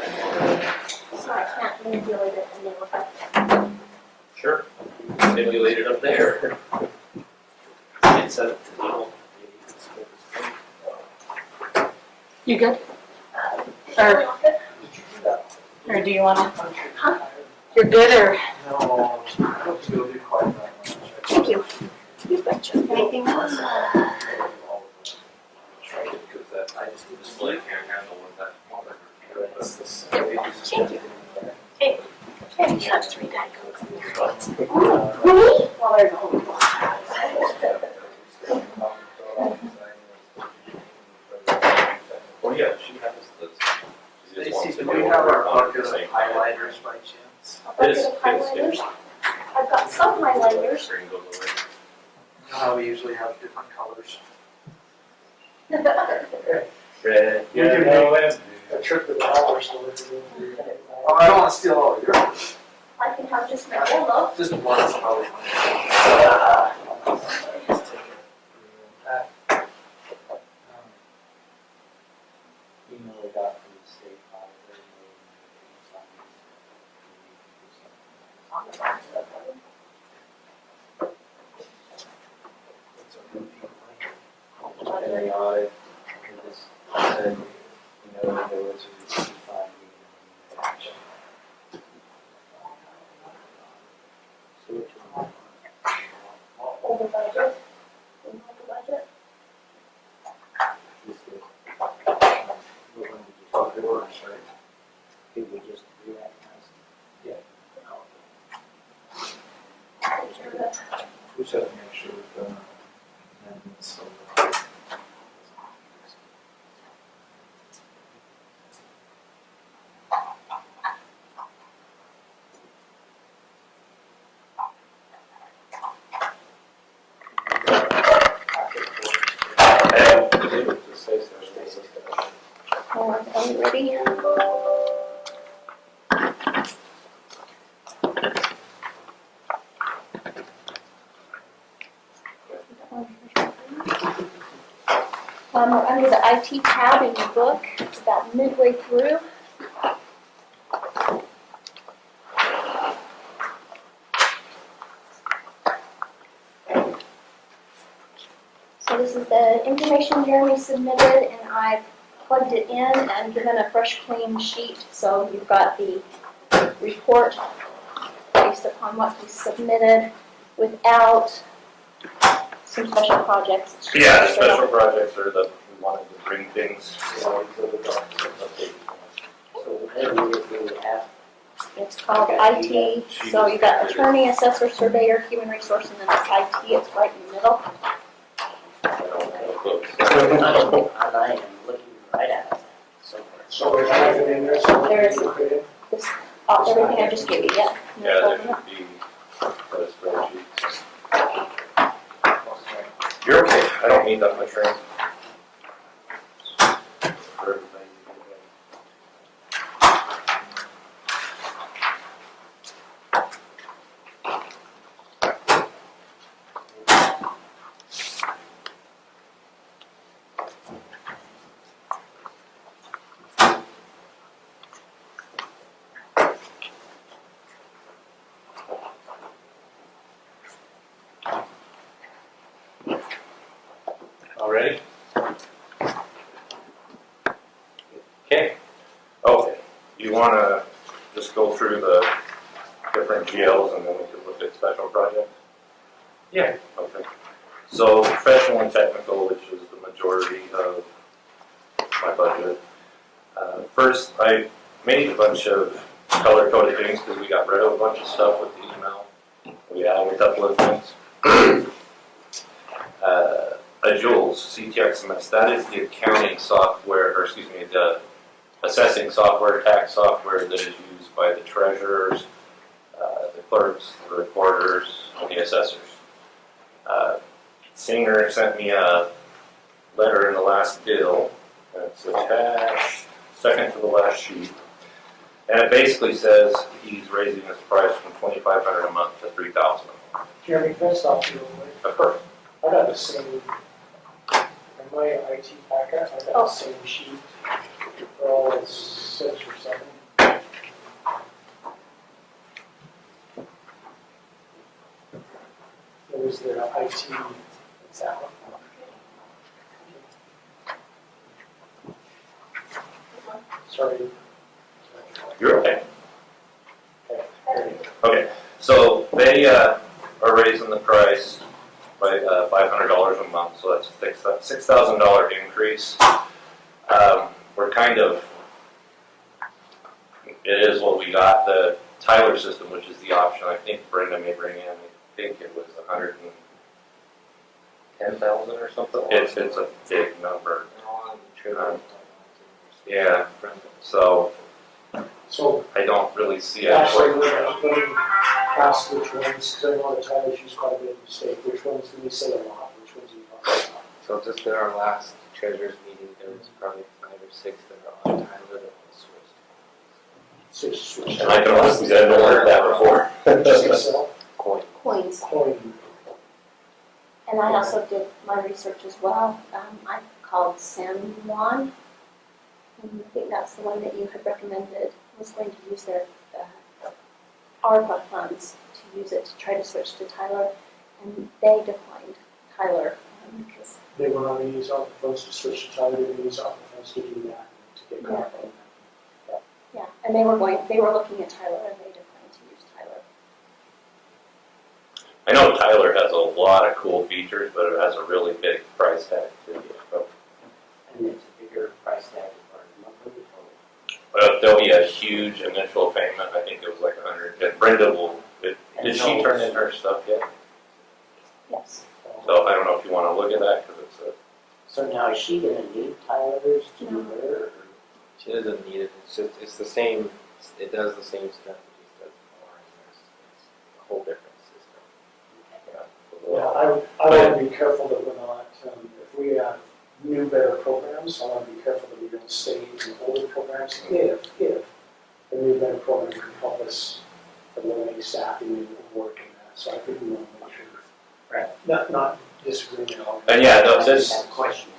So I can't manipulate it and then look up. Sure. Simulate it up there. And set it to the You good? Or do you wanna? Huh? You're good or? No, I don't think it'll be quite that much. Thank you. You betcha. Anything else? Because that, I just display can't handle with that monitor. Thank you. Hey, hey, you have 3 Diet Cokes in there. Well, there's a whole Well, yeah, she has this. Stacy, do we have our bucket of highlighters by chance? bucket of highlighters. I've got some highlighters. Screen goes away. You know how we usually have different colors? Red, yellow, and A trip to the dollar store. Oh, I don't want to steal all of yours. I can have just my yellow. Just one is probably fine. Email we got from the state auditor. On the back of the Any audit, this said, there was a finding. So which one? over budget. In the budget. This is, what one did you talk about, right? Did we just do that last? Yeah. We just have to make sure we've done amendments, so. Are you ready? We're under the IT tab in your book. It's about midway through. So this is the information Jeremy submitted, and I've plugged it in and given a fresh, clean sheet. So you've got the report based upon what he submitted without some special projects. It's just Yeah, the straight special up. projects are the, we wanted to bring things. So whatever we have, It's called IT. So you've got attorney, assessor, surveyor, human resource, and then it's IT. It's right in the middle. I am looking right at it. So we have it in there, so. There is this, everything I just gave you, yeah. Yeah, there should be a spreadsheet. You're okay, I don't need that much room. For everything. All ready? Okay. Okay. You want to just go through the different GLs and then we can look at special projects? Yeah. Okay. So professional and technical, which is the majority of my budget. First, I made a bunch of color-coded things because we got rid of a bunch of stuff with the email. We added a couple of things. Jules, CTXMS, that is the accounting software, or excuse me, the assessing software, tax software that is used by the treasurers, the clerks, the recorders, and the assessors. Singer sent me a letter in the last bill that's attached, second to the last sheet, and it basically says he's raising his price from $2,500 a month to $3,000. Jeremy, can I stop you real quick? Of course. I got the same, in my IT packet, I got the same sheet Well, it's 6 or 7. It was their IT exam. Sorry. You're okay. Okay. Okay, so they are raising the price by $500 a month, so that's a $6,000 increase. We're kind of, it is what we got. The Tyler system, which is the option, I think Brenda may bring in, I think it was 110,000 or something. It's a big number. Yeah, so So I don't really see it. actually, let me ask which ones, because I know that Tyler used quite a bit of mistake. Which ones do we say a lot? Which ones do we talk about? So just at our last treasurer's meeting, there was probably 5 or 6 that are on Tyler that was switched. 6 switched. And I can honestly say I've never heard that before. Excel, Coins. coin. And I also did my research as well. I called San Juan. And I think that's the one that you had recommended was going to use their ARPA funds to use it to try to switch to Tyler. And they declined Tyler because They were not going to use ARPA funds to switch to Tyler. They were going to use ARPA funds to do that, to get caught on that. yeah, and they were looking at Tyler and they declined to use Tyler. I know Tyler has a lot of cool features, but it has a really big price tag too. So, And it's a bigger price tag for a monthly total. but there'll be a huge initial payment. I think it was like 100. And Brenda will. Did she turn in her stuff yet? Yes. So I don't know if you want to look at that because it's a. So now is she gonna need Tyler's to No. do her? Or? She doesn't need it, it's the same, it does the same stuff, it just does more, and it's a whole different system. Yeah, I want to be careful that we're not, if we have new, better programs, I want to be careful that we don't stay in older programs if the new, better program can help us eliminate staffing and work and that. So I think we want to make sure. Right. Not disagreeing at all. And yeah, I this just have questions.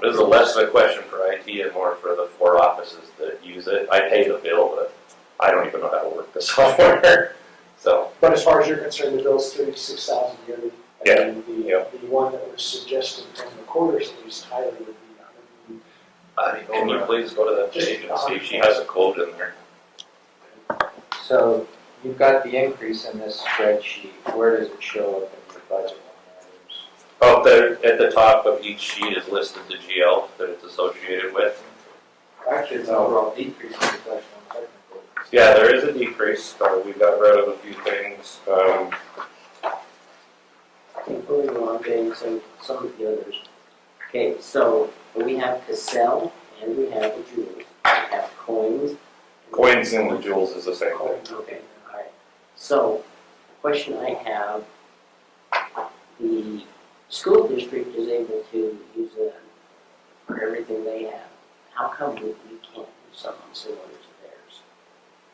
is less of a question for IT and more for the 4 offices that use it. I pay the bill, but I don't even know how to work the software. So But as far as you're concerned, the bill's $36,000 yearly. Yeah, And the one that was suggested from the quarters, at least Tyler would be, can you please go to that page and see if she has a quote in there? So you've got the increase in this spreadsheet. Where does it show up in your budget line items? Up there at the top of each sheet is listed the GL that it's associated with. Actually, it's an overall decrease in professional and technical. Yeah, there is a decrease. We got rid of a few things. Moving along, getting some of the others. Okay, so we have Cassell and we have the jewels. We have coins. Coins and the jewels is the same thing. Okay, all right. So, the question I have, the school district is able to use it for everything they have. How come we can't do something similar to theirs?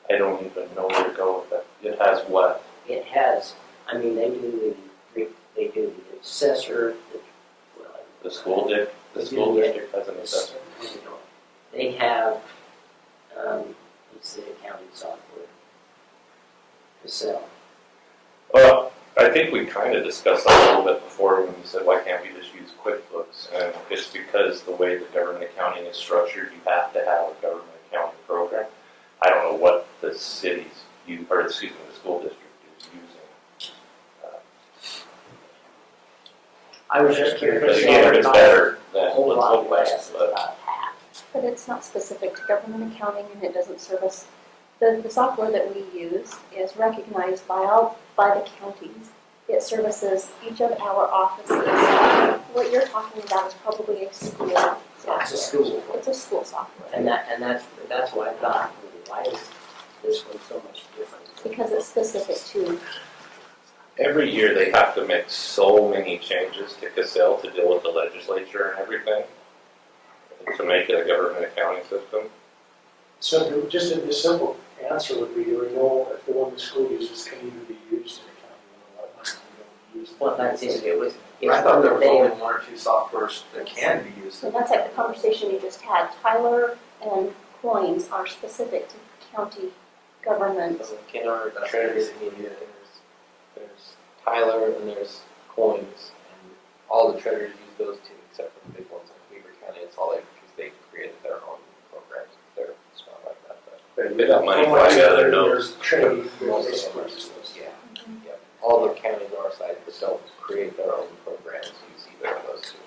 I don't even know where to go with that. It has what? It has, I mean, they do the assessor, The school district has an assessor. They have, it's the accounting software to sell. Well, I think we kind of discussed that a little bit before when you said, why can't we just use QuickBooks? And it's because the way the government accounting is structured, you have to have a government accounting program. I don't know what the cities, the school district is using. I was just curious. Because again, if it's better, then A let's whole lot look at less, it. But about half. But it's not specific to government accounting and it doesn't service, the software that we use is recognized by the counties. It services each of our offices. What you're talking about is probably a school software. It's a school. It's a school software. And that's why I thought, why is this one so much different? Because it's specific to, every year they have to make so many changes to Cassell to deal with the legislature and everything, to make it a government accounting system. So just a simple answer would be, do we know if the one the school uses can even be used in accounting, or what ones we don't use? Well, that's it, it was. I thought there was only 1 or 2 softwares that can be used. so that's like the conversation you just had, Tyler and coins are specific to county government. In our treasury media, there's Tyler and there's coins, and all the treasurers use those two, except for the big ones in Weaver County and Salt Lake, because they created their own programs. They're smart like that, but They got money flying out of their nose. There's trade, most there's of them are basically just just those, yeah. All the counties north side don't create their own programs, use either of those two.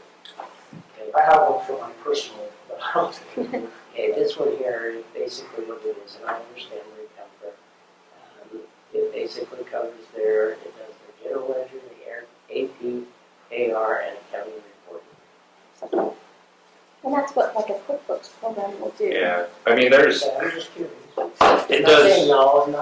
I have one for my personal, but I don't think. Okay, this one here is basically what it is, and I understand where you come from. It basically covers it does their general ledger, the AP, AR, and accounting reporting. And that's what like a QuickBooks program will do. Yeah, I mean, there's, So I'm just curious. it I'm not saying does, no, I'm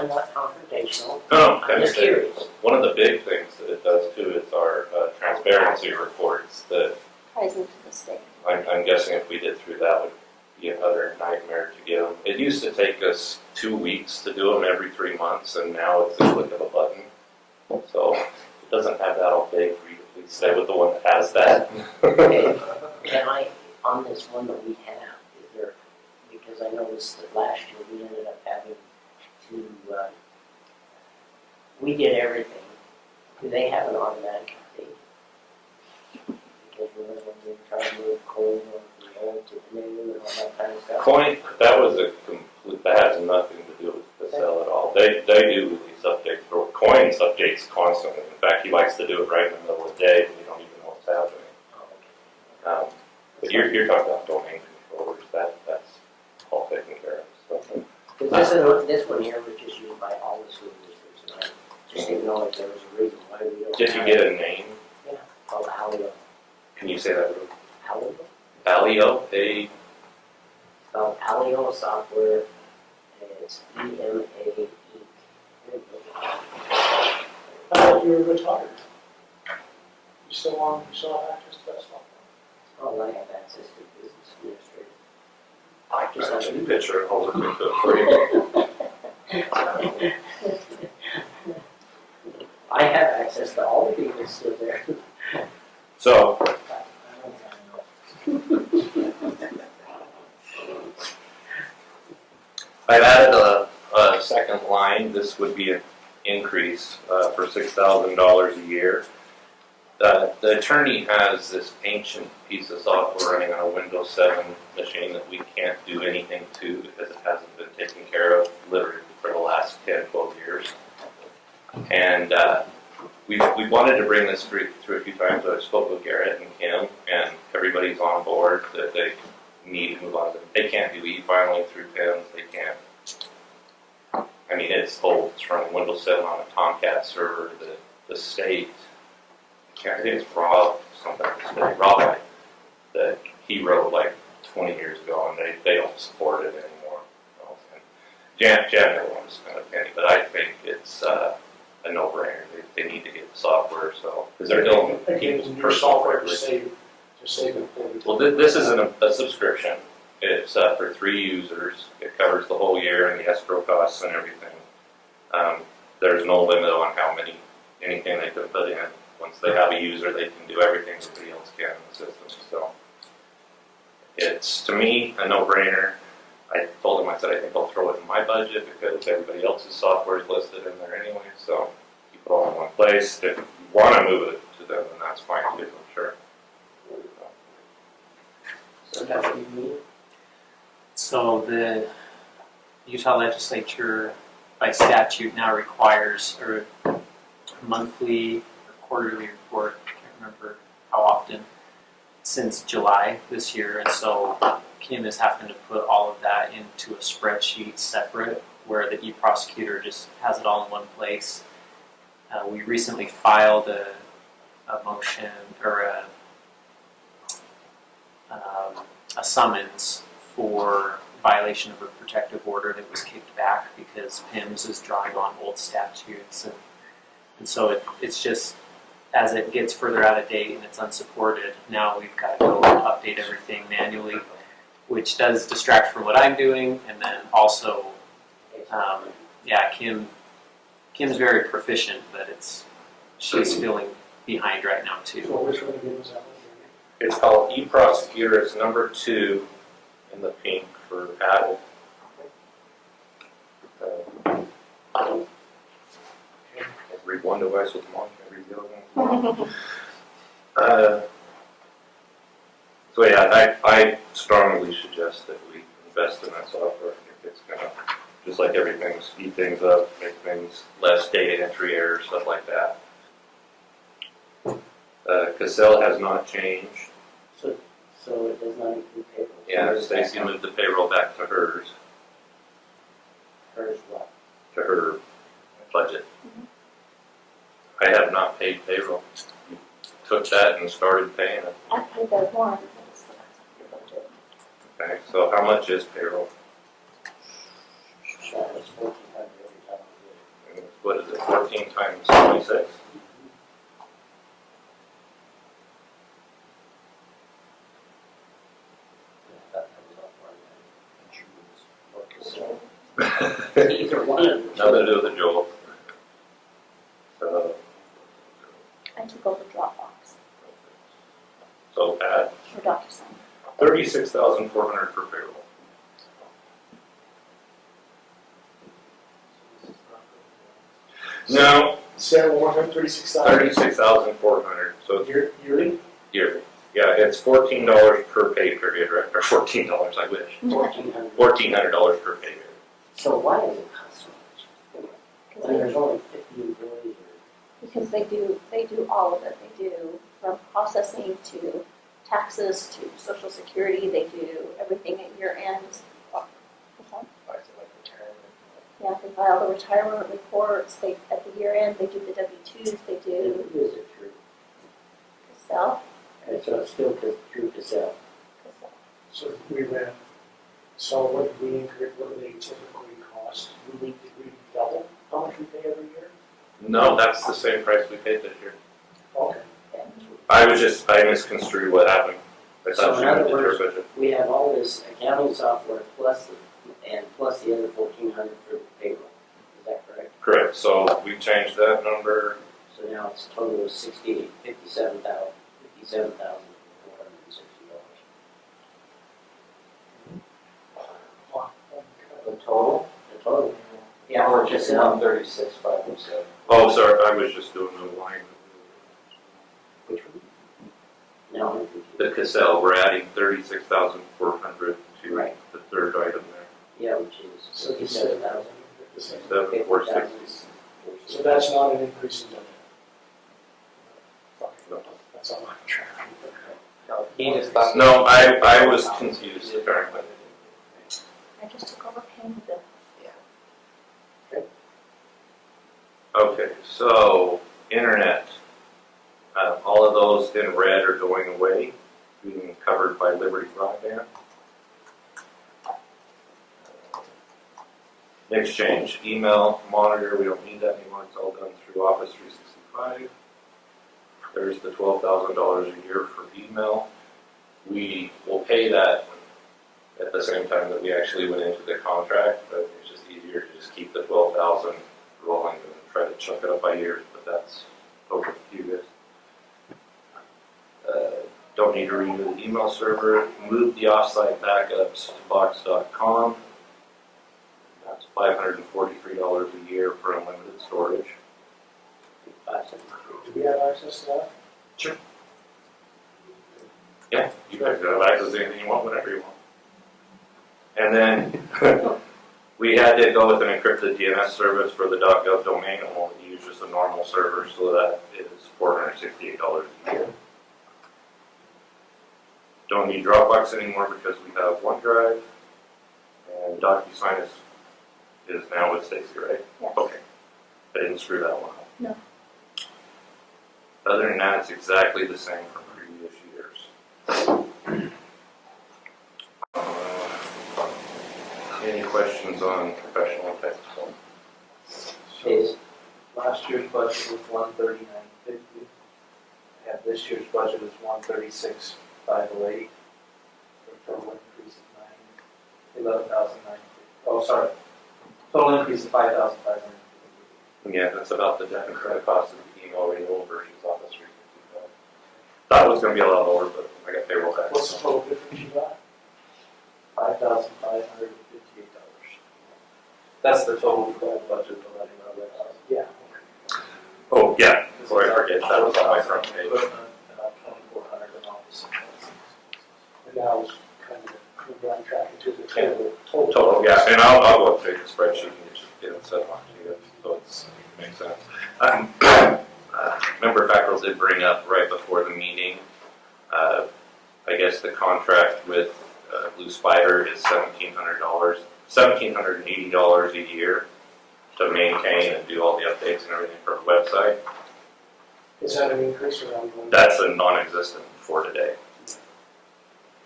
not confrontational. no, I'm just curious. one of the big things that it does too is our transparency reports that Ties into the state. I'm guessing if we did through that would be another nightmare to get them. It used to take us 2 weeks to do them every 3 months, and now it's a click of a button. So it doesn't have that all big for you to please stay with the one that has that. Okay, can I, on this one that we have, is there, because I noticed that last year we ended up having to, we did everything. Do they have an automatic update? Because when we were trying to move coal from the old to the new and all that kind of stuff. Coin, that was a complete, that has nothing to do with the sell at all. They do these updates, or Coins updates constantly. In fact, he likes to do it right in the middle of the day when you don't even know what's happening. But you're talking about domain controllers, that's all taken care of. So, Because this one here was just used by all the school districts, and I just didn't know if there was a reason why we don't. did you get a name? Yeah, called Alio. Can you say that word? Alio? Alio, A, Spelled Alio Software, and it's EMA. I thought you were retired. You still have access to that software? Oh, I have access to business administrator. I just sent you a picture and hold it into it for you. I have access to all the people still there. So, I've added a second line. This would be an increase for $6,000 a year. The attorney has this ancient piece of software running on a Windows 7 machine that we can't do anything to because it hasn't been taken care of literally for the last 10, 12 years. And we wanted to bring this through a few times. I spoke with Garrett and Kim, and everybody's on board that they need to move on. They can't do e-filing through PIMS. They can't. I mean, it's old. It's running Windows 7 on a Tomcat server. The state, I think it's Rob something, Rob, that he wrote like 20 years ago, and they don't support it anymore. And Jan never wanted to spend a penny, but I think it's a no-brainer. They need to get the software, so because they're doing people's Your personal software to records. save employees. Well, this isn't a subscription. It's for 3 users. It covers the whole year and the escrow costs and everything. There's no limit on anything they can put in. Once they have a user, they can do everything everybody else can in the system. So it's, to me, a no-brainer. I told him, I said, I think I'll throw it in my budget because everybody else's software is listed in there anyway. So keep it all in one place. If you want to move it to them, then that's fine too, I'm sure. So that's what you mean? So the Utah legislature by statute now requires a monthly or quarterly report, I can't remember how often, since July this year. And so Kim is having to put all of that into a spreadsheet separate where the e-prosecutor just has it all in one place. We recently filed a motion or a summons for violation of a protective order that was kicked back because PIMS is drawing on old statutes, and so it's just as it gets further out of date and it's unsupported, now we've got to go and update everything manually, which does distract from what I'm doing, and then also, Kim's very proficient, but she's feeling behind right now too. So which one again was that one? It's called e-prosecutor. It's number 2, in the pink for added. Read one device with one, can't read the other one. So yeah, I strongly suggest that we invest in that software. I think it's gonna, just like everything, speed things up, make things less data entry errors, stuff like that. Cassell has not changed. So it does not include payroll. Yeah, Stacy moved the payroll back to hers, Hers what? to her budget. I have not paid payroll. You took that and started paying it. I paid the one, that's the your budget. Okay, so how much is payroll? That was 1,400 every time we did it. What is it, 14 times 26? That was all part of that. Either one of them. Nothing to do with the Joel. So, I took over Dropbox so at for DocuSign. 36,400 for payroll. No, Say it one time, 36,000. 36,400. So it's Yearly? yearly. Yeah, it's $14 per pay period, right? Or $14, I wish. 1,400. $1,400 per pay period. So why does it cost so much? When there's only 50 employees Because they do all of it. They do from processing to taxes to social security. They do everything at year end. Yeah, they file the retirement reports. They at the year end they do the W-2s. They or do who is it through? self. And so it's still through Cassell. So we ran, so what do we increase, what do they typically cost? Did we double how much we pay every year? No, that's the same price we paid this year. Okay. I misconstrued what happened. I So thought she in other did her words- budget. We have all this accounting software plus the other 1,400 for payroll. Is that correct? Correct, so we changed that number. So now it's a total of $57,460. The total? The total. Yeah, Or for just Cassell. 136,507. Oh, sorry, I was just doing the line. Which one? No, I'm confused. The Cassell, we're adding 36,400 to Right. the third item there. Yeah, which is 57,000. 57,460. So that's not an increase in budget? Fuck, No. that's all I'm trying to. No, he just thought. No, I was confused apparently. I just took over paying the bill. Okay, so internet, all of those in red are going away, being covered by Liberty Broadband. Exchange, email, monitor, we don't need that anymore, it's all done through Office 365. There's the $12,000 a year for email. We will pay that at the same time that we actually went into the contract, but it's just easier to just keep the 12,000 rolling and try to chunk it up by years, but that's over to you guys. Don't need to renew the email server. Move the offsite backups to box.com. That's $543 a year for unlimited storage. 573. Do we have access to that? Sure. Yeah, you guys have access to anything you want, whenever you want. And then we had to go with an encrypted DNS service for the .gov domain, and we'll use just a normal server, so that is $468 a year. Don't need Dropbox anymore because we have OneDrive, and DocuSign is now with Stacy, right? Yes. Okay. I didn't screw that one up. No. Other than that, it's exactly the same from previous years. Any questions on professional technical? Is Last year's budget was 139.50, and this year's budget is 136.508, for a total increase of 11,950. Oh, sorry, total increase of 5,550. Yeah, that's about the Democratic cost of the email renewal versus Office 365. Thought it was gonna be a lot lower, but I got payroll tax. What's the total difference you got? $5,558. That's the total for the whole budget, the letting of it. Yeah. Oh, yeah, before I forget, that was on my front page. Equipment, about 2,400 in office supplies. And that was kind of, we're on track to the total. Total, yeah, and I'll go through the spreadsheet and just get it set on to you, so it makes sense. Member Fackrell did bring up right before the meeting, I guess the contract with Blue Spider is $1,780 a year to maintain and do all the updates and everything for the website. Is that an increase or ongoing? That's a non-existent for today.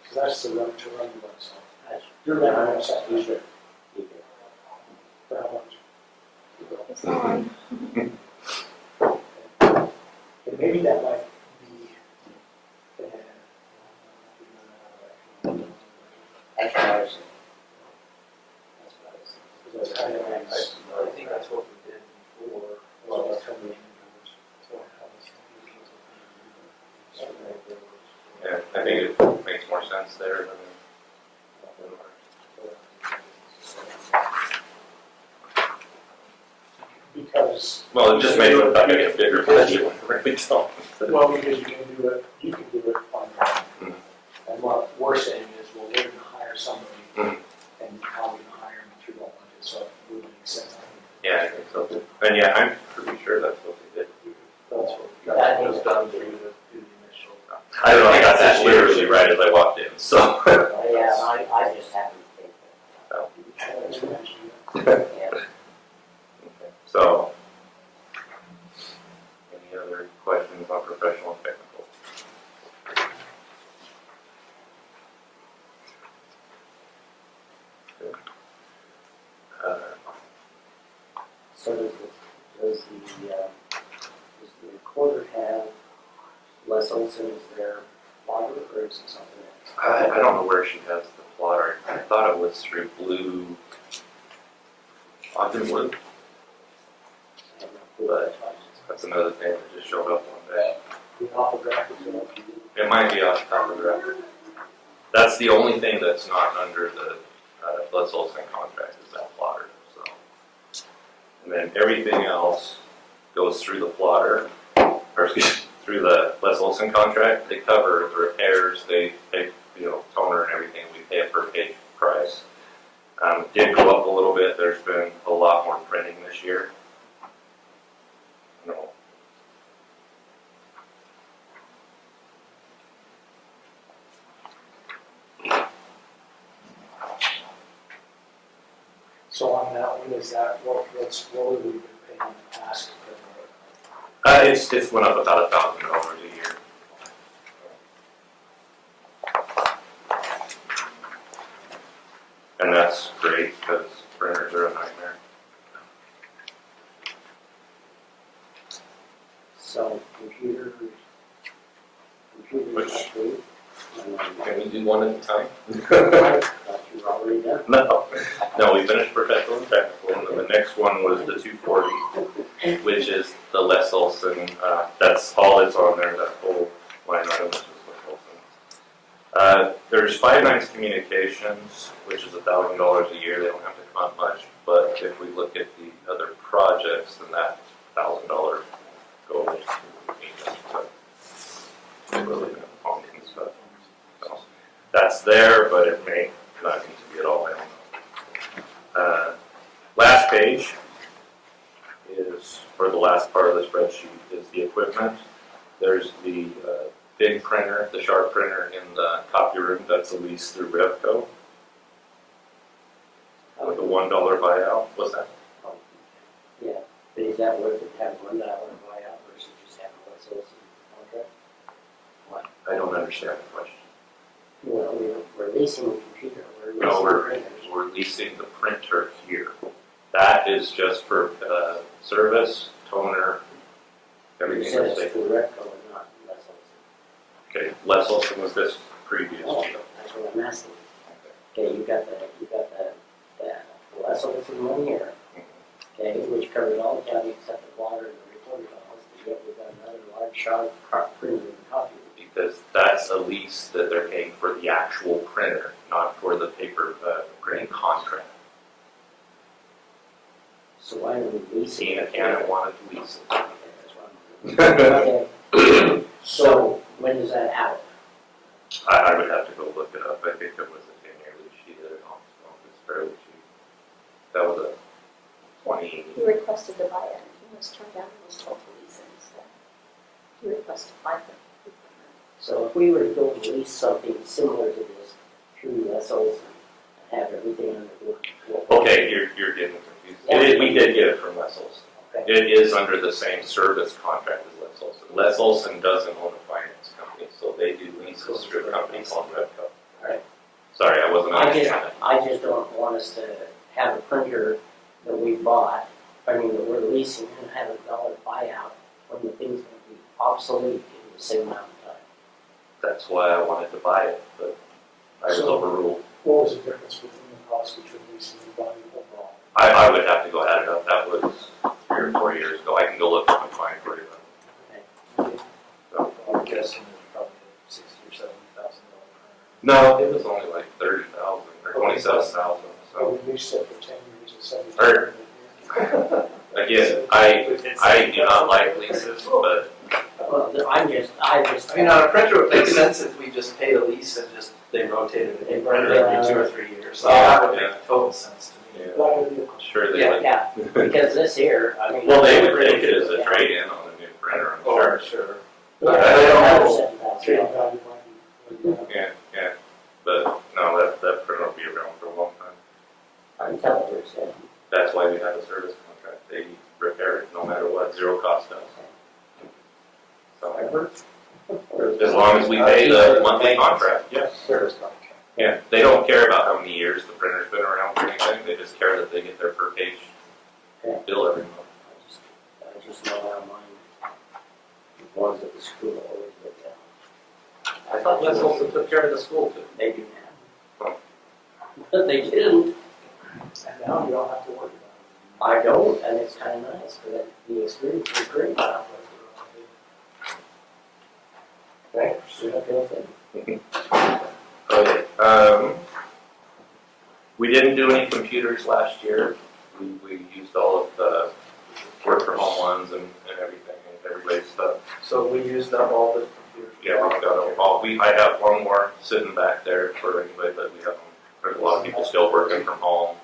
Because that's the run to run the website. You're Run not the website, you usually, should. for how much? It's on. And maybe that might be. That's what I was saying. That's kind of nice. I think that's what we did before. Well, that's coming in. Yeah, I think it makes more sense there than. Because. Well, it just makes it look like a bigger budget when we really don't. Well, because you can do it on your own. Mhm. And what we're saying is, well, we're gonna hire somebody, Mhm. and how we gonna hire them through our budget, so it would make sense. Yeah, I think so too. And yeah, I'm pretty sure that's what they did. That's what we got. That was done through the initial. I don't know, I got that literally right as I walked in, so. Yeah, I just happened to think Thanks for mentioning that. that. Yeah. So, any other questions on professional and technical? Good. So does the recorder have Les Olson as their logger, or is it something else? I don't know where she has the plotter. I thought it was through Blue. Ogden Blue. I have no clue what it was. That's another thing that just showed up one day. The awful graphics, you know, It might be off the top of the record. That's the only thing that's not under the Les Olson contract is that plotter. So, and then everything else goes through the plotter, or excuse me, through the Les Olson contract. They cover the repairs. They pay, toner and everything. We pay a per page price. It did go up a little bit. There's been a lot more printing this year. No. so on that one, is that, what would we been paying in the past? It's went up about $1,000 a year. And that's great because printers are a nightmare. So computers Which- update. Can we do one at a time? Thought you were already done. No, we finished professional and technical, and then the next one was the 240, which is the Les Olson. That's all that's on there, that whole line item, which is Les Olson. There's 5 Communications, which is $1,000 a year. They don't have to come out much, but if we look at the other projects, then that $1,000 goes to maintenance, but really pumping stuff. So that's there, but it may not need to be at all. I don't know. Last page is, or the last part of the spreadsheet is the equipment. There's the big printer, the Sharp printer in the copy room. That's a lease through Revco with a $1 buyout. What's that? Yeah, but is that worth it to have $1 buyout versus just having a Les Olson contract? I don't understand the question. Well, we're leasing a computer, No, we're leasing printers. we're leasing the printer here. That is just for service, toner, You everything said that's it's taken. for Revco and not Les Olson. Okay, Les Olson was this previous Oh, deal. that's what I'm asking. Okay, you got the Les Olson one here, okay, which covers all the county except the water and the recorder's office, but yet we've got another large Sharp printer in the copy room. Because that's a lease that they're paying for the actual printer. not for the paper, grant contract. So why are we leasing Tina it? Cannon wanted to lease it. That's what I'm- So when is that out? I would have to go look it up. I think it was a 10-year lease she did it on, so it's fairly cheap. That was a 20, He requested to buy it, and he was turned down and was told to lease it instead. He requested to buy the equipment. So if we were to go lease something similar to this through Les Olson and have everything under one. okay, you're getting confused. We did get it from Les Olson. Okay. It is under the same service contract as Les Olson. Les Olson doesn't own a finance company, so they do leases through a company called Redco. Alright. Sorry, I wasn't understanding. I just don't want us to have a printer that we bought, that we're leasing and have a dollar buyout when the thing's gonna be obsolete in the same amount of time. That's why I wanted to buy it, but I was overruled. What was the difference between the cost between leasing and buying overall? I would have to go add it up. That was 3 or 4 years ago. I can go look up and find for you. I'm guessing it's probably $60,000 or $70,000. No, it was only like 30,000 or 27,000. So So we leased it for 10 years at 70. Or- again, I do not like leases, but Well, I just. I mean, on a printer, it makes sense if we just pay the lease and just, they rotate it in printer every 2 or 3 years. So that would make total sense to me. yeah, That would be a sure they Yeah. would. Yeah, because this here, I mean. Well, they would take it as a trade-in on a new printer, I'm sure. Sure. Yeah, I don't $7,000. trade value might be. Yeah. But no, that printer will be around for a long time. Untitled, yeah. That's why we have a service contract. They repair it no matter what, zero cost to us. So, as long as we pay the monthly contract, yes. Service contract. Yeah, they don't care about how many years the printer's been around or anything, they just care that they get their per page bill every month. I just know how mine, the ones at the school always look down. I thought Les Olson took care of the school too. They do now. But they didn't. And now you don't have to worry about I don't, and it's kind of nice, but the experience was great. it. So I feel good. Okay, we didn't do any computers last year. We used all of the work from home ones and everything, and everybody's stuff. So we used up all the computers. Yeah, we've got them all. I have one more sitting back there for anybody, but we have, there's a lot of people still working from home.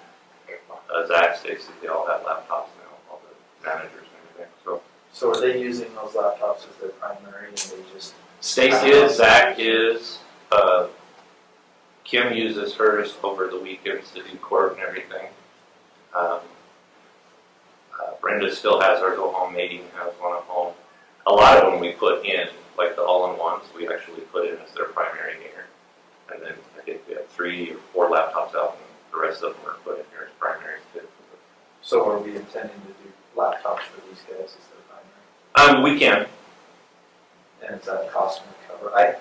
Zach, Stacy, they all have laptops now, all the managers and everything, So are they using those laptops as their primary and they just? Stacy is, Zach is, Kim uses hers over the weekends to do court and everything. Brenda still has hers at home, Nadine has one at home. A lot of them we put in, like the all-in-ones, we actually put in as their primary here. And then I think we have 3 or 4 laptops out, and the rest of them are put in here as primaries too. So are we intending to do laptops for these guys as their primary? We can. And is that cost going to cover?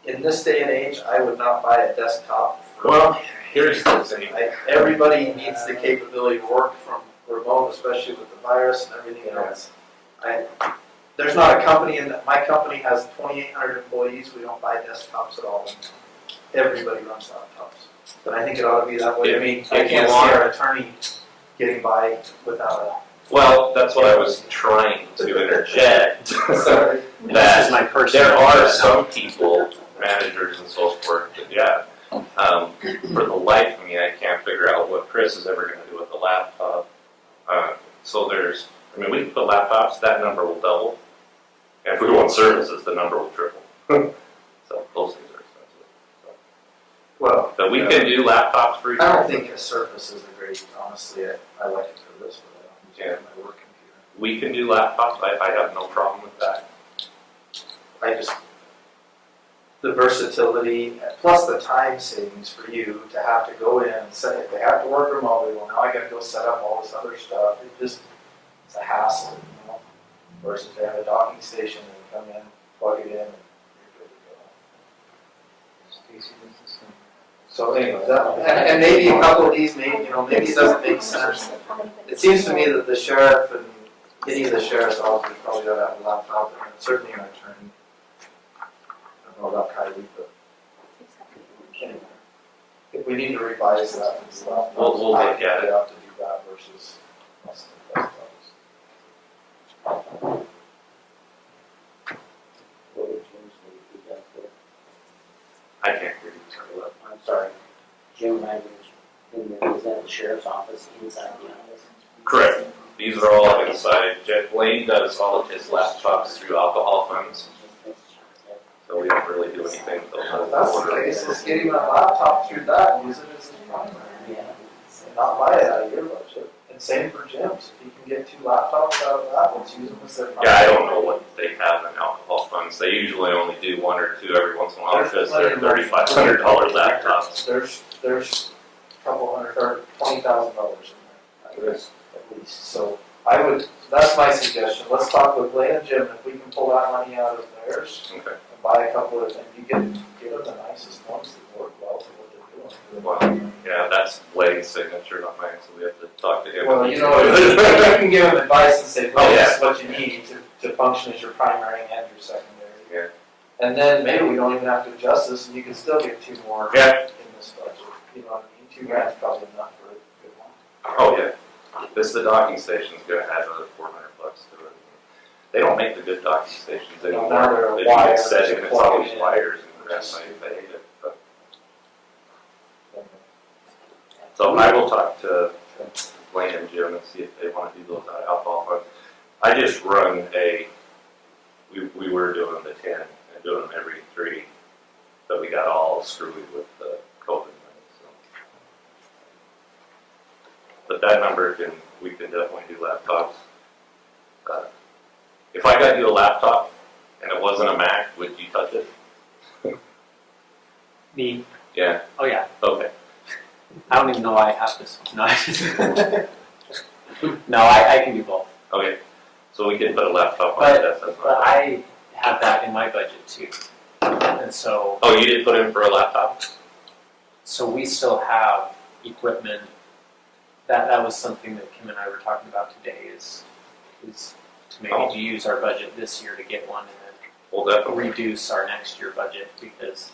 In this day and age, I would not buy a desktop. Well, here's the thing. Everybody needs the capability to work from remote, especially with the virus and everything else. There's not a company, my company has 2,800 employees, we don't buy desktops at all. Everybody runs laptops. But I think it ought to be that way. I mean, I If you can't see want- our attorney getting by without Well, that's what I was trying to interject. Sorry. This That is my personal. there are some people, managers and so forth, that for the life of me, I can't figure out what Chris is ever going to do with the laptop. So we can put laptops, that number will double. And if we want services, the number will triple. So those things are expensive. Well, But we can do laptops for you. I don't think a Surface is a great, honestly, I like it for this, but I don't use it on my work computer. We can do laptops, I have no problem with that. The versatility, plus the time savings for you to have to go in and set, if they have to work remotely, well, now I gotta go set up all this other stuff, it's a hassle, Versus they have a docking station and come in, plug it in, and you're good to go. Stacy does the same. So anyway, and maybe a couple of these, maybe it doesn't make sense. It seems to me that the sheriff and any of the sheriff's offices probably ought to have a laptop, and certainly an attorney. I don't know about Kylie, but we need to revise that and stuff. We'll look at it. They have to do that versus us. What would Jim's need to be done for? I can't hear you, sorry. I'm sorry, Jim Wagner's in there, is that the sheriff's office, inside the office? Correct. These are all inside. Jeff Blaine does all of his laptops through alcohol funds, so we don't really do anything with those. If that's the case, let's get him a laptop through that and use it as his primary. Yeah. And not buy it out of your budget. And same for Jim's, if he can get 2 laptops out of that, let's use them as their primary. Yeah, I don't know what they have in alcohol funds. They usually only do 1 or 2 every once in a while because they're $3,500 laptops. There's a couple hundred, or $20,000 in there. There is. At least, so I would, that's my suggestion, let's talk with Blaine and Jim, if we can pull that money out of theirs Okay. and buy a couple of, and you can give them the nicest ones that work well for what they're doing. Well, yeah, that's Blaine's signature, not mine, so we have to talk to him. Well, you know, you can give them advice and say, Oh, well, yeah. this is what you need to function as your primary and your secondary. Yeah. And then maybe we don't even have to adjust this, and you can still get 2 more Yeah. in this budget, you know what I mean, $2,000 is probably enough for a good one. Oh, yeah. The docking station's gonna add another $400 to it. They don't make the good docking stations No, anymore. now they're They wires, just set it, it's plug always in. wires and the rest, I hate it. But- So I will talk to Blaine and Jim and see if they wanna do those out of alcohol funds. I just run we were doing the 10 and doing them every 3, but we got all screwy with the COVID money, so. But that number we can definitely do laptops. If I got you a laptop and it wasn't a Mac, would you touch it? Me? Yeah, Oh yeah. okay. I don't even know why I have this. No, no, I can do both. Okay, so we can put a laptop on But, that. That's but not. I have that in my budget too. And so, Oh, you did put in for a laptop? so we still have equipment. That was something that Kim and I were talking about today is to maybe Oh. to use our budget this year to get one and Well, then definitely. reduce our next year budget because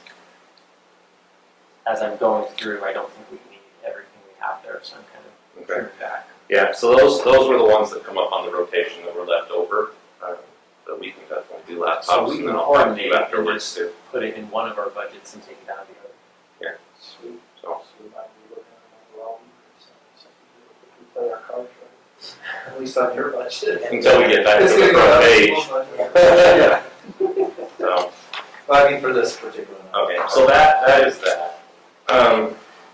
as I'm going through, I don't think we need everything we have there, so I'm kind of Okay. trimming back. Yeah, so those were the ones that come up on the rotation that were left over, that we can definitely do laptops. So we and can then I'll talk to coordinate you and afterwards just too. put it in one of our budgets and take it out of the other. Sweet. So, So we might be looking at an overall increase if we play our cards right. At least on your budget. until we get back to It's the gonna go front down to page, people's budget. so. Well, I mean, for this particular one. Okay, so that is that.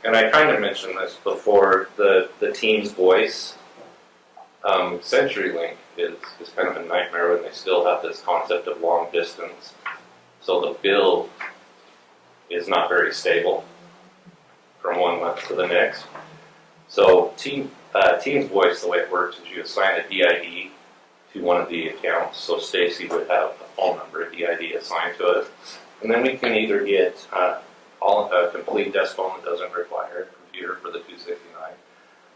And I kind of mentioned this before, the team's voice. CenturyLink is kind of a nightmare when they still have this concept of long distance. So the bill is not very stable from one month to the next. So Team's voice, the way it works is you assign a DID to one of the accounts. So Stacy would have a phone number, a DID assigned to it. And then we can either get a complete desk phone that doesn't require a computer for the 269,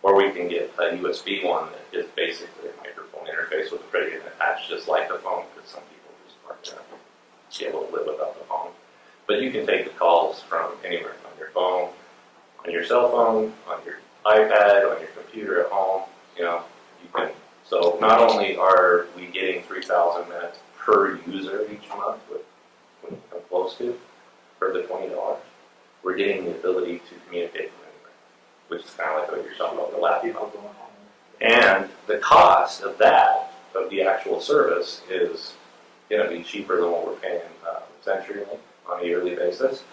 or we can get a USB one that is basically a microphone interface with a radio attached just like a phone, because some people just aren't going to be able to live without the phone. But you can take the calls from anywhere, on your phone, on your cell phone, on your iPad, on your computer at home, you can. So not only are we getting 3,000 minutes per user each month, when you come close to, for the $20, we're getting the ability to communicate from anywhere, which is kind of like what you're talking about, the laptop. And the cost of that, of the actual service, is going to be cheaper than what we're paying CenturyLink on a yearly basis.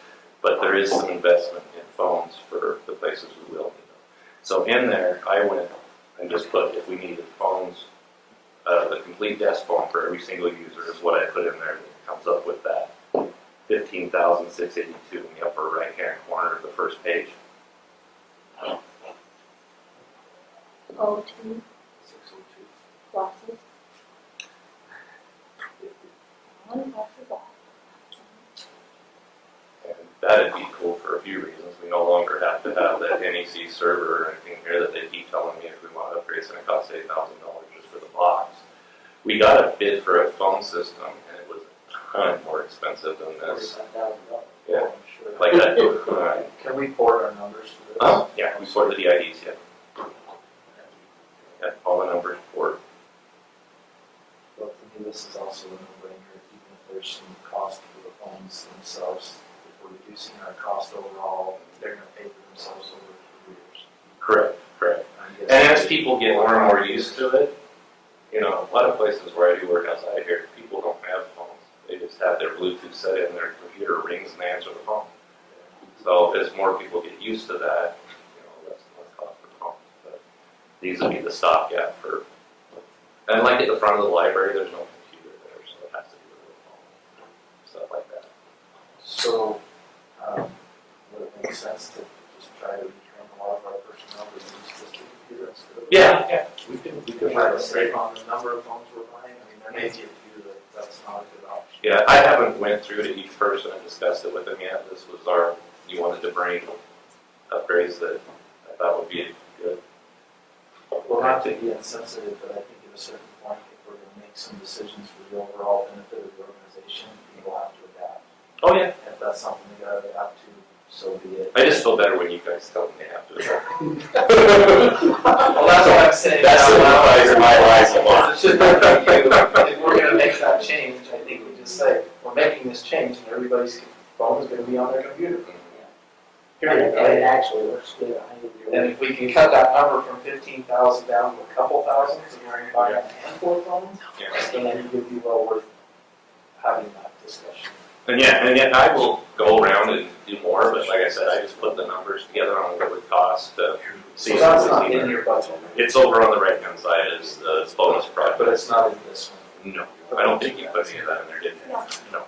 But there is some investment in phones for the places we will need them. So in there, I went and just put, if we needed phones, the complete desk phone for every single user is what I put in there. It comes up with that 15,682 in the upper right-hand corner of the first page. Oh, 2 602. glasses. One glasses off. And that'd be cool for a few reasons. We no longer have to have that NEC server or anything here that they keep telling me if we want to upgrade, it's going to cost $8,000 just for the box. We got a bid for a phone system, and it was ton more expensive than this. $45,000. Yeah. I'm sure. Like that. Can we port our numbers to this? Yeah, we sort the DIDs, yeah. Yeah, all the numbers for. Well, to me, this is also a no-brainer, even if there's some cost for the phones themselves. If we're reducing our cost overall, they're gonna pay for themselves over 2 years. Correct, correct. I'm And guessing- as people get more and more used to it, you know, a lot of places where I do work outside here, people don't have phones. They just have their Bluetooth set in, their computer rings and they answer the phone. So as more people get used to that, you know, that's less cost for the phone. But these would be the stopgap for, and like at the front of the library, there's no computer there, so it has to be with a phone, stuff like that. So, would it make sense to just try to retrain a lot of our personnel to use this computer instead of? Yeah. We could try to save on the number of phones we're buying. I mean, there may be a few that's not a good option. Yeah, I haven't went through to each person and discussed it with them yet. This was you wanted to bring upgrades that I thought would be good. Well, not to be insensitive, but I think at a certain point, if we're gonna make some decisions for the overall benefit of the organization, people have to adapt. Oh, yeah. If that's something they gotta adapt to, so be it. I just feel better when you guys tell them they have to. Well, that's what I'm saying. That simplifies my life a lot. It should not be you. If we're gonna make that change, I think we just say, we're making this change and everybody's phone is gonna be on their computer. And Period, it right? actually works good. I agree. And if we can cut that number from 15,000 down to a couple thousand, so you're only buying a handful of phones, Yeah. then I think it'd be well worth having that discussion. And yet I will go around and do more, but like I said, I just put the numbers together on what it would cost to see. So that's not in your budget, It's over on the right-hand side is the bonus project. but it's not in this one. No, I don't think you put any of that in there, did you? No.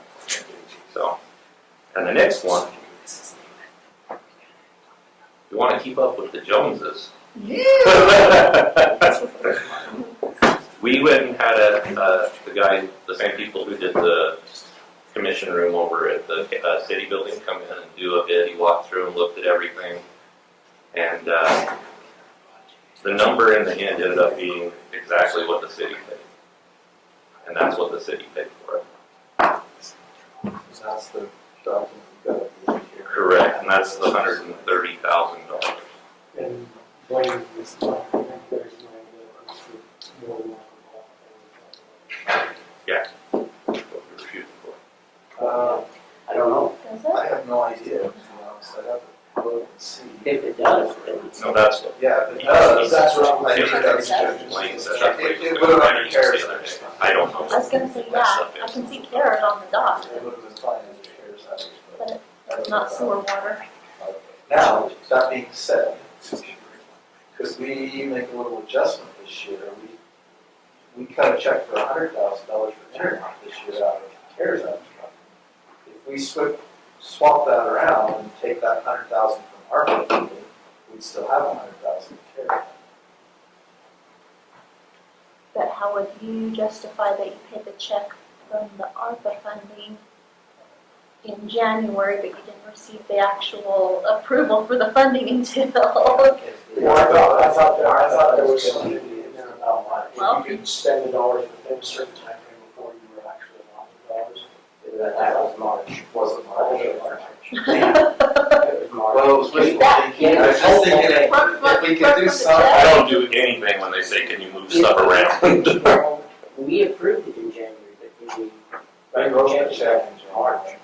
So, and the next one, you want to keep up with the Joneses. We went and had the same people who did the commission room over at the city building come in and do a bid. He walked through and looked at everything. And the number in the end ended up being exactly what the city paid. And that's what the city paid for it. So that's the document we've got at the end here. Correct, and that's the $130,000. And Blaine is not, there's no more. What we were shooting for. I don't know. Does it? I have no idea, to be honest, I'd have to look and see. If it does, then it's. No, that's what. Yeah, if it does, that's what I think that's. Blaine said. It would have been repairs. I don't know. I was gonna say, yeah, I can see carrot on the dot, It would have been fine as repairs, actually. but it's not sewer water. Now, that being said, could we make a little adjustment this year? We cut a check for $100,000 for internet this year out of CARES Act. If we swap that around and take that $100,000 from ARPA funding, we'd still have $100,000 in CARES. But how would you justify that you paid the check from the ARPA funding in January, but you didn't receive the actual approval for the funding until? Well, I thought there was something in there about Well- if you could spend the dollars within a certain time frame before you were actually allowed the dollars. That was March. Was it March? It was March. Well, it was wishful That- thinking. I was just thinking if we could do something. I don't do anything when they say, can you move stuff around? Well, we approved it in January, but did we? I wrote the check in March. March.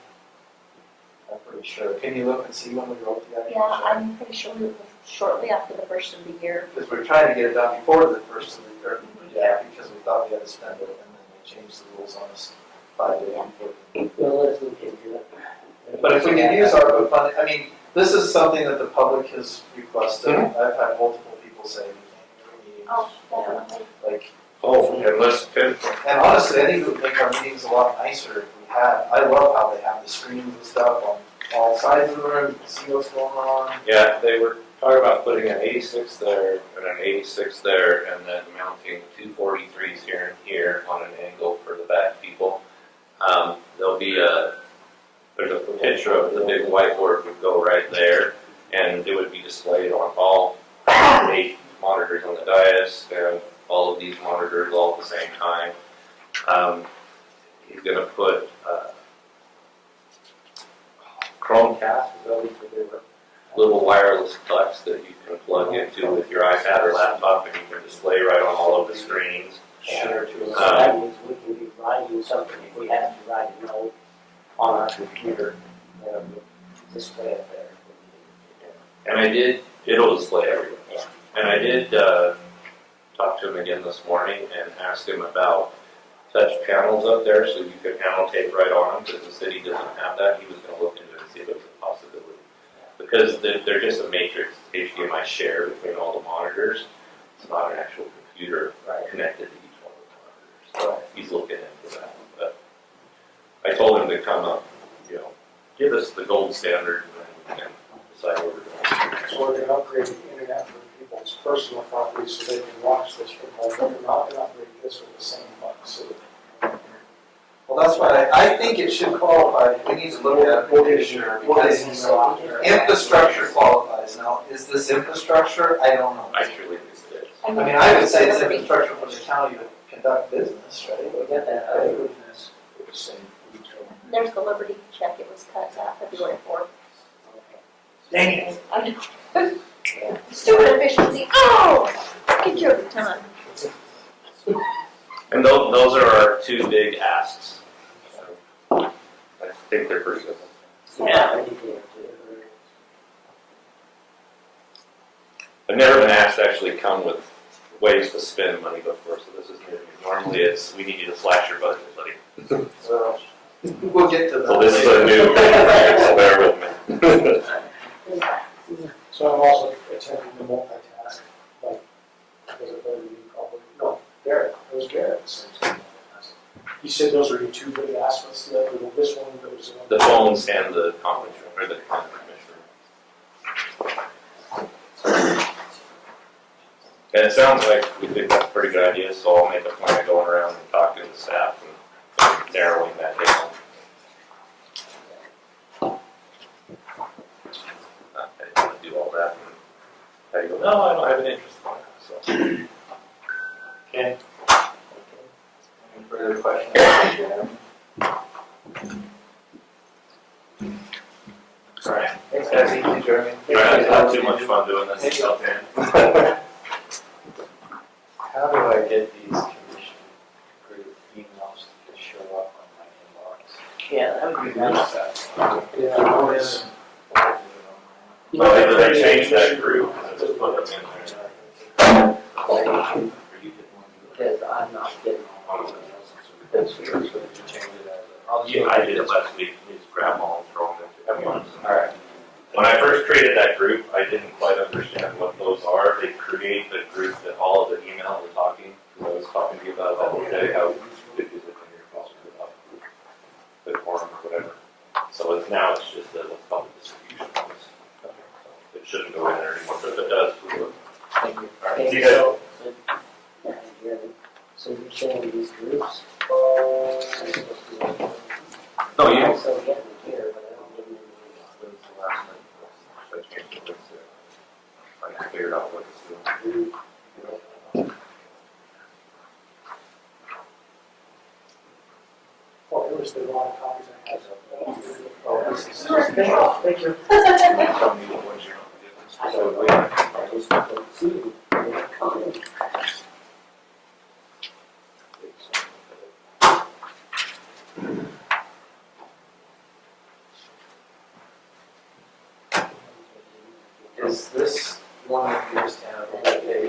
I'm pretty sure. Can you look and see when we wrote the actual Yeah, check? I'm pretty sure it was shortly after the first of the year. Because we're trying to get it done before the first of the year, because we thought we had to spend it, and then they changed the rules on us 5 days before. Well, let's look into it. But if we can use ARPA funding, I mean, this is something that the public has requested. I've had multiple people say, we can't hear Oh, definitely. like, Oh, and let's pin. and honestly, I think it would make our meetings a lot nicer if we had, I love how they have the screens and stuff on all sides of the room, you can see what's going on. Yeah, they were talking about putting an 86 there and an 86 there and then mounting 243s here and here on an angle for the back people. There'll be there's a picture of the big whiteboard would go right there and it would be displayed on all 8 monitors on the dais and all of these monitors all at the same time. He's going to put Chromecast, is that what they were? Little wireless clutch that you can plug into with your iPad or laptop, and you can display right on all of the screens. Sure. So that means we can be writing something, if we have to write a note on our computer, display it there. And it'll display everything. Yeah. And I did talk to him again this morning and ask him about touch panels up there so you could annotate right on them, because the city doesn't have that. He was going to look into it and see if it was a possibility. Because they're just a matrix HDMI share between all the monitors. It's not an actual computer connected to each one of the monitors. So he's looking into that. But I told him to come up, give us the gold standard and then decide where we're going. So we're gonna upgrade the internet for people's personal properties so they can watch this from home, but we're not gonna upgrade this with the same funds. Well, that's why I think it should qualify. We need to look at it. Because infrastructure qualifies. Now, is this infrastructure? I don't know. I truly think it is. I mean, I would say it's infrastructure for the county to conduct business, right? We got that other group. There's the Liberty check, it was cut out February 4th. Dang it. I know. Stupid efficiency, oh! Get your time. And those are our two big asks. I think they're pretty good. Yeah, I think they are too. I've never been asked to actually come with ways to spend money before, so this is new. Normally it's, we need you to slash your budget, buddy. So, we'll get to that. So this is a new thing, so bear with me. So I'm also attempting to multitask, like, was it better you probably, no, Garrett, it was Garrett. that said to multitask. He said those are your two big aspects, that this one, that was the one. The phones and the conference room, or the conference room. And it sounds like we think that's a pretty good idea, so I'll make a point of going around and talking to the staff and narrowing that down. I didn't want to do all that. And I go, no, I don't have an interest in that. So. Okay. Any further questions? All right. Thanks, guys. Thank you, Jeremy. You guys have too much fun doing this yourself, man. How do I get these commission approved emails to show up on my inbox? Yeah, that would be nice. Yeah, no, it's- Well, either they changed that group, and just put them in there. Because I'm not getting all of those. Yeah, I did it last week, you just grab them all and throw them into everyone's. Alright. When I first created that group, I didn't quite understand what those are. They create the group that all of the email we're talking, because I was talking to you about that today, how big is it in your policy about the forum or whatever. So now it's just a, let's call it distribution list. It shouldn't go in there anymore, but if it does, we will. Thank you. All right, Okay, see you guys. so you're saying these groups? No, you. Also get them here, but I don't get them in the I figured out what it's doing. Oh, it was the wrong copies I had. Oh, this is- Thank you. Tell me what ones you're not getting. I don't know. I just don't see them. Is this one that you just have, okay,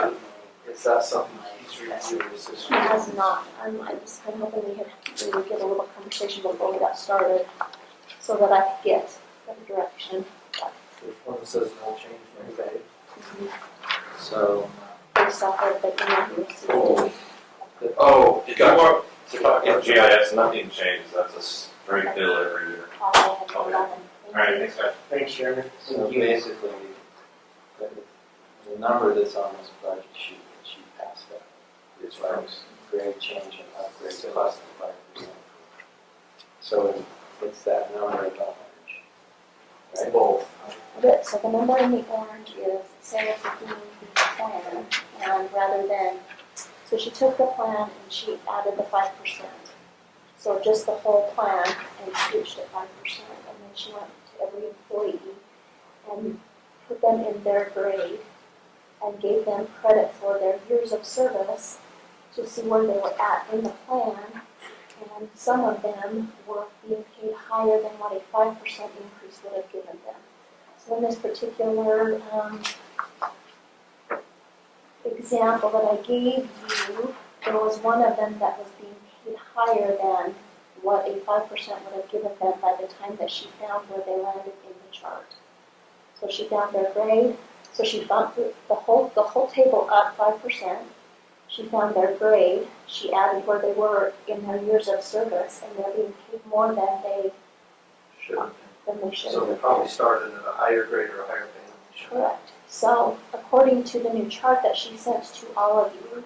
is that something he's reviewing? Is this? He has not, I was kind of hoping we would get a little conversation before we got started, so that I could get better direction. There's one that says no change, okay. So, Based off of the email he received. Oh, If you want to talk about GIS, nothing changes, that's a straight bill every year. All I had to Okay. 11. Alright, thanks guys. Thanks, Jeremy. so basically, the number that's on this budget sheet that she passed out is like grade change and upgrade plus the 5%. So it's that number at large. Right? both. But, so the number in the orange is sales of the plan, and rather than, so she took the plan and she added the 5%. So just the whole plan and switched at 5%, and then she went to every employee and put them in their grade and gave them credit for their years of service to see where they were at in the plan. And some of them were being paid higher than what a 5% increase would have given them. So in this particular example that I gave you, there was one of them that was being paid higher than what a 5% would have given them by the time that she found where they landed in the chart. So she found their grade, so she bumped the whole table up 5%. She found their grade, she added where they were in their years of service, and they're being paid more than they Should have should. So they probably started at a higher grade or a higher pay than they should. Correct. So according to the new chart that she sent to all of you,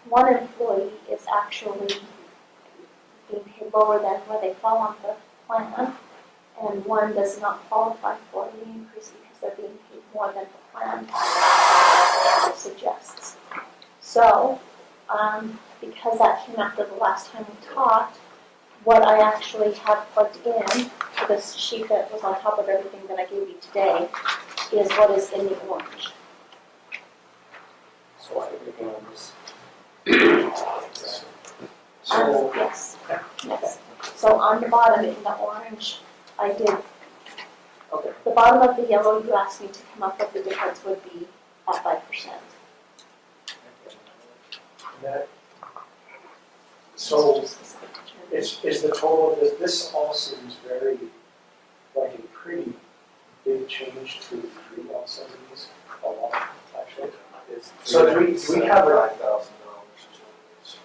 one employee is actually being paid lower than where they fall on the plan, and one does not qualify for the increase because they're being paid more than the plan suggests. So, because that came after the last time we talked, what I actually have plugged in to this sheet that was on top of everything that I gave you today is what is in the orange. So everything on this. Yes. Yes. So on the bottom in the orange, I did, Okay. the bottom of the yellow, you asked me to come up with the difference would be at 5%. So is the total of this all seems very, like a pretty big change to agree on some of these, a lot, actually. So do we have a, $5,000.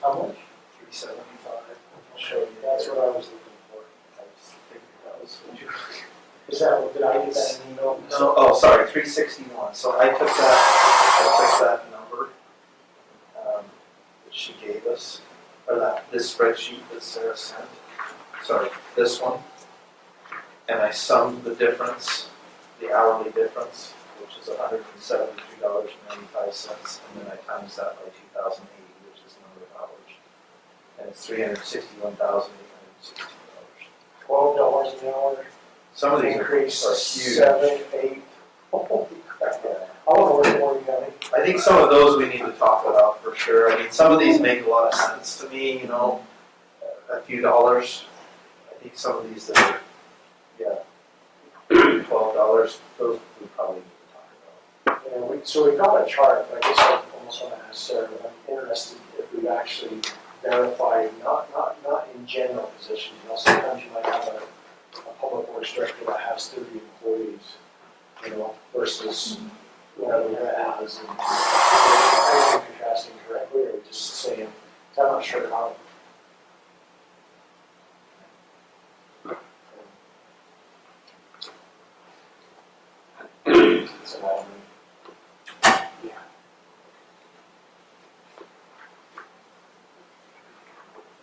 how much? $375. I'll show you, that's what I was looking for. I was thinking that was what you. Is that, did I get that in an email? No, oh, sorry, 361. So I took that number that she gave us, or this spreadsheet that Sarah sent. Sorry, this one. And I summed the difference, the hourly difference, which is $173.95, and then I times that by 2,080, which is the number of hours. And it's $361,860. $12 an hour. Some of these Increase are huge. 7, 8. Holy crap. I want to work more together. I think some of those we need to talk about for sure. I mean, some of these make a lot of sense to me, you know, a few dollars. I think some of these that are, $12, those we probably need to talk about. So we've got a chart, but I guess I almost want to ask Sarah, but I'm interested if we actually verify, not in general positions, you know, sometimes you might have a public works director that has 30 employees, you know, versus whatever that has. And are we contrasting correctly, or are we just saying, I'm not sure how. It's a lot of money. Yeah.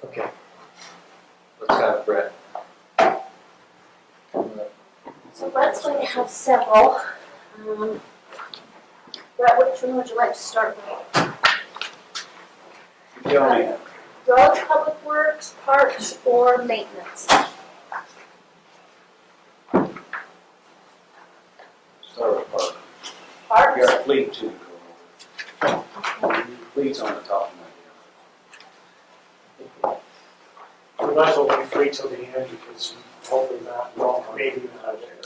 Okay. Let's have Brett. So Brett's going to have several. Brett, which one would you like to start with? Roads, public works, parks, or maintenance? Start with park. Parks? We got fleet too. Fleet's on the top of my head. We might as well be free till the end because hopefully not, well, maybe not there.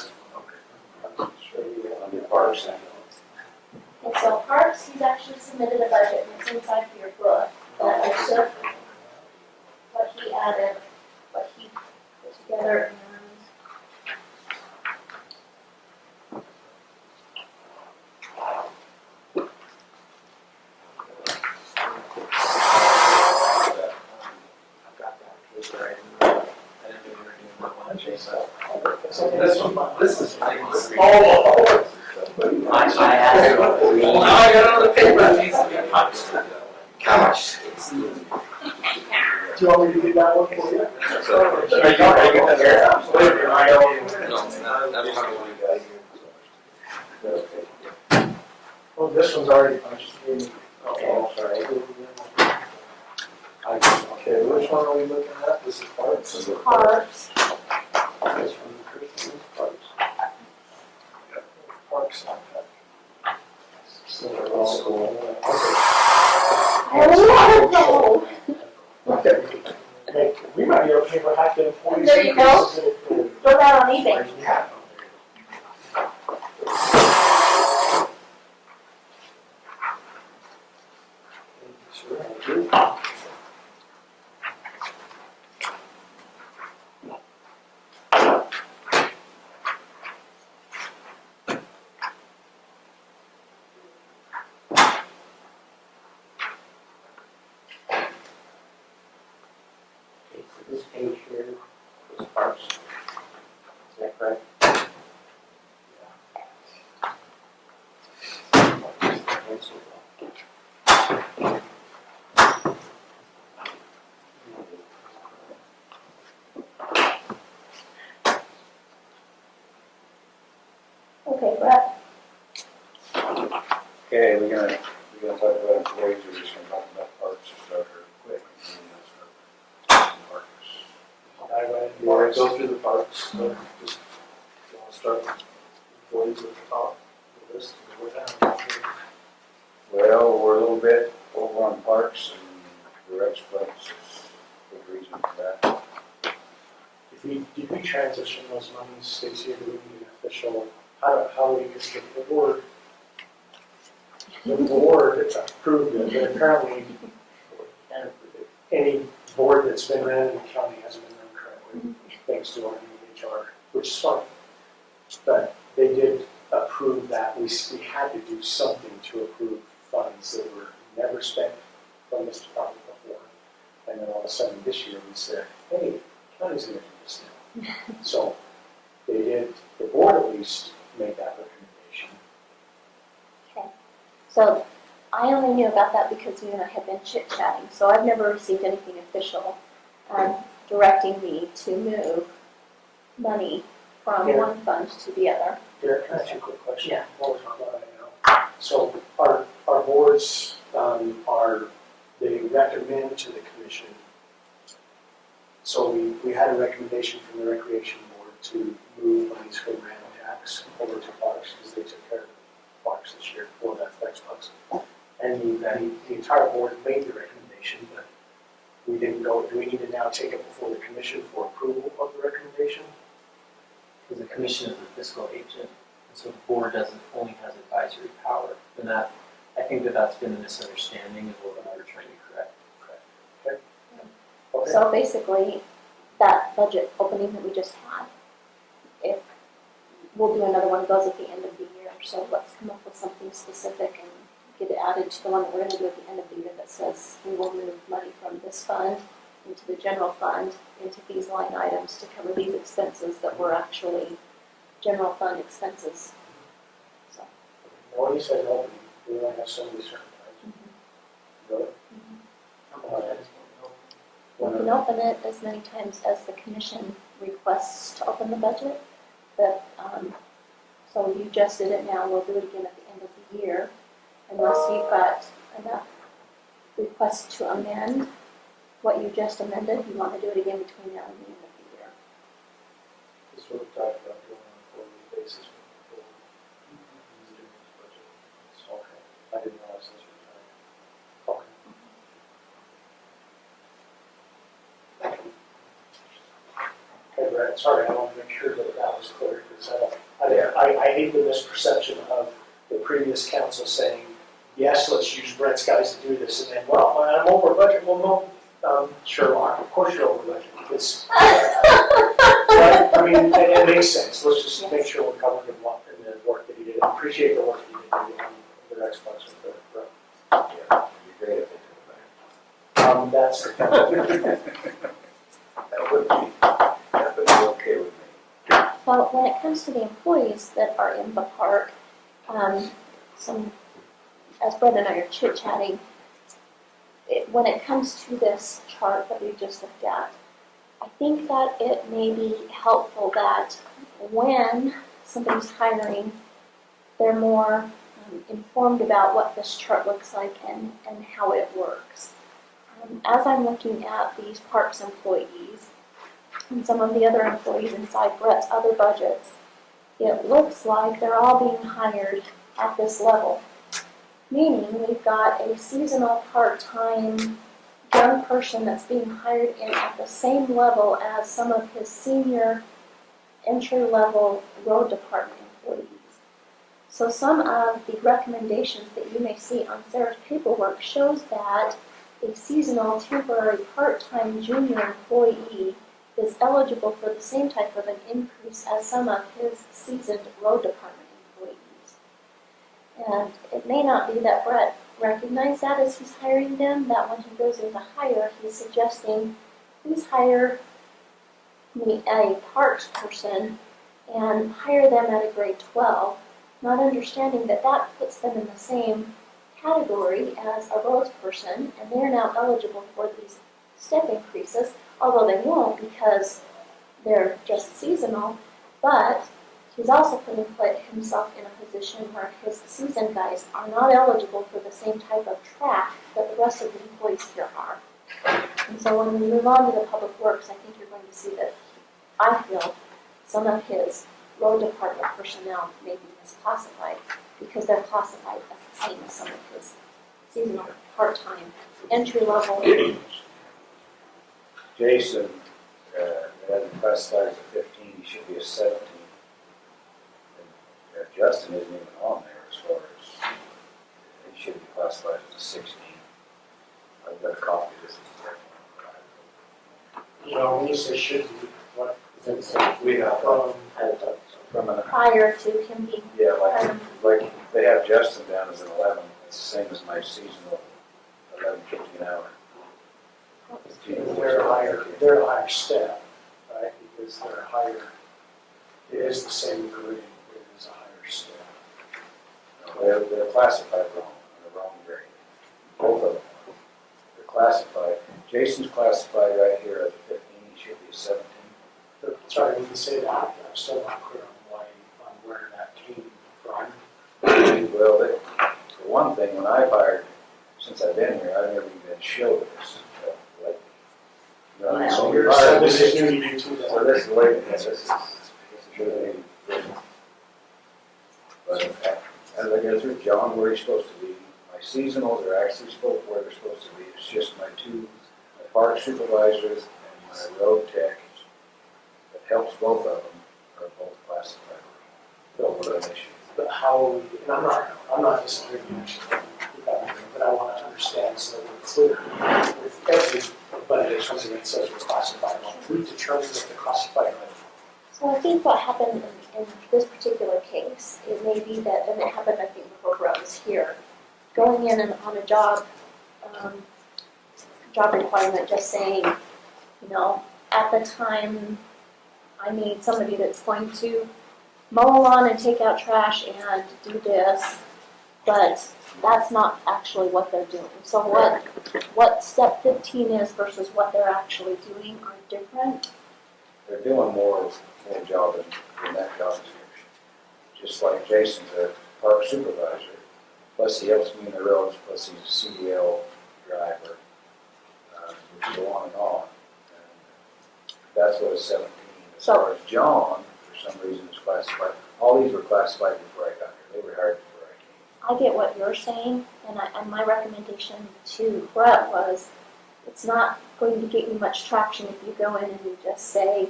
I'm sure you will. On your parks and And so parks, he's actually submitted a budget, and it's inside of your book, that I took what he added, what he put together, and I've got that paper. I didn't know you were doing that one. This is my. Oh, I asked about the Now I got another paper that needs to be punched. Gosh. do you want me to get that one for you? Oh, this one's already punched. Oh, sorry. Okay, which one are we looking at? This is parks. parks. This one, Christian, is parks. school. I love it. Okay. We might be okay for half the employees. There you go. Increases Throw that on eBay. Yeah. Sure. Okay, so this page here is parks. Is that correct? Okay, Brett. Okay, we're gonna talk about employees, we're just gonna talk about parks to start real quick. Parks. You want to go through the parks, or just, you want to start with employees at the top of the list, and go down? Well, we're a little bit over on parks and the Rexplex is a good reason for that. Did we transition those monies, Stacy, or do we need an official, how we, because the board approved it, but apparently any board that's been ran in the county hasn't been run correctly, thanks to our new HR, which is fine. But they did approve that, we had to do something to approve funds that were never spent from this department before. And then all of a sudden this year we said, hey, county's gonna do this now. So they did, the board at least made that recommendation. Okay. So I only knew about that because you and I have been chit-chatting, so I've never received anything official directing me to move money from Yeah. one fund to the other. Derek, can I ask you a quick question? Yeah. While we're talking about it now. So our boards they recommend to the commission. So we had a recommendation from the recreation board to move monies from random tax over to parks because they took care of parks this year for that flex bucks. And the entire board made the recommendation, but we didn't go, do we need to now take it before the commission for approval of the recommendation? Because the commission is the fiscal agent, and so the board only has advisory power. And that, I think that's been a misunderstanding of what we're trying to correct. Okay. So basically, that budget opening that we just had, if we'll do another one of those at the end of the year, so let's come up with something specific and get it added to the one that we're gonna do at the end of the year that says we will move money from this fund into the general fund, into these line items to cover these expenses that were actually general fund expenses. So, When you said opening, we only have so many certain times. Really? we can open it as many times as the commission requests to open the budget, but, so you just did it now, we'll do it again at the end of the year, unless you've got enough requests to amend what you just amended, you want to do it again between now and the end of the year. This is what we talked about doing on a quarterly basis. Okay. I didn't realize this was okay. Okay, Brett, sorry, I want to make sure that was clear, because I hate the misperception of the previous council saying, yes, let's use Brett's guys to do this, and then, well, when I'm over budget, well, no, Sherlock, of course you're over budget, because, right? I mean, it makes sense, let's just make sure we're covered in the work that he did, I appreciate the work that he did on the Xbox with Brett. Yeah, it'd be great if they did That's the that. That would be okay with me. Well, when it comes to the employees that are in the park, as Brett and I are chit-chatting, when it comes to this chart that we just looked at, I think that it may be helpful that when somebody's hiring, they're more informed about what this chart looks like and how it works. As I'm looking at these parks employees and some of the other employees inside Brett's other budgets, it looks like they're all being hired at this level. Meaning we've got a seasonal part-time young person that's being hired in at the same level as some of his senior entry-level road department employees. So some of the recommendations that you may see on Sarah's paperwork shows that a seasonal, temporary, part-time junior employee is eligible for the same type of an increase as some of his seasoned road department employees. And it may not be that Brett recognized that as he's hiring them, that when he goes in to hire, he's suggesting, please hire me a parks person and hire them at a grade 12, not understanding that that puts them in the same category as a roads person, and they're now eligible for these step increases, although they won't because they're just seasonal, but he's also putting himself in a position where his seasoned guys are not eligible for the same type of track that the rest of the employees here are. And so when we move on to the public works, I think you're going to see that I feel some of his road department personnel may be misclassified because they're classified as the same as some of his seasonal, part-time, entry-level. Jason, has been classified as a 15, he should be a 17. And Justin isn't even on there as far as, he should be classified as a 16. I've got a copy of this. When you say should be, what? We have, from a, Prior to him being, yeah, like they have Justin down as an 11, it's the same as my seasonal 11, 15 hour. They're a higher step, right, because they're a higher, it is the same grade, it is a higher step. They're classified wrong, on the wrong grade. Both of them. They're classified. Jason's classified right here as a 15, he should be a 17. Sorry, when you say that, I'm still not clear on where that came from. Well, for one thing, when I've hired, since I've been here, I've never even showed this lately. You know, so You're we've hired this is this, new to you too, so this is lately, this is really good. But as I go through, John, where he's supposed to be, my seasonals are actually supposed where they're supposed to be. It's just my park supervisors and my road tech that helps both of them are both classified. Don't let an issue. but how, and I'm not disagreeing actually, but I want to understand so that we're clear with everybody that comes in and says we're classified. Who determines if they're classified? so I think what happened in this particular case, it may be that, and it happened I think before Brett was here, going in and on a job requirement, just saying, at the time, I need somebody that's going to mow a lawn and take out trash and do this, but that's not actually what they're doing. So what step 15 is versus what they're actually doing are different. They're doing more job in that job description. Just like Jason's a park supervisor, plus he helps me in the roads, plus he's a CDL driver, which go on and on. And that's what a 17. As far as John, for some reason, is classified. All these were classified before I got here. They were hired before I came. I get what you're saying, and my recommendation to Brett was, it's not going to get you much traction if you go in and you just say,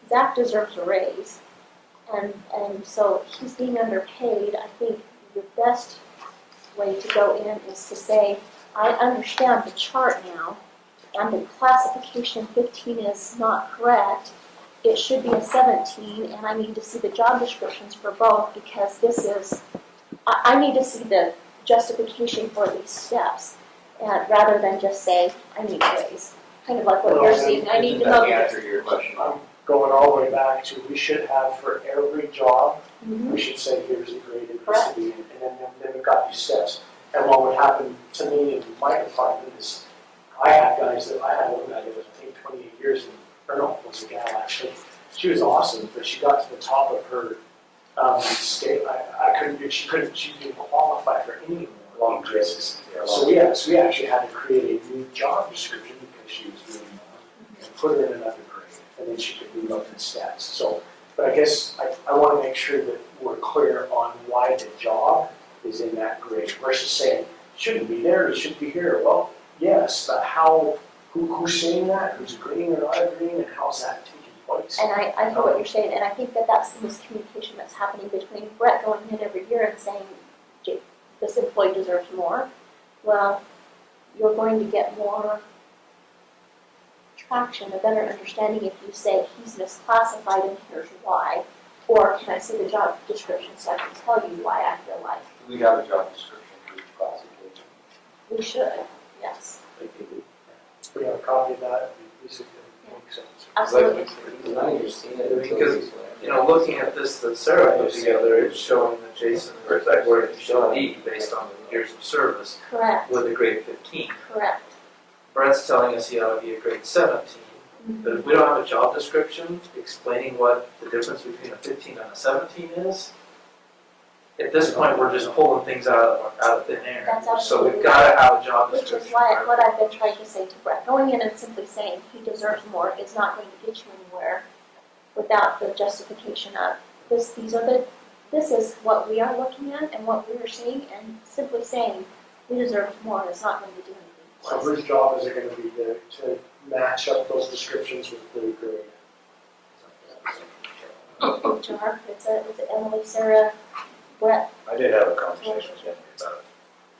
Zach deserves a raise, and so he's being underpaid. I think the best way to go in is to say, I understand the chart now, and the classification 15 is not correct. It should be a 17, and I need to see the job descriptions for both because this is, I need to see the justification for these steps, and rather than just say, I need a raise. Kind of like what you're saying, I need to know. Answer your question. I'm going all the way back to, we should have for every job, Mhm. we should say, here's the grade it needs Correct. to be, and then we've got these steps. And what would happen to me in my department is, I had one guy that was, I think, 28 years, or no, it was a gal actually. She was awesome, but she got to the top of her scale. She didn't qualify for any long increases. So we actually had to create a new job description because she was really and put her in another grade, and then she could move up in stats. So, but I guess I want to make sure that we're clear on why the job is in that grade versus saying, shouldn't be there, it should be here. Well, yes, but how, who's saying that, who's agreeing or not agreeing, and how's that taking place? And I hear what you're saying, and I think that that's the miscommunication that's happening between Brett going in every year and saying, this employee deserves more. Well, you're going to get more traction, a better understanding if you say he's misclassified and here's why. Or can I see the job description so I can tell you why I feel like We have a job description for each classification. we should, yes, If we have a copy of that, it makes sense. absolutely. Because I never seen it until Because, this way. You know, looking at this that Sarah put together, it's showing that Jason is where he should be based on the years of service Correct, with a grade 15. correct. Brett's telling us he ought to be a grade 17. But if we don't have a job description explaining what the difference between a 15 and a 17 is, at this point, we're just pulling things out of thin air. That's So absolutely we've got to have a job Which description. is why, what I've been trying to say to Brett, going in and simply saying he deserves more is not going to get you anywhere without the justification of this, this is what we are looking at and what we are seeing, and simply saying he deserves more is not going to do anything So for us. whose job is it gonna be to match up those descriptions with the grade? HR, it's Emily, Sarah, Brett, I did have a conversation with Emily about it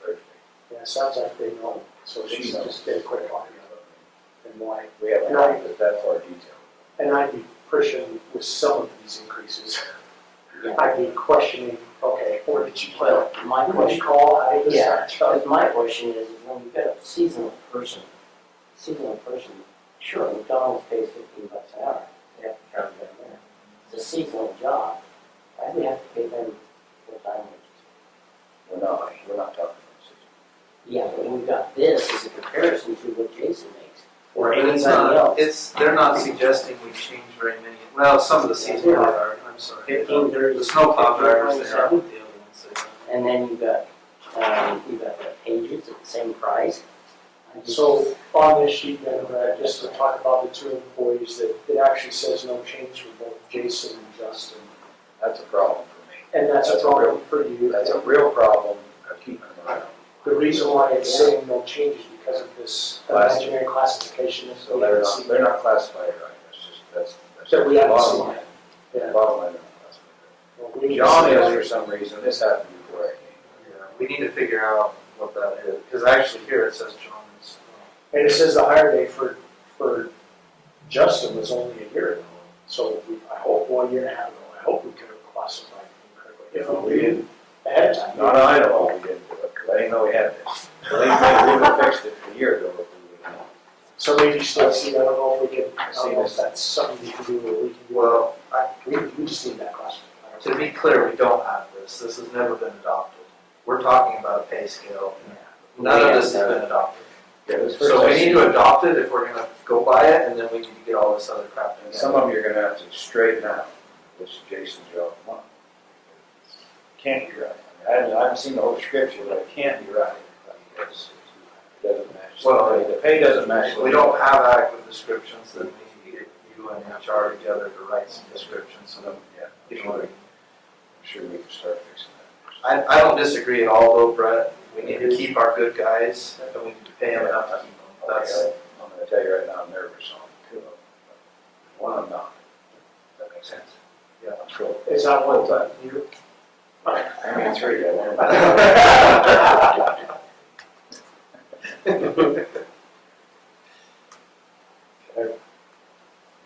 Thursday. Yeah, it sounds like they know, so she just get a quick copy of it and why. We haven't gotten it that far detailed. And I'd be pushing with some of these increases. I'd be questioning, okay, where did you Well, my What did question, you call, how did this yeah, match up? because my question is, when you've got a seasonal person, sure, McDonald's pays $15 an hour, they have to charge them there. It's a seasonal job, why do we have to pay them full-time wages? We're not talking about Yeah, but we've got this as a comparison to what Jason makes, or But anybody it's not, else. they're not suggesting we change very many. Well, some of the seasonal are, I'm sorry. 15, 30, The snowplow drivers, they are, 27. the other ones, they are. And then you've got the pages at the same price. So on this sheet then, Brad, just to talk about the two employees, that it actually says no change for both Jason and Justin. That's a problem for me. And that's a problem for you. That's a real problem of keeping them around. The reason why it's saying no change is because of this imaginary classification that So we they're haven't not, seen. they're not classified right. That's That we haven't bottom seen line. yet. Yeah. Bottom line, they're not classified. Well, we need to John see is that. for some reason, this happened before I came. Yeah, we need to figure out what that is, because actually here it says John's. And it says the hire date for Justin was only a year ago. So I hope 1.5 years ago, I hope we could have classified him correctly. If No, we we didn't ahead of time. Not I know why we didn't do it, because I didn't know we had this. Believe me, we would have fixed it a year ago if we would have known. So maybe Stacy, I don't know if we can, I I see don't know if this. that's something you can do or we can do. Well, We just need that classified. to be clear, we don't have this. This has never been adopted. We're talking about a pay scale. None of this has been adopted. Yeah, this So first we I need see- to adopt it if we're gonna go by it, and then we need to get all this other crap And together. some of them you're gonna have to straighten out, which is Jason's job. One. Can't be right. I haven't seen the whole description, but it can't be right. Because it doesn't match. Well, The pay doesn't match. If we don't have adequate descriptions, then we need to get you and HR together to write some descriptions, so then, Yeah, you know, I'm sure we can start fixing that. I don't disagree at all though, Brett. We need to keep our good guys, and we need to pay them enough to keep them. That's, Okay, I'm gonna tell you right now, I'm nervous on two of them. One I'm not. That makes sense? Yeah. I'm sure. Is that one time you? I mean, three, I won't.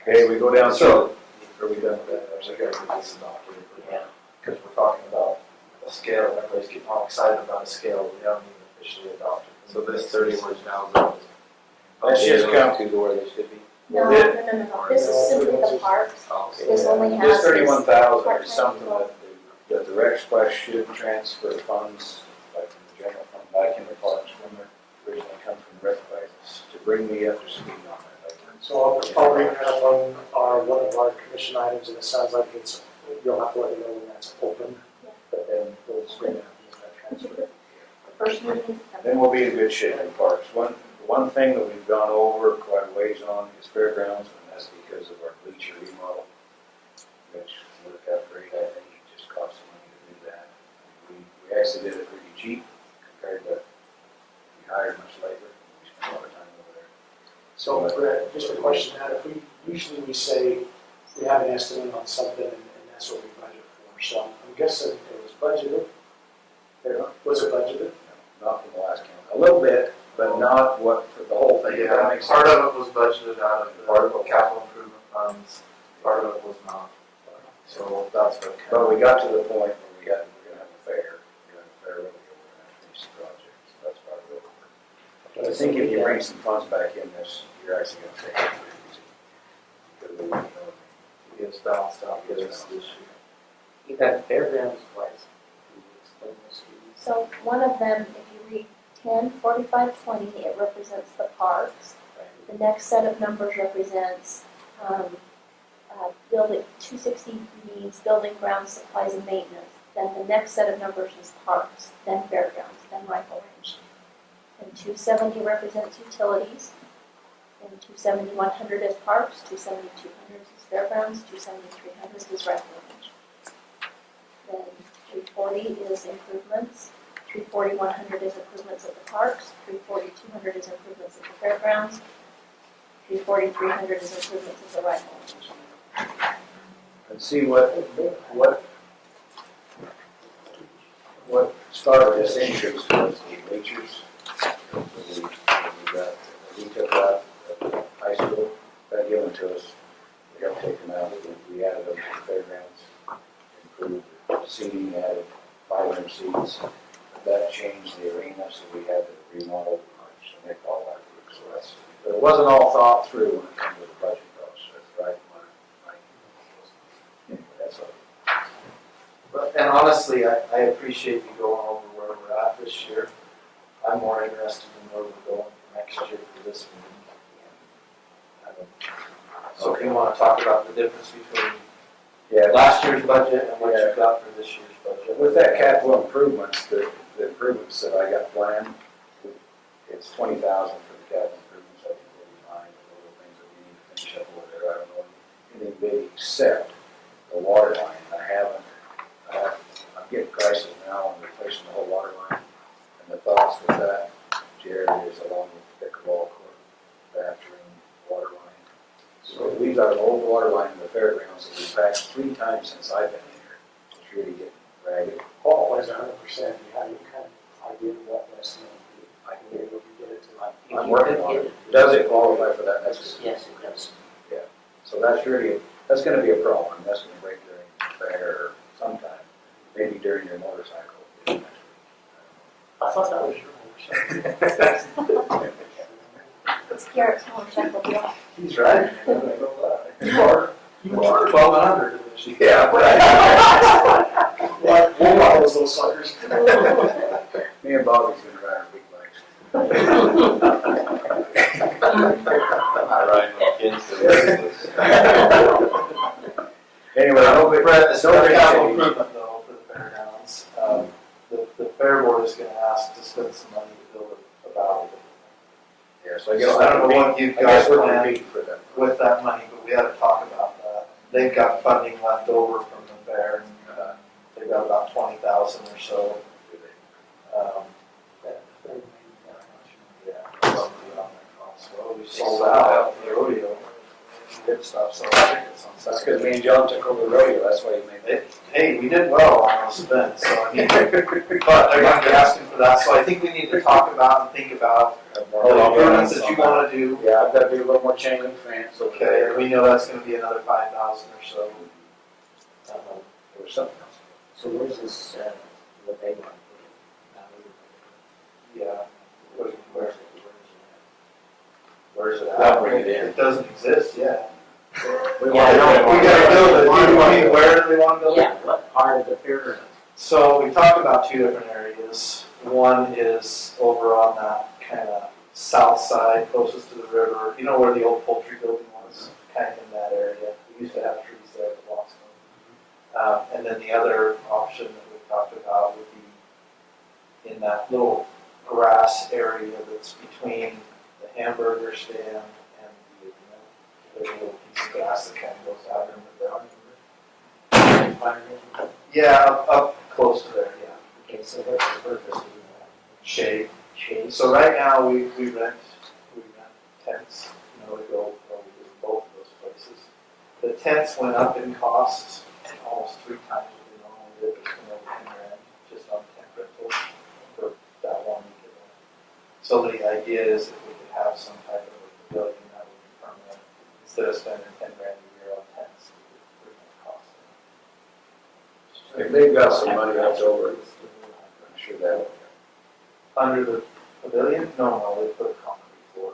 Okay, we go down, so, are we done with that? there's a good piece of document, Yeah. because we're talking about a scale, and everybody's getting all excited about a scale, we haven't even officially adopted. So this 30 words now is. Let's just count. To where they should be. no, no, this is simply the parks, Okay. this only This has. 31,000 is something that the rec splash should transfer funds, like from the general fund back into parks when they originally come from rec splash, to bring me up to speed on that. So I'll bring that up on one of our commission items, and it sounds like you'll have to let me know when that's open. But then we'll just bring that transfer. The first meeting. Then we'll be in good shape in parks. One thing that we've gone over quite a ways on is Fairgrounds, and that's because of our bleacher remodel, which worked out great, I think. It just cost some money to do that. We guess they did it pretty cheap compared to, we hired much labor, we spent a lot of time over there. So, Brett, just a question, that if usually we say we have an estimate on something and that's what we budget for, so I'm guessing it was budgeted? Was it budgeted? Not from the last count, a little bit, but not what, for the whole thing, if that Yeah, makes part sense. of it was budgeted out of the capital improvement funds, part of it was not. So that's what kind But of. we got to the point where we're gonna have a fair, we're gonna have a fair rodeo, we're gonna have to finish the project, so that's part of it. But I think if you bring some funds back in this, you're actually gonna take it pretty easy. Because we, Get us balanced out, get us this year. You got fairgrounds twice. Can you explain this to me? So one of them, if you read 10, 45, 20, it represents the parks. The next set of numbers represents building, 260 means building, grounds, supplies, and maintenance. Then the next set of numbers is parks, then fairgrounds, then rifle range. And 270 represents utilities. And 270, 100 is parks, 270, 200 is fairgrounds, 270, 300 is rifle range. Then 340 is improvements. 340, 100 is improvements at the parks. 340, 200 is improvements at the fairgrounds. 340, 300 is improvements at the rifle range. and see what started this increase was the bleachers. We took out at the high school, got given to us, we got taken out, we added them to the fairgrounds, improved the seating, added 500 seats. That changed the arena, so we had to remodel to make all that work, so that's, but it wasn't all thought through when it came to the budget process, right? Anyway, that's all. But, and honestly, I appreciate you going over where we're at this year. I'm more interested in where we're going for next year for this meeting. So if you want to talk about the difference between Yeah, last year's budget and what you've got for this year's budget. with that capital improvements, the improvements that I got planned, it's 20,000 for the capital improvements, I think we'll be fine, the little things that we need to finish up over there, I don't know anything big except the water line. I'm getting prices now on replacing the whole water line, and the thoughts with that, Jared, is along with the pickleball court, bathroom, water line. So we've got an old water line in the fairgrounds that we've patched 3 times since I've been in here. It's really getting ragged. Qualifies 100%, you have any kind of idea of what estimate would be? I can be able to get it to I'm working on it. Does it qualify for that next year? Yes, it does. So that's gonna be a problem, that's gonna break during the fair or sometime, maybe during your motorcycle next week. I thought that was your motion. It's Garrett's motorcycle block. He's right. You are 1,200 this year. Yeah, right. What, we'll buy those little suckers. Me and Bobby's gonna ride our big bikes. I ride my kids to this. Anyway, no big, Brett, this is no big capital change. improvement though for the fairgrounds. The fair board is going to ask to spend some money to build a battle. Yeah, so I So I don't know what you guys we're plan competing for that. with that money, but we had to talk about that. They've got funding left over from the fair. They've got about 20,000 or so. Yeah, something on that cost. Well, we sold out the rodeo. Good stuff, so I think it's on That's Saturday. because me and John took over the rodeo, that's why you made it. Hey, we did well on those events, so I mean, but they're gonna be asking for that, so I think we need to talk about and think about the improvements that you wanna do. Yeah, I've got to do a little more chain link fence. Okay, and we know that's gonna be another 5,000 or so. There was something else. So where's this, what they want? Yeah. Where's it That'll at? bring it in. It doesn't exist yet. We Yeah, I know. We gotta build it, do you mean, where do they wanna build it? Yeah, what part of the fairgrounds? So we talked about 2 different areas. One is over on that kind of south side, closest to the river. You know where the old poultry building was? Kind of in that area. We used to have trees there that lost them. And then the other option that we talked about would be in that little grass area that's between the hamburger stand and there's a little piece of grass that kind of goes out in the ground. Yeah, up close to there, yeah. Okay, so what's the purpose of that? Shade. Shade? So right now, we rent tents, to go, we do both of those places. The tents went up in cost almost 3 times what we normally did, it's been over $10,000 just on tent rental for that 1 week event. So the idea is if we could have some type of a pavilion that would be permanent, instead of spending $10,000 a year on tents, we could bring the cost down. If they've got some money left over, I'm sure that will. Under the pavilion? No, they put a concrete floor.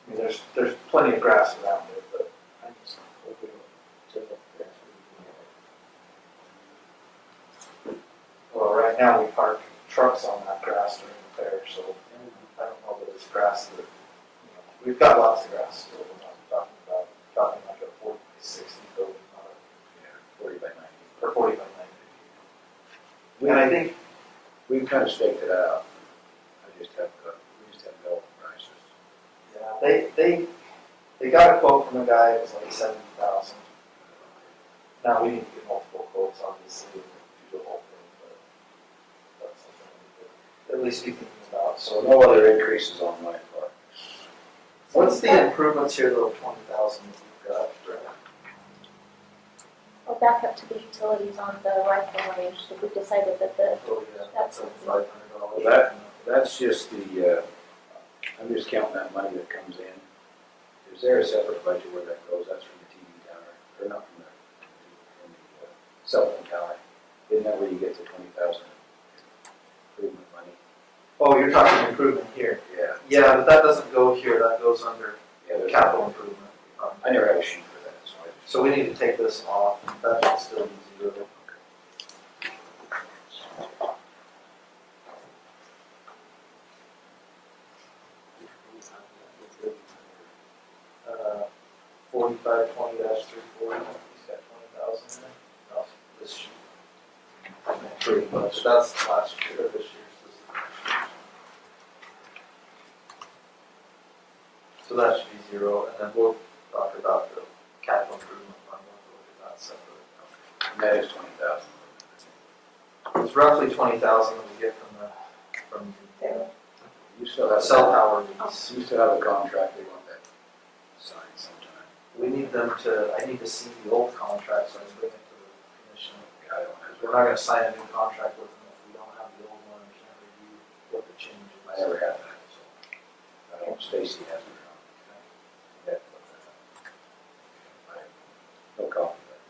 I mean, there's plenty of grass around it, but I just hope we don't take up the grass. well, right now we park trucks on that grass during the fair, so I don't know that it's grass that, we've got lots of grass still. We're not talking like a 40 by 60 building, not a 40 by 90. or 40 by 90. And I think We've kind of staked it out. We just haven't known prices. yeah, they got a quote from a guy, it was like 70,000. Now we need to get multiple quotes, obviously, and do the whole thing, but that's something we could at least be thinking about. So no other increases on my part. What's the improvements here, though, 20,000 that you've got, Brett? We'll back up to the utilities on the rifle range, so we decided that Oh, yeah, That's that's a something. $500. That's just I'm just counting that money that comes in. Is there a separate budget where that goes? That's from the TV tower, or not from the cell phone tower? Isn't that where you get the 20,000 improvement money? Oh, you're talking improvement here. Yeah. Yeah, but that doesn't go here, that goes under Yeah, there's capital improvement. I never had a sheet for that, so I just. So we need to take this off, that should still be 0. Uh, 4520-340, he's got 20,000 in it. No, this sheet. Pretty much, that's last year, this year's. This is next year's. So that should be 0, and then we'll talk about the capital improvement fund, we'll look at that separately. And that is 20,000. It's roughly 20,000 that we get from the You still have cell tower lease. You still have a contract. They want that signed sometime. We need them to, I need to see the old contract so I can bring it to the commission. I don't have. We're not gonna sign a new contract with them if we don't have the old one and can't review what the change is. I never had that, so. I don't, Stacy has it. Yeah, no copy of that.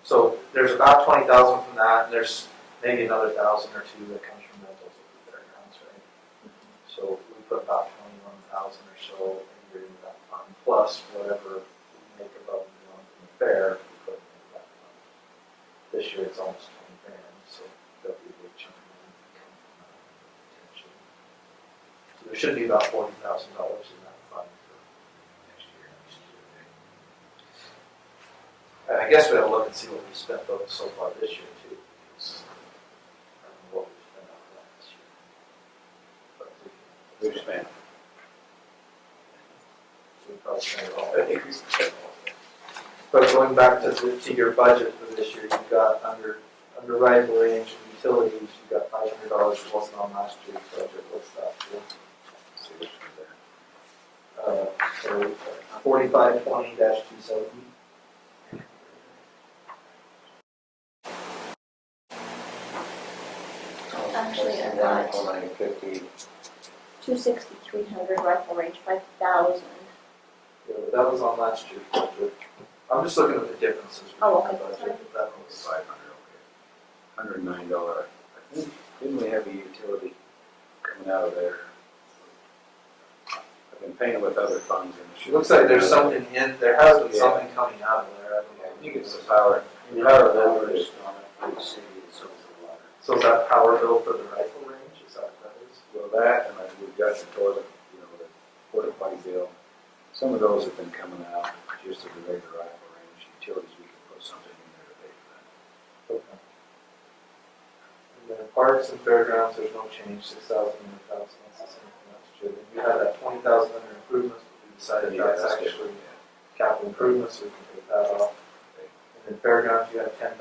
So there's about 20,000 from that, and there's maybe another 1,000 or 2 that comes from rentals at the fairgrounds, right? So we put about 21,000 or so a year into that fund, plus whatever we make above and beyond from the fair, we put into that fund. This year it's almost 20 grand, so that'll be a big chunk of money that come from that potentially. So there should be about $40,000 in that fund for next year. And I guess we have to look and see what we spent so far this year too, because I don't know what we spent on that this year. But We've spent. we probably spent it all. I think we spent all of it. But going back to your budget for this year, you've got under rifle range and utilities, you've got $500 that wasn't on last year's budget. What's that for? Let's see which one's that. So 4520-270. actually I've got 950. 260, 300 rifle range, 5,000. Yeah, but that was on last year's budget. I'm just looking at the differences. Oh, between okay. the budget, but that was 500, okay. $109. I think, didn't we have a utility coming out of there? I've been paying with other funds and. It looks like there's something there has been something coming out of there. I don't know. I think it's the power bill for this. So is that power bill for the rifle range? Is that what that is? Well, that, and we've got the toilet, the porta potty bill. Some of those have been coming out just at the regular rifle range. Utilities, we can put something in there to pay for that. Okay. And then parks and fairgrounds, there's no change, 6,000 and 1,000, that's the same from last year. Then you had that 20,000 under improvements, but we decided that's actually capital improvements, so we can take that off. And then fairgrounds, you had 10,000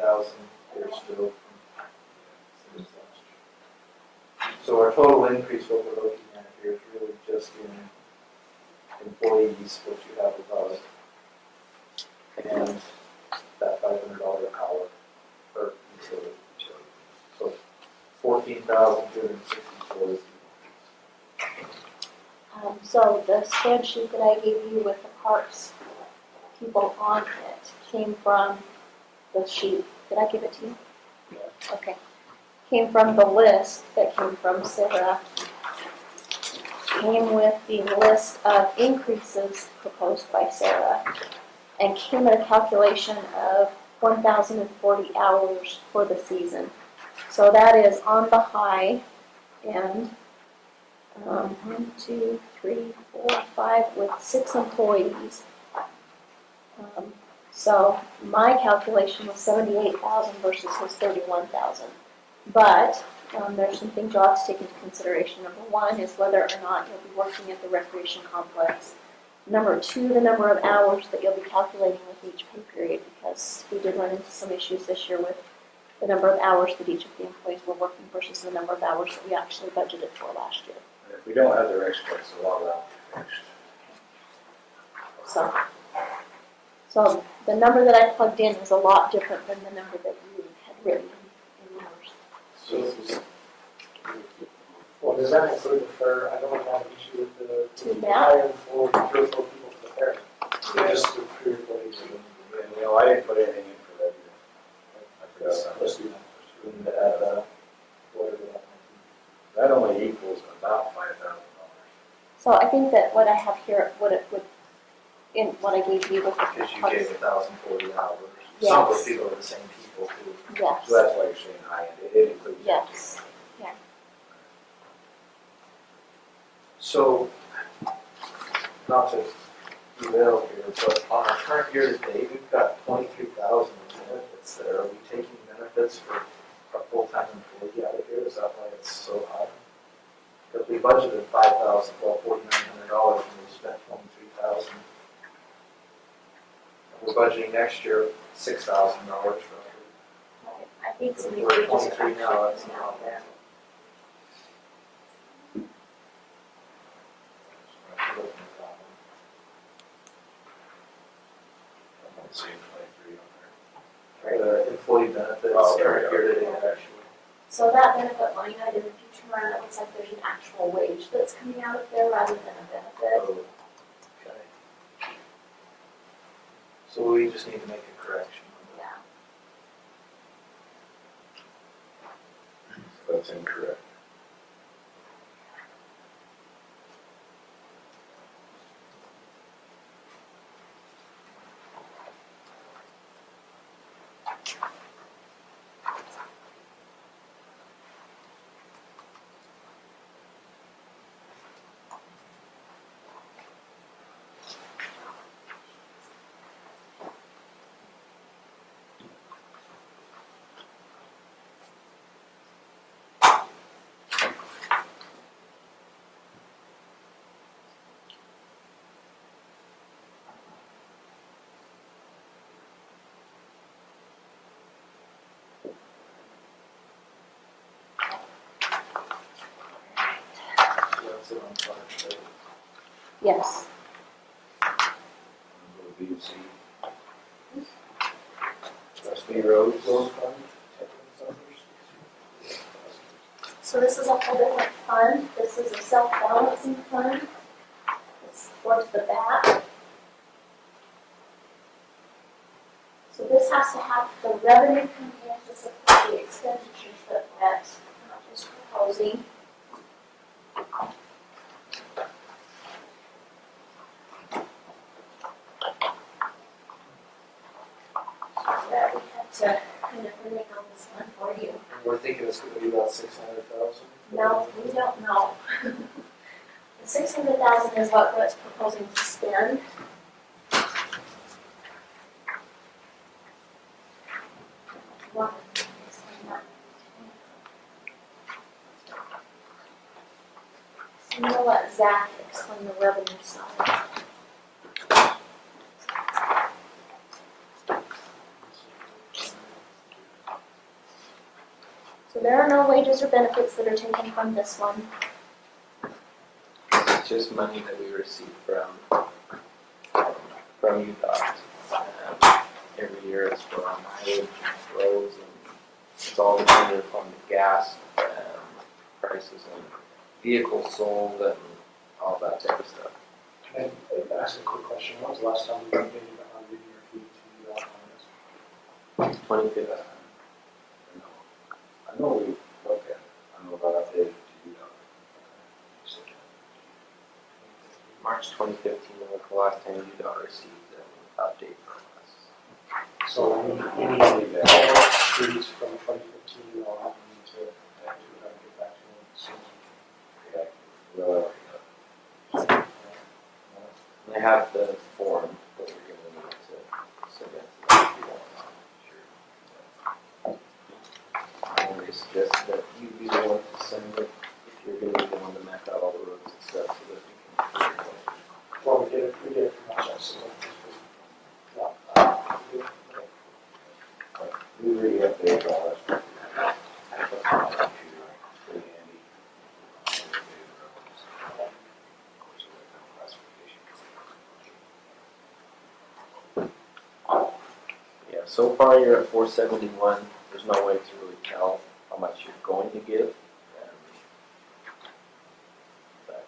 here still from So our total increase, what we're looking at here is really just in employees, what you have above. And that $500 hour per utility. So 14,264 is So the spreadsheet that I gave you with the parks people on it came from the sheet. Did I give it to you? Yes. Okay. Came from the list that came from Sarah. Came with the list of increases proposed by Sarah and came at a calculation of 1,040 hours for the season. So that is on the high end. 1, 2, 3, 4, 5 with 6 employees. So my calculation was 78,000 versus his 31,000. But there's some things you'll have to take into consideration. Number 1 is whether or not you'll be working at the recreation complex. Number 2, the number of hours that you'll be calculating with each pay period, because we did run into some issues this year with the number of hours that each of the employees were working versus the number of hours that we actually budgeted for last year. If we don't have the rec space, a lot of that will be fixed. So the number that I plugged in is a lot different than the number that you had written in yours. So this is Well, does that include the fair? I don't have an issue with the To that? hiring for 3 or 4 people for the fair. Just the 3 or 4 days. And, you know, I didn't put anything in for that either. I forgot about Let's that. do that. We need to add whatever that That only equals about $5,000. So I think that what I have here, in what I gave you with the might be. Because you gave 1,040 hours. Yes. Some of those people are the same people too. yes, So that's why you're saying high end, it includes. that. yes. So, not to derail here, but on our current year to date, we've got 23,000 in benefits there. Are we taking benefits for a full-time employee out of here? Is that why it's so high? Because we budgeted $4,900 and we spent 23,000. We're budgeting next year $6,000 roughly. I think some of We're these at wages are 23 now, that's actually not there. I don't see 23 on The employee benefits Oh, there current we year go. to date actually. So that benefit line item, if you turn around, it looks like there's an actual wage that's coming out of there rather than a benefit. Oh, okay. So we just need to make a correction. Yeah. there. So that's incorrect. So that's it on fire. Yes. Go to B and C. Trustee Rhodes. So this is a whole different fund. This is a self-balancing fund. It's towards the back. So this has to have the revenue come in to support the expenditures that I'm not just proposing. So that we had to kind of renege on this one for you. And we're thinking it's gonna be about 600,000? No, we don't know. The 600,000 is what Brett's proposing to spend. One, so I'm gonna let Zach explain the revenue side. So there are no wages or benefits that are taken from this one. It's just money that we receive from UDOT. Every year it's for our mileage, roads, and it's all dependent upon the gas prices and vehicles sold and all that type of stuff. Can I ask a quick question? When was the last time we paid on the year fee to UDOT on this? 2015. I know we looked at it, I know about updating it to UDOT. March 2015 was the last time UDOT received an update from us. So any streets from 2015 on, we need to get back to them soon. Okay, well, I have the form that we're going to need to submit to them if you want. I only suggest that you be the one to send it if you're going to be the one to map out all the roads and stuff so that we can. Well, we get it from us, so. we really updated all that stuff. That's on my computer, pretty handy. Of course, we have no classification. Yeah, so far you're at 471. There's no way to really tell how much you're going to give. But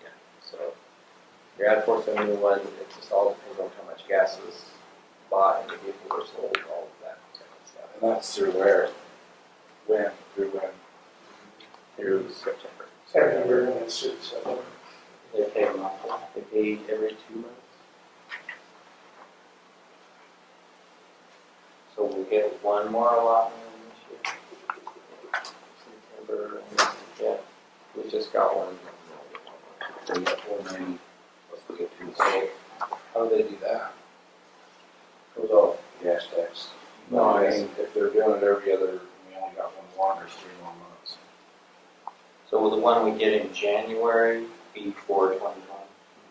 yeah, so you're at 471. It just all depends on how much gas is bought and the vehicle are sold, all of that type of stuff. And that's through where? Through when? Through September. September, and it's, so. They pay monthly. They pay every 2 months. So we'll get one more allotment this September, and yeah, we just got one. So you got 490, plus we get through the state. How do they do that? Goes off gas tax. No, I mean, if they're doing it every other, we only got one, there's 3 more months. So will the one we get in January be for 2020?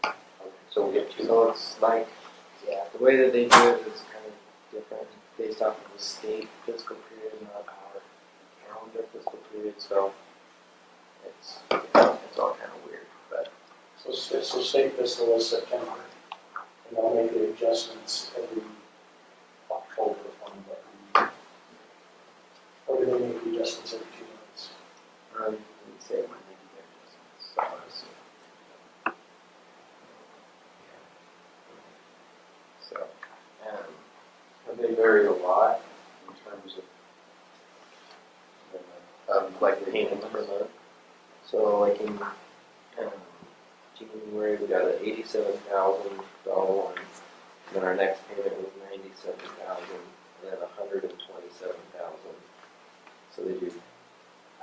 Okay, so we'll get 2 So months. it's like, yeah, the way that they do it is kind of different based off of the state fiscal period, not our calendar fiscal period, so it's all kind of weird, but So state fiscal is September, and I'll make the adjustments every October on what we, or do they make the adjustments every 2 months? I didn't say when they do their adjustments, so I assume. So, They vary a lot in terms of like payments per month. So like in January, we got an $87,000 one, and then our next payment was $97,000, and then $127,000. So they do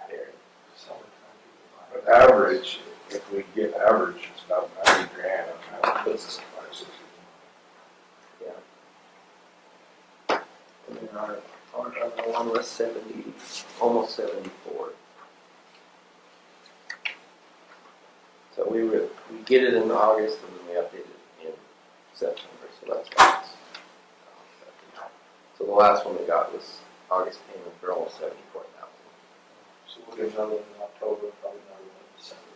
vary. But average, if we get average, it's about 90 grand on that. Puts us at 560. And then our other one was 70, almost 74. So we get it in August and then we update it in September. So that's why it's so the last one we got was August payment for almost 74,000. So we'll get another one in October, probably another one in December.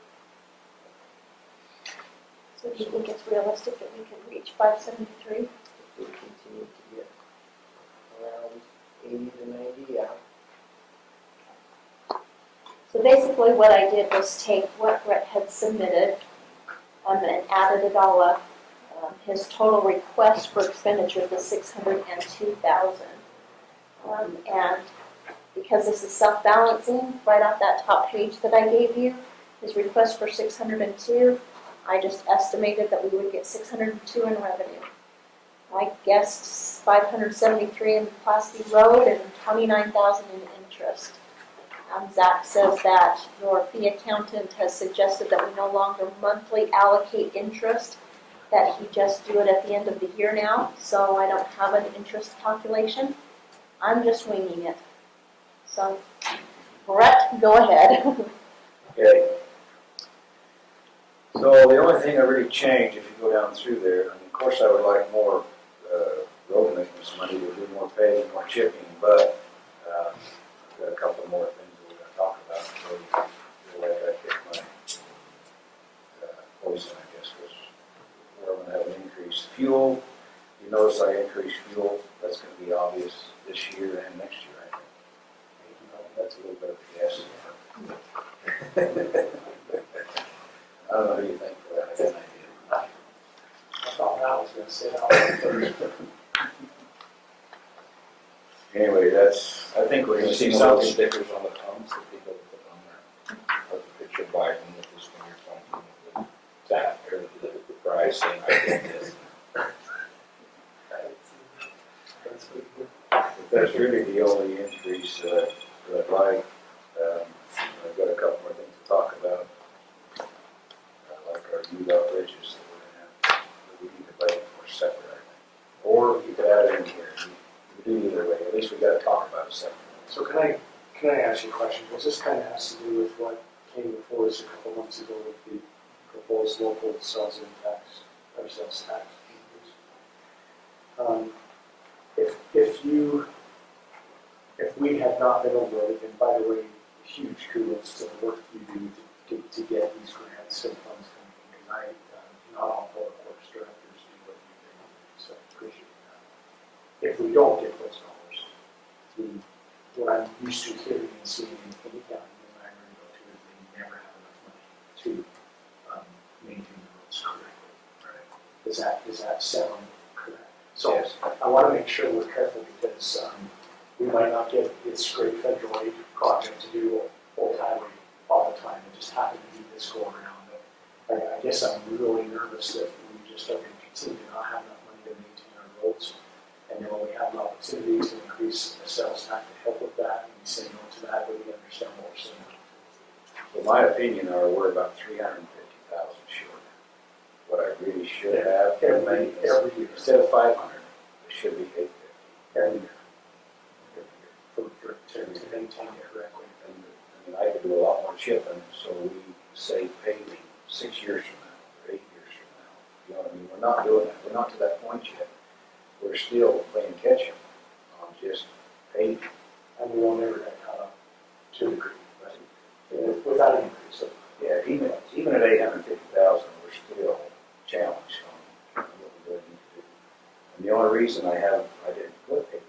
So do you think it's realistic that we could reach 573? If we continue to get around 80 to 90, yeah. So basically what I did was take what Brett had submitted and added it all up. His total request for expenditure was $602,000. And because this is self-balancing, right off that top page that I gave you, his request for 602, I just estimated that we would get 602 in revenue. I guessed 573 in Class B road and 29,000 in interest. Zach says that your fee accountant has suggested that we no longer monthly allocate interest, that he just do it at the end of the year now, so I don't have an interest calculation. I'm just winging it. So, Brett, go ahead. Okay. So the only thing that really changed, if you go down through there, and of course I would like more road maintenance money, to do more paving, more chipping, but I've got a couple of more things that we're gonna talk about, so you'll let that get my poison, I guess, because we're gonna have an increase. Fuel, you notice I increased fuel, that's gonna be obvious this year and next year, I think. That's a little bit of a guess. I don't know who you think for that, I got an idea. I thought Matt was gonna say that first. Anyway, that's, I think we're gonna You see see some something. stickers on the pumps that people put on there, of the picture of Biden with his finger pointing with the tap, or the price, saying, I did this. If that's really the only increase that I'd like, I've got a couple more things to talk about. Like our UDOT bridges that we're gonna have, that we need to budget for separate, I think. Or you could add it in here, you could do either way, at least we gotta talk about it separately. So can I ask you a question? Because this kind of has to do with what came before us a couple months ago with the proposed local sales tax, or sales tax increase. If we had not been over it, and by the way, huge kudos to the work you do to get these grants and funds coming in, because not all public works directors do what you do, so I appreciate that. If we don't get those dollars, what I'm used to hearing and seeing in the county, and I'm going to go to, is they never have enough money to maintain the roads correctly. Right. Does that sound correct? So Yes. I want to make sure we're careful because we might not get this great federal aid project to do Old Highway all the time. It just happened to be this go around. But I guess I'm really nervous that we just are going to continue to not have enough money to maintain our roads. And then when we have an opportunity to increase the sales tax to help with that, and we say no to that, but we understand what we're saying. So my opinion are we're about 350,000 short. What I really should have, Every year. instead of 500, it should be 850. Every year. To maintain it correctly. And, I mean, I could do a lot more chipping, so we save paving 6 years from now, or 8 years from now. You know what I mean? We're not doing that. We're not to that point yet. We're still playing catch-up on just paving. And we won't ever get caught up to a degree, right? Without an increase. So Yeah, even at 850,000, we're still challenged on what we really need to do. And the only reason I didn't put 850 in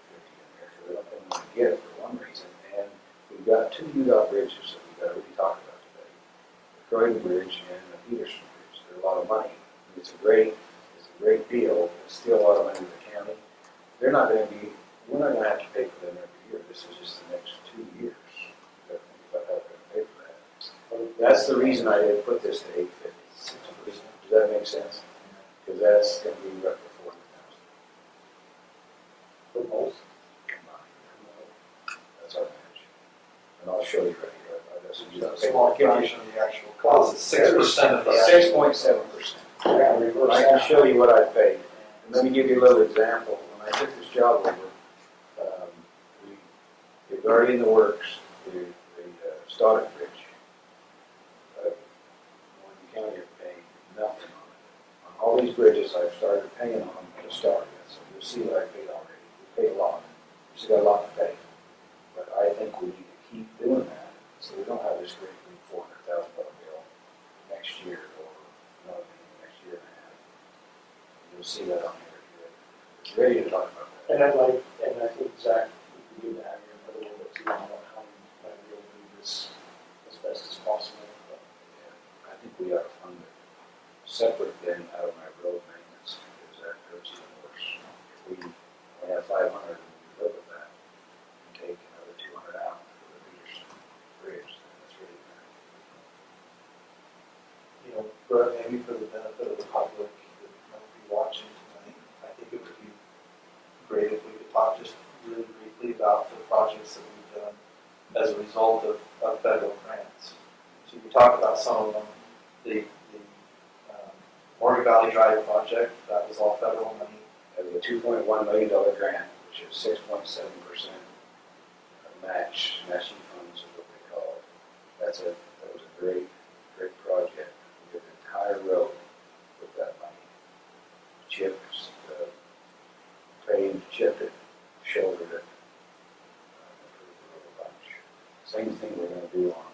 there, because I don't think I'm going to get it for one reason. And we've got two UDOT bridges that we've got to really talk about today. The Croydon Bridge and the Peterson Bridge. They're a lot of money. It's a great deal. It's still a lot of money to the county. We're not going to have to pay for them every year. This is just the next 2 years. We've got to think about how we're going to pay for that. That's the reason I didn't put this to 850. Does that make sense? Because that's going to be roughly 40,000. for most. That's our match. And I'll show you right here. I got some UDOT So a small paper. fraction of the actual cost, it's 6% of the. 6.7%. Yeah, reverse I can that. show you what I paid. And let me give you a little example. When I took this job over, we've already in the works, the Stoddard Bridge. Morgan County are paying nothing on it. On all these bridges, I've started paying on them at a start. So you'll see what I paid already. We paid a lot. We still got a lot to pay. But I think we need to keep doing that, so we don't have this great big $400,000 bill next year, or next year and a half. You'll see that on here. It's ready to talk about that. And I think Zach, we can do that here, put a little bit too long on how we plan to be able to do this as best as possible. But I think we ought to fund it separate then out of my road maintenance, because that hurts even worse. If we only have 500 and we live with that, and take another 200 out for the Peterson Bridge, then that's really bad. You know, but maybe for the benefit of the public that might be watching tonight, I think it would be great if we could talk just really briefly about the projects that we've done as a result of federal grants. So we talked about some of them. The Morgan Valley Drive project, that was all federal money. That was a $2.1 million grant, which is 6.7% matching funds is what they call it. That was a great project. We did the entire road with that money. Chipped, paved, chipped it, shouldered it, improved the road a bunch. Same thing we're gonna do on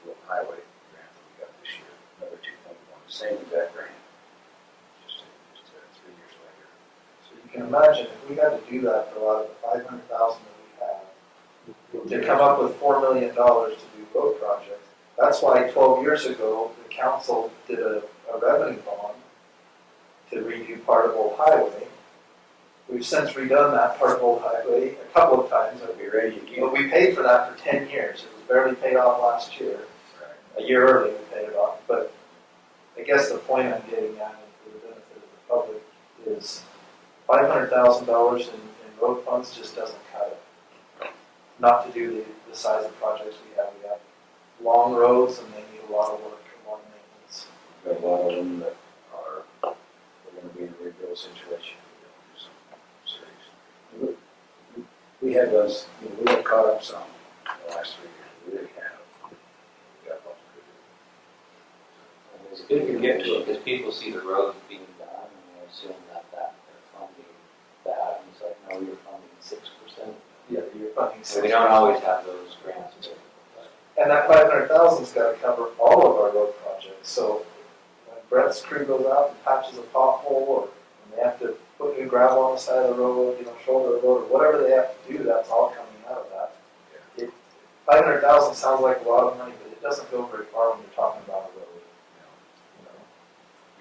the highway grant that we got this year, another 2.1, same exact grant. Just 3 years later. So you can imagine, if we had to do that for a lot of the 500,000 that we have, to come up with $4 million to do road projects, that's why 12 years ago, the council did a revenue bond to redo part of Old Highway. We've since redone that part of Old Highway a couple of times, It'll be ready again. but we paid for that for 10 years. It was barely paid off last year. A year early we paid it off, but I guess the point I'm getting at, and for the benefit of the public, is $500,000 in road funds just doesn't cut it. Not to do the size of projects we have. We have long roads and they need a lot of work and a lot of maintenance. We've got a lot of them that are, we're gonna be in a rebuild situation. We're gonna do some serious. We have those, we have caught up some in the last 3 years, we really have. We got lots It's good to get to it, because people see the roads being done, and they assume that they're funding that, and it's like, no, you're funding 6%. Yeah, you're funding So we don't always have those grants. And that 500,000's got to cover all of our road projects. So when Brett's crew goes out and patches a pothole, or when they have to put new gravel on the side of the road, shoulder the road, or whatever they have to do, that's all coming out of that. 500,000 sounds like a lot of money, but it doesn't go very far when you're talking about a road.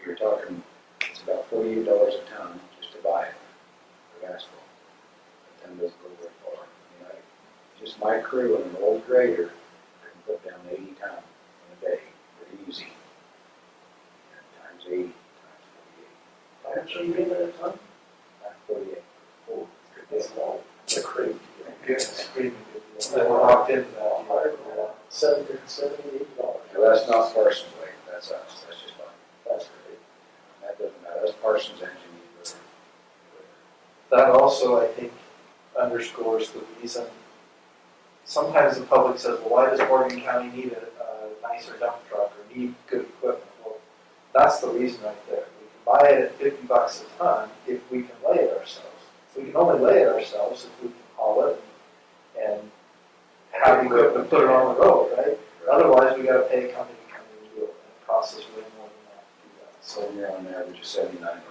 You're talking, it's about $48 a ton just to buy it, of asphalt. But then doesn't go very far. Just my crew and an old grader can put down 80 tons in a day, pretty easy. And times 80, times 48. How much are you giving it a ton? Times 48. Oh, it's long. It's a crate. It's pretty good. And we're locked into that. $70, $80. Now, that's not Parsons Lake, that's us, that's just fine. That's great. That doesn't matter, that's Parsons engineer. That also, I think, underscores the reason. Sometimes the public says, well, why does Morgan County need a nicer dump truck or need good equipment? Well, that's the reason right there. We can buy it at $50 a ton if we can lay it ourselves. We can only lay it ourselves if we can haul it and have equipment put it on the road, right? Otherwise, we gotta pay a company to come in and do it, and it costs us way more than that to do that. So So, you're on average of $79.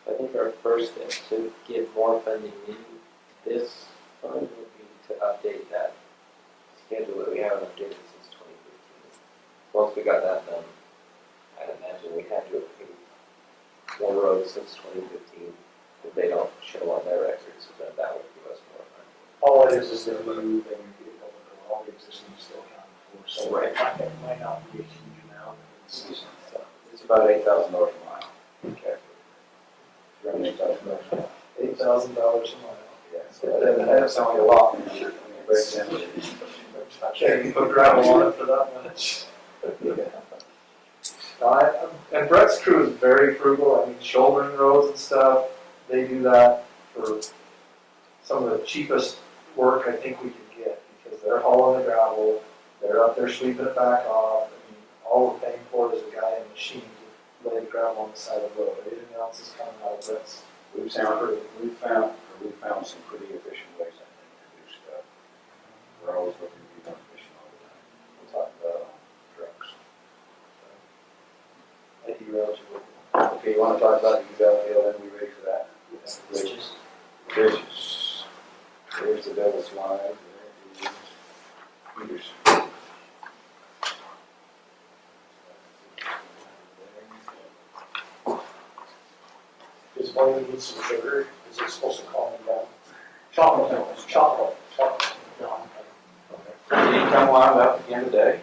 I think our first step to get more funding in this fund would be to update that schedule that we haven't updated since 2015. Once we got that done, I'd imagine we had to have paved more roads since 2015. If they don't show on their records, then that would give us more money. All it is the new, then you get over all the existing still counted for. So Right. it might not be a huge amount. It's about $8,000 a mile. okay, Around $8,000 a mile. $8,000 a mile. Yeah, So that's only a lot. When you break it down, Okay, you put gravel on it for that much. And Brett's crew is very frugal. I mean, shouldering roads and stuff, they do that for some of the cheapest work I think we can get, because they're hauling the gravel, they're up there sweeping it back off. I mean, all we're paying for is a guy in a machine to lay the gravel on the side of the road. Everything else is coming out of Brett's. we found some pretty efficient ways, I think, to do stuff. We're always looking to be more efficient all the time. We'll talk about trucks. I derailed you. Okay, you wanna talk about the Bell deal, then we ready for that? Bridges. Bridges. There's the Devil's Line, there it is. Does Morgan need some sugar? Is it supposed to calm him down? Chocolate, no, it's chocolate. Chocolate. No, Did he come wound up at the end of the day?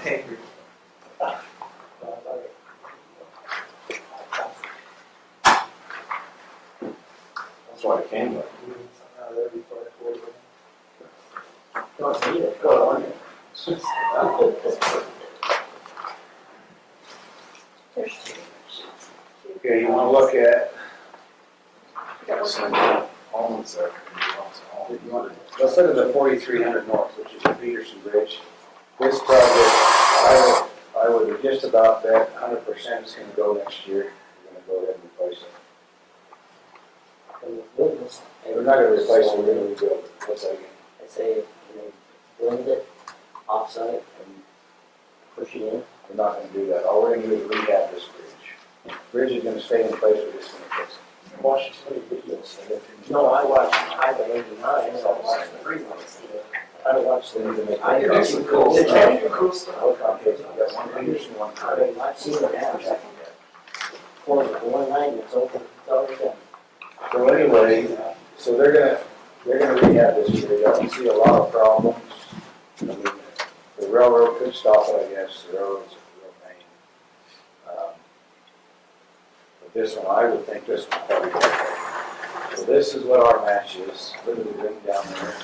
Angry. That's why it came like. Don't need it. Go on. There's two. Okay, you wanna look at, That one. almonds there. Let's look at the 4300 North, which is the Peterson Bridge. This project, I would just about bet 100% it's gonna go next year. We're gonna go ahead and replace it. And with business. We're not gonna replace it, we're gonna rebuild it. What's that again? I say, build it offsite and push it in. We're not gonna do that. All we're gonna do is rehab this bridge. Bridge is gonna stay in place, we're just gonna fix it. I watched too many videos. No, I watched Highway 89, and I watched the freeways. I don't watch They need to make. I do some cool They stuff. can do cool stuff. Okay, you got one Peterson, one I mean, I've seen it happen. For the one line that's open, it's always done. So anyway, so they're gonna rehab this bridge. I don't see a lot of problems. I mean, the railroad could stop it, I guess. The railroad's a real pain. But this one, I would think this one probably. So this is what our match is. Look at the ring down there. It's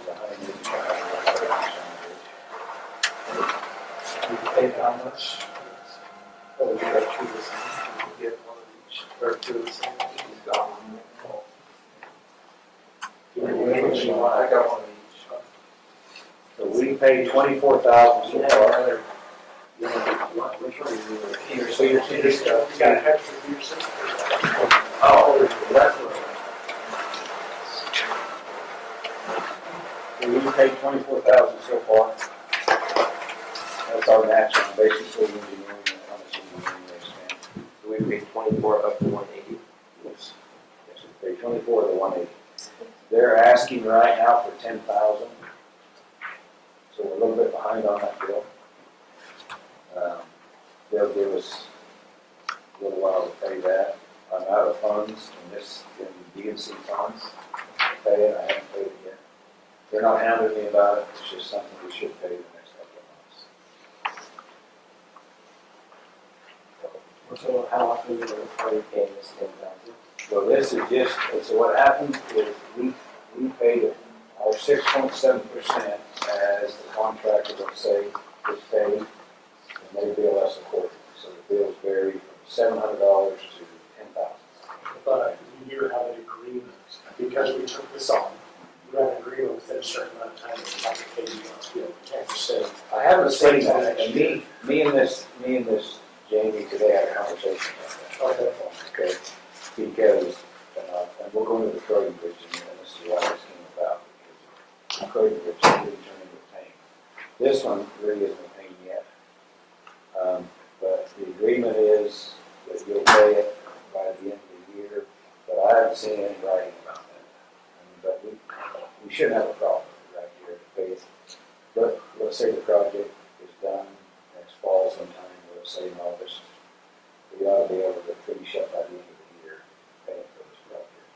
185. You pay how much? Oh, you got two of the same, you get one of each, or two of the same, he's got one. Which you want? I got one of each. So we paid 24,000 so far. Which one is it? Here, so you're, you got a head for Peterson? Oh, that's what. So we paid 24,000 so far. That's our match on basically engineering, how much engineering they spend. So we paid 24 up to 180. Yes, we paid 24 to 180. They're asking right now for 10,000. So we're a little bit behind on that bill. They'll give us a little while to pay that. I'm out of funds in D&C funds to pay it. I haven't paid it yet. They're not hounding me about it. It's just something we should pay the next couple of months. So how often are you paying this 10,000? So this is just, so what happens is we paid our 6.7% as the contractor would say is paid, and they bill us accordingly. So the bills vary from $700 to $10,000. But you do have an agreement, because we took this on, you have an agreement within a certain amount of time that you have to pay you on. You can't just say, I haven't seen that, and me and this Jamie today had a conversation about that. Okay, because, and we'll go into the Croydon Bridge, and this is why this came about, because the Croydon Bridge is really turning into a pain. This one really isn't a pain yet. But the agreement is that you'll pay it by the end of the year, but I haven't seen any writing about that. But we shouldn't have a problem right here to pay it. But let's say the project is done next fall sometime, let's say in August, we ought to be able to finish up by the end of the year paying for this project.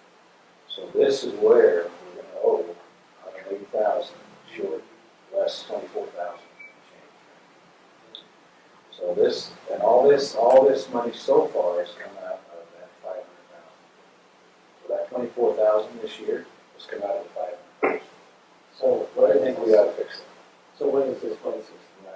So this is where we're going to owe 180,000 short, less 24,000. So this, and all this money so far has come out of that 500,000. So that 24,000 this year has come out of the 500,000. So But I think we ought to fix it. So when is this 2069?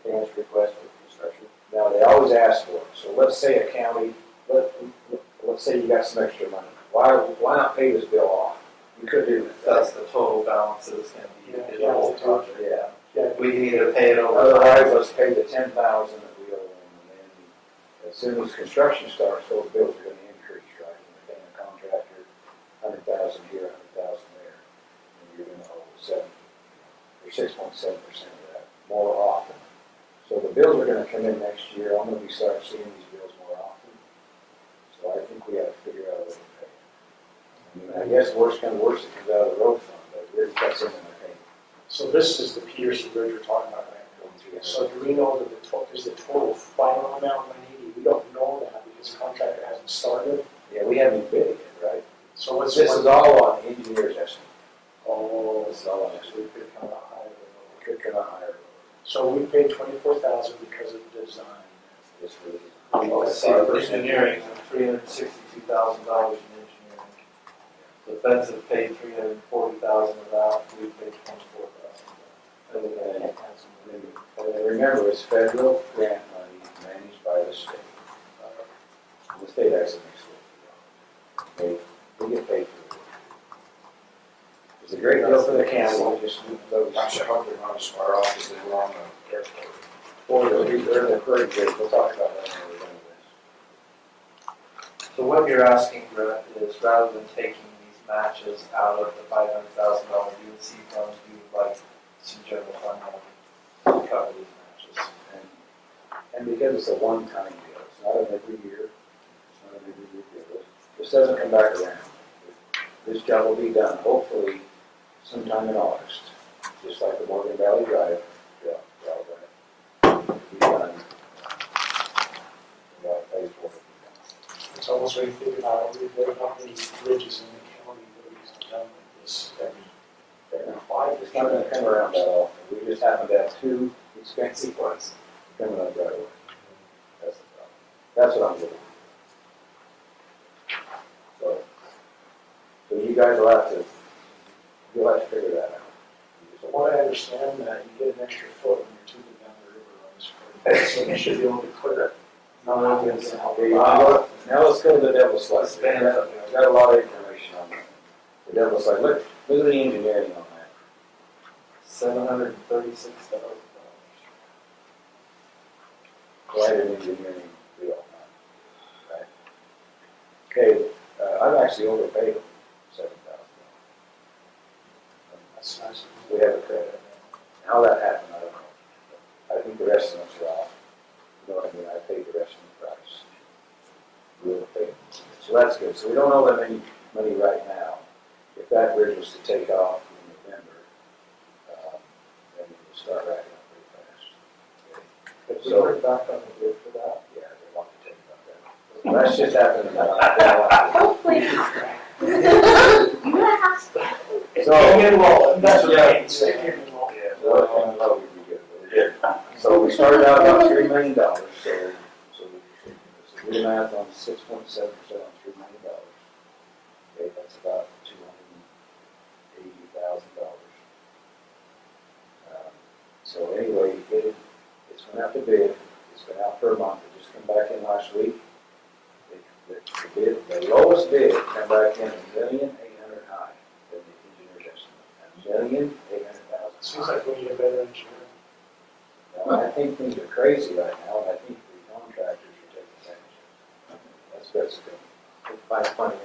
Advanced request for construction? Now, they always ask for it. So let's say a county, let's say you got some extra money. Why not pay this bill off? You could do that. That's the total balance that it's gonna be in the whole project. Yeah. We need to pay it over. Otherwise, let's pay the 10,000 that we owe them, and then as soon as construction starts, those bills are gonna increase, right? You're paying a contractor 100,000 here, 100,000 there, and you're gonna owe 6.7% of that more often. So the bills are gonna come in next year. I'm gonna start seeing these bills more often. So I think we gotta figure out a way to pay it. I mean, I guess worst comes to worst, it comes out of the road fund, but it really cuts into my payment. so this is the Peterson Bridge we're talking about, right? So do we know that is the total final amount 180? We don't know that because the contractor hasn't started. Yeah, we haven't bid it yet, right? So what's This is all on engineer's estimate. Oh, This is all on so estimate. we could come out higher. It could come out higher. So we paid 24,000 because of the design. This really. Engineering, $362,000 in engineering. The feds have paid $340,000 of that, we paid $24,000. And remember, it's federal grant money managed by the state. The state actually makes it. We get paid for it. It's a great deal for the county, we just, those. Actually, I hope they're not as far off as they were on the airport. Or they're the Croydon Bridge, we'll talk about that when we're done with this. So what you're asking, Brett, is rather than taking these matches out of the $500,000 DOC funds, we would like some general fund money to cover these matches. And because it's a one-time deal, it's not an every year, it's not an every year deal. This doesn't come back around. This job will be done hopefully sometime in August, just like the Morgan Valley Drive job. It'll be done. Phase 4 will be done. It's almost like you think about it, there are not many bridges in the county that are done like this every 5 It's not gonna come around that often. We just happen to have 2 expensive ones coming up right away. That's the problem. That's what I'm looking for. So you guys will have to, you'll have to figure that out. From what I understand, you get an extra foot when you're tubing down the river on this part, so you should be able to clear it. Now let's go to the devil's slide. I've got a lot of information on that. The devil's slide, look at the engineering on that. $736,000. Quite an engineering deal. Right? Okay, I've actually overpaid them $7,000. That's nice. We have a credit. How that happened, I don't know. I think the estimates are off. You know what I mean? I paid the rest of the price. We overpaid. So that's good. So we don't owe them any money right now. If that bridge was to take off in November, then we'll start racking up pretty fast. Okay. If we heard back on the bid for that, Yeah, they want to take it up there. That's just happening now. Hopefully. You have to. So, That's what I mean. yeah, well, I thought we'd be good, but we did. So we started out about $3 million, so do the math on 6.7% on $3 million. Okay, that's about $280,000. So anyway, it's went out to bid, it's been out for a month, it just came back in last week. The lowest bid come back in $1,800,000 high than the engineer's estimate. $1,800,000. Seems like we need a better engineer. Now, I think things are crazy right now, and I think the contractors are taking advantage of it. That's basically, 5.1,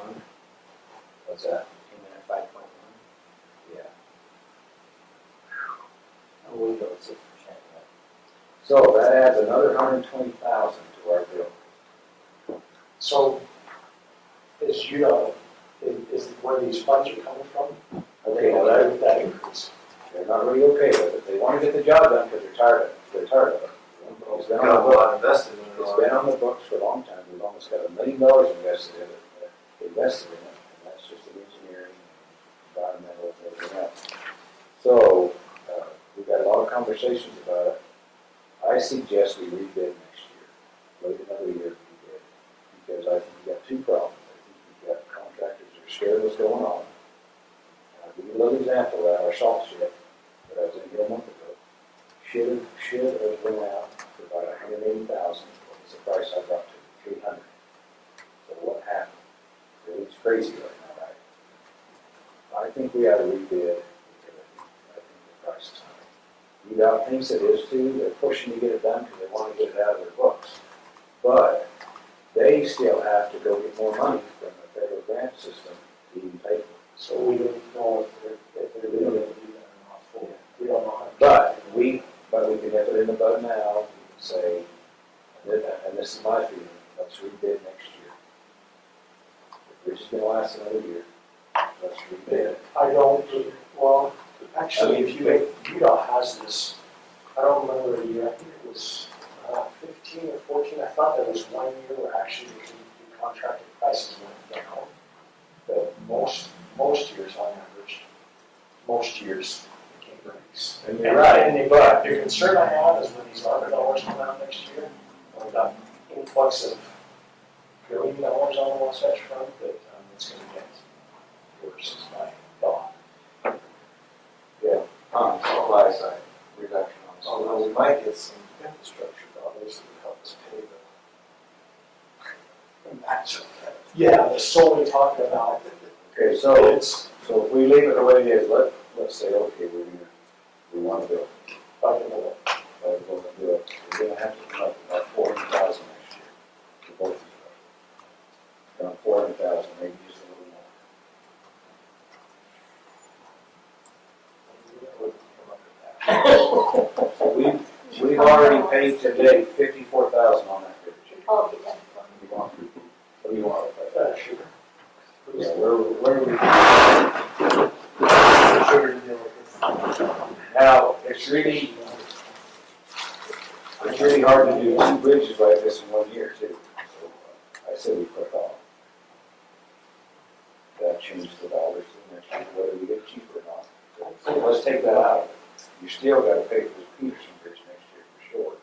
what's that? came in at 5.1. Yeah. Oh, we go 6%. So that adds another $120,000 to our bill. So, is is where these funds are coming from? Okay, now That increase. they're not really okay with it. They want to get the job done because they're tired of it. It's been on the books. invested in it. It's been on the books for a long time. We've almost got $1 million invested in it, and that's just in engineering, environmental, and everything else. So, we've got a lot of conversations about it. I suggest we rebid next year. Wait another year to rebid, because I think we've got 2 problems. I think we've got contractors that are scared of what's going on. I'll give you a little example of that. Our salt shed that I was in here a month ago should have went out for about $180,000. It's the price I brought to $300,000. So what happened? Really, it's crazy right now, right? I think we ought to rebid because I think the price is high. UDOT thinks it is too. They're pushing to get it done because they want to get it out of their books. But they still have to go get more money from the federal grant system to even pay for it. So we don't know if they're really going to do that or not. Yeah. We don't know. But we can nip it in the bud now. We can say, and this is my feeling, let's rebid next year. The bridge is going to last another year. Let's rebid. I don't, well, actually, if UDOT has this, I don't remember the year, I think it was 15 or 14, I thought there was 1 year where actually the contracted prices went down. But most years on average, most years it breaks. And you're right. But the concern I have is when these $100 come out next year, we've got influx of $1 billion on the Wasatch Front, that it's going to get worse, is my thought. Yeah. On supply side, reduction on supply Although we side. might get some infrastructure dollars that help us pay the match. Yeah, there's so many talking about Okay, so it's if we leave it the way it is, let's say, okay, we want to do it. budgetable. We're going to do it. We're going to have to come up with about $400,000 next year for both of them. We've already paid to date $54,000 on that bridge. Oh, okay, yeah. What do you want? Sugar. Yeah, where are we? Sugar to deal with this. Now, it's really hard to do two bridges like this in 1 year too. So I say we put it off. That changes the dollars to the next year, whether we get cheaper or not. So let's take that out. You still gotta pay for the Peterson Bridge next year for sure.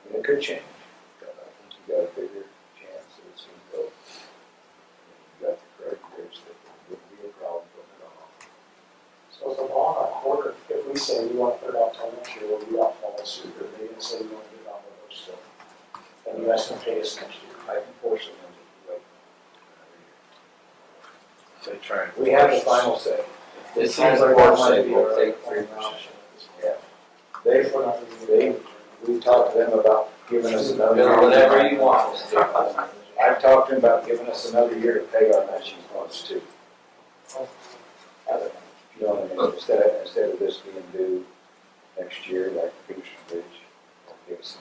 And it could change, but I think you got a bigger chance that it's gonna go. You got the correct bridge that wouldn't be a problem putting it on. So the law on quarter, if we say we want to put it off till next year, well, we don't follow suit, or they gonna say we want to do it on with those still. And you guys can pay us next year. I can force them to wait. They try and. We have the final say. It seems like that might be will a take 3%. Yeah. We talked to them about giving us another year. Whatever you want. I've talked to them about giving us another year to pay our matching funds too. You know what I mean? Instead of this being due next year, like the Peterson Bridge, give us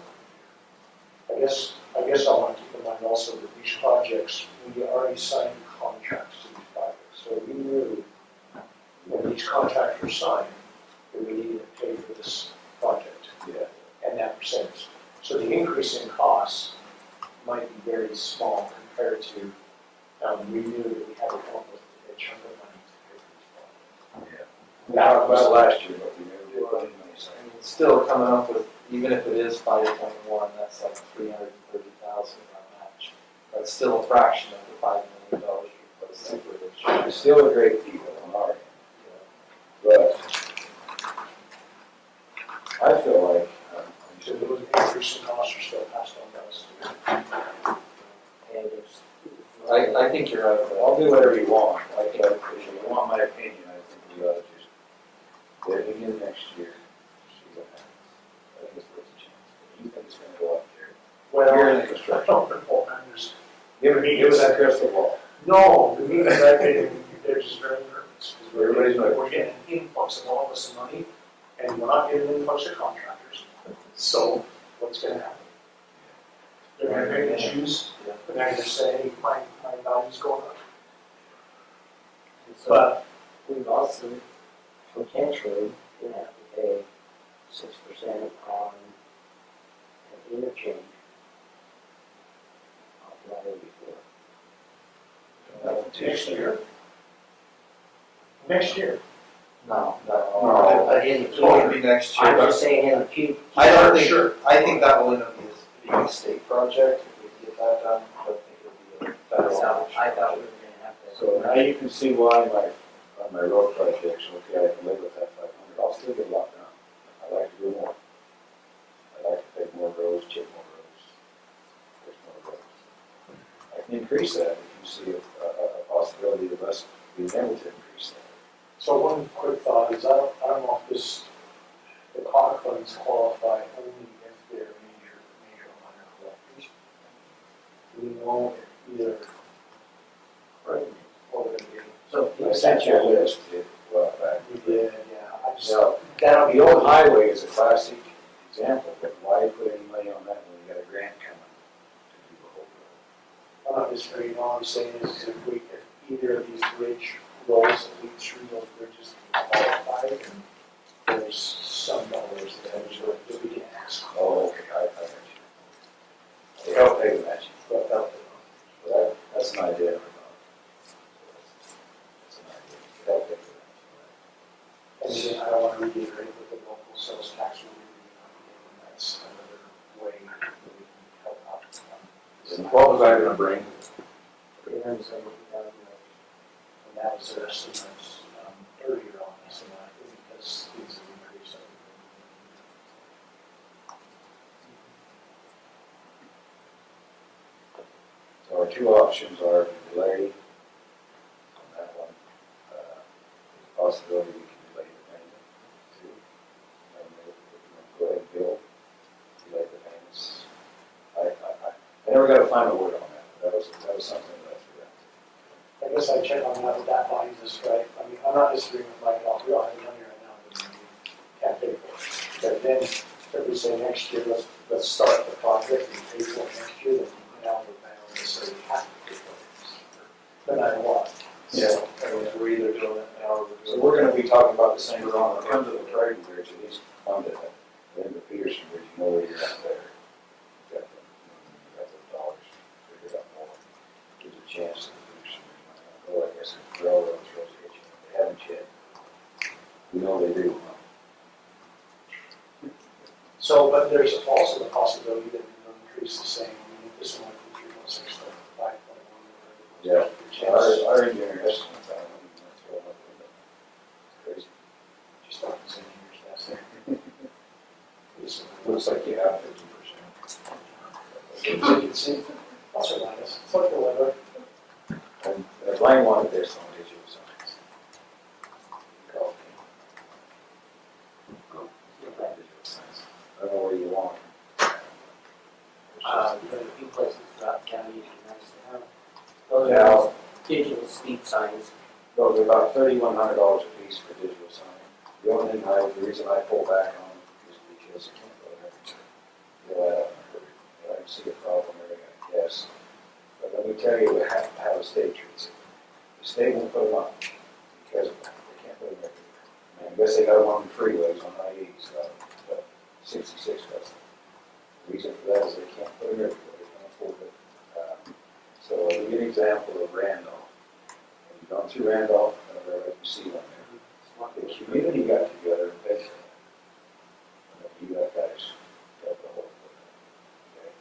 I guess I want to keep in mind also that these projects, we already signed contracts to these projects. So we knew when these contracts were signed, that we needed to pay for this project. Yeah. And that percentage. So the increase in costs might be very small compared to, we knew that we had to come up with a chunk of money to pay for these projects. We talked about it last year, but we never did put any money aside. I mean, it's still coming up with, even if it is 5.1, that's like 330,000 on match. That's still a fraction of the $5 million for the super rich. It's still a great deal on our end, but I feel like, So there was an increase in costs are still passed on to us. And it's, I think you're right. I'll do whatever you want. Like, if you want my opinion, I think we ought to just get it again next year, see what happens. I think it's worth a chance. You think it's gonna go up there? Well, You're in the I construction. don't know, I'm just, Give us that crystal ball. no, the means that they're just very nervous. Because Everybody's nervous. we're getting an influx of all this money, and we're not getting an influx of contractors. So what's gonna happen? They're gonna make issues, and they're gonna say, my value's going up. But we've also potentially gonna have to pay 6% on an interchange off Highway 84. next year, No, No. it won't be next year. I'm but just saying in the future. I don't think, Sure. I think that will end up being a state project if we get that done. I don't think it'll be a federal. So I thought we were gonna have to. So now you can see why on my road projects, okay, I can live with that 500. I'll still get a lot done. I like to do more. I like to pave more roads, chip more roads, fix more roads. I can increase that if you see a possibility of us being able to increase that. so one quick thought is, I don't know if the COG funds qualify only if they're major or minor collectors. Do we know if either, right, or they're getting, So I sent you a list, well, back. we did, yeah, I just, Now, that'll be the old highway is a classic example, but why put any money on that when you got a grant coming to do the whole road? I'm not disagreeing, all I'm saying is if either of these bridge roads that lead through those bridges qualify, and there's some dollars that we can ask. Oh, okay, I got you. They help pay the matching. But that, Well, that's an idea. That's an idea. Help pay for that. and again, I don't want to reiterate with the local sales tax review, and that's another way that we can help out. And what was I gonna bring? 370,000. And that was their estimates earlier on this, and I think because things have increased. So our two options are to delay on that one. There's a possibility we can delay the payment too. And if we go ahead and bill, delay the payments. I never got a final word on that. That was something that I threw out. I guess I check on that, but that buys us, right? I mean, I'm not disagreeing with Mike at all, we all have money right now that we can't pay for. But then if we say next year, let's start the project and pay for it next year, then now we're bound to say we have to pay for it, no matter what. So, we're either doing it now or we're So doing we're gonna be talking about the same, we're gonna come to the Triton Bridge, at least fund it, then the Peterson Bridge, you know where you're at there. You got those dollars, figure it out more, gives a chance to the Peterson Bridge. Oh, I guess the railroads, they haven't yet. We know they do. So, but there's also the possibility that we're going to increase the same, I mean, this one went from 3.6 to 5.1. Yeah. Just Our engineer estimate, I don't even know, throw them up there. It's crazy. like the same years last year. Looks like you have 50%. You can see, plus or minus, it's like the weather. And Blaine wanted this on digital signs. Called digital signs. I don't know where you want them. There are a few places throughout the county, it's nice to have. Those Now- are digital speed signs. No, they're about $3,100 a piece for digital sign. The only thing the reason I pull back on is because you can't put them everywhere. You'll add up and hurt. I see a problem there, I guess. But let me tell you how the state treats it. The state won't put them up because of that. They can't put them everywhere. And I guess they got them on the freeways on I-80, but 66 does. The reason for that is they can't put them everywhere. They can't afford it. So I'll give you an example of Randolph. When you've gone through Randolph, you see one there. The community got together and paid for it. You got guys got the whole thing. Okay.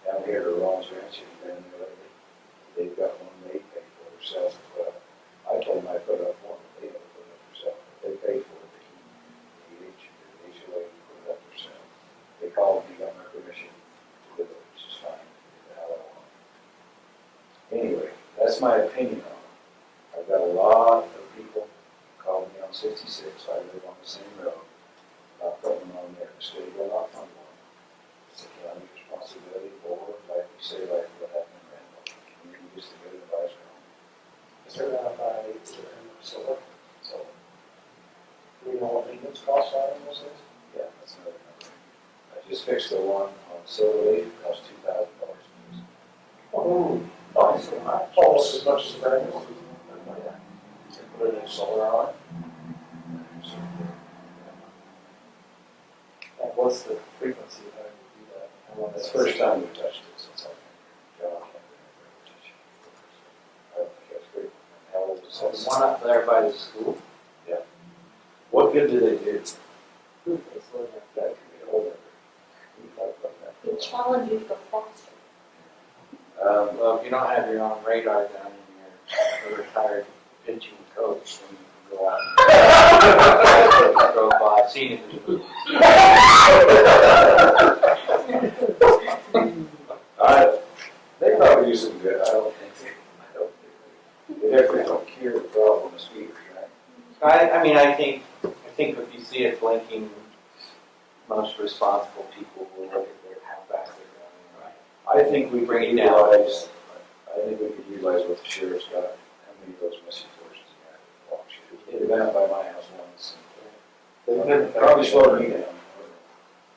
Down here to Ron's Ranch, you've been there lately. They've got one they pay for themselves. I told them I put up one, but they had to put it up themselves. They paid for it. The HOA put it up themselves. They called me, got my permission to do it, which is fine. Did the hell I want. Anyway, that's my opinion on it. I've got a lot of people called me on 66, I live on the same road, not putting them on there, the state will not fund one. It's the county's responsibility, or like we say, like what happened in Randolph, the community gets together and buys their own. Is there going to buy solar? So, Do we know what maintenance costs are on those things? yeah, that's another number. I just fixed the one on Silver Lake, it cost $2,000 to fix. Oh, almost as much as the brand new. Put a new solar on it. And what's the frequency of having to do that? How long That's is the first time we touched it since I've been here. John can't remember touching it. I don't think that's great. How old is So that? the one up there by the school, What good do they do? it's like That could be older. We talked about that. We challenge you to go faster. Well, if you don't have your own radar gun and you're a retired pitching coach, then you can go out. Go by, I've seen it in the movies. They probably do some good. I don't think they definitely don't cure the problem of speeders, right? I think if you see it blinking, most responsible people will look at how fast they're going. I think we Bring could it down. utilize, I think we could utilize what the sheriff's got. How many of those missing horses he got? They've been up by my house once. They've been Probably slowed me down.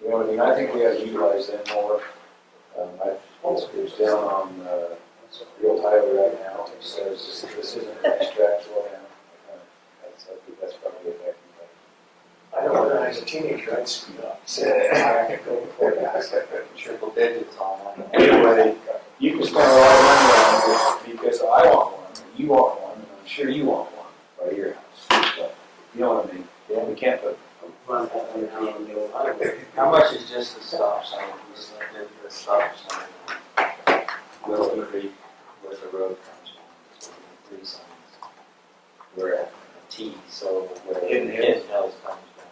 You know what I mean? I think we ought to utilize them more. It's down on, the old highway right now. It says this isn't a nice track, slow down. I think that's probably effective. I don't organize a teenager, I'd speed up. I could go before that. triple digits on that. Anyway, you can spend a lot of money on this because I want one, and you want one, and I'm sure you want one by your house. So, you know what I mean? Yeah, we can't put. run that one down on the old highway. How much is just the stop sign? We did the stop sign. Willow Creek, where the road comes from. Three signs. We're at. A T, so where Hidden Hidden Hills comes down.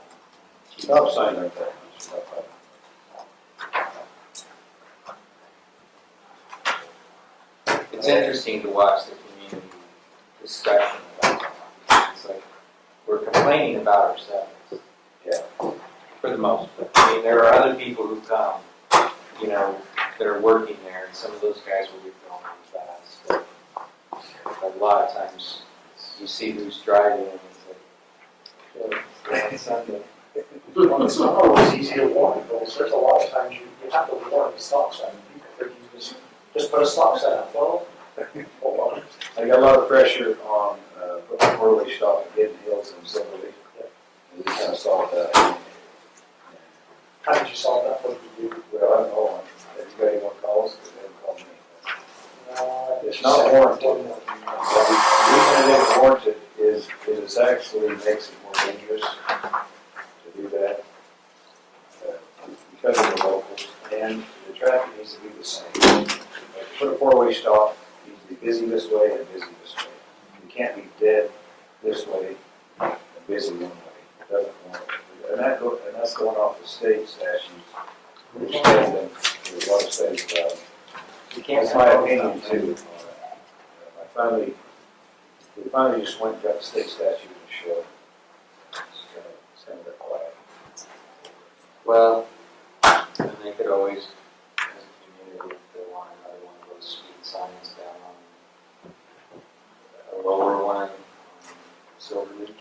Stop sign like that. Stop sign. It's interesting to watch the community discussion about it. It's like, we're complaining about ourselves. Yeah. For the most part. I mean, there are other people who come, that are working there, and some of those guys will be going fast. But a lot of times, you see who's driving, and it's like, it's on Sunday. Well, it's not always easy to warn people, so there's a lot of times you have to warn the stop sign. People think you just put a stop sign up, well, hold on. I got a lot of pressure on, putting a four-way stop at Hidden Hills and Silverleaf. And we kind of solved that. How did you solve that? What did you do? Well, I don't know, everybody want calls, but they don't call me. It's Just not said warranted. one more. The reason it isn't warranted is it actually makes it more dangerous to do that. Because of the locals, and the traffic needs to be the same. Like, put a four-way stop, it needs to be busy this way and busy this way. You can't be dead this way and busy one way. It doesn't work. And that's going off the state statutes. Which says that there's a lot of states about it. You can't That's my have opinion too. We finally just went and got the state statute to show. It's kind of that quiet. Well, and they could always, as a community, if they want another one of those speed signs down on a lower one on Silverleaf.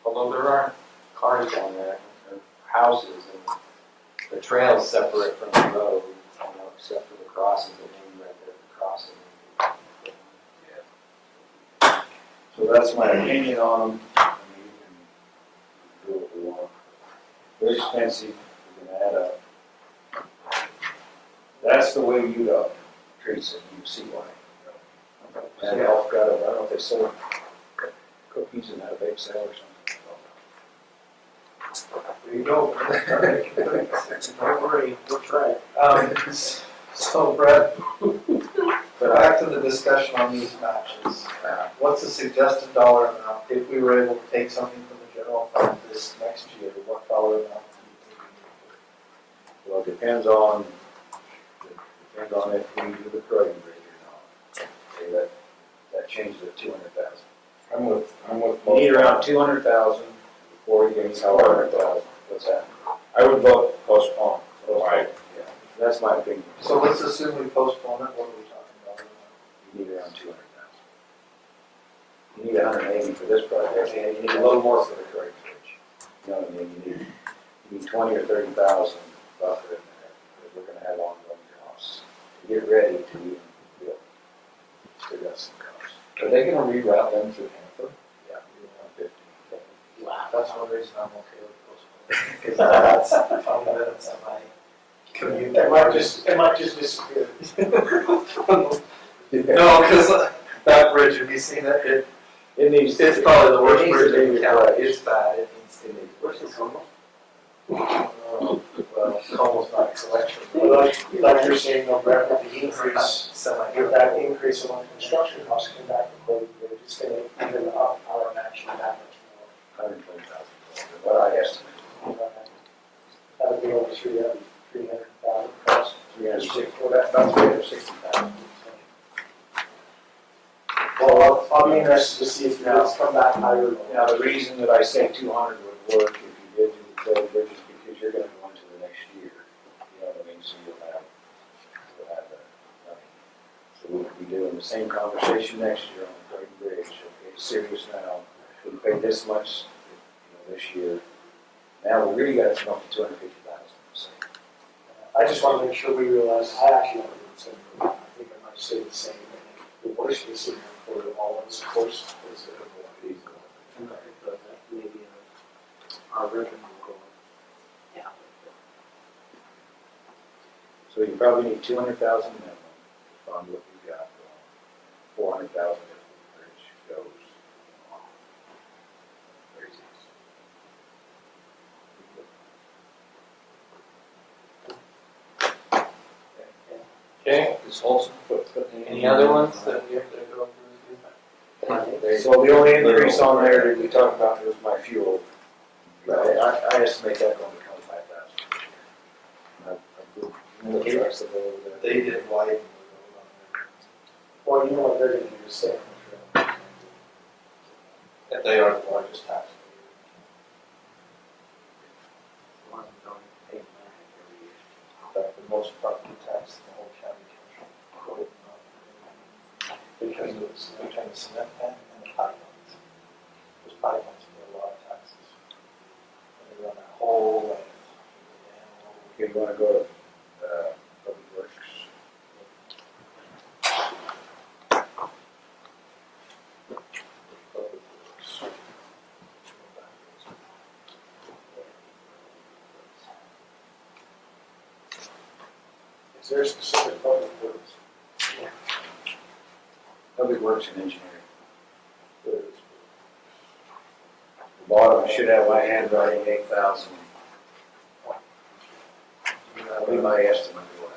Although there are cars down there, or houses, and the trail's separate from the road, except for the crossings, and then right there, the crossing. So that's my opinion on them. I mean, you can do what we want. They're expensive, we're gonna add up. That's the way UDOT treats it, you see why. And I've got I don't know if they sold cookies and had a bake sale or something. There you go. Don't worry, we'll try. So Brett, back to the discussion on these matches. What's the suggested dollar amount if we were able to take something from the general fund this next year? What dollar amount do you think we need? Well, it depends on if we do the Croydon Bridge or not. Okay, that changes at 200,000. I'm with You need around 200,000 before you get 400,000. What's that? I would vote postpone. Right. Yeah, that's my opinion. So let's assume we postpone it. What are we talking about? You need around 200,000. You need 180 for this project, and you need a little more for the Croydon Bridge. You know what I mean? You need 20 or 30,000 buffer in there, because we're gonna have ongoing costs to get ready to even build. Still got some costs. Are they gonna reroute them through Hanford? Yeah, 150. Wow. That's one reason I'm okay with postponing. Because that's 20 minutes of my commute. It might just disappear. No, because that bridge, have you seen it? It needs. It's probably the worst it needs bridge to in be the county. replaced. It's bad. It needs. Where's the summer? Well, it's almost not a collection. Like you're saying, no, Brett, with the increase, Semi. with that increase in construction costs coming back from Croydon Bridge, it's gonna even up our match that much 120,000. What I estimate. more. That would be over 300,000 cost. 360. Well, that's about 360,000. Well, I'll be interested to see if you guys come back higher. or Now, lower. the reason that I say 200 would work if you did do the Croydon Bridge is because you're gonna go into the next year. You know what I mean? So you'll have that money. So we'll be doing the same conversation next year on the Croydon Bridge. Okay, serious now. We paid this much, this year. Now we really gotta come up to 250,000. So, I just want to make sure we realize, I actually want to do the same. I think I might say the same. The worst case scenario for all of us, of course, is that it will be. But maybe our revenue will go up. Yeah. So you probably need 200,000 minimum to fund what you've got going. 400,000 if the bridge goes. Crazy. Okay, Is Holson any other ones that we have to go through? So the only increase on there that we talked about was my fuel. I estimate that going to 25,000. They did widen the road on there. Well, you know what they're going to do, is say, And they are the largest taxpayer. One don't pay back every year. In fact, the most property tax in the whole county comes from because of between the cement plant and the pipelines. Those pipelines pay a lot of taxes. Okay, you wanna go to, Public Works? Is there a specific public works? Public Works and Engineering. The bottom should have my handwriting, 8,000. That'll be my estimate of what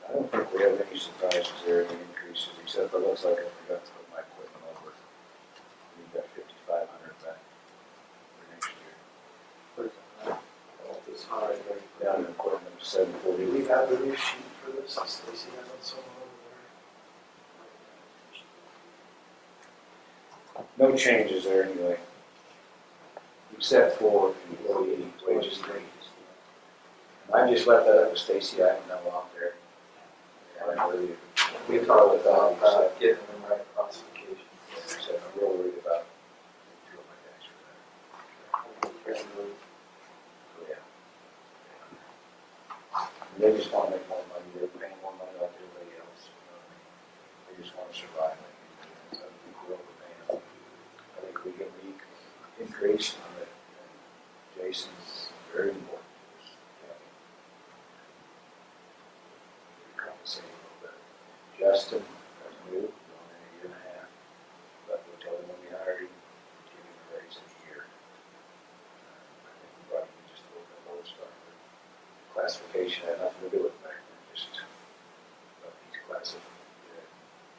I don't think we have any surprises there, any increases, except it looks like I forgot to put my equipment over. We've got 5,500 back for next year. This high, Down in equipment, Do 740. we have the new sheet for this? Stacy has it somewhere over No changes there anyway. Except for employee wages and wages. And I just left that up to Stacy, I haven't done a lot there. I haven't really, we talked about getting the right classification. so I'm real worried about doing my tax for that. So, yeah. And they just want to make more money, they're paying more money like everybody else. They just want to survive. So I think we're overpaying them. I think we get the increase on it. Jason's very important to this county. Compensating a little bit. Justin, as new, going in a year and a half, but we'll tell him when we hired him, we'll give him a raise in a year. I think we brought him just a little bit lower start. Classification had nothing to do with it back then, just, he's classified.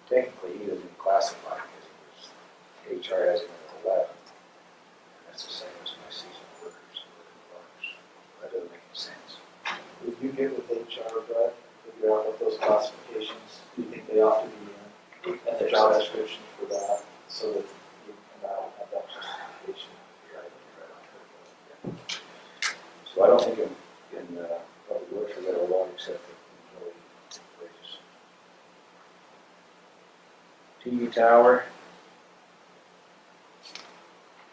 Technically, he doesn't classify because it was, HR has him at 11. And that's the same as my seasonal workers who work in the parks. That doesn't make any sense. Would you get with HR, Brett, figure out what those classifications, do you think they ought to be in, and the job description for that, so that you can come out and have that justification? So I don't think in Public Works we got a lot except for employee wages. TV tower.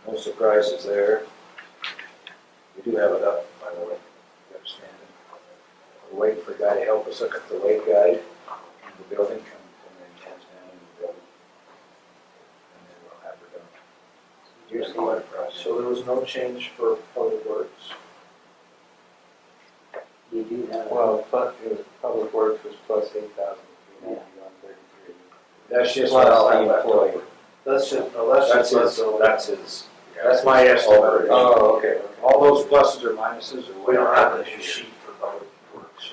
No surprises there. We do have it up, by the way, you understand it. We're waiting for a guy to help us look at the wave guide in the building, come in hands down in the building. And then we'll have it done. Here's the water project. So there was no change for Public Works? You do have. Well, but it was, Public Works was plus 8,391.33. That's just what I'll left over. That's just, That's his, that's his, that's my estimate. Oh, okay. All those pluses or minuses or we don't have whatever. the new sheet for Public Works.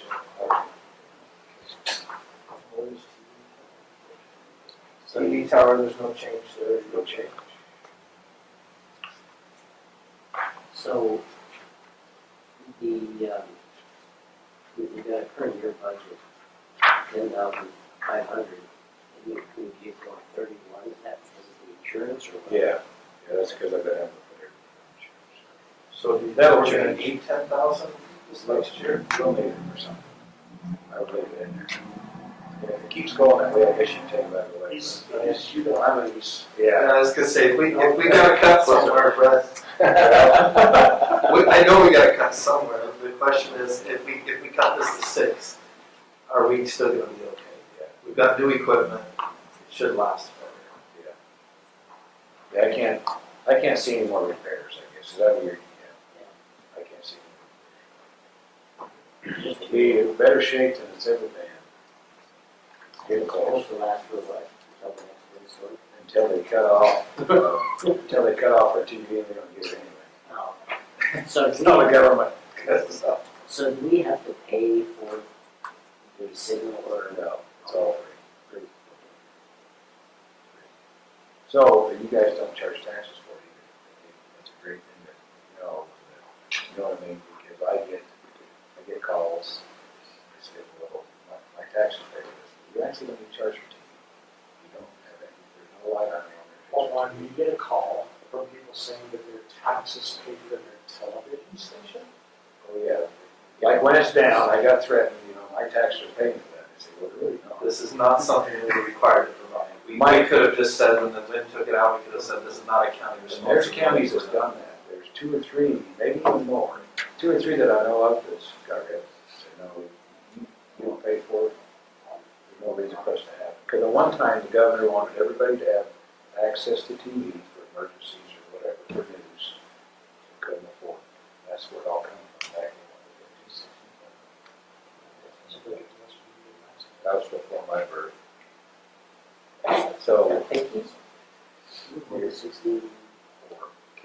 TV tower, there's no change there. No change. So, you've got a current year budget, 10,500, and you approved April 31, is that because of the insurance or what? Yeah, that's because I've got to have to put everything So do you think we're gonna need 10,000 this next year? in insurance. We'll need it for something. I'll leave it in there. And if it keeps going that way, I guess you can take it back away. You don't have any. Yeah. I was gonna say, if we gotta cut somewhere, Brett. I know we gotta cut somewhere. The question is, if we cut this to 6, are we still gonna be okay? Yeah. We've got new equipment, it should last forever. Yeah, I can't see any more repairs, I guess. Is that weird? Yeah. I can't see any. It'll be in better shape than it's ever been. Get It's close. supposed to last for what, until the next one, Until they cut off our TV and they don't get it anyway. so. So, It's not a government. That's the so do we have to pay for the signal or no? No, it's all free. So, you guys don't charge taxes for it either. That's a great thing to know. You know what I mean? Because I get calls. I say, well, my taxes pay for this. You actually don't get charged for TV. You don't have any, there's no light on there. Well, when you get a call from people saying that their taxes pay for their television station, Oh, yeah. Like when it's down, I got threatened, my taxes are paying for that. I say, well, really, no. This is not something we were required to provide. We Mike could have just said, when the wind took it out, we could have said, this is not a county And responsibility. there's counties that's done that. there's two or three, maybe even more, two or three that I know of that's got it. Say, no, you don't pay for it. There's no reason for us to have it. Because at one time, the governor wanted everybody to have access to TV for emergencies or whatever, for news. They couldn't afford it. That's where it all comes from back in the 50s, 60s. That was before my birth. So, You're 60.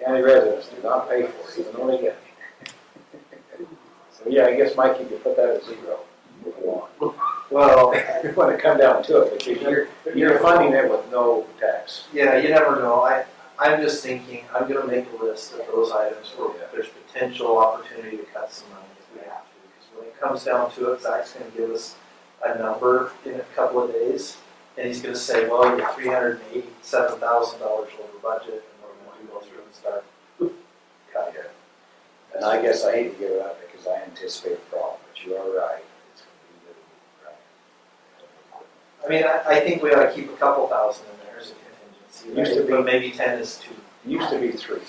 county residents do not pay for it, even though they get it. So, yeah, I guess, Mike, you could put that at 0 if you want. Well, When it comes down to it, because you're funding it with no tax. yeah, you never know. I'm just thinking, I'm gonna make a list of those items where there's potential opportunity to cut some money if we have to. Because when it comes down to it, Zach's gonna give us a number in a couple of days, and he's gonna say, well, you're $387,000 over budget, and we're gonna go through and start cutting it. And I guess I hate to give it up because I anticipate a problem, but you are right. It's going to be little, right? I mean, I think we ought to keep a couple thousand in there as a contingency, Used to be- but maybe 10 is too. It used to be 3.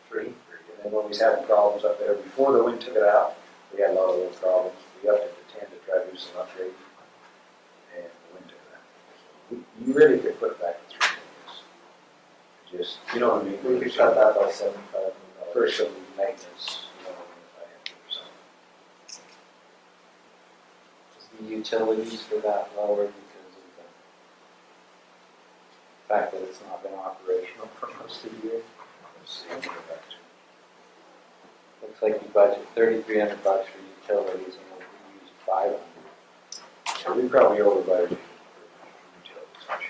3. And then when we was having problems up there, before the wind took it out, we had a lot of those problems. We upped it to 10 to try to do some upgrading. And the wind took it out. So you really could put it back to 3 years. Just, you know what I mean? We could cut that by $75 million. For some maintenance, you know, if I have to or something. Is the utilities for that lower because of the fact that it's not been operational for most of the year? Let's see, I'll go back to. Looks like you budget $3,300 for utilities and we'll use $500. So we probably over budgeted for utilities, I'm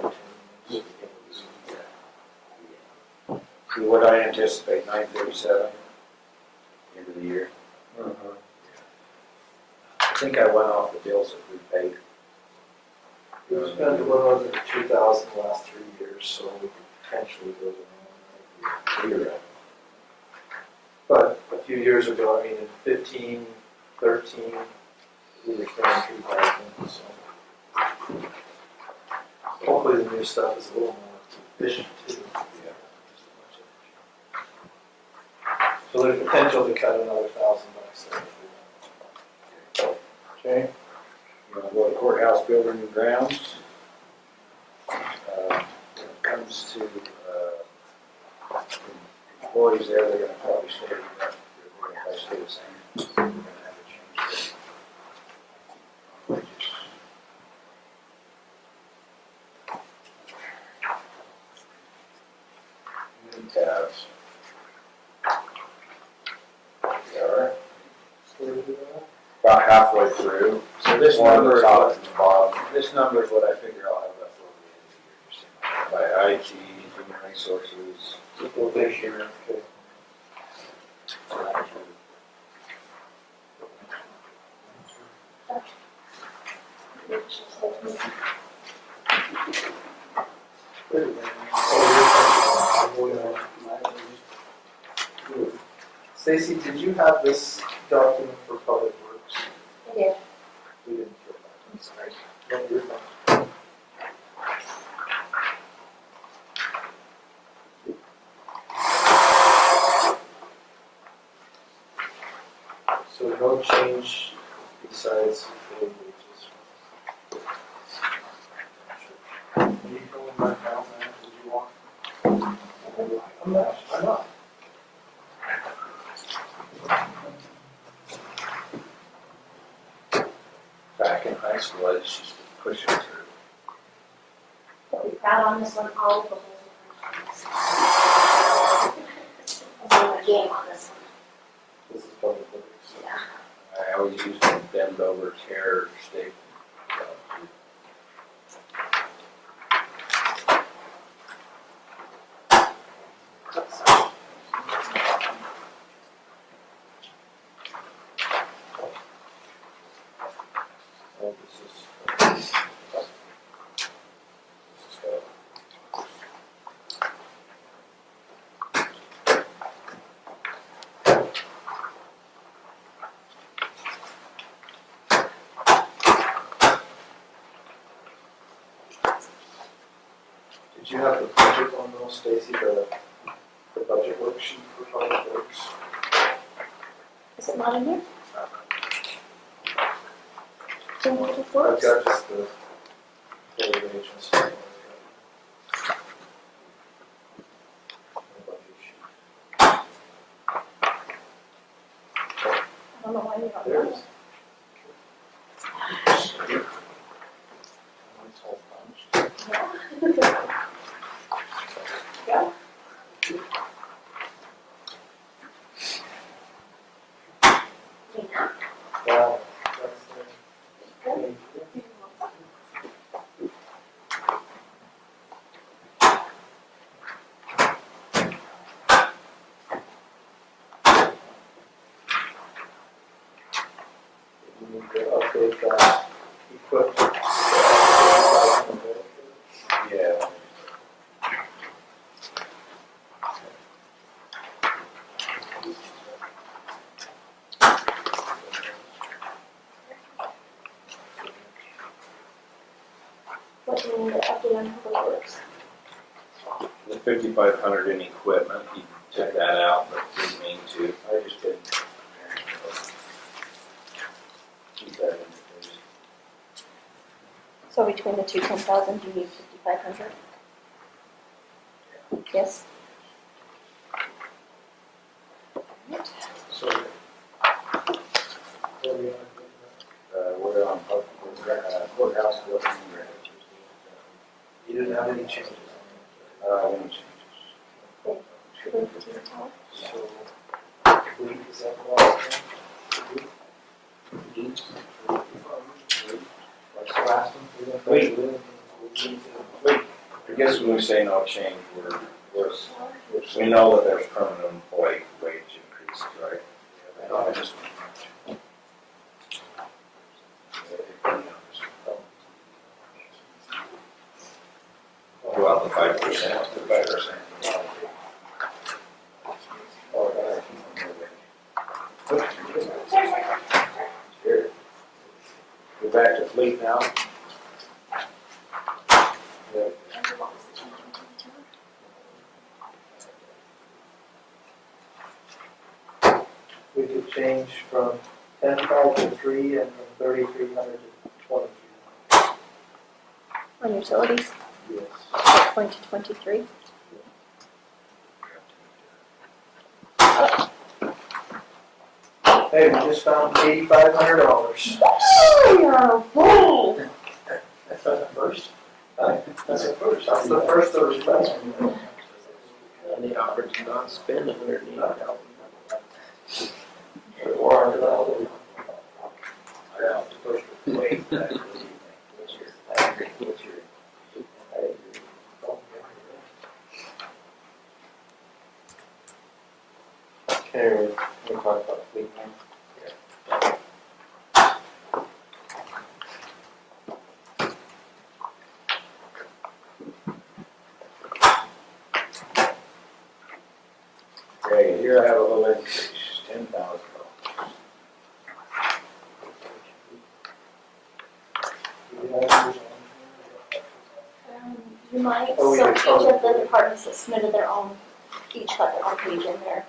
sure. See what I anticipate, 937, end of the year. I think I went off the bills that we paid. We've spent a little over 2,000 the last 3 years, so we could potentially go to You're right. But a few years ago, I mean, in 15, 13, we were spending 2,000, so. Hopefully the new stuff is a little more efficient too. So there's potential to cut another $1,000 there if we want. Okay. You want to go to courthouse building and grounds? When it comes to employees there, they're going to probably stay, they're going to stay the same. We're going to have a change there. We have, about halfway through. So this number is what, this number is what I figure I'll have left over the end of the year. By IT, human resources. Well, this year, okay. Stacy, did you have this document for Public Works? I did. We didn't get that. I'm sorry. No, you're fine. So no change besides the wages. Are you going back down there? Did you want? I'm not. Back in high school, I just used to push it through. But we've got on this one all of the whole I'm doing a game on this one. This is Public Works. Yeah. I always used to bend over tear staple. Oh, this is. Did you have the budget on those, Stacy, the the budget worksheet for public works. Is it not in here? It's in Public I've Works? got just the regulations. I don't know why you don't There know. it is. Nice whole bunch. Yeah. Wow, that's the. You need to update that equipment. Yeah. What do you need to update on Public Works? The 5,500 in equipment, he took that out, but didn't mean to. I just didn't. Keep that in the case. So between the two 10,000, you need 5,500? Yes? Right. So. What do you want to We're on public, courthouse building. do? You didn't have any changes. Any changes? Fleet detail. So, fleet, is that what? What's the last one? Fleet. I guess when we say no change, we know that there's permanent employee wage increases, right? I just. Go out the 5%. The 5%. Here. Go back to fleet now. We could change from 10,000 to 3 and from 3,300 to 2,300. On utilities, Yes. 20 to 23. Hey, we just found $8,500. You're bold! That's not the first. That's the first. That's the first of the best. And they offered to not spend $180,000. $400. I have to push the weight back. I agree. What's your? I agree. Okay, we talk about fleet now. Okay, here I have a little increase, $10,000. You might, Oh, so yeah. each of the departments that submitted their own, each got their own page in there.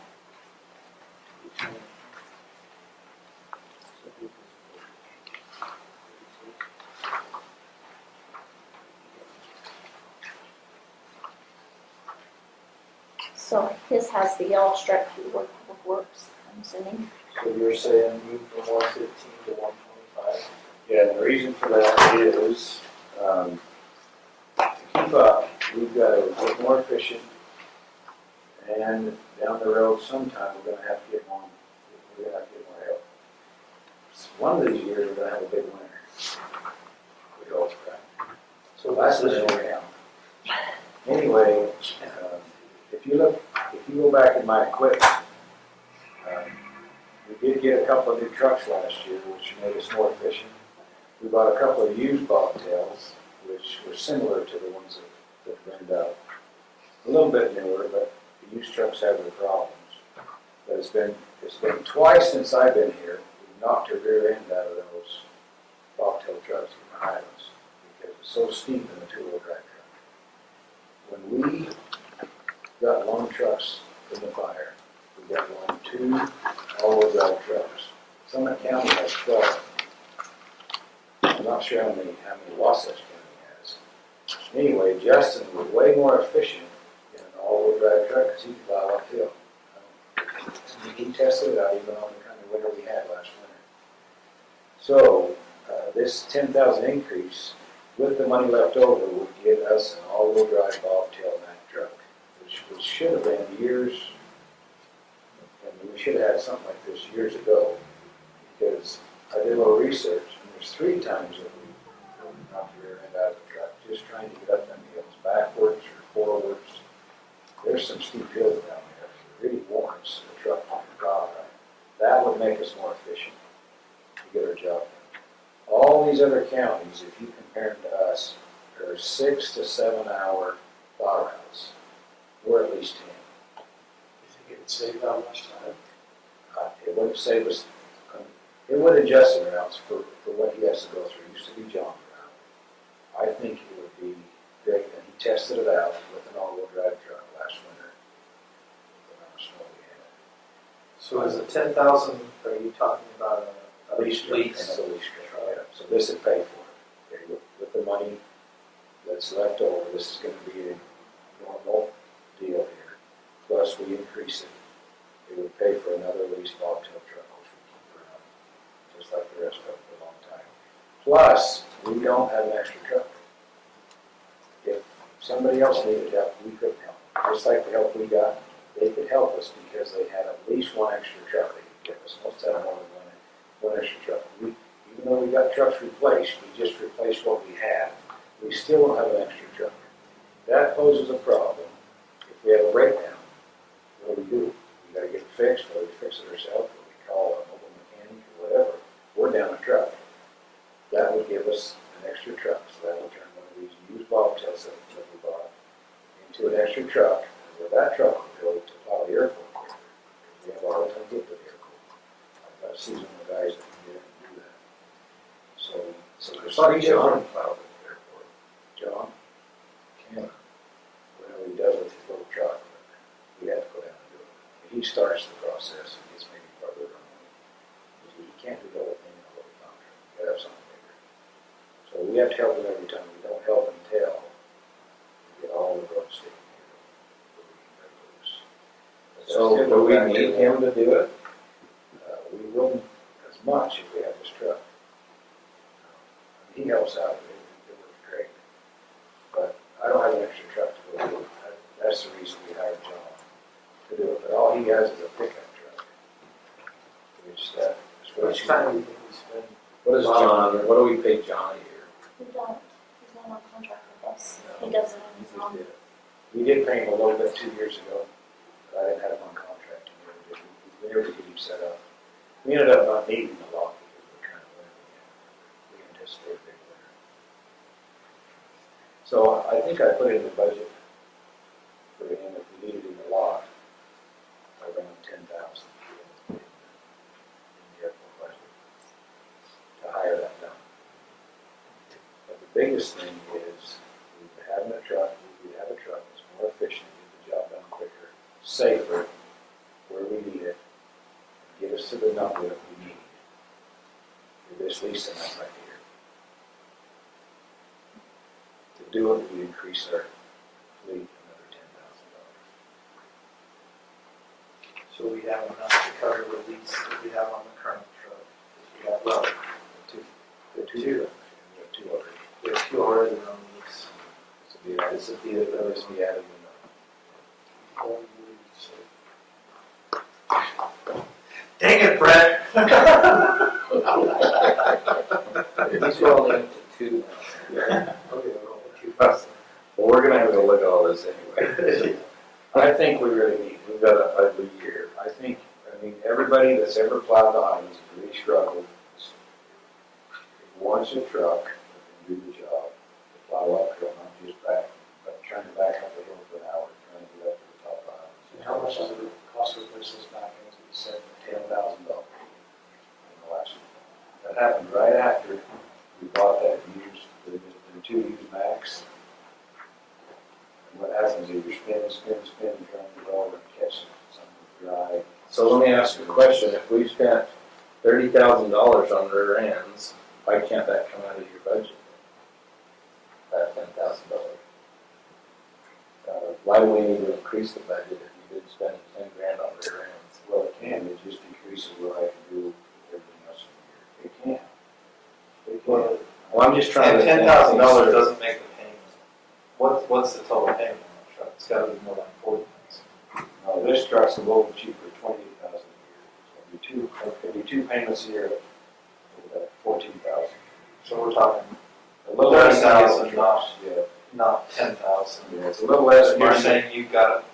So his has the yellow stripe through Public Works, I'm assuming. So you're saying move from 115 to 125? Yeah, and the reason for that is, to keep up, we've got to get more efficient, and down the road sometime, we're gonna have to get more help. One of these years, we're gonna have a big winter. We hope, right? So That's this the is way down. Anyway, if you go back in my equipment, we did get a couple of new trucks last year, which made us more efficient. We bought a couple of used bobtails, which were similar to the ones that end up. A little bit newer, but the used trucks have their problems. But it's been twice since I've been here, we knocked the rear end out of those bobtail trucks in the Highlands because it's so steep in the two-wheel drive truck. When we got long trucks in the fire. We got 2 all-wheel drive trucks. Summit County has 12. I'm not sure how many Wasatch County has. Anyway, Justin was way more efficient in an all-wheel drive truck because he could plow uphill. He tested it out even on the kind of winter we had last winter. So this 10,000 increase with the money left over would get us an all-wheel drive bobtail Mack truck, which should have been years. And we should have had something like this years ago, because I did a little research, and there's 3 times that we knocked the rear end out of the truck just trying to get up them hills, backwards or forwards. There's some steep hills down there. It really warrants a truck to drive. That would make us more efficient to get our job done. All these other counties, if you compare them to us, are 6 to 7 hour plow routes. We're at least 10. You think it would save that much time? It wouldn't save us, it would adjust the routes for what he has to go through. It used to be John's route. I think it would be great, and he tested it out with an all-wheel drive truck last winter. The amount of snow we had. So is the 10,000, are you talking about a Lease truck, another lease truck, yeah. So this would pay for it. Okay, with the money that's left over, this is gonna be a normal deal here. Plus, we increase it. It would pay for another lease bobtail truck, which we keep around, just like the rest of it for a long time. Plus, we don't have an extra truck. If somebody else needed help, we couldn't help. Just like the help we got, they could help us because they had at least 1 extra truck they could give us. Most of them only one extra truck. Even though we got trucks replaced, we just replaced what we had. We still don't have an extra truck. That poses a problem. If we have a breakdown, what do? We gotta get it fixed, or we fix it ourselves, or we call a mobile mechanic or whatever. We're down a truck. That would give us an extra truck, so that would turn one of these used bobtails that we bought into an extra truck, and where that truck would go to plow the airport quicker. We have a hard time getting to the airport. I've got seasonal guys that can get in and do that. So there's 3 different plows at the airport. John can, well, he does with his little truck, but we have to go down and do it. He starts the process and gets maybe farther on. He can't do the whole thing in a little contract. We gotta have something bigger. So we have to help him every time. We don't help until we get all the roads taken care of. Where we can break loose. So do we need him to do it? We wouldn't as much if we had this truck. He helps out. It works great. But I don't have an extra truck to go do it. That's the reason we hired John to do it. But all he has is a pickup truck. Which time do you think we spend? What is John, what do we pay John a year? He's not on contract with us. He does it on He his just own. did it. We did pay him a little bit 2 years ago, but I didn't have him on contract. We never did get him set up. We ended up not needing a lot because of the kind of winter we had. We anticipated a big winter. So I think I put in the budget for him, if we needed him a lot, around 10,000 in the airport budget to hire that done. But the biggest thing is having a truck, we have a truck that's more efficient, get the job done quicker, safer, where we need it, and get us to the number that we need. With this leasing up right here. To do it, we increase our fleet another $10,000. So we have enough to cover the lease that we have on the current truck. We have, well, The two trucks, we have 2 already. we have 2 already on lease. This would be added, this would be added Dang it, Brett! He's rolling up to 2 now. Okay, well, Well, we're gonna have to look at all this anyway. I think we really need, we've got a ugly year. I mean, everybody that's ever plowed the highways really struggled. Wants a truck that can do the job, to plow uphill, not just back, but trying to back up the hill for an hour, trying to get up to the top of the highway. And how much does it cost to replace those back ends? We said $10,000 in the last one. That happened right after we bought that used, the 2 used Max. And what happens is you spin, trying to go over and catch drive. So let me ask you a question, if we spent $30,000 on rear ends, why can't that come out of your budget? That $10,000. Why do we need to increase the budget if you did spend 10 grand on rear ends? Well, it can, it just decreases what I can do with everything else in here. It can. It can. Well, I'm just trying to. $10,000 doesn't make the payment. What's the total payment on the truck? It's gotta be more like 40,000. No, this truck's a little cheaper, 28,000 a year. It'll be two payments a year, 14,000. So we're talking A little less than 30,000, the trucks, yeah. not 10,000. Yeah, it's a little less So you're money. saying you've got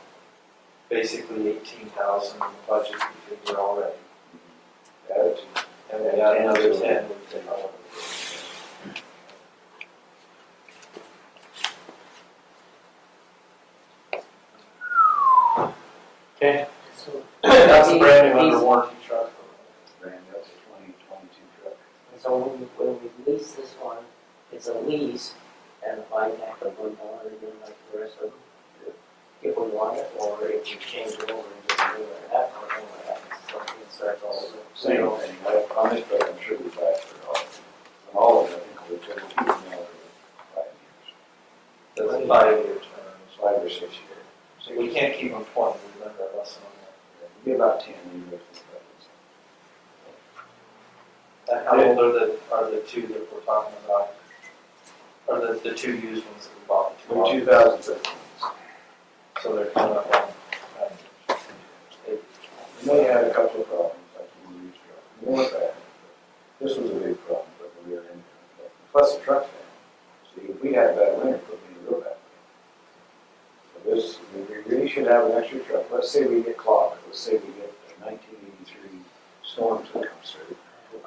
basically 18,000 in the budget you figure already. Added to. And we add another 10, we take all of it. Okay, that's a brand new under warranty truck. Brand new, it's a 2022 truck. So when we lease this one, it's a lease and a buyback of $1 again like the rest of them. If we want it, or if we change it over and just do it, that part, then what happens, so it starts all over. Same thing, on this truck, I'm sure we buy it for all. On all of it, I think we're going to keep them out for 5 years. That's a 5-year term. 5 or 6 years. So we can't keep them 20, we learned our lesson on It'll be about 10 years. that. And how old are the two that we're talking about? Or the two used ones that we bought? We're 2015. So they're coming up on, And they had a couple of problems, like the used truck. They weren't bad. This was a big problem, but we were in. Plus the truck's bad. See, if we had a bad winter, it would be a real bad winter. So this, we really should have an extra truck. Let's say we get clogged. Let's say we get a 1983 storm that comes through.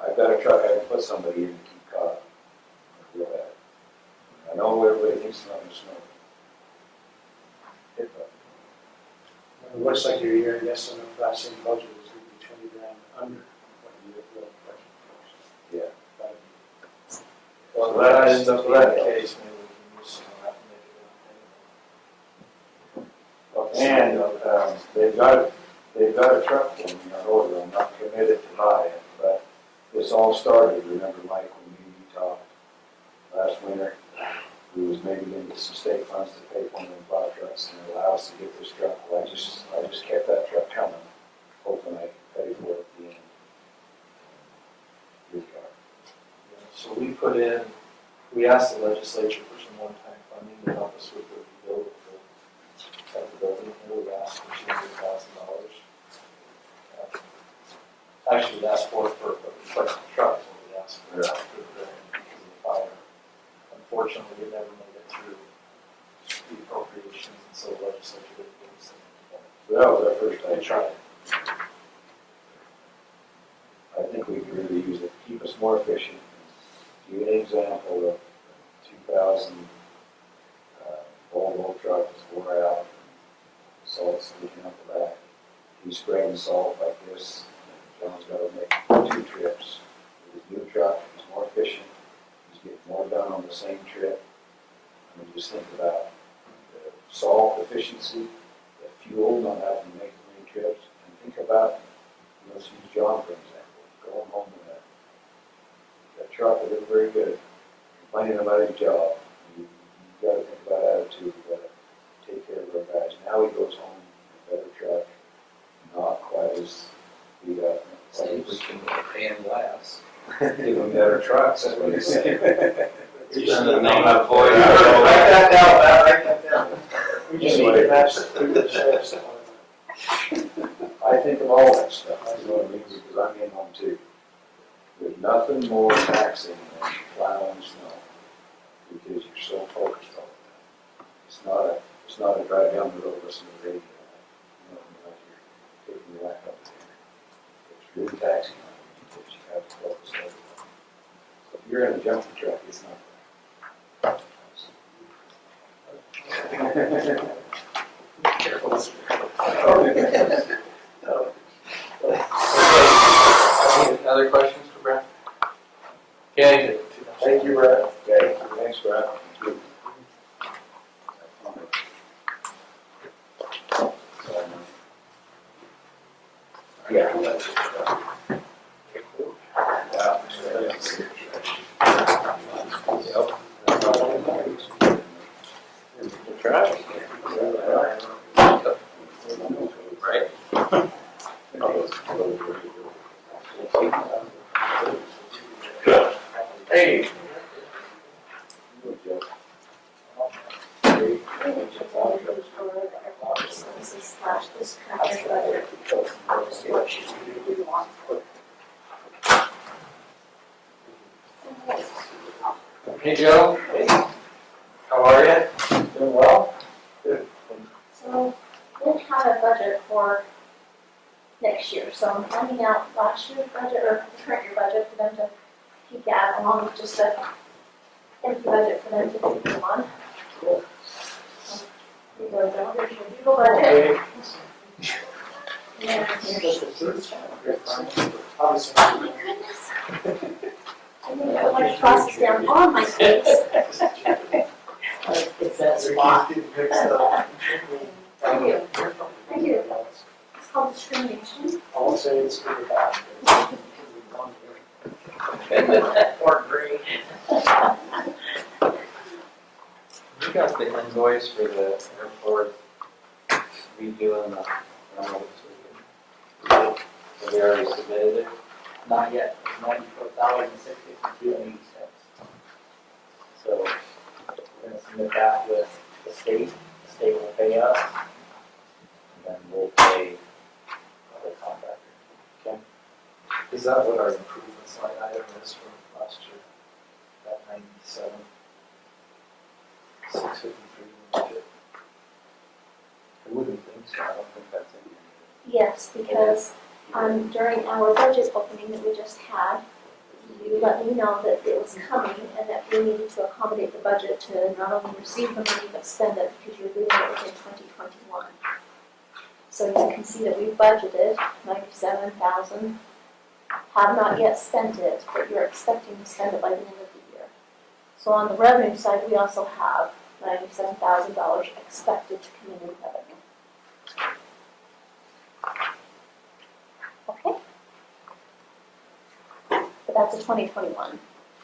I've got a truck I can put somebody in to keep caught. Real bad. I know everybody thinks it's not going to snow. It does. It looks like your estimate for that same budget is going to be 20 grand under what you have budget for. Yeah. well, that ends up being the case, maybe we can use some of that to make it And they've got a truck for me on order. I'm not committed to buy it, but this all started, remember Mike, when me and you talked last winter? We was maybe going to get some state funds to pay for one of them plow trucks and allow us to get this truck. Well, I just kept that truck coming, hoping I could pay for it at the end. Your car. So we asked the legislature for some one-time funding to help us with the rebuild of the building, and we asked for $200,000. Actually, we asked for the truck, is what we asked for, Yeah. for the because of the fire. Unfortunately, we never made it through the appropriations, and so the legislature didn't give us anything. So that was our first time. They tried. I think we could really use it, keep us more efficient. Give you an example of 2000 Volvo truck was wore out, salt's leaking out the back. He's spraying salt like this, and John's got to make 2 trips. With his new truck, he's more efficient, he's getting more done on the same trip. I mean, just think about the salt efficiency, the fuel, not having to make as many trips, and think about, let's use John for example, going home in that truck that isn't very good, complaining about his job. You've got to think about attitude, you've got to take care of our guys. Now he goes home in a better truck, not quite as beat up. See, we can pay him less. Give him better trucks, that's what he's saying. You should have known that boy. Write that down, Matt, write that down. We just need to match the food and sheriff's department. I think of all that stuff, you know what I mean, because I'm in on too. There's nothing more taxing than plowing snow, because you're so focused on it. It's not a drive down the road, listen to the radio, you know, like you're taking your life up there. It's really taxing on you, because you have to focus on it. So if you're in a junkie truck, it's not. Careful. Other questions for Brad? Okay, Thank you, Brad. Okay, thanks, Brad. Thank you. Trash. Right? Hey. This current year's budget. Hey Joe. How are you? Doing well? So, we didn't have a budget for next year, so I'm finding out last year's budget, or the current year budget for them to peek at, along with just a empty budget for them to do on. Cool. Here you go, Joe, here's your Google budget. And here's, Obviously. oh my goodness. I need to put my glasses down on my face. It's that spot. Thank you. Thank you. It's called discrimination. I won't say it's good or bad. Or great. You got the invoice for the airport redoing the, I don't know what it's. Have they already submitted it? Not yet, $94,652.80. So we're gonna submit that with the state will pay us, and then we'll pay the contractor. Is that what our improvements line item is from last year? That 97, 653 budget? I wouldn't think so, I don't think that's in here. Yes, because during our budget opening that we just had, you let me know that it was coming and that we needed to accommodate the budget to not only receive the money but spend it because you're doing it within 2021. So you can see that we budgeted 97,000, have not yet spent it, but you're expecting to spend it by the end of the year. So on the revenue side, we also have $97,000 expected to come in revenue. Okay? But that's a 2021.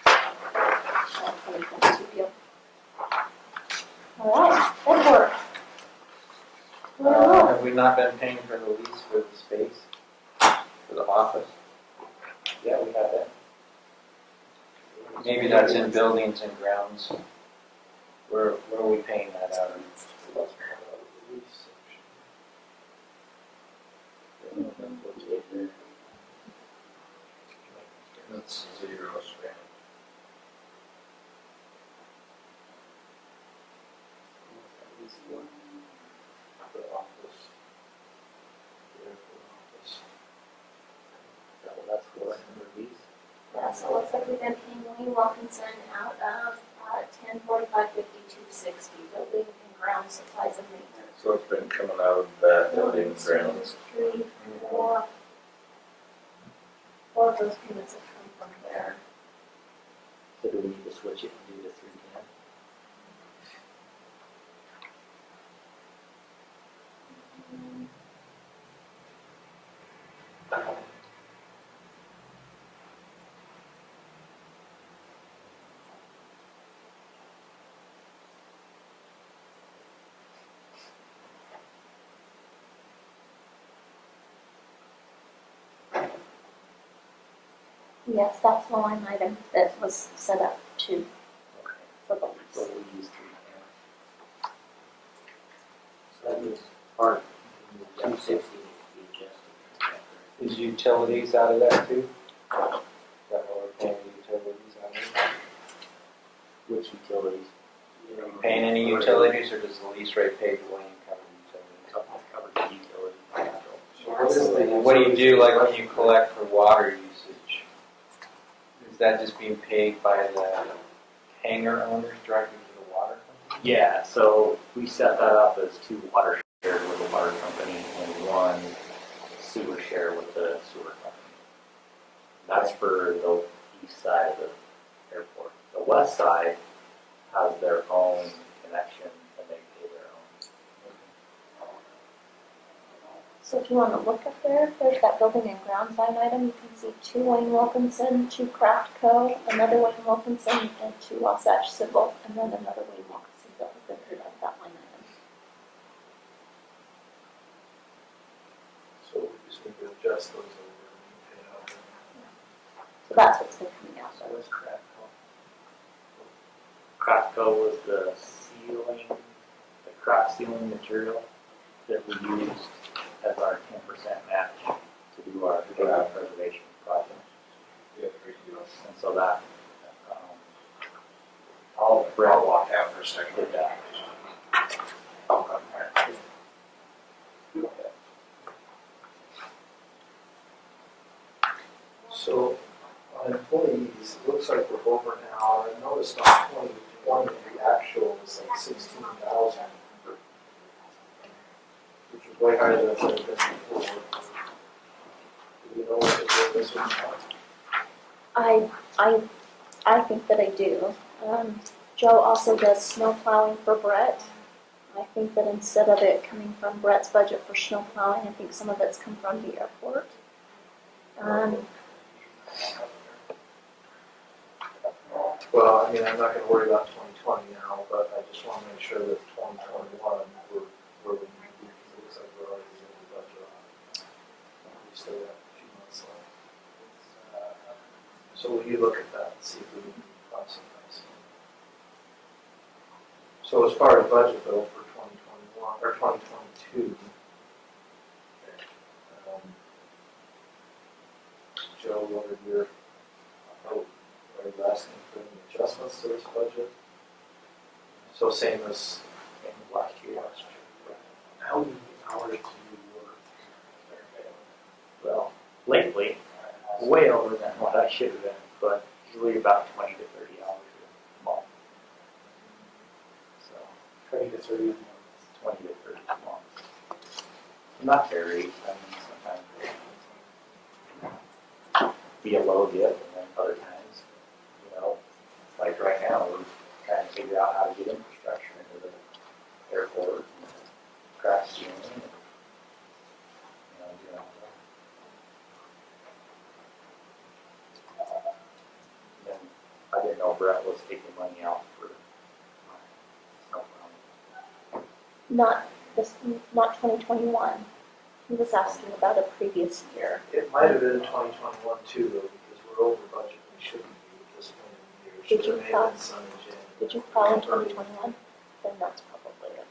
Not 2022 deal. All right, airport. Well, Have we not been paying for the lease for the space, for the office? Yeah, we have that. Maybe that's in buildings and grounds. Where are we paying that out of? That's 0 spent. The office. The airport office. That's for the lease. yeah, so it looks like we've been paying Wayne Wilkinson out of 1045.5260, building and ground supplies and maintenance. So it's been coming out of that building One, grounds. 2, 3, 4. 4 of those payments have come from there. So do we need to switch it and do the 310? Yes, that's the line item that was set up to, for the So lease. we use 310. So that means part 260 needs to be adjusted. Is utilities out of that too? Is that what we're paying utilities out of? Which utilities? Are you paying any utilities or does the lease rate pay the Wayne cover utilities? Cover the utilities. So what is the? What do you do like when you collect for water usage? Is that just being paid by the hangar owners directly to the water company? Yeah, so we set that up as 2 water shares with the water company and 1 sewer share with the sewer company. That's for the east side of the airport. The west side has their own connection and they pay their own. So if you want to look up there, there's that building and grounds line item. You can see 2 Wayne Wilkinson, 2 Craft Co., another Wayne Wilkinson, and 2 Wasatch Civil, and then another Wayne Wilkinson bill has been paid out of that line item. So we just need to adjust those over and pay out. So that's what's been coming out. So what's crack Craftco was the sealing, the crack sealing material that we used as our 10% match to do our drought preservation project. And so that, all Brett I'll walk out for a second. did that. So on employees, it looks like we're over now. I noticed on 2020, the actual was like 16,000, which was way higher than it's ever been before. Do you know what this was? I think that I do. Joe also does snow plowing for Brett. I think that instead of it coming from Brett's budget for snow plowing, I think some of it's come from the airport. Well, I mean, I'm not gonna worry about 2020 now, but I just wanna make sure that 2021, we're, it looks like we're already in the budget on it. We still got a few months left. So will you look at that and see if we can find some things? So as far as budget though, for 2021, or 2022, Joe, what are your, are you asking for any adjustments to this budget? So same as in last year. How many hours do you work? Well, lately, way over than what I should have been, but usually about 20 to 30 hours a month. So 20 to 30 a month. 20 to 30 a month. Not very, I mean, sometimes be a low dip, and then other times, you know, like right now, we're trying to figure out how to get infrastructure into the airport, and crack sealing, and, you know, then I didn't know Brett was taking money out for my snow plowing. Not 2021. He was asking about a previous year. It might have been 2021 too though, because we're over budget, we shouldn't be at this point in the year. Did So you there may plow? have been some in January. Did you plow in 2021? Then that's probably it.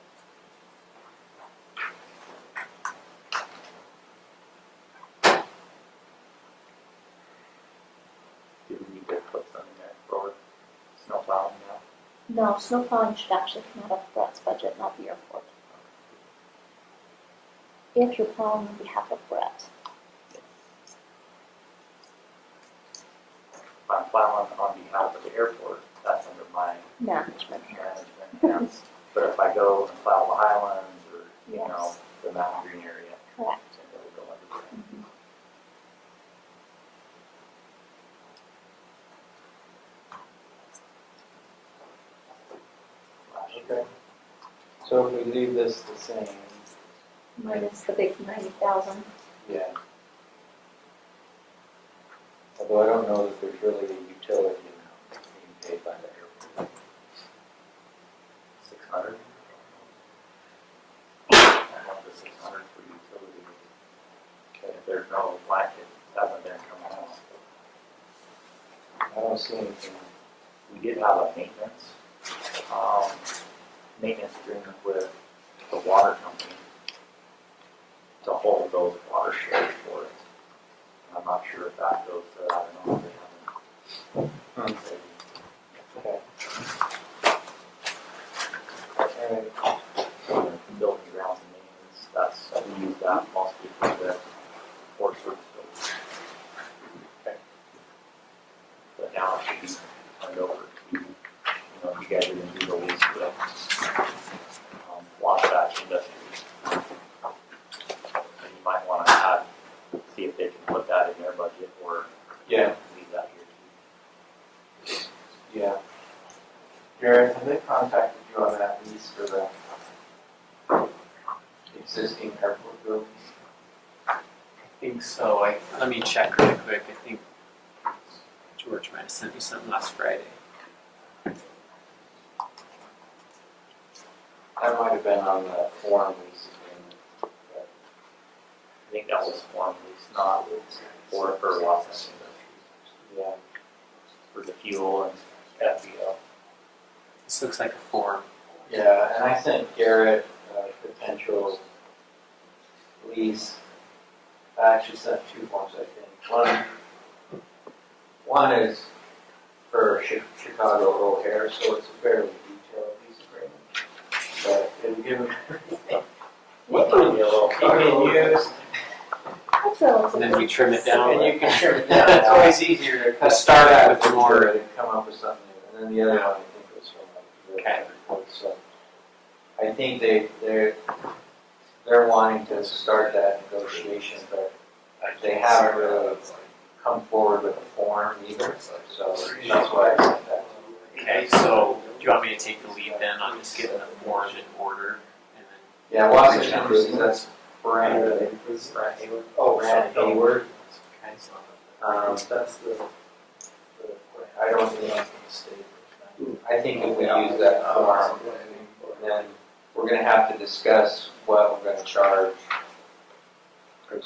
Do we need to put something there for snow plowing now? No, snow plowing should actually come out of Brett's budget, not the airport. If you're plowing on behalf of Brett. If I'm plowing on behalf of the airport, that's under my Management. management hands. But if I go and plow the highlands or, you Yes. know, the mountain green area, Correct. then it'll go under Brett. Mhm. Okay. So if we leave this the same, Minus the big 90,000. yeah. Although I don't know that there's really a utility amount being paid by the airport. 600. I want the 600 for utility. Okay, if there's no black, it hasn't been coming out. I don't see anything. We did have a maintenance agreement with the water company to hold those water shares for it. I'm not sure if that goes to, I don't know if they haven't. Okay. Alright. Building grounds and maintenance, that's, we use that mostly for the port service building. Okay. But now it should be turned over to, you know, you guys are gonna do the lease for the Wasatch Industries. And you might wanna add, see if they can put that in their budget or Yeah. leave that here too. Yeah. Jared, have they contacted you on that lease for the existing airport building? think so. Let me check really quick. I think George might have sent me something last Friday. That might have been on the form lease agreement. But I think that was form lease, not for Los Angeles. Yeah, for the fuel and FBO. This looks like a form. Yeah, and I sent Garrett a potential lease. I actually sent 2 forms, I think. One is for Chicago O'Hare, so it's a fairly detailed lease agreement. But it'll give them everything. You can use, That's relatively. And then we trim it down. and you can trim it down. It's always easier to cut start that with more. and come up with something new. And then the other one, I think, was from the Okay. report. So I think they're wanting to start that negotiation, but they haven't really come forward with a form either. So that's why I sent that. Okay, so do you want me to take the lead then on just getting the form in order? And then Yeah, Washington, D.C., that's Brand Hayward. Oh, Brand Hayward. okay, so That's the I don't think I'm mistaken. I think if we use that form, then we're gonna have to discuss what we're gonna charge. And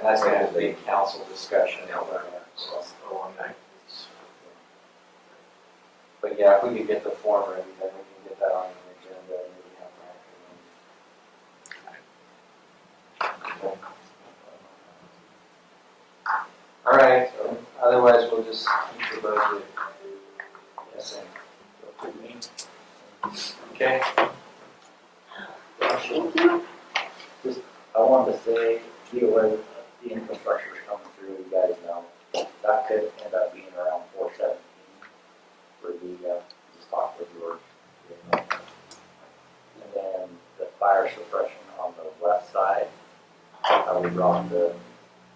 that's gonna have to be a council discussion. But yeah, if we could get the form ready, then we can get that on the agenda and maybe have that. All right, otherwise we'll just keep the budget. Yes, okay. Thank you. I wanted to say, be aware that the infrastructure is coming through, you guys know. That could end up being around 417 for the stock with your. And then the fire suppression on the west side, we brought the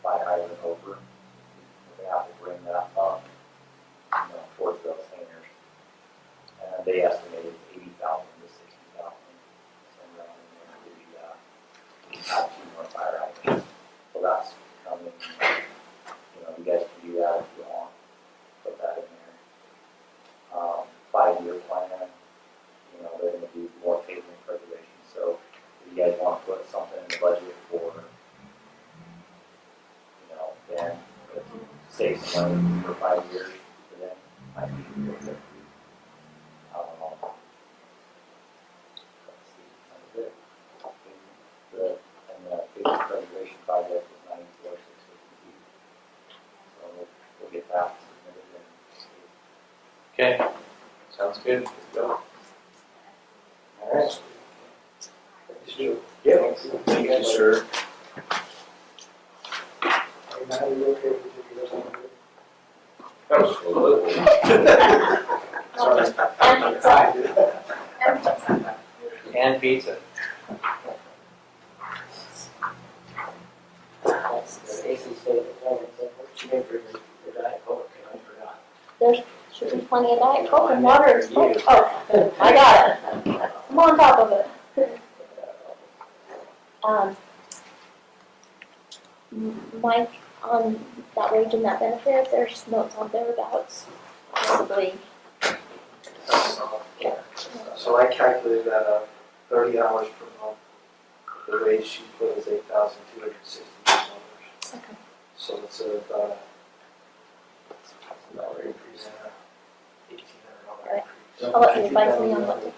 fire hydrant over. We have to bring that up, towards those hangars. And they estimated 80,000 to 60,000. And around in there to have 2 more fire hydrants. So that's coming. You guys can do that if you want. Put that in there. 5-year plan. They're going to do more pavement preservation. So if you guys want to put something in the budget for, then save some money for 5 years for them, might be worth it. I don't know. Let's see. That was it. The pavement preservation project was 94,652. So we'll get that submitted. Okay. Sounds good. Let's go. All right. Yeah. Thank you, sir. Matt, are you okay with the rest Absolutely. Sorry. And pizza. Stacy said, what she made for the Diet Coke, and I forgot. There should be plenty of Diet Coke and water and smoke. Oh, I got it. I'm on top of it. Mike, on that wage and that benefit, there's notes on thereabouts. Possibly. So I calculated that 30 hours per month. The wage she put is $8,260. Okay. So it's about $1,000 increase and $1,800 Right. increase. I'll let you advise me on what to.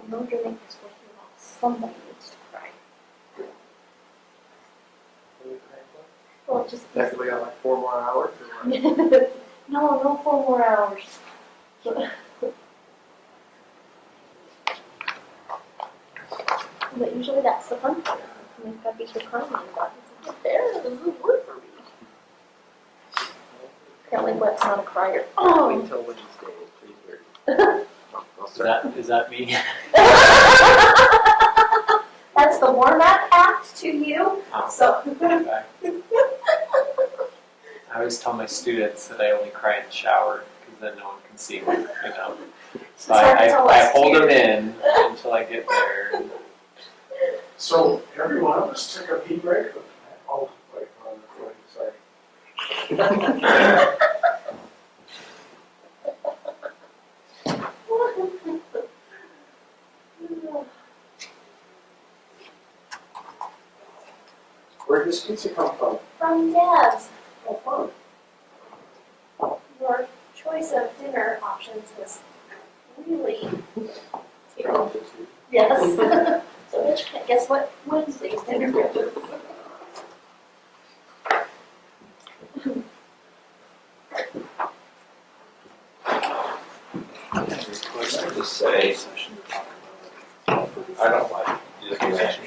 No drink is worth it all. Somebody needs to cry. Well, just. That's we got like 4 more hours or what? No, 4 more hours. But usually that's the fun part. My puppies were crying about it. It's like, there, this doesn't work for me. Apparently Web's not a crier. Wait Oh. until Wednesday at 3:30. I'll start. Is that me? That's the warm-up act to you. Oh. So. I always tell my students that I only cry in the shower because then no one can see me, you know. So hard to tell I us hold them too. in until I get there. So every one of us took a pee break. Oh, wait, we're on recording, sorry. Where did this pizza come from? From Deb's, Oh, fun. your choice of dinner options was really. Yes. So Mitch, guess what Wednesday's dinner is? I just say, I don't like using that.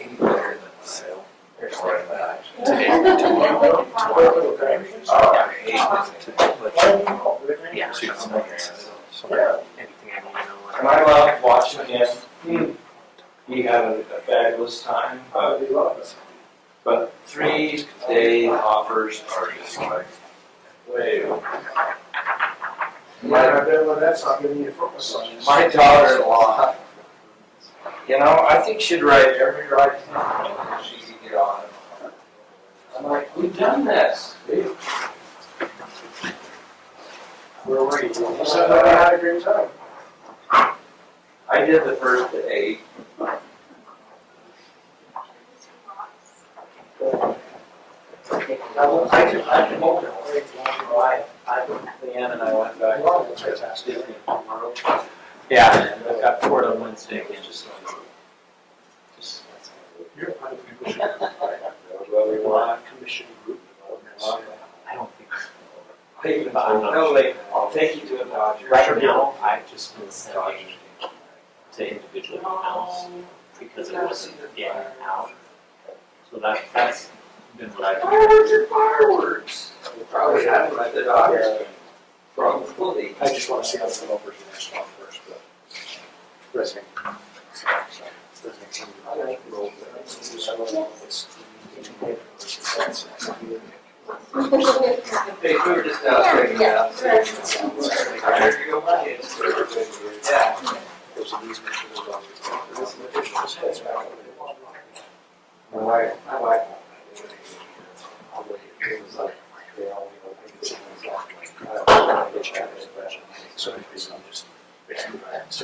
Yeah. Anything I need to know. And I love watching him. He had a fabulous time, but 3-day offers are just like, way. Might have been when that's not giving you a foot massage. My daughter-in-law, you know, I think she'd write every ride she could get on it. I'm like, we've done this. Where were you? You said that I had a great time. I did the first 8. Leanne and I went back Wow, that's fantastic. Yeah, I've got court on Wednesday again. Just You're part of the commission group, right? Commission group. I don't think so. No, like, I'll take you to a Dodger. Right now, I've just been sending to individual emails because it wasn't in and out. So that's been what I've been doing. Fireworks are fireworks. We probably had them at the Dodgers. Probably. I just want to see how the developers are respond first, but. Resident. Hey, we were just straightening it out. There you go, my kids. Yeah. My wife.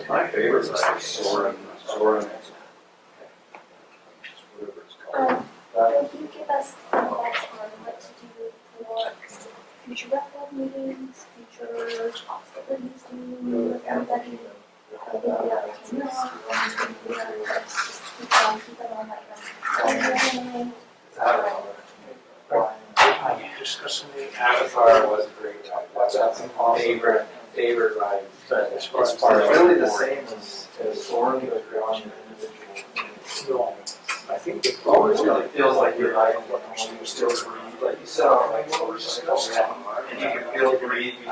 My favorite is like Soren. Will you give us some advice on what to do for future rep club meetings, future talks that we're using with everybody? I think we ought to keep it on like Discussing the. Avatar was a great ride. That's favorite ride. But as far as really the same as Soaring, but you're on your individual. No, I think the Always really feels like you're riding what you still breathe, like you said, like what we're discussing. And you can feel breathe, you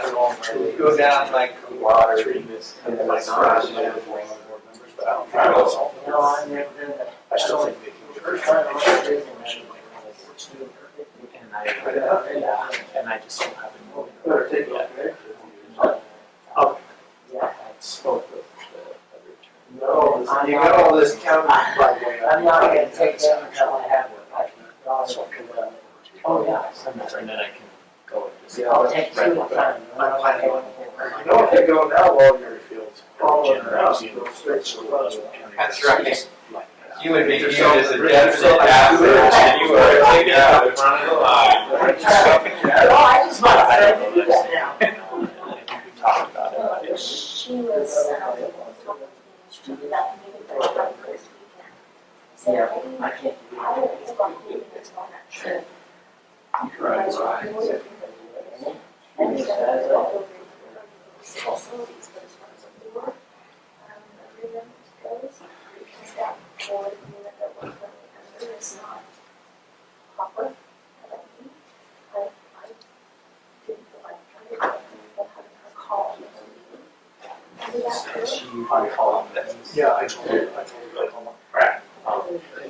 go down like the water, and then like splashing in the board members, but I don't know. No, I've never been there. I still think making the first time I was there, And I just don't have any more. better take it up there. I spoke with the other attorney. No, you got all this county, by the way. I'm not gonna take that until I have it. Oh, yeah, send that, and then I can go and just. Yeah, I'll take two at a time. You know, if they go now, well, you're Field. go straight to the left. That's right. You would make yourself as a deficit athlete, and you were taken out in front of the line. Well, I just want to say we do that now. I think we talked about it. she was talking about the meeting for the this weekend. So Yeah, I can't do I don't think I'm doing this one. Right. And he does all facilities, but as far as the door, agreement goes, because that board unit that we're currently under is not proper. I don't think. I didn't feel like trying to get having her call me. Do that I call them. Yeah, I told her.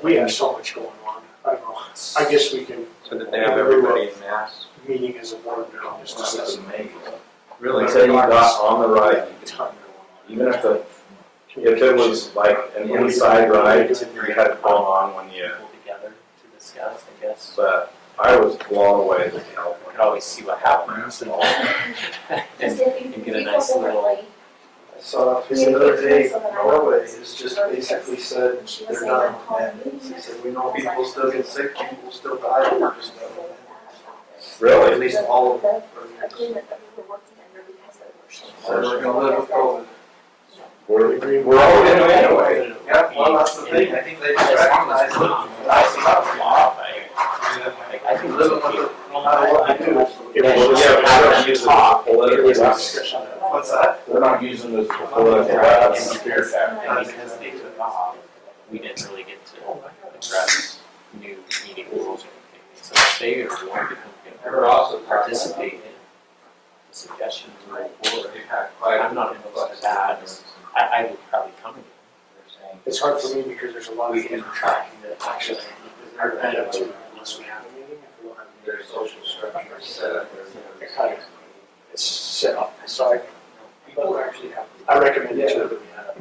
We have so much going on. I don't know. I guess we can. So that they have everybody in mass. Meeting as a board now, just discuss it. Really, say you got on the ride, even if it was like an inside ride, you had it going on when you, Pull together to discuss, I guess. but I was blown away with help. We could always see what happens and and get a nice little. I saw the other day, Norway has just basically said they're done with that. They said, we know people still get sick, people still die, we're just done with that. Really? At least all of them. agreement that we were working under because they were shut. So we're gonna live with COVID. We're all in it anyway. Yeah, well, that's the thing, I think they just recognize it. That's enough. I think Living with it, no matter what you do. Yeah, use it as a political Discussion. What's that? They're not using this as a political weapon. And because they took off, we didn't really get to address new meeting rules or anything. So if they are willing to come We're also participate in the suggestions moving forward, I'm not opposed to that. I would probably come again. It's hard for me because there's a lot of things tracking that actually are kind of to unless we have a meeting, if we don't have a their meeting. social structure is set up. It kind of, it's set up, so people actually have, I recommend it too that we have.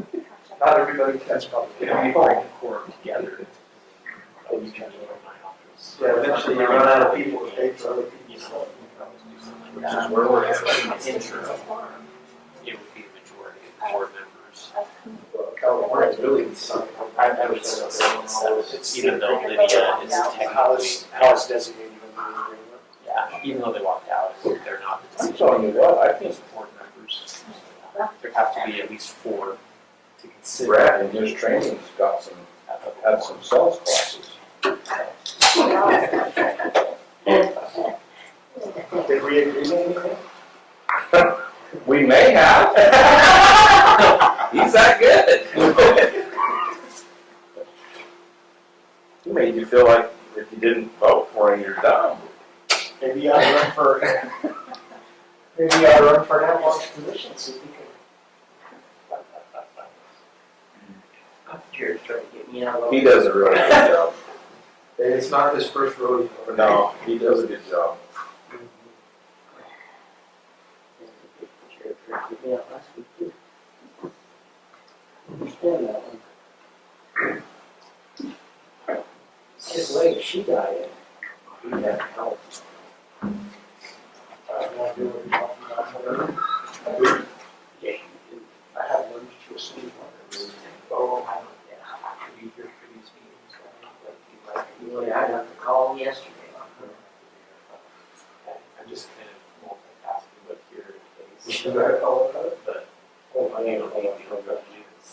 Not everybody can. That's probably. If we bring the core together, you can go to my office. Yeah, eventually you run out of people to pay for other people. You know, which is where we're at. Interim, it would be the majority of the board members. California's really something. I would say so, even though Lydia is How technically, is designated in the agreement? yeah, even though they walked out, they're not the I'm decision. telling you what, I think Board members, there have to be at least 4 to consider. Brad in his training's got some, had some sales classes. Did we agree on anything? We may have. He's that good. He made you feel like if you didn't vote for him, you're dumb. Maybe you ought to run for, maybe you ought to run for an at-large position, see if you can. Jared's trying to get me out of. He does a really good job. It's not his first rodeo. No, he does a good job. Jared tried to get me out last week too. I understand that one. His leg, she died. He had help. I don't want to do what you're talking about. Yeah, you do. I had lunch to a sleep. Oh, yeah. Could be here for these meetings, right? You know, I got the call yesterday. I'm just kind of multitasking, but here in You case. should have called it. But Oh, I don't think we'll go do this.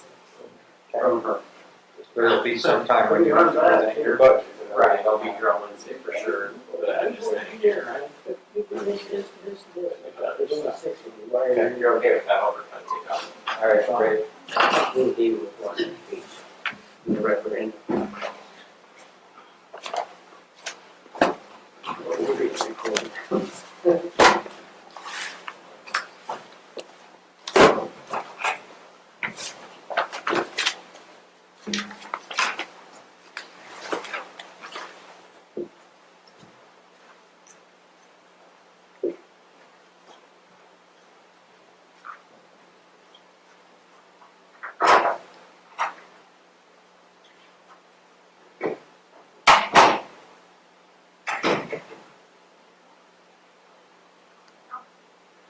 There'll be some time when you're Run that. presenting your budget. Right, I'll be here on Wednesday for sure, but I'm just saying. You're You're okay with that overtime take off? All right, great. We'll deal with one in the referendum. We're being recorded.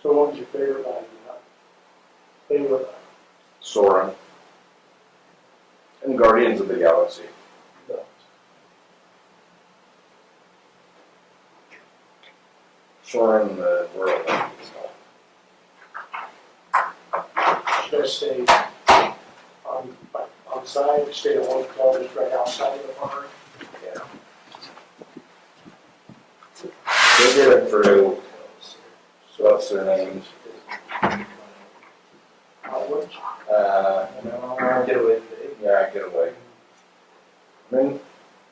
So what was your favorite line? Favorite? Soren. And Guardians of the Galaxy. Soren the world. Should I stay on side, stay at one hotel just right outside of the barn? They did it through, so what's their names? No, Get away today. yeah, get away. I mean,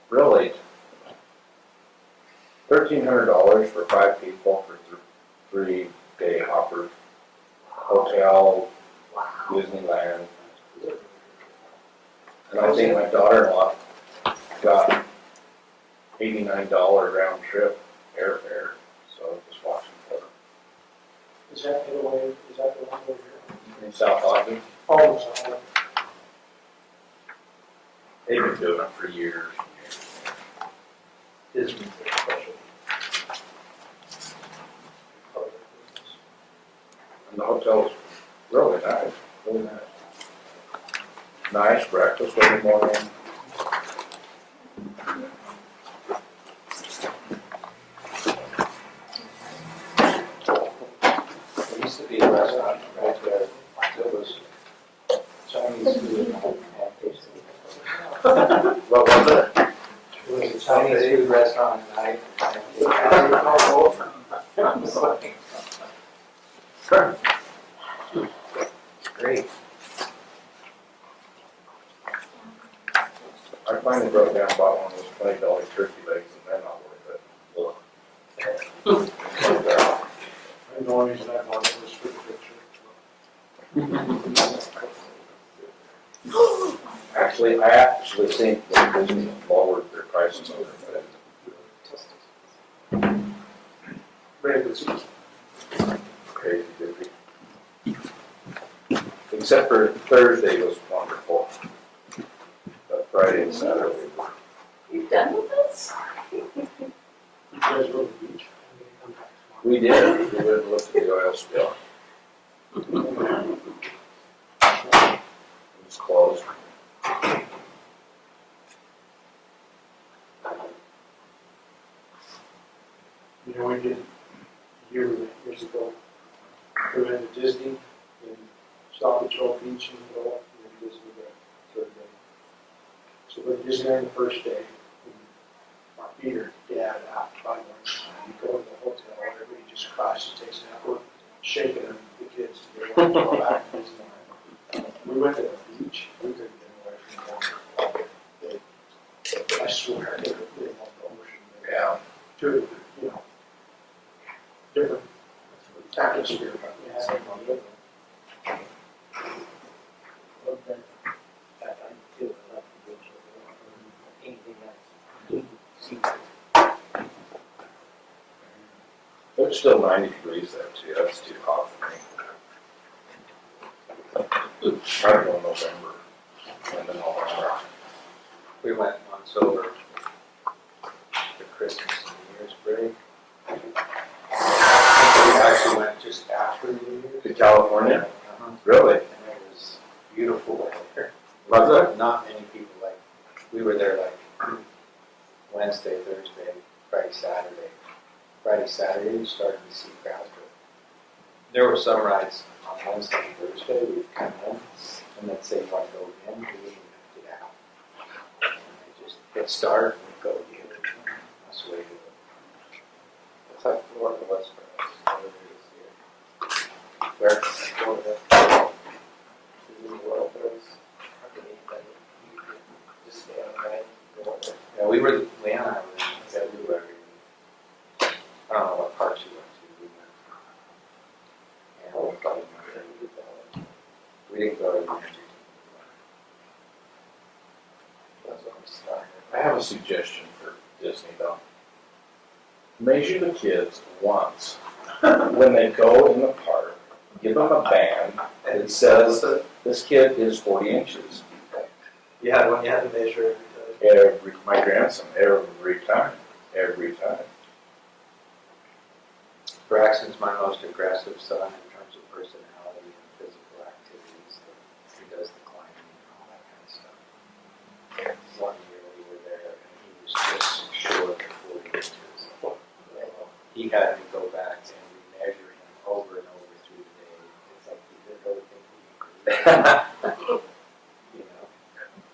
really, $1,300 for 5 people for 3-day hopper, hotel, Disneyland. And I think my daughter-in-law got $89 round trip airfare, so just watching for them. Is that the way, is that the one over here? In South Ogden, Oh, so, they've been doing it for years. Disney's their special. And the hotel's really nice, really nice. Nice breakfast every morning. There used to be a restaurant right there, it was Chinese food and pancakes. What was it? It was a Chinese food restaurant at night. Sure. Great. I finally broke down and bought one of those $20 turkey legs, and they're not worth it. Ugh. the only reason I bought it was for the picture. Actually, I actually think that Disney lowered their prices on it. Very good season. Crazy busy. Except for Thursday was wonderful. But Friday and Saturday were. You done with this? You guys go to the beach? We did. We went and looked at the oil spill. It was closed. You know, we did years ago. We went to Disney and stopped at Troll Beach and go up and then Disney the third day. So we went to Disney on the first day. And our feet are dead after 5 months. You go to the hotel, everybody just crashes, takes a nap. We're shaking them, the kids, they want to go back to Disneyland. We went to the beach, we couldn't get away from them. I swear, they were on the ocean. Yeah. To, you know, different atmosphere, but we had it on the other. It's still 90 degrees there too. That's too hot for me. Probably go in November and then November. We went on sober for Christmas and New Year's break. We actually went just after New Year's. To California? Uh-huh. Really? And it was beautiful there. Was it? Not many people, like, we were there like Wednesday, Thursday, Friday, Saturday. Friday, Saturday, we started to see crowds, but there were some rides on Wednesday and Thursday, we'd come in, and they'd say, you want to go again? We wouldn't get out. And they just hit start, and we'd go again. That's the way to do it. It's like north of us for us. Where? Florida. Disney World for us. Just stay on ride. Go over. Yeah, Leanne and I were in February. I don't know what parts you went to. We went. And Oh, probably not gonna get that one. we didn't go to Magic. That's what I'm starting. I have a suggestion for Disney though. Measure the kids once when they go in the park. Give them a band that says that this kid is 40 inches. You had one, you had to measure every time. My grandson, every time. Braxton's my most aggressive son in terms of personality and physical activities. He does the climbing and all that kind of stuff. One year we were there and he was just short of 40 inches. He had to go back and measure him over and over through the day. It's like he didn't really think he could. You know.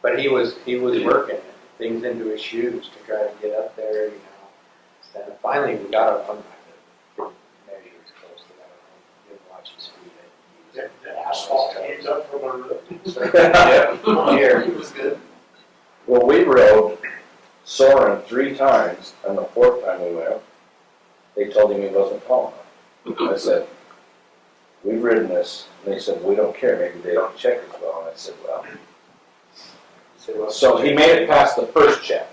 But he was working things into his shoes to try to get up there, you know. And finally we got him on asphalt hangs up from our roof. Here, he was good. Well, we rode Soren 3 times, and the 4th time we went, they told him he wasn't tall enough. I said, we've ridden this, and they said, we don't care, maybe they don't check as well. And I said, well. So he made it past the first check.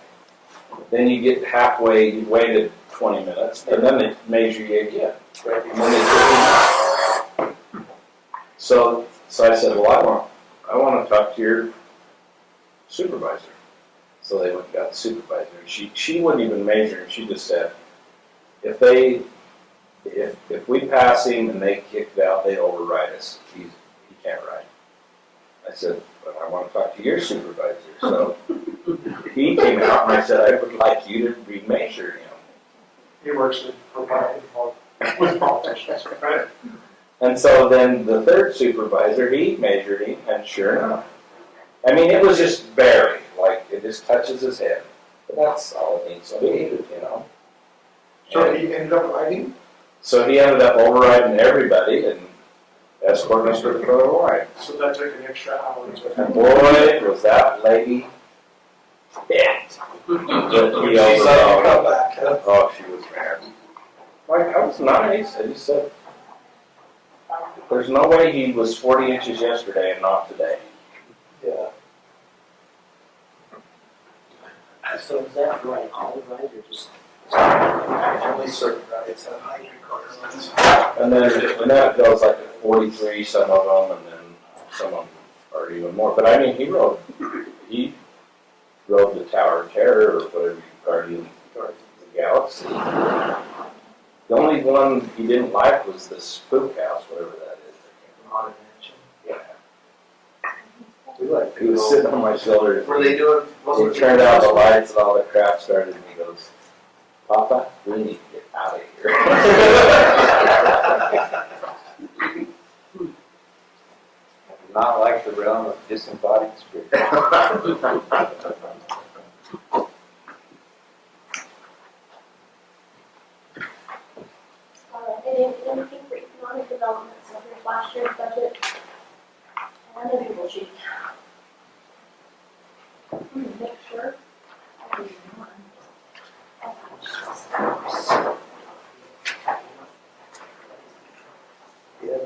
Then you get halfway, you waited 20 minutes, and then they measure you again. And then they took him out. So I said, well, I want to talk to your supervisor. So they went and got the supervisor. She wouldn't even measure him. She just said, if we pass him and they kick it out, they override us. He can't ride. I said, but I want to talk to your supervisor. So he came out and I said, I would like you to remeasure him. He works with politicians, right? And so then the 3rd supervisor, he measured him, and sure enough. I mean, it was just barely, like it just touches his head. But that's all it needs to be, So he ended up riding? So he ended up overriding everybody and escorting us to the front of the line. So that took an extra hour. And boy, was that lady bent. But he overrode. Oh, she was mad. Like, I was nice. I just said, there's no way he was 40 inches yesterday and not today. Yeah. So is that right, all right, or just? Only certain rides have height requirements. And then it goes like at 43, some of them, and then some of them are even more. But I mean, he rode the Tower of Terror, or whatever, Guardian of the Galaxy. The only one he didn't like was the Spook House, whatever that is. Haunted Mansion. Yeah. We like He was sitting on my shoulder. Were they doing? He turned out the lights and all the crap started, and he goes, Papa, we need to get out of here. Not like the realm of disembodied spirit. Anything for economic development, so here's last year's budget and a Google sheet. Make sure. Yeah,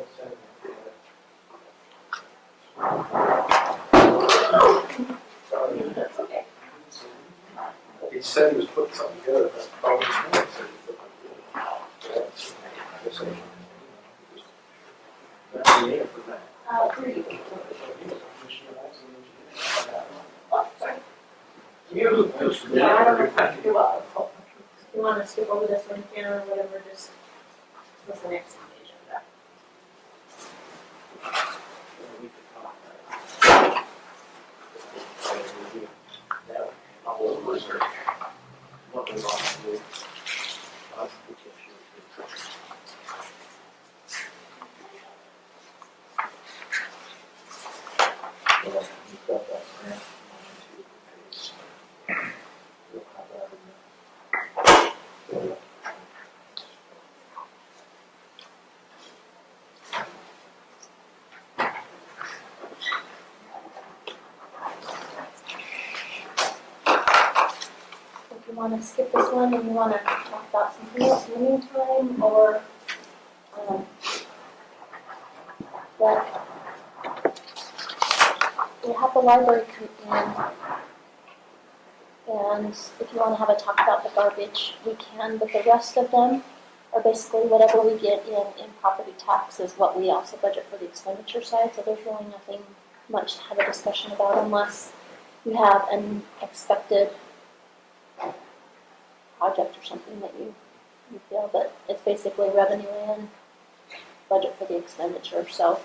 That's okay. he said he was putting something together, but probably not. He said he put Three. Oh, sorry. You. Yeah, I don't know. You're welcome. If you want to skip over this one, Ken, or whatever, just, what's the next on the agenda? What was on the If you want to skip this one and you want to talk about something else in the meantime, or, that we have the library come in, and if you want to have a talk about the garbage, we can, but the rest of them are basically whatever we get in property tax is what we also budget for the expenditure side, so there's really nothing much to have a discussion about unless you have an expected project or something that you feel, but it's basically revenue in, budget for the expenditure. So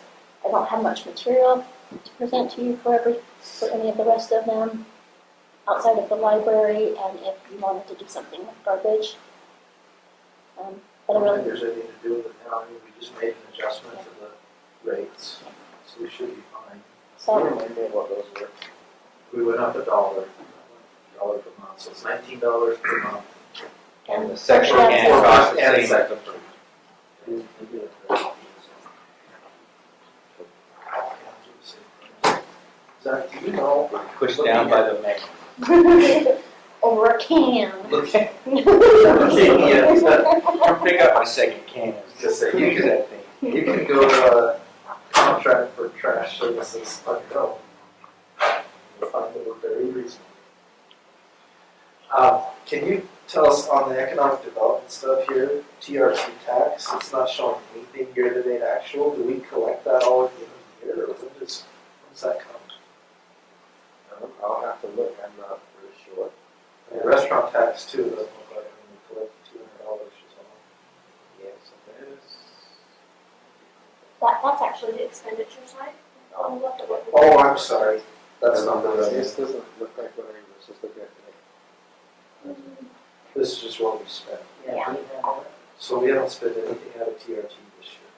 I don't have much material to present to you for any of the rest of them outside of the library, and if you wanted to do something with garbage. But I I don't really, think there's anything to do with it now. I mean, we just made an adjustment to the rates, so we should be fine. so, What those were. We went up $1 per month, so it's $19 per month. and The section that's- and cost And the same. second. Zach, do you know? Pushed down by the man. Over a can. Okay. I'll pick up my second can. Just say you can, you can go to contract for trash services on your own. You'll find that we're very reasonable. Can you tell us on the economic development stuff here, TRC tax, it's not showing anything year-to-date actual. Do we collect that all at the end of the year, or when does that come? I'll have to look, I'm not really sure. And restaurant tax too, doesn't look like, we collect $200 or something. Yes, it is. That's actually the expenditure side. On what the- Oh, I'm sorry, that's not the revenue. This doesn't look like what I was just looking at today. This is just what we spent. Yeah. So we haven't spent anything out of TRT this year.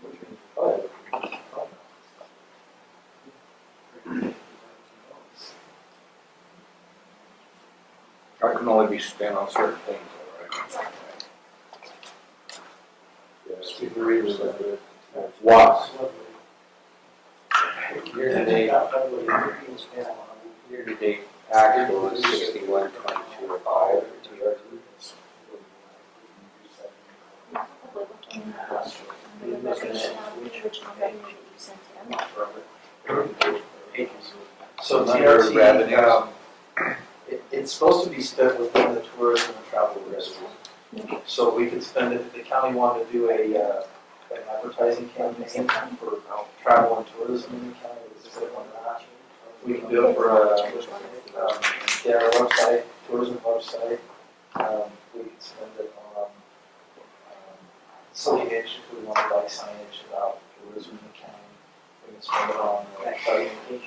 Which means we probably have a pretty good fund. That can only be spent on certain things, all right? Yes, we can read it. What? Year-to-date, year-to-date actual is 61.2205 for TRT. Probably looking at the original revenue that you sent in. So Under TRT, revenues. it's supposed to be spent within the tourism and travel revenue. So we could spend it, if the county wanted to do an advertising campaign for travel and tourism in the county, we could on that. We can do it for our website, tourism website. We could spend it on associations, we want to like signage about tourism in the county. We can spend it on the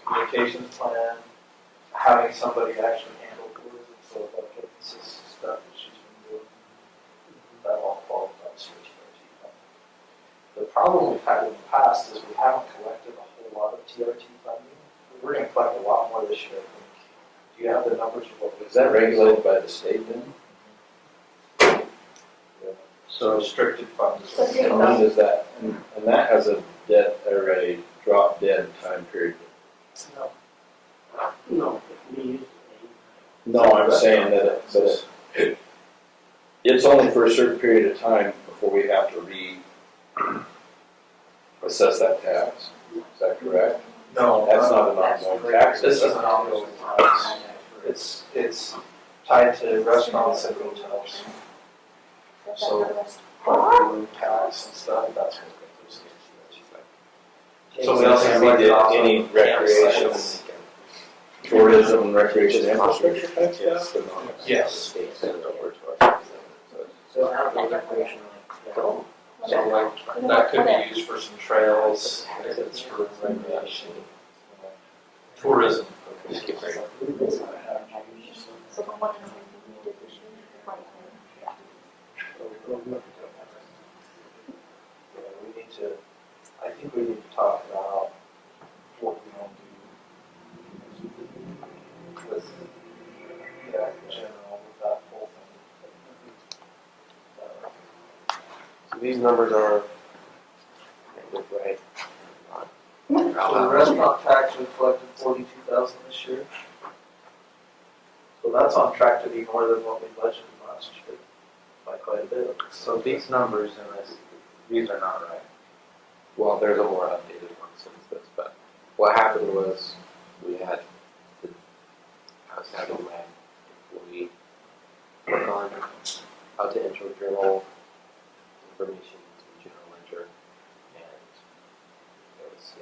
communications plan, having somebody actually handle tourism, so like this is stuff that she's been doing, that all qualifies for TRT. The problem we've had in the past is we haven't collected a whole lot of TRT funding. We're going to collect a lot more this year, I think. Do you have the numbers of what? Is that regulated by the state then? So restricted funds. So do you And know- when does that, and that has a dead, or a drop dead time period? No, we use it. No, I'm saying that it's only for a certain period of time before we have to assess that tax. Is that correct? No, That's not an ongoing tax. This is an ongoing tax. It's tied to restaurants and hotels. So, room tax and stuff, that's what goes into. So we also have We did like any recreation, tourism, and recreation infrastructure type stuff? or not? Yes. State sent it over to us. So outdoor recreation, like, So like, that could be used for some trails, if it's for recreation, tourism. Just get ready. So the one in we did this year, like, yeah. Yeah, we need to, I think we need to talk about what we want to do with, in general, with that whole thing. So these numbers are, look right. So the restaurant tax, we collected 42,000 this year. So that's on track to be more than what we budgeted last year, by quite a bit. So these numbers in this, these are not right. Well, there's a more updated one since this, but what happened was I was having my employee work on how to enter journal information to general ledger, and there was, a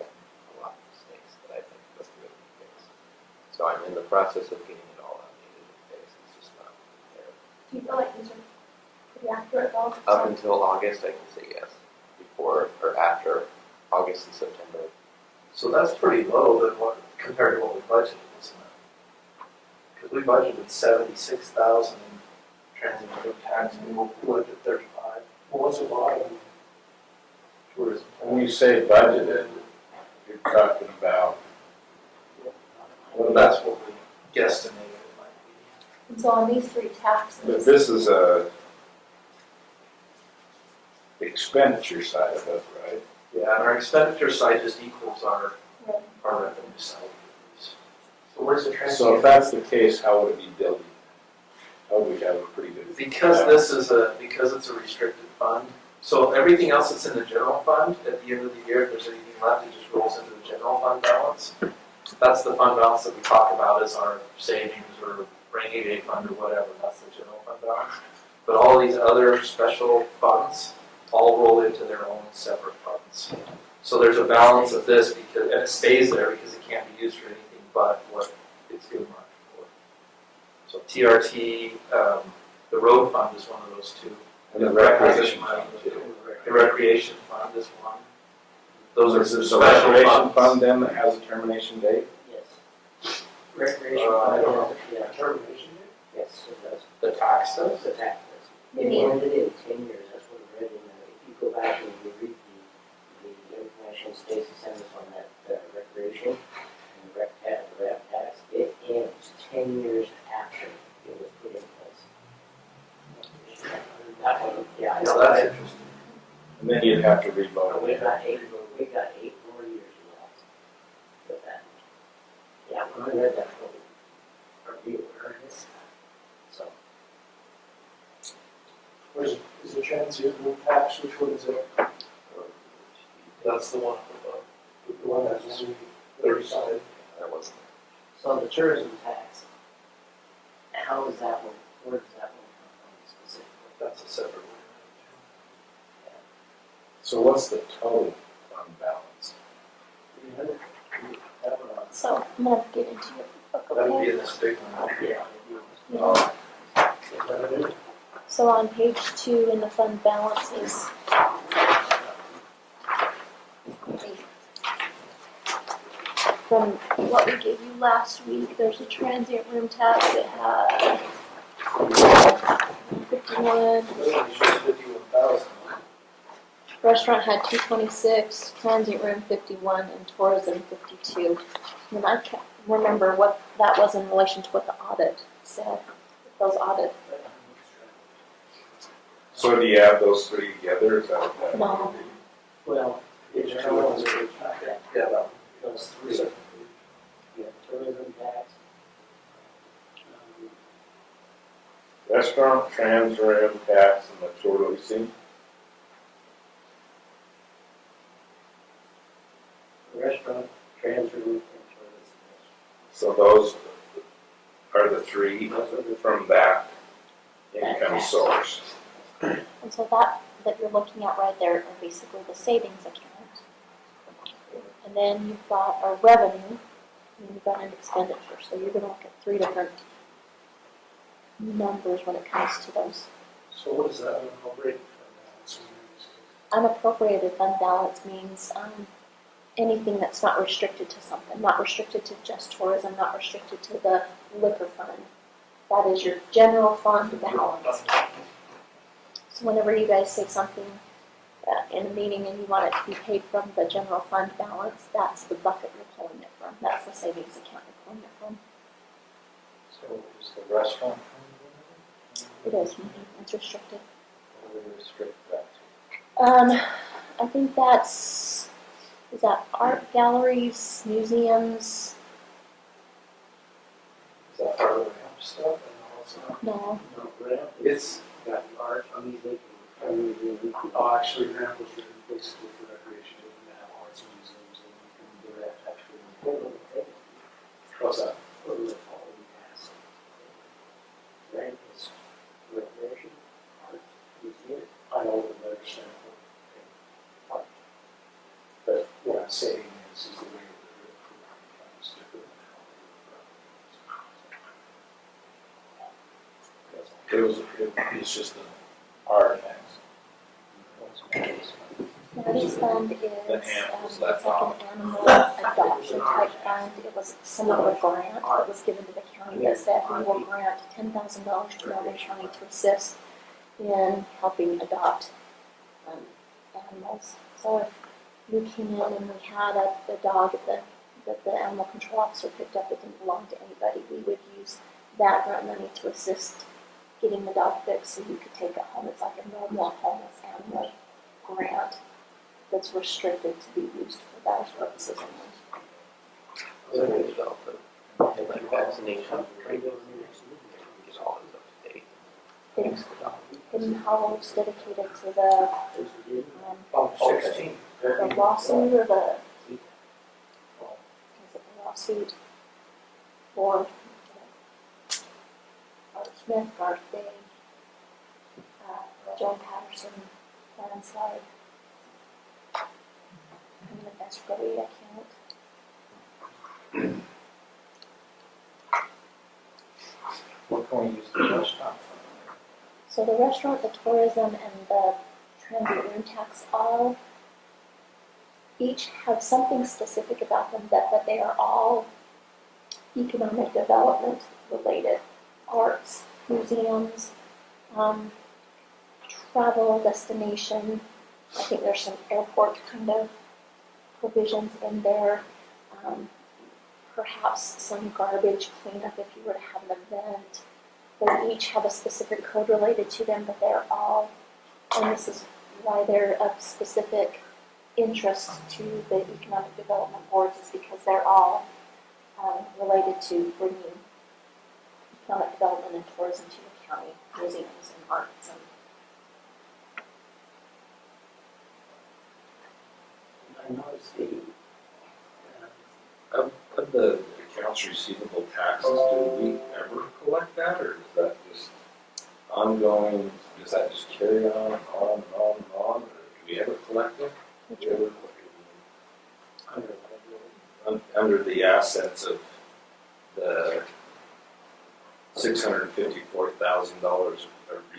lot of mistakes that I think was really fixed. So I'm in the process of getting it all updated and fixed, it's just not there. Do you feel like these are pretty accurate though? Up until August, I can say yes. Before or after August and September. So that's pretty low than what, compared to what we budgeted, isn't it? Because we budgeted 76,000 in transit room tax, and we looked at 35. Well, what's a lot of Tourism. When you say budgeted, you're talking about, Well, that's what we guesstimated it might be. And so on these three taxes. this is a expenditure side of it, right? Yeah, and our expenditure side just equals our revenue side. So where's the So transfer? if that's the case, how would it be building? How would we have a pretty good? Because because it's a restricted fund, so everything else that's in the general fund, at the end of the year, if there's anything left, it just rolls into the general fund balance. That's the fund balance that we talk about as our savings or rainy day fund or whatever, that's the general fund balance. But all these other special funds all roll into their own separate funds. So there's a balance of this because, and it stays there because it can't be used for anything but what it's good marked for. So TRT, the road fund is one of those two. And the recreation fund too. The recreation fund is one. Those are Is some this a special recreation funds. fund then that has a termination date? Yes. Recreation I fund, don't yeah, Termination yes, it does. The tax does? The tax does. Maybe. It ended in 10 years, that's what I read in there. If you go back and you read the information Stacy sent us on that recreation and the rep tax, it ends 10 years after it was put in place. That one, yeah, I So know that's that. interesting. And then you'd have to reload We it. got 8 more years left with that. Yeah, when I read that, are you aware of this? So, Is the transient room tax, which one is it? That's the one above. The one that's on the other side? That was. so the tourism tax, how is that one, where does that one come from specifically? That's a separate one. So what's the total fund balance? That one on. So I'm gonna get into your book, That would be okay? in this big one. Yeah. Yeah. So on page 2 in the fund balances, from what we gave you last week, there's a transient room tax that had 51, It's just 51,000. restaurant had 226, transient room 51, and tourism 52. And I can't remember what that was in relation to what the audit said, those audit. So do you add those three together? Is that what that? No. Well, it's It's two ones, two. yeah, Yeah, that those three. You have tourism tax. Restaurant, trans room tax, and the tour leasing. Restaurant, transfer, and tourism. So those are the three from that income source. And so that you're looking at right there are basically the savings account. And then you've got a revenue, and you've got an expenditure. So you're gonna look at 3 different numbers when it comes to those. So what is that unincorporated fund balance? Unappropriated fund balance means anything that's not restricted to something, not restricted to just tourism, not restricted to the liquor fund. That is your general fund balance. So whenever you guys say something in a meeting and you want it to be paid from the general fund balance, that's the bucket you're pulling it from. That's the savings account you're pulling it from. So is the restaurant It is, it's restricted. what do we restrict that to? I think is that art galleries, museums? Is that part of the ramp stuff? No. No, ramp, It's, Got the art, music, actually, ramp was written basically for recreation, it didn't have arts and museums, and you can do that actually. What's that? Ramp is recreation, art, museum. I don't understand. But what I'm saying is the way that the program is different. It's just an art tax. Marty's fund is, The animals it's left like off. an animal adoption type fund. It was some of a grant that was given to the county that said we will grant $10,000 to Mormon County to assist in helping adopt animals. So if we came in and we had a dog that the animal control officer picked up that didn't belong to anybody, we would use that grant money to assist getting the dog fixed so you could take it home. It's like a normal homeless animal grant that's restricted to be used for those purposes only. So we develop it, and like vaccination, training, get all those up to date. Hidden, Hidden Hollow's dedicated to the, Oh, 16. the lawsuit or the, is it the lawsuit for Art Smith, Garth Day, Joan Patterson, landslide. And the escrow account. What can we use the restaurant for? So the restaurant, the tourism, and the transit room tax all each have something specific about them but they are all economic development related. Arts, museums, travel, destination. I think there's some airport kind of provisions in there. Perhaps some garbage cleanup if you were to have an event. They each have a specific code related to them, but they're all, and this is why they're of specific interest to the economic development boards, is because they're all related to bringing economic development and tourism to the county, museums and arts. I noticed the, Of the accounts receivable taxes, do we ever collect that, or is that just ongoing, does that just carry on and on and on and on, or do we ever collect it? Do we ever collect it? Under the assets of the $654,000 of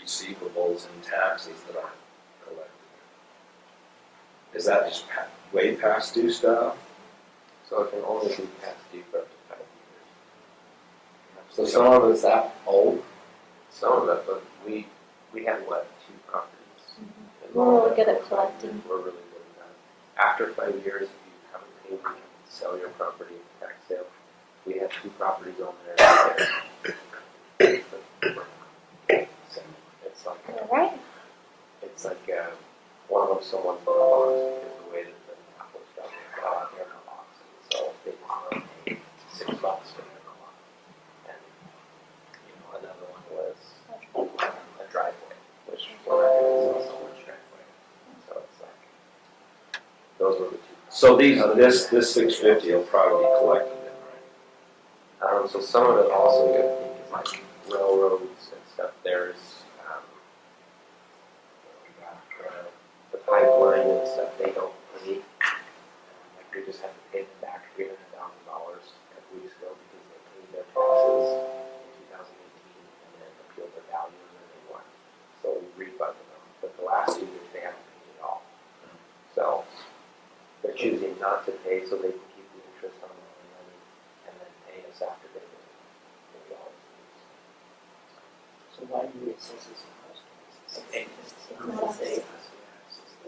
receivables and taxes that aren't collected. Is that just way past due stuff? So it can only be past due for up to 5 years. So some of it's that old, some of it, but we have what, 2 properties? And We're really good at collecting. We're really good at that. After 5 years, if you haven't paid, you can sell your property at tax sale. We have 2 properties on there. So it's like, All right. it's like one of them someone bought because the way that the apple stuff is out there in the box. So they want to pay $6 for their lot. And another one was a driveway, which we're not going to sell so much driveway. So it's like those were the 2. So this 650 will probably be collected then, right? So some of it also is like railroads and stuff. There's the pipeline and stuff they don't pay. Like we just have to pay them back $300,000 a couple weeks ago because they paid their taxes in 2018 and then appealed their value and then they won. So we refunded them. But the last 2 years they haven't paid at all. So they're choosing not to pay so they can keep the interest on their money and then pay us after they do. so why do we assess this in most cases? It's not a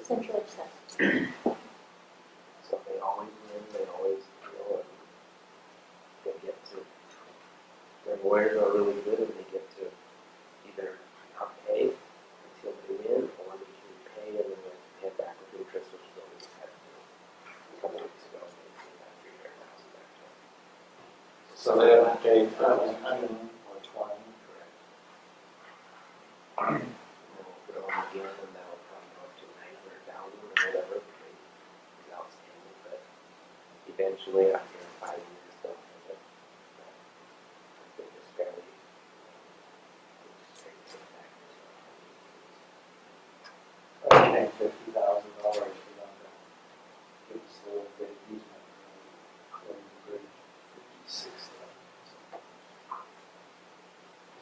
central assessed. So they always win, they always appeal, and they get to, their lawyers are really good and they get to either not pay until they win, or they can pay and then they pay it back with interest, which is always had to do. A couple weeks ago, they paid that $300,000 back to them. So they haven't paid for 100 or 20? And then we'll put it on again, and that'll probably go up to 900,000 or whatever, is outstanding, but eventually after 5 years, they'll pay it. They just barely, Paying $50,000 for them to give us a little bit of easement for the bridge, 56,000.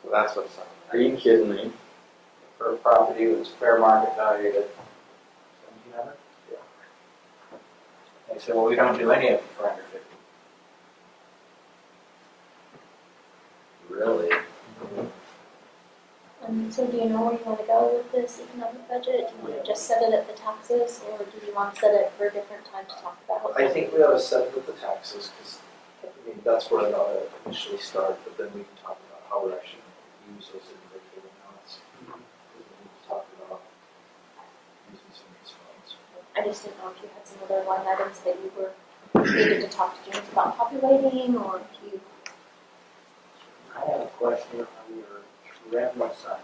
so that's what's on that. Are you kidding me? For a property that was fair market valued at 1,700? Yeah. They said, well, we don't do any of it for under 50. Really? So do you know where you want to go with this economic budget? Do you want to just set it at the taxes, or do you want to set it for a different time to talk about? I think we ought to set it with the taxes, because, that's where it ought to initially start, but then we can talk about how we're actually going to use those individual amounts. I just didn't know if you had some other line items that you were needed to talk to James about populating, or if you, I have a question on your revenue side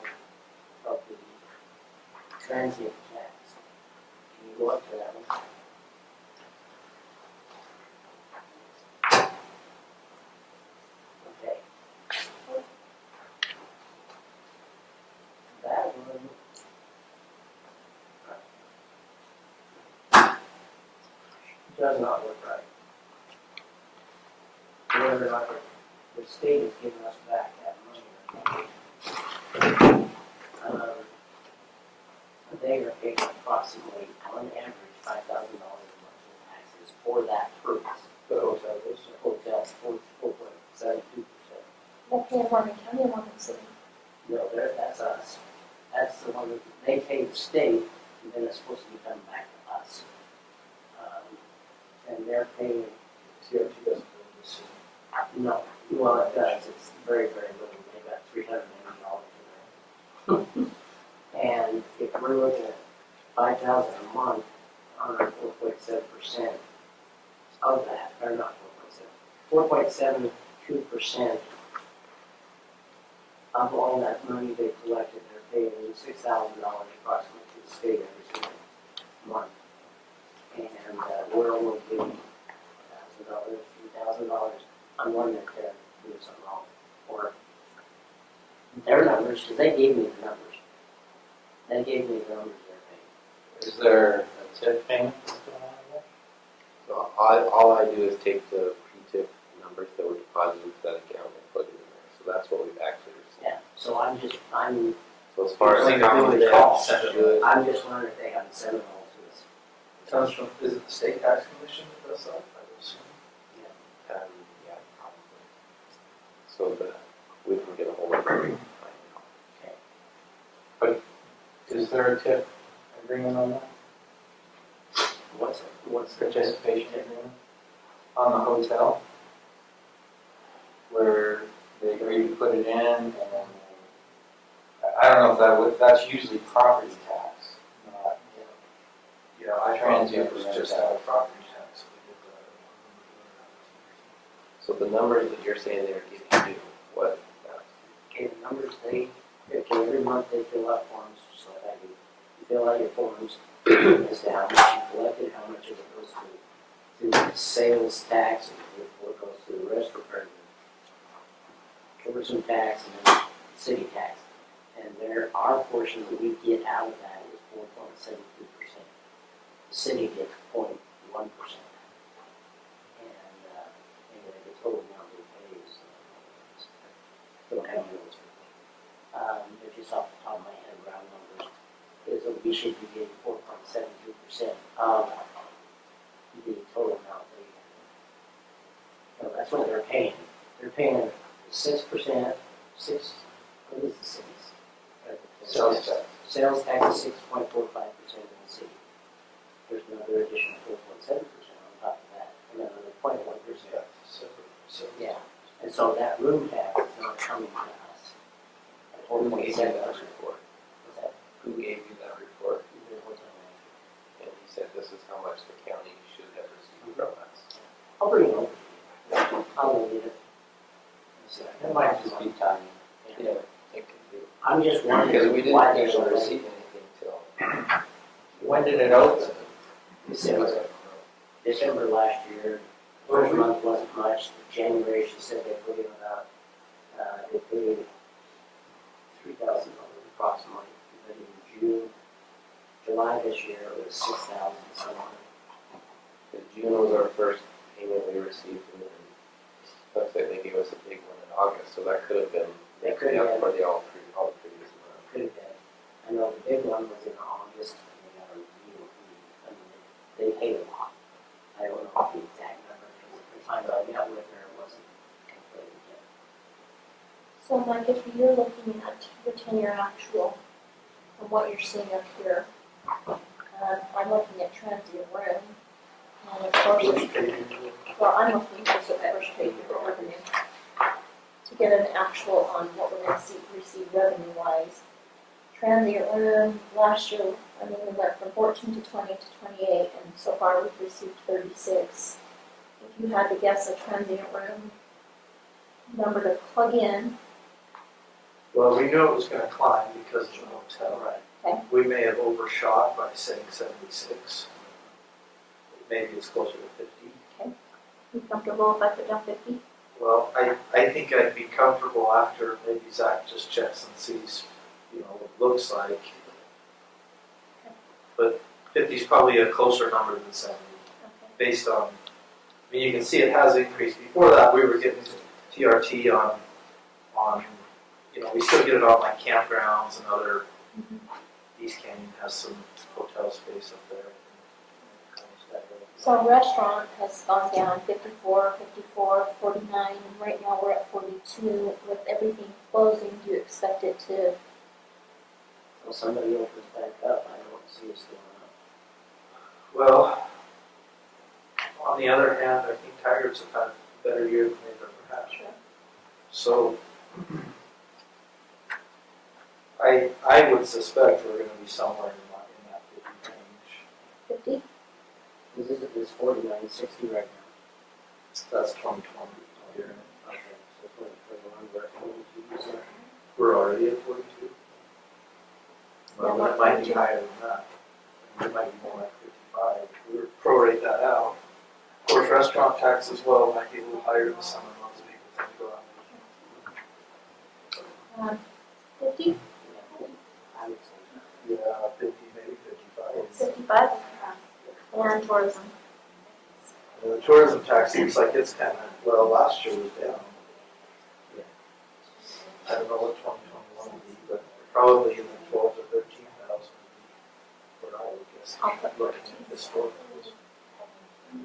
of the transient tax. Can you go up to that one? Okay. That one. Does not look right. Whether or not the state is giving us back that money. They are paying approximately, on average, $5,000 a month in taxes for that purpose. The hotel is. Hotels, 4.72%. they pay in Mormon County or Mormon City. No, that's us. That's the one that they pay the state, and then it's supposed to be coming back to us. And they're paying, CRT doesn't do this. no, well, it does, it's very, very little, they got $380 in there. And if we're looking at $5,000 a month on our 4.7% of that, or not 4.72% of all that money they collected, they're paying $6,000 approximately to the state every single month. And we're only giving $1,000, $3,000. I'm wondering if they're doing something wrong. Or their numbers, because they gave me the numbers. They gave me the numbers they're paying. Is there a tip payment that's going on there? So all I do is take the pre-tip numbers that were deposited into that account and put it in there. So that's what we've actually received. Yeah, so I'm So as far as Like how a many good calls, call. I'm just wondering if they haven't sent it all to us. It comes from, is it the state tax commission that does that? I would assume. yeah, probably. So that we can get a hold of it. Is there a tip agreement on that? What's the Participation agreement on the hotel? Where they agree to put it in and then I don't know if that's usually property tax, not Yeah, I transient was rent just tax. out of property tax. We did So the numbers that you're saying they're giving you, what? Okay, the numbers okay, every month they fill out forms, just like I do. You fill out your forms as to how much you collected, how much of it goes to the sales tax, and what goes to the restaurant, or the tourism tax, and then city tax. And our portion that we get out of that is 4.72%. The city gets 0.1%. And anyway, the total amount we pay is, don't have those. But just off the top of my head, round numbers, is that we should be getting 4.72% of the total amount they, no, that's what they're paying. They're paying 6%, what is the city's? sales tax. Sales tax is 6.45% in the city. There's another additional 4.7% on top of that, and then another 0.1%. Yeah, and so that room tax is not coming to us. Who gave you that report? What's that? Who gave you that report? The hotel manager. And he said this is how much the county should have received from us. I'll bring it over. I'll go get it. It might just be timing. Yeah, it could be. I'm just Because wondering we why didn't they're so actually late. receive anything till. When did it open? December last year. First month wasn't much. January, she said they put in about, they paid $3,000 approximately. But in June, July this year, it was $6,000 somewhere. June was our first payment we received, and then looks like they gave us a big one in August, so that could have been They could making up have. for all the previous months. Could have been. I know the big one was in August, and they got a review. I mean, they paid a lot. I don't know the exact number, because the time I met with her, it wasn't completed yet. So Mike, if you're looking at the 10-year actual, from what you're seeing up here, I'm looking at transient room, and of course, well, I'm looking just at the first page of the revenue, to get an actual on what we're going to receive revenue-wise. Transient room, last year I mean, we went from 14 to 20 to 28, and so far we've received 36. If you had to guess a transient room number to plug in, Well, we knew it was gonna climb because of the hotel. Right. Okay. We may have overshot by saying 76. Maybe it's closer to 50. you comfortable if I put down 50? Well, I think I'd be comfortable after maybe Zach just checks and sees, what it looks like. But 50 is probably a closer number than 70, Okay. based on, you can see it has increased. Before that, we were getting TRT on, we still get it on like campgrounds and other, East Canyon has some hotel space up there. So restaurant has gone down 54, 54, 49, and right now we're at 42. With everything closing, do you expect it to? So somebody opens back up, I don't see us going up. Well, on the other hand, I think Tigers have had a better year than they've ever had. Sure. So, I would suspect we're gonna be somewhere in that 50 range. 50? This is 49, 60 right now. That's 2020. Okay, so 2021, we're at 42%. We're already at 42. Well, Yeah, it might be higher than that. It might be more like 55. If we were to prorate that out. Of course, restaurant tax as well might be a little higher in the summer. Lots of people tend to go out. 50? I would say Yeah, 50, maybe 55. 55? And tourism. And the tourism tax looks like it's kind of, last year was down. I don't know what 2021 will be, but probably in the 12 to 13,000 what I would guess. I'll put Looking at this one.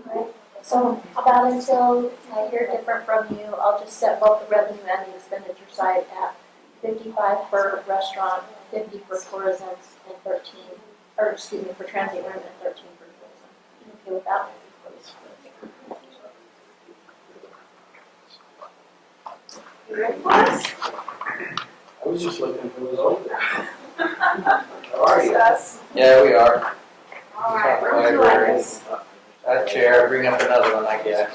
Alright, so how about until I hear different from you, I'll just set both the revenue and the expenditure side at 55 for restaurant, 50 for tourism, and 13, for transient room, and 13 for tourism. You okay with that? You ready for us? I was just looking who was over there. How are you? Discuss. Yeah, we are. All right, where would you like us? That chair, bring up another one, I guess.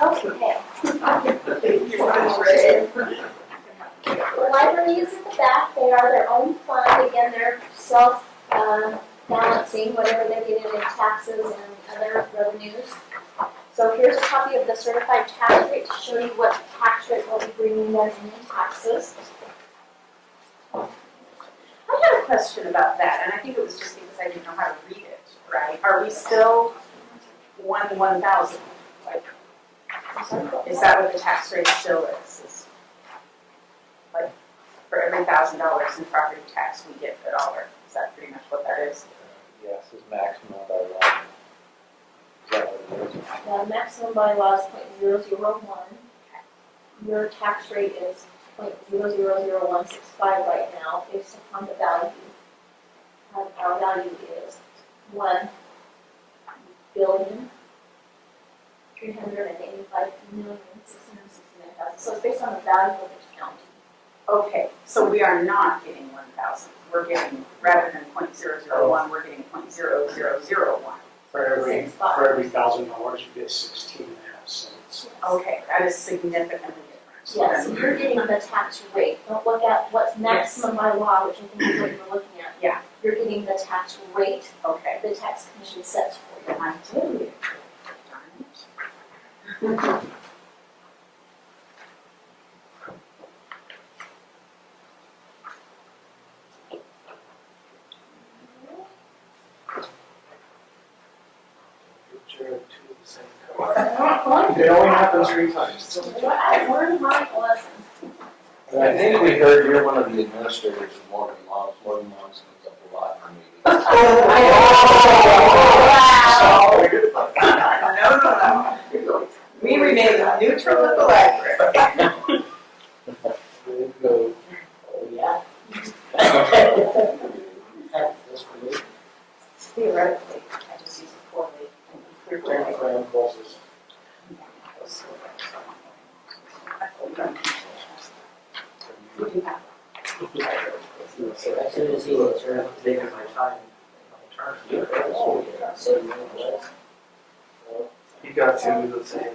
Okay. Ready? The library is at the back, they are their own fund, again, they're self-balancing, whatever they get in taxes and other revenues. So here's a copy of the certified tax rate to show you what tax rate will be bringing them in taxes. I had a question about that, and I think it was just because I didn't know how to read it, right? Are we still 1,000? Like, is that what the tax rate still is like, for every $1,000 in property tax, we get $1? Is that pretty much what that is? Yes, is maximum by law. Is that what it is? The maximum by law is 0.001. Your tax rate is 0.000165 right now, based upon the value. Our value is 1,385,669,000. So it's based on the value of the county. Okay, so we are not getting 1,000. We're getting, rather than 0.001, we're getting 0.0001. For every $1,000, you get 16 and a half cents. Okay, that is significantly different. Yes, so you're getting the tax rate. Don't look at what's maximum by law, which I think is what you're looking at. Yeah. You're getting the tax rate Okay. the tax commission sets for you. I tell you. Darn it. Jared, two of the same color. It only happens 3 times. I learned my lesson. I think we heard you're one of the administrators of Mormon Moms. Mormon Moms comes up a lot in meetings. No. We remain neutral with the library. There you go. Yeah. That's for me. Theoretically, I just use it poorly. Graham calls this. We do have As soon as he gets her, Taking my time. same way it was. He got to do the same.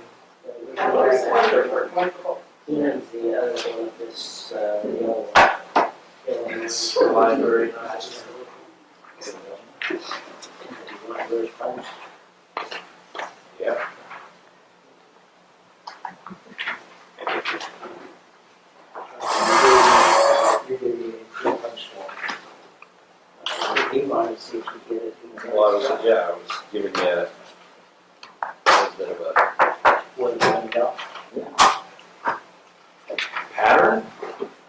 He knows the other one, this, the other one. It's the library. Library funds. Yeah. You're giving me a punch form. He wanted to see if we get it. Well, I was giving you a bit of a What did you find out? pattern.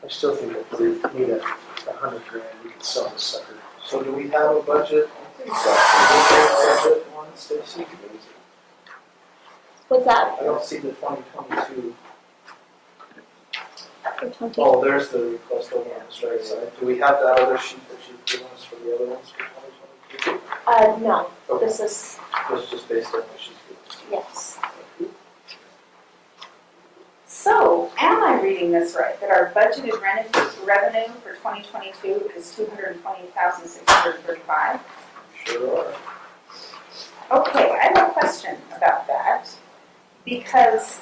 I still think if we need a $100,000, we can sell this sucker. So do we have a budget? Budget one, Stacy? What's that I don't see the 2022. for 20? Oh, there's the request over on the right side. Do we have that other sheet that you've given us for the other ones for 2022? No, Okay, this is, that's just based on what she's given us. yes. So, am I reading this right, that our budgeted revenue for 2022 is $220,635? Sure are. Okay, I have a question about that, because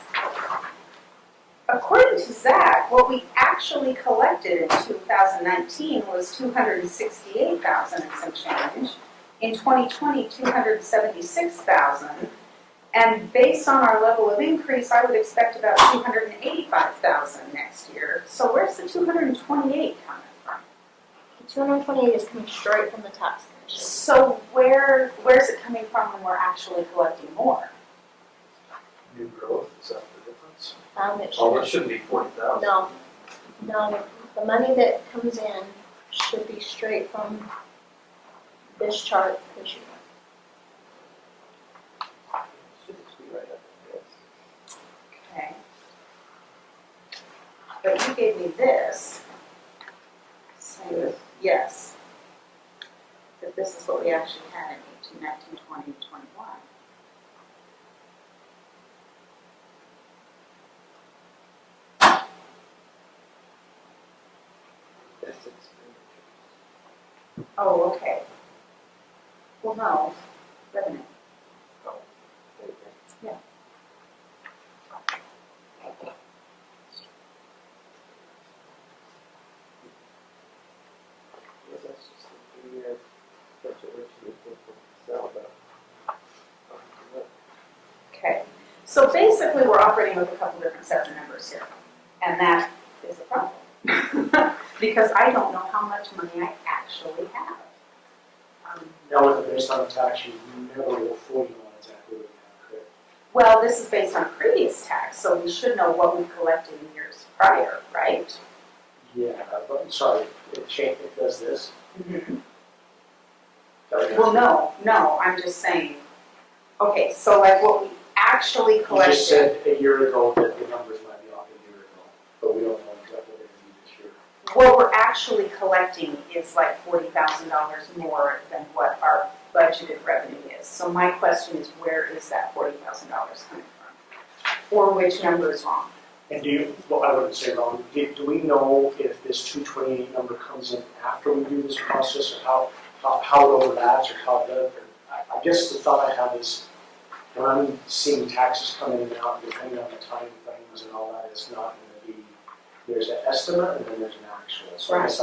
according to Zach, what we actually collected in 2019 was $268,000 and some change. In 2020, $276,000. And based on our level of increase, I would expect about $285,000 next year. So where's the $228 coming from? The 228 is coming straight from the tax commission. So where's it coming from when we're actually collecting more? New growth, is that the difference? It Oh, should, it shouldn't be 40,000. no, the money that comes in should be straight from this chart, this year. Should just be right up there, yes. Okay. But you gave me this, saying, yes, that this is what we actually had in 18, 19, 20, 21. That's expenditure. Oh, okay. Well, no, revenue. Oh, there you go. Yeah. Yes, that's just the 3-year budget which we think will sell the. Okay. So basically, we're operating with a couple different sets of numbers here, and that is a problem. Because I don't know how much money I actually have. Now, with it based on the tax, you never will fully know exactly what you have, correct? Well, this is based on previous tax, so we should know what we collected in years prior, right? Yeah, but I'm sorry, it does this. Well, no, I'm just saying, okay, so like what we actually You collected. just said a year ago that the numbers might be off a year ago, but we don't know exactly what they're going to be this year. What we're actually collecting is like $40,000 more than what our budgeted revenue is. So my question is, where is that $40,000 coming from? Or which number is wrong? And do you, well, I wouldn't say wrong, do we know if this 228 number comes in after we do this process, or how it overlaps, or how it does? I guess the thought I have is, when I'm seeing taxes come in and out, depending on the time frames and all that, it's not going to be, there's an estimate and then there's an actual. So I guess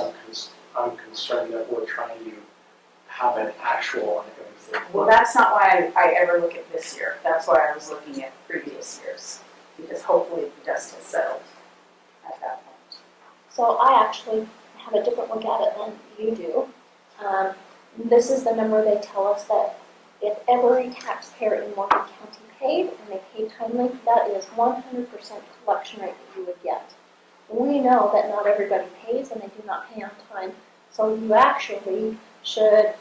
I'm concerned that we're trying to have an actual on everything. Well, that's not why I ever look at this year. That's why I was looking at previous years. Because hopefully the dust has settled at that point. So I actually have a different look at it than you do. This is the number they tell us that if every taxpayer in Morgan County paid, and they paid timely, that is 100% collection rate that you would get. We know that not everybody pays and they do not pay on time, so you actually should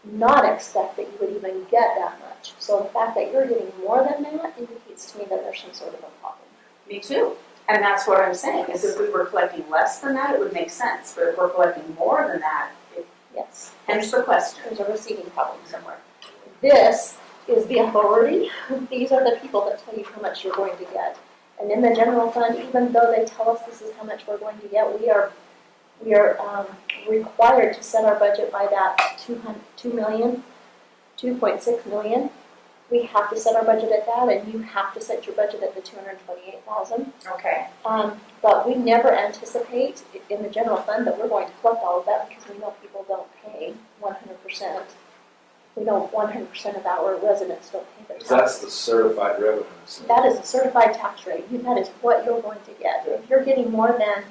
not expect that you would even get that much. So the fact that you're getting more than that indicates to me that there's some sort of a problem. Me too. And that's what I'm saying, is if we were collecting less than that, it would make sense. But if we're collecting more than that, Yes. hence the question. There's a receiving problem somewhere. This is the authority. These are the people that tell you how much you're going to get. And in the general fund, even though they tell us this is how much we're going to get, we are required to set our budget by that 2.6 million. We have to set our budget at that, and you have to set your budget at the 228,000. Okay. But we never anticipate in the general fund that we're going to collect all of that because we know people don't pay 100%. We know 100% of our residents don't pay their taxes. That's the certified revenue. That is a certified tax rate. That is what you're going to get. If you're getting more than,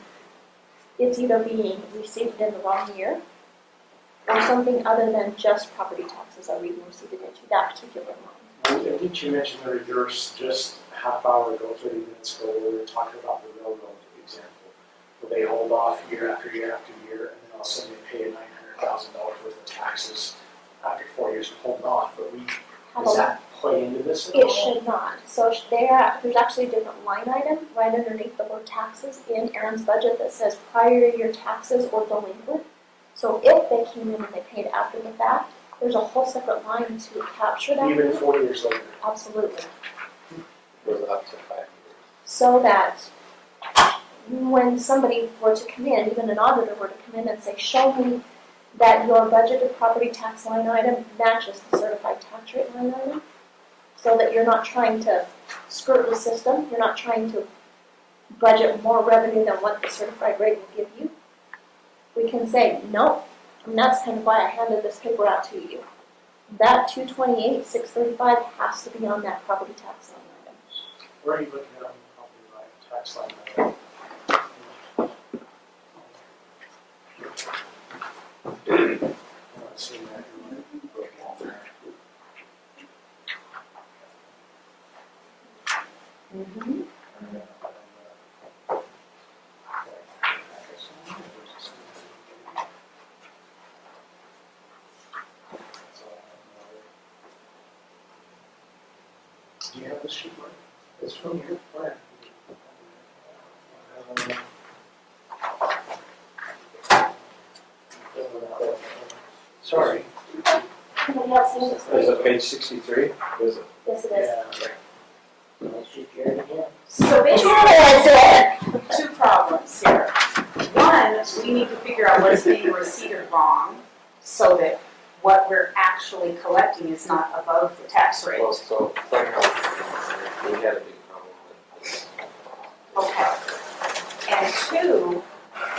it's either being received in the wrong year or something other than just property taxes are being received into that particular month. I think you mentioned the reverse just a half hour ago, 30 minutes ago, where we were talking about the railroad example, where they hold off year after year after year, and then all of a sudden they pay $900,000 worth of taxes after 4 years of holding off. But does that play into this at all? It should not. So there's actually a different line item right underneath the word taxes in Aaron's budget that says prior year taxes or delinquent. So if they came in and they paid after the fact, there's a whole separate line to capture that. Even 4 years later. Absolutely. Goes up to 5 years. So that when somebody were to come in, even an auditor were to come in and say, show me that your budgeted property tax line item matches the certified tax rate line item, so that you're not trying to skirt the system, you're not trying to budget more revenue than what the certified rate will give you. We can say, no, and that's kind of why I handed this paper out to you. That 228,635 has to be on that property tax line item. Where are you looking at on the property line, tax line item? I'm not seeing that in my book out there. Do you have the sheet, Mark? It's from your plan. Sorry. Somebody else needs this Is paper? it page 63? Is it? Yes, it is. Yeah. Let's just carry it again. So basically, two problems here. One, we need to figure out what's being received wrong so that what we're actually collecting is not above the tax rate. Well, so, we had a big problem with this. Okay. And two,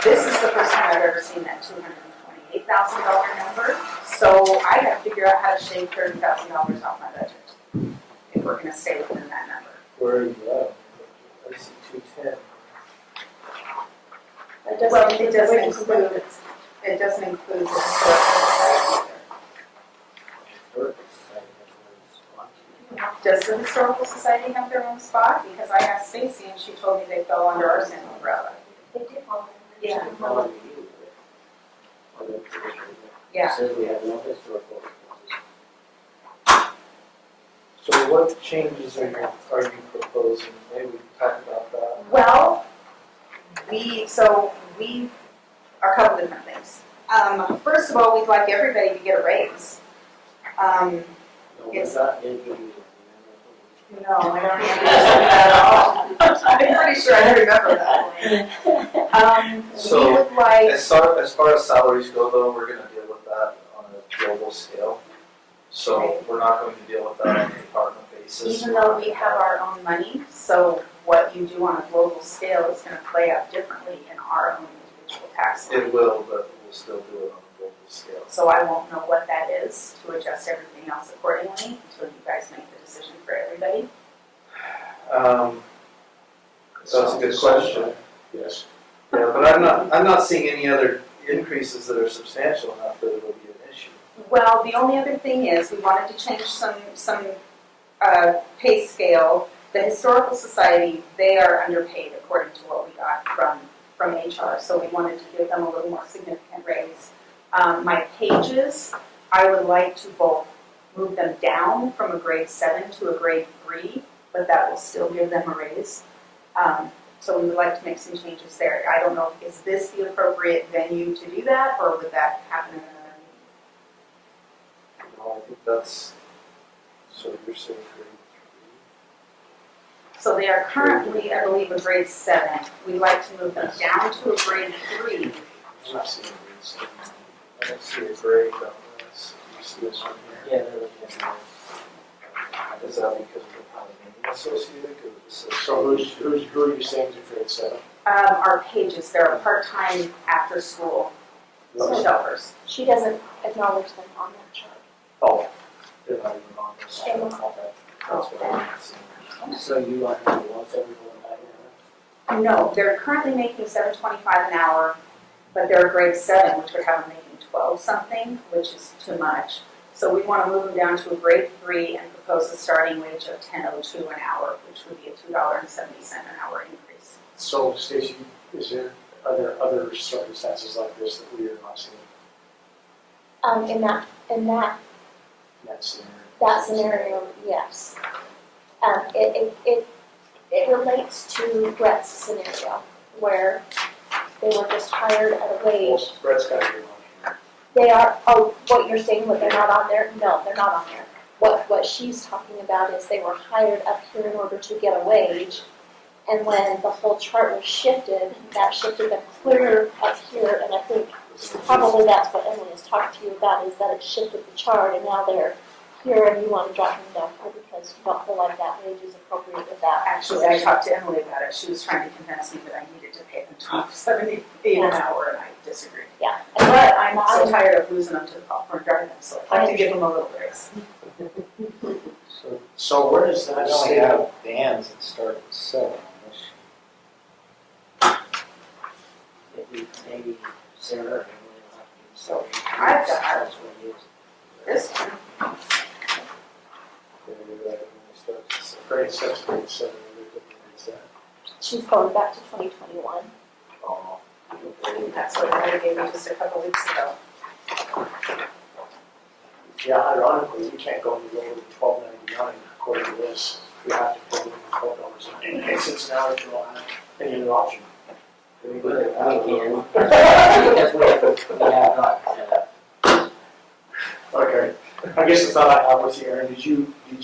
this is the first time I've ever seen that $228,000 number. So I have to figure out how to shave $30,000 off my budget if we're going to stay within that number. Where are you at? I see 210. Well, it doesn't include the historical society either. Does the historical society have their own spot? Because I asked Stacy and she told me they fell under our same umbrella. They did all that. Yeah. All of you, but- or the- Yeah. It says we have no historical. So what changes are you proposing? Maybe we can talk about that. Well, we are a couple different things. First of all, we'd like everybody to get a raise. No, we're Yes. not in here. No, I don't remember that at all. I'm pretty sure I remember that. We So, would like, As far as salaries go though, we're gonna deal with that on a global scale. So we're not going to deal with that on a department basis. even though we have our own money, so what you do on a global scale is going to play out differently in our own individual tax line. It will, but we'll still do it on a global scale. So I won't know what that is to adjust everything else accordingly until you guys make the decision for everybody. That's a good question. Yes. Yeah, but I'm not seeing any other increases that are substantial enough that it will be an issue. Well, the only other thing is, we wanted to change some pay scale. The Historical Society, they are underpaid according to what we got from HR, so we wanted to give them a little more significant raise. My pages, I would like to both move them down from a grade 7 to a grade 3, but that will still give them a raise. So we would like to make some changes there. I don't know, is this the appropriate venue to do that, or would that happen in another meeting? No, I think that's, so you're saying grade So they are currently, I believe, a grade 7. We'd like to move them down to a grade 3 I'm not seeing grades. I don't see a grade on this. You see this one here? Yeah, they're looking at Is that because of the kind of name associated? Because it says. So who are you saying to grade 7? Our pages, they're part-time after-school shelters. She doesn't acknowledge them on that chart. Oh, they're not even on this. They look like it. That's what I'm not seeing. So you want to do 171 No, they're currently making $7.25 an hour, but they're a grade 7, which would have them making 12 something, which is too much. So we want to move them down to a grade 3 and propose a starting wage of $10.02 an hour, which would be a $2.70 an hour increase. So Stacy, are there other circumstances like this that we are not seeing In that in that scenario? that scenario, yes. It relates to Brett's scenario, where they were just hired at a wage. Well, Brett's got to be on here. They are, oh, what you're saying, what they're not on there? No, they're not on there. What she's talking about is they were hired up here in order to get a wage, and when the whole chart was shifted, that shifted them clear up here, and I think probably that's what Emily has talked to you about, is that it shifted the chart, and now they're here, and you want to drop them down here because you don't feel like that wage is appropriate with that. Actually, I talked to Emily about it. She was trying to convince me that I needed to pay them $12.78 an hour, and I disagreed. Yeah. But I'm so tired of losing them to the popcorn garden, so I have to give them a little grace. So where does I that only say? have bands that start at 7 on this. maybe Sarah or Emily will have to do so. I've got That's what it is. This one, Grade 6, grade 7, they're different grades there. She's going back to 2021. Oh, that's what I gave me just a couple weeks ago. Yeah, ironically, we can't go any lower than $12.99 according to this. We have to pay them $12.98 an hour if you don't have any other option. We can, because we have not, Okay, I guess the thought I have with you, Aaron, did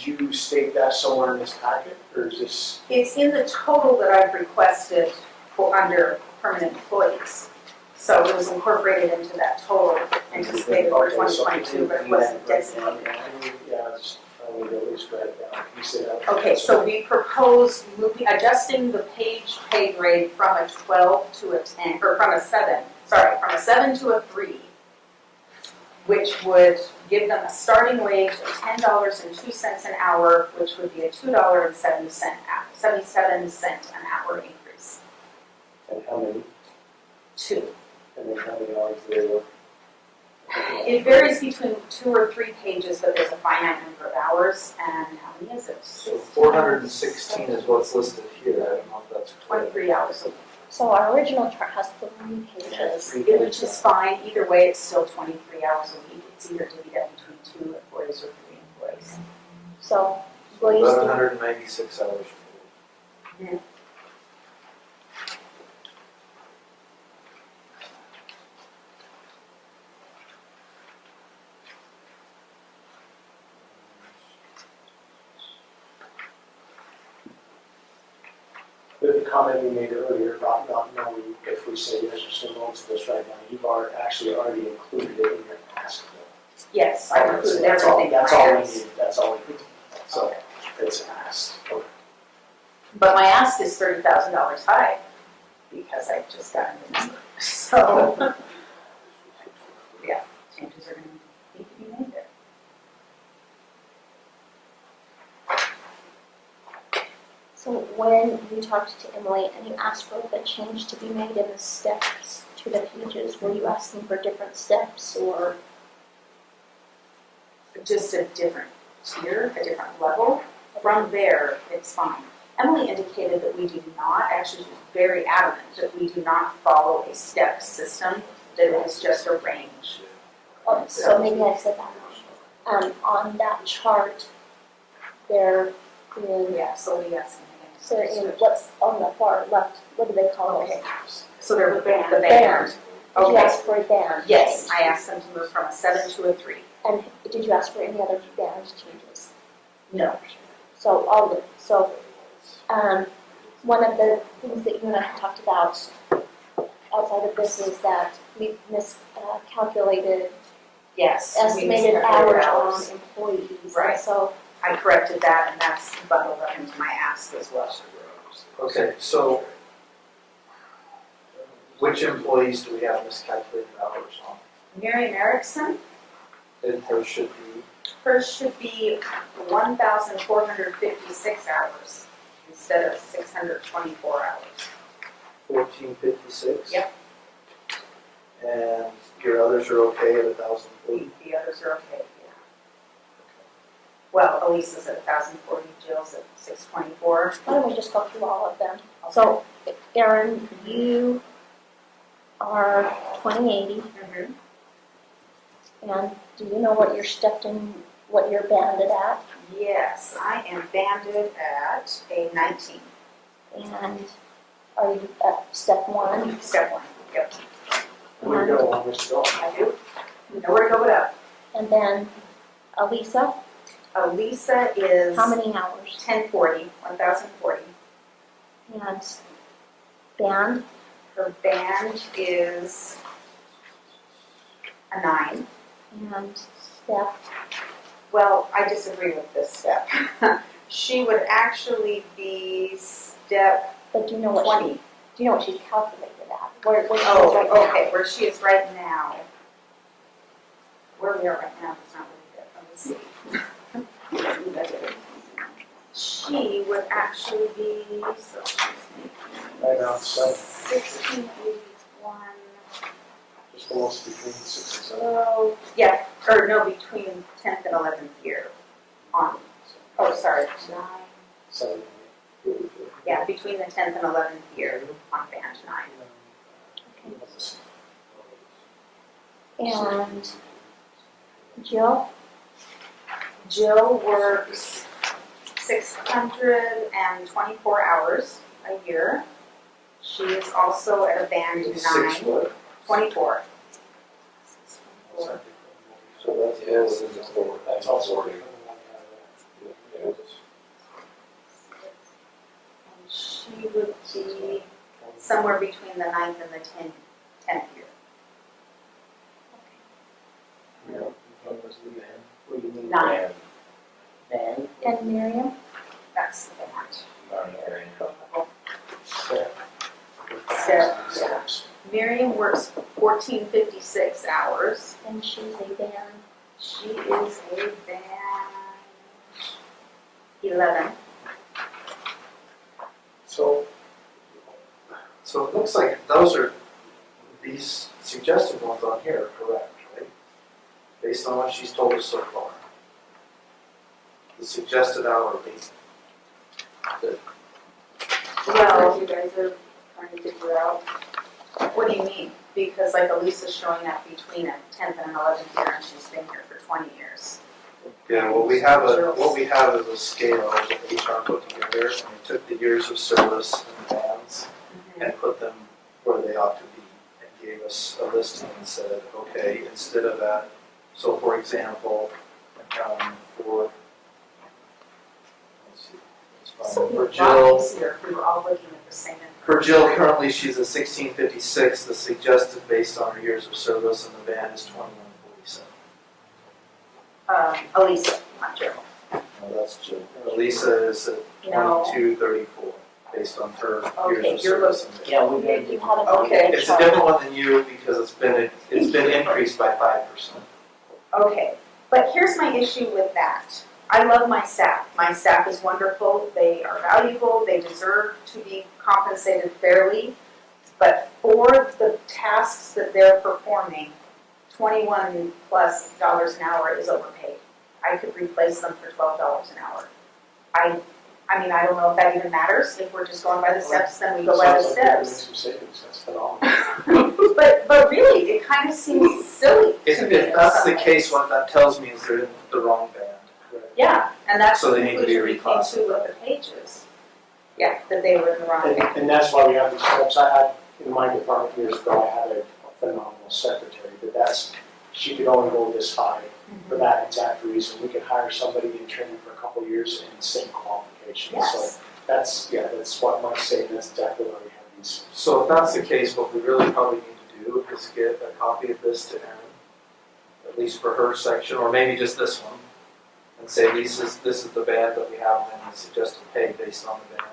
you state that somewhere in this packet, or is this? It's in the total that I've requested for under permanent employees. So it was incorporated into that total anticipated for 2022, but it wasn't designated. Yeah, I would at least write it down. Can you say that? Okay, so we propose adjusting the page pay grade from a 12 to a 10, or from a 7 to a 3, which would give them a starting wage of $10.02 an hour, which would be a $2.77 an hour increase. And how many, 2. and then how many hours do they work? It varies between 2 or 3 pages, but there's a finite number of hours, and how many is it? So 416 is what's listed here. I don't know if that's correct. 23 hours a week. So our original chart has 3 pages. Which is fine, either way, it's still 23 hours a week. It's either divvied up between 2 employees or 3 employees. So will you still, 1196 hours per week. The comment we made earlier about not knowing if we say yes or no to this right now, you've actually already included it in your ask bill. Yes, I included That's all- everything. That's I all we asked. need, that's all we need. So it's asked. Okay. But my ask is $30,000 high, because I just got a new number. So, yeah, changes are going to need to be made there. so when you talked to Emily and you asked for the change to be made in the steps to the pages, were you asking for different steps or? Just a different tier, a different level. From there, it's fine. Emily indicated that we do not, actually she's very adamant, that we do not follow a step system, that it is just a range. Oh, so maybe I said that wrong. On that chart, they're in, Yeah, so we asked so they're in what's on the far left, what do they call it? Okay. So they're the band. Did you Okay. ask for a band? Yes, change? I asked them to move from a 7 to a 3. And did you ask for any other band changes? No. So all of it. So one of the things that you and I have talked about outside of this is that we miscalculated Yes. we estimated miscalculated hours on employees. Right. So I corrected that, and that's bundled up into my ask as well. Okay, so which employees do we have miscalculated hours on? Miriam Erickson, And hers should be, hers should be 1,456 hours instead of 624 hours. 1456? Yep. And your others are okay at 1,040? The others are okay, yeah. Well, Elisa's at 1,040, Jill's at 624. why don't we just go through all of them? So Erin, you are 2080, Mhm. and do you know what you're stepped in, what you're banded at? Yes, I am banded at a 19. And are you at step 1? Step 1, yep, We've got a long ways to go. I do. Nowhere to go but up. And then Elisa, Elisa is how many hours? 1,040. And band, Her band is a 9. and step, Well, I disagree with this step. She would actually be step but do you know what 20. do you know what she's calculated at? Where she is Oh, right now? okay, where she is right now. Where we are right now is not really good. Let me see. She would actually be, so she's making Right now, it's 7, 1681. just almost between 6 and 7. Oh, yeah, or no, between 10th and 11th year on, oh, sorry, 9. 7, Yeah, between the 10th and 11th year on band 9. And Jill, Jill works 624 hours a year. She is also at a band 9. 6 what? 24. So that's, Yeah, this is just over. That's also. And she would be somewhere between the 9th and the 10th year. What do you mean? 9, Band? and Miriam, that's the band. Step. Step, yeah. Miriam works 1456 hours. and she's a band, She is a band 11. so it looks like those are, these suggested ones on here are correct, right? Based on what she's told us so far. The suggested hour rate. Well, you guys are trying to figure out, what do you mean? Because like Elisa's showing up between a 10th and an 11th year, and she's been here for 20 years. Yeah, what we have is a scale that HR put together, and we took the years of service and bands and put them where they ought to be, and gave us a listing and said, okay, instead of that, so for example, for, let's see, it's So fine. it'd For be a lot Jill, easier if we were all looking at the same information. for Jill, currently she's a 1656, the suggested based on her years of service, and the band is 2147. Elisa, not Jill. No, that's Jill. Elisa is at No. 2234, based on her Okay, years of you're service. Yeah, we you got you have another Okay. It's a different one than you because it's been increased by 5%. Okay, but here's my issue with that. I love my staff. My staff is wonderful. They are valuable. They deserve to be compensated fairly. But for the tasks that they're performing, $21 plus an hour is overpaid. I could replace them for $12 an hour. I mean, I don't know if that even matters. If we're just going by the steps, then we go by the Sounds like we're doing steps. some savings, that's phenomenal. But really, it kind of seems silly If to me. in that's some the ways. case, what that tells me is they're in the wrong band. Yeah, and that's So the they need to be conclusion we came to with the pages. Yeah, that they were in the wrong And, band. and that's why we have these steps. I had, in my department years ago, I had a phenomenal secretary, but she could only go this high for that exact reason. We could hire somebody in training for a couple of years and same qualifications. Yes. So that's what Mike's saying, that's exactly why we have So if that's the case, what we really probably need to do is get a copy of this to Erin, at least for her section, or maybe just this one, and say this is the band that we have and the suggested pay based on the band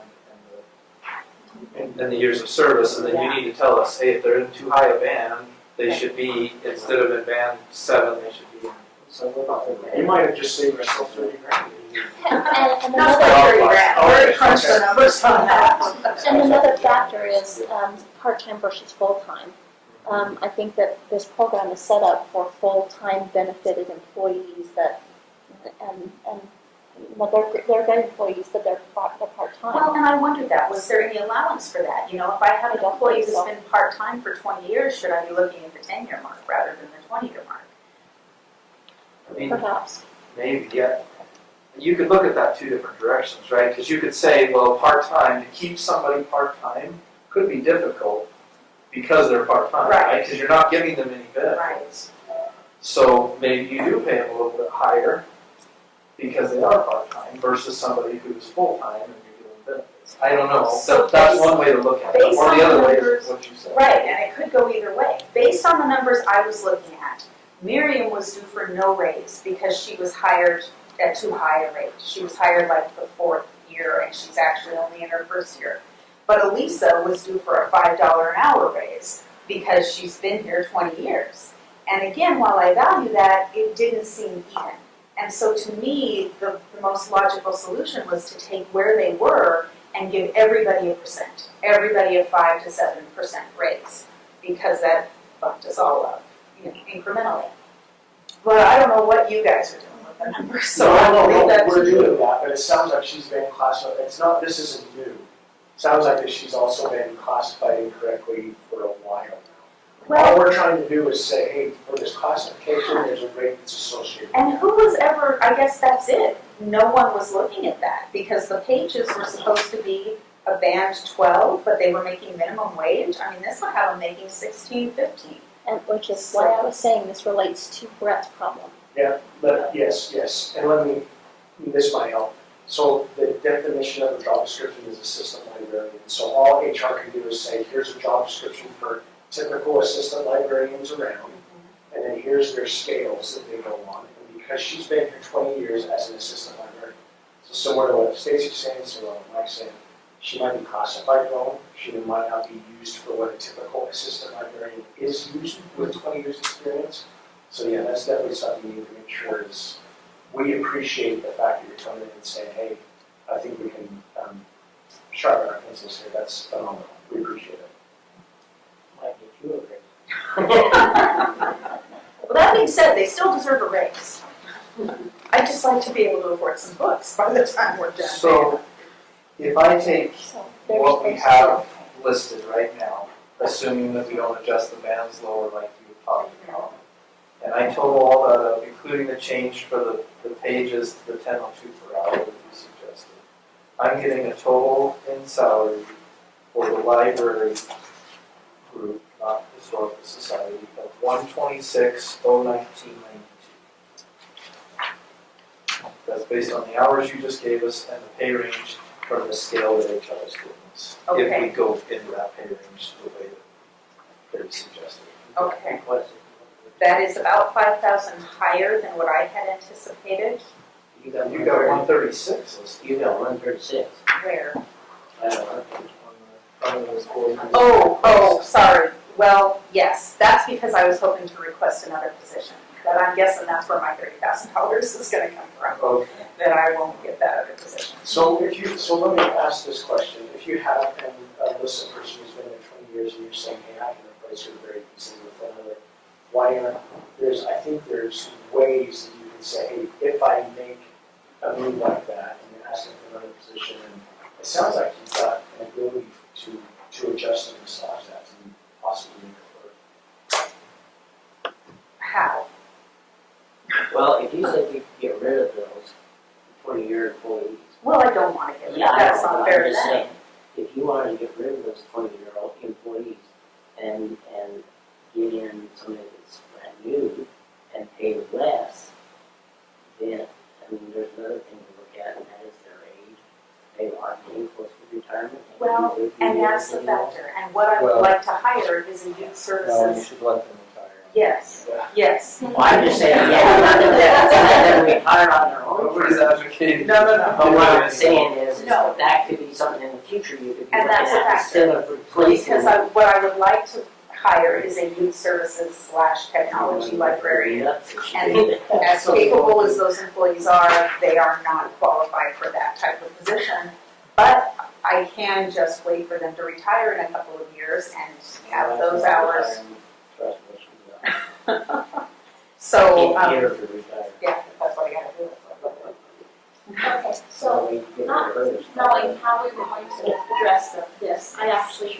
and the years of service, and then you need to tell us, hey, if they're in too high a band, they should be, instead of in band 7, they should be in. So what about that? You might have just saved yourself $30,000. And Not another, quite 30 grand, we already crunched the numbers on that. and another factor is part-time versus full-time. I think that this program is set up for full-time benefited employees that, and well, they're good employees, but they're part-time. Well, and I wondered that, was there any allowance for that? You know, if I have an employee think who's so. been part-time for 20 years, should I be looking at the 10-year mark rather than the 20-year mark? I mean, Perhaps. maybe, yeah. You could look at that two different directions, right? Because you could say, well, part-time, to keep somebody part-time could be difficult because they're part-time, right? Because you're not giving them any benefits. So maybe you do pay them a little bit higher because they are part-time versus somebody who's full-time and you're giving benefits. I don't know. So That's one way to look at it. based Or on the other the way numbers- is what you said. Right, and it could go either way. Based on the numbers I was looking at, Miriam was due for no raise because she was hired at too high a rate. She was hired like the 4th year and she's actually only in her 1st year. But Elisa was due for a $5 an hour raise because she's been here 20 years. And again, while I value that, it didn't seem even. And so to me, the most logical solution was to take where they were and give everybody a percent, everybody a 5 to 7% raise, because that bumped us all up, incrementally. But I don't know what you guys are doing with the numbers, so No, I'll leave that to we're you. doing that, but it sounds like she's been classified, this isn't new. Sounds like that she's also been classified incorrectly for a while now. All we're trying to do is say, hey, for this classification, there's a rate that's associated. And who was ever, I guess that's it. No one was looking at that because the pages were supposed to be a band 12, but they were making minimum wage. I mean, this would have them making 16, 15. And which is why I was saying this relates to Brett's problem. Yeah, but yes, and this might help. So the definition of a job description is assistant librarian. So all HR can do is say, here's a job description for typical assistant librarians around, and then here's their scales that they go on. And because she's been here 20 years as an assistant librarian, so similar to what Stacy's saying, so what Mike's saying, she might be classified wrong, she might not be used for what a typical assistant librarian is used with 20 years experience. So yeah, that's definitely something you need to make sure is, we appreciate the fact that you're coming in and saying, hey, I think we can sharpen our pencils here, that's phenomenal, we appreciate it. Might get you a raise. Well, that being said, they still deserve a raise. I'd just like to be able to afford some books by the time we're done. So if I take So there's what we those have listed right now, assuming that we don't adjust the bands lower like you were talking about, and I total all that up, including the change for the pages to the 1002 per hour that you suggested, I'm getting a total in salary for the library group, not historical society, of $126,019.92. That's based on the hours you just gave us and the pay range from the scale that HR is giving us. If Okay. we go into that pay range the way that they suggested. Okay, What is it? that is about 5,000 higher than what I had anticipated. You got You got 136 listed. You got 136. Where? I don't know. Oh, sorry. Well, yes, that's because I was hoping to request another position. But I'm guessing that's where my $30,000 is gonna come from, Okay. that I won't get that other position. So let me ask this question, if you have a list of person who's been there 20 years and you're saying, hey, I can replace her very easily with another, why aren't, I think there's ways that you can say, hey, if I make a move like that and you're asking for another position, and it sounds like you've got an ability to adjust and massage that to possibly make it work. How? Well, if you said you could get rid of those 20-year employees. Well, I don't wanna get rid Yeah, of I that, that's know, not but fair I'm to just them. saying, if you wanted to get rid of those 20-year-old employees and get in somebody that's brand new and pay less, then, I mean, there's another thing to look at, and that is their age. they are getting close to retirement. Well, and that's the factor, and what I would Well- like to hire is a youth No, you services, should let them retire. yes, yes. Well, I'm just saying, yeah, let them retire on their own. Nobody's advocating. No. But what I'm saying is No. that could be something in the future you could be And looking that's a at factor. instead of replacing. Because what I would like to hire is a youth services / technology librarian. And as capable as those employees are, they are not qualified for that type of position. But I can just wait for them to retire in a couple of years and have those hours. Trust me, So, Here to retire. yeah, that's what I gotta do. Okay, so not knowing how we were going to address this, I actually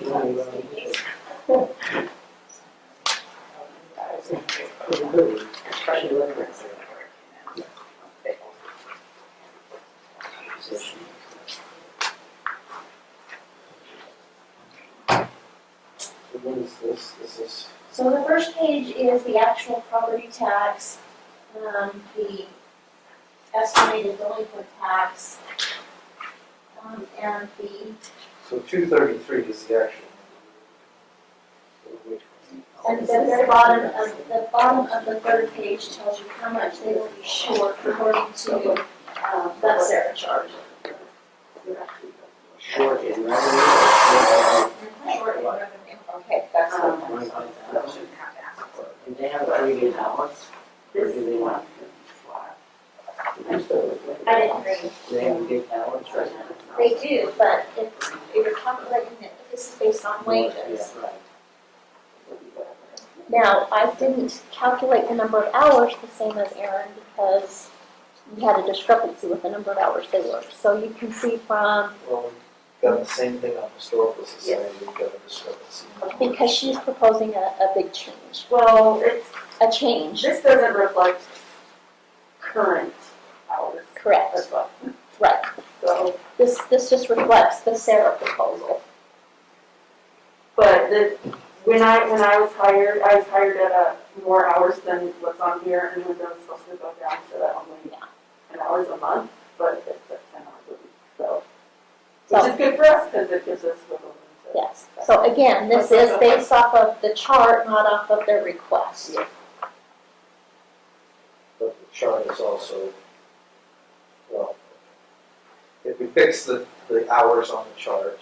What is this? This is, So the first page is the actual property tax, the estimated delinquent tax, and the, so 233 is the actual. So which one? and then the bottom of the third page tells you how much they will be short according to, that Sarah charge. Short in revenue. Short in revenue. Okay, that's what Um, I shouldn't have to ask for. Do they have a pretty good balance? Or do they want flat? I didn't agree. Do they have a good balance right now? They do, but if you're calculating it, this is based on wages. Yeah, right. Now, I didn't calculate the number of hours the same as Aaron because we had a discrepancy with the number of hours they worked. So you can see from, Well, we've got the same thing on Historical Society, we've got a discrepancy. because she's proposing a big change, Well, it's, a change, this doesn't reflect current hours. correct, That's what, right. so, This just reflects the Sarah proposal. But when I was hired at more hours than what's on here, and when was supposed to go down to only 10 hours a month, but it's at 10 hours a week, so. Which is good for us, because it gives us wiggle room to. Yes, so again, this is based off of the chart, not off of their request. But the chart is also, well, if we fix the hours on the chart,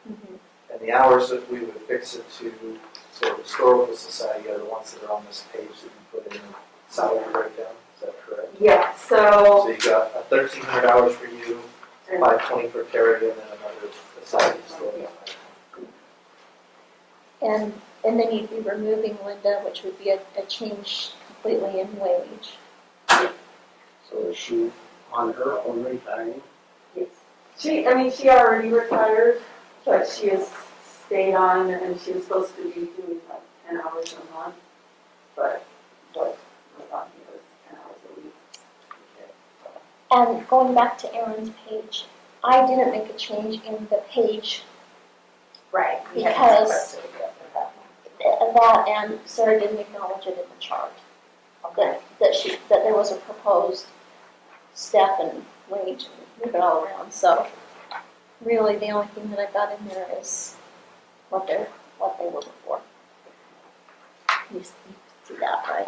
Mhm. and the hours that we would fix it to, so Historical Society are the ones that are on this page that you put in the salary breakdown, is that correct? Yeah, So so, you got 1,300 hours for you, 520 for Terry, and then another aside historical. And then you'd be removing Linda, which would be a change completely in wage. So is she on her own retiring? she already retired, but she has stayed on, and she was supposed to be doing like 10 hours a month, but what was on here was 10 hours a week. And going back to Erin's page, I didn't make a change in the page, right. we haven't Because- requested it for that. that and Sarah didn't acknowledge it in the chart. That there was a proposed step and wage and move it all around, so really the only thing that I got in there is what they were before. You see that, right?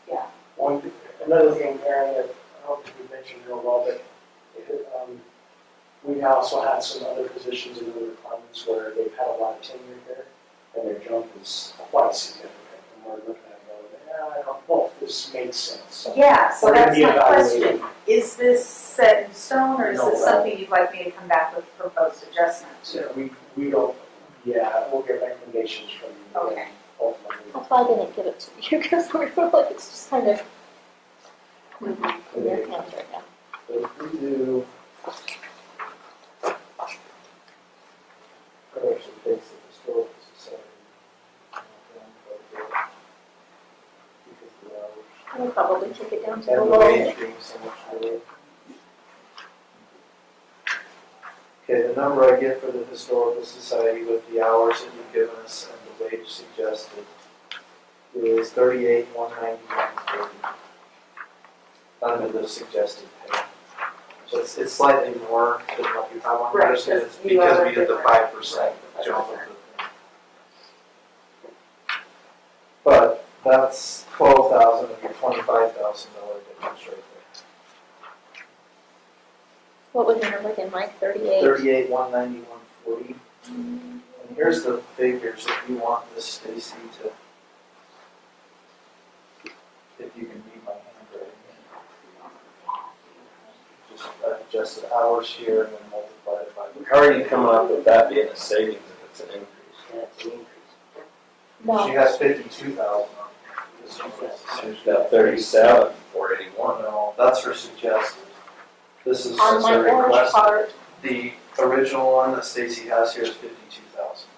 Yeah. Another thing, Aaron, that I don't think we mentioned real well, but we also had some other positions in other departments where they've had a lot of tenure there, and their jump is quite significant. And we're looking at it, I don't know if this makes sense. So Yeah, so we're gonna that's be my question. evaluating. Is this set in stone, or is No, this something you'd like me to come back with proposed adjustments to? We don't, we'll get recommendations from you. Okay. Ultimately. That's why I didn't give it to you, because we feel like it's just kind of in their hands right now. So if we do, I actually fix the Historical Society. Because the hours. We'll probably take it down to the And the low. wage being so much lower. Okay, the number I get for the Historical Society with the hours that you've given us and the wage suggested is 38,191.30 under the suggested pay. So it's slightly more than what you have on Right, yours, and it's because you because are we did the different. 5% Right, jump 5%. of the thing. But that's 12,000 of your $25,000 difference right there. What was your number again, Mike? 38? 38, 190, 140. And here's the figures if you want this, Stacy, to, if you can read my handwriting. Just adjust the hours here and then multiply it by. How are you coming up with that being a savings if it's an increase? Yeah, it's an increase. No. She has 52,000 on this one. She's got 37, 481. No, that's her suggested. This is On my her orange request. part, The original one that Stacy has here is 52,000.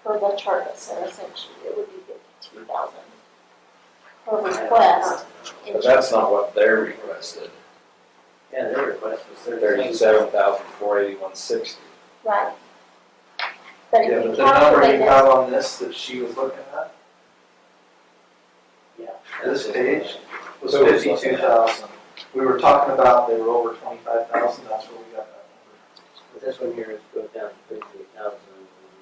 for the chart that Sarah sent you, it would be 52,000. Her request. But that's not what they're requested. Yeah, their request was 37,481.60. Right. But if Yeah, you but the number calculate you it, have on this that she was looking at, Yeah. this page, was So it's 52,000. We were talking about they were over 25,000, that's where we got that But this one here is goes down to 38,000. number.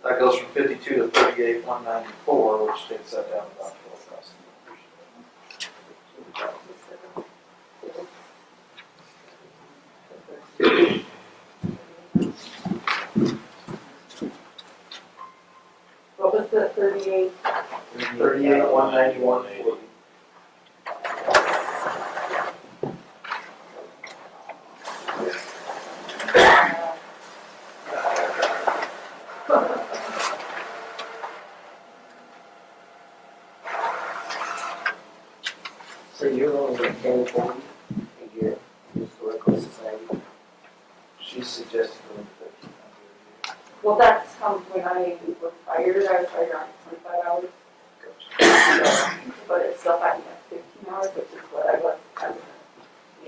That goes from 52 to 38, 194, which takes that down about 12,000. What was the 38? 38, 190, 140. So you're only at 1040 a year, historical society. She suggested going to 1,500 Well, that's when I was hired on 25 hours. But it's still having at 15 hours, which is what I was as a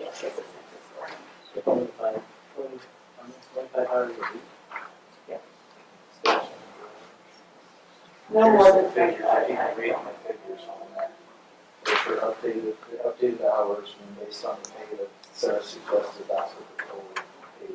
assistant historian. So 25 hours a week. No Here's more the than figures, 25 if you can read my figures on that. Those are updated hours, and based on the pay that Sarah suggested, that's what the total pay would be.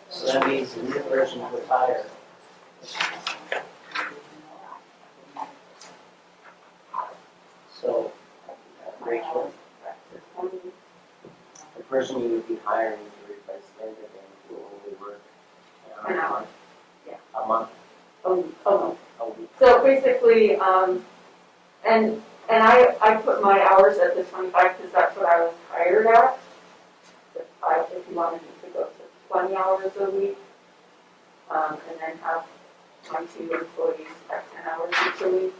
So that means the new person was hired. So, Rachel, the person you would be hiring to replace Linda then will only work An hour. a month, Oh, no. a week. So basically, and I put my hours at the 25 because that's what I was hired at. If you wanted me to go to 20 hours a week, and then have my 2 employees at 10 hours each a week.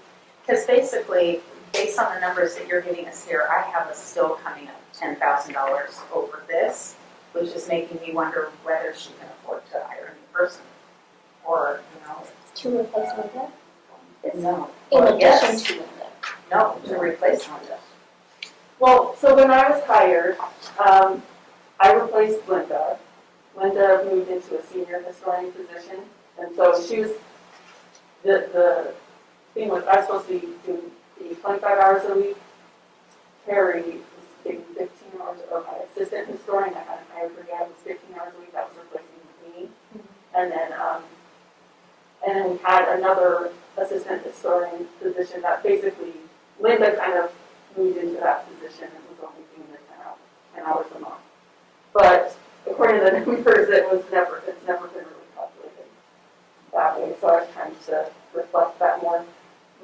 Because basically, based on the numbers that you're giving us here, I have us still coming up $10,000 over this, which is making me wonder whether she can afford to hire a new person. Or, to replace Linda? no. In Or addition yes. to Linda. No, to replace Linda. Well, so when I was hired, I replaced Linda. Linda moved into a senior historian position, and so she was, the thing was, I was supposed to be doing the 25 hours a week. Terry was taking 15 hours of my assistant historian. I had hired her, it was 15 hours a week, that was replacing me. And then we had another assistant historian position that basically, Linda kind of moved into that position and was only doing the 10 hours a month. But according to the numbers, it's never been really calculated that way, so I was trying to reflect that more.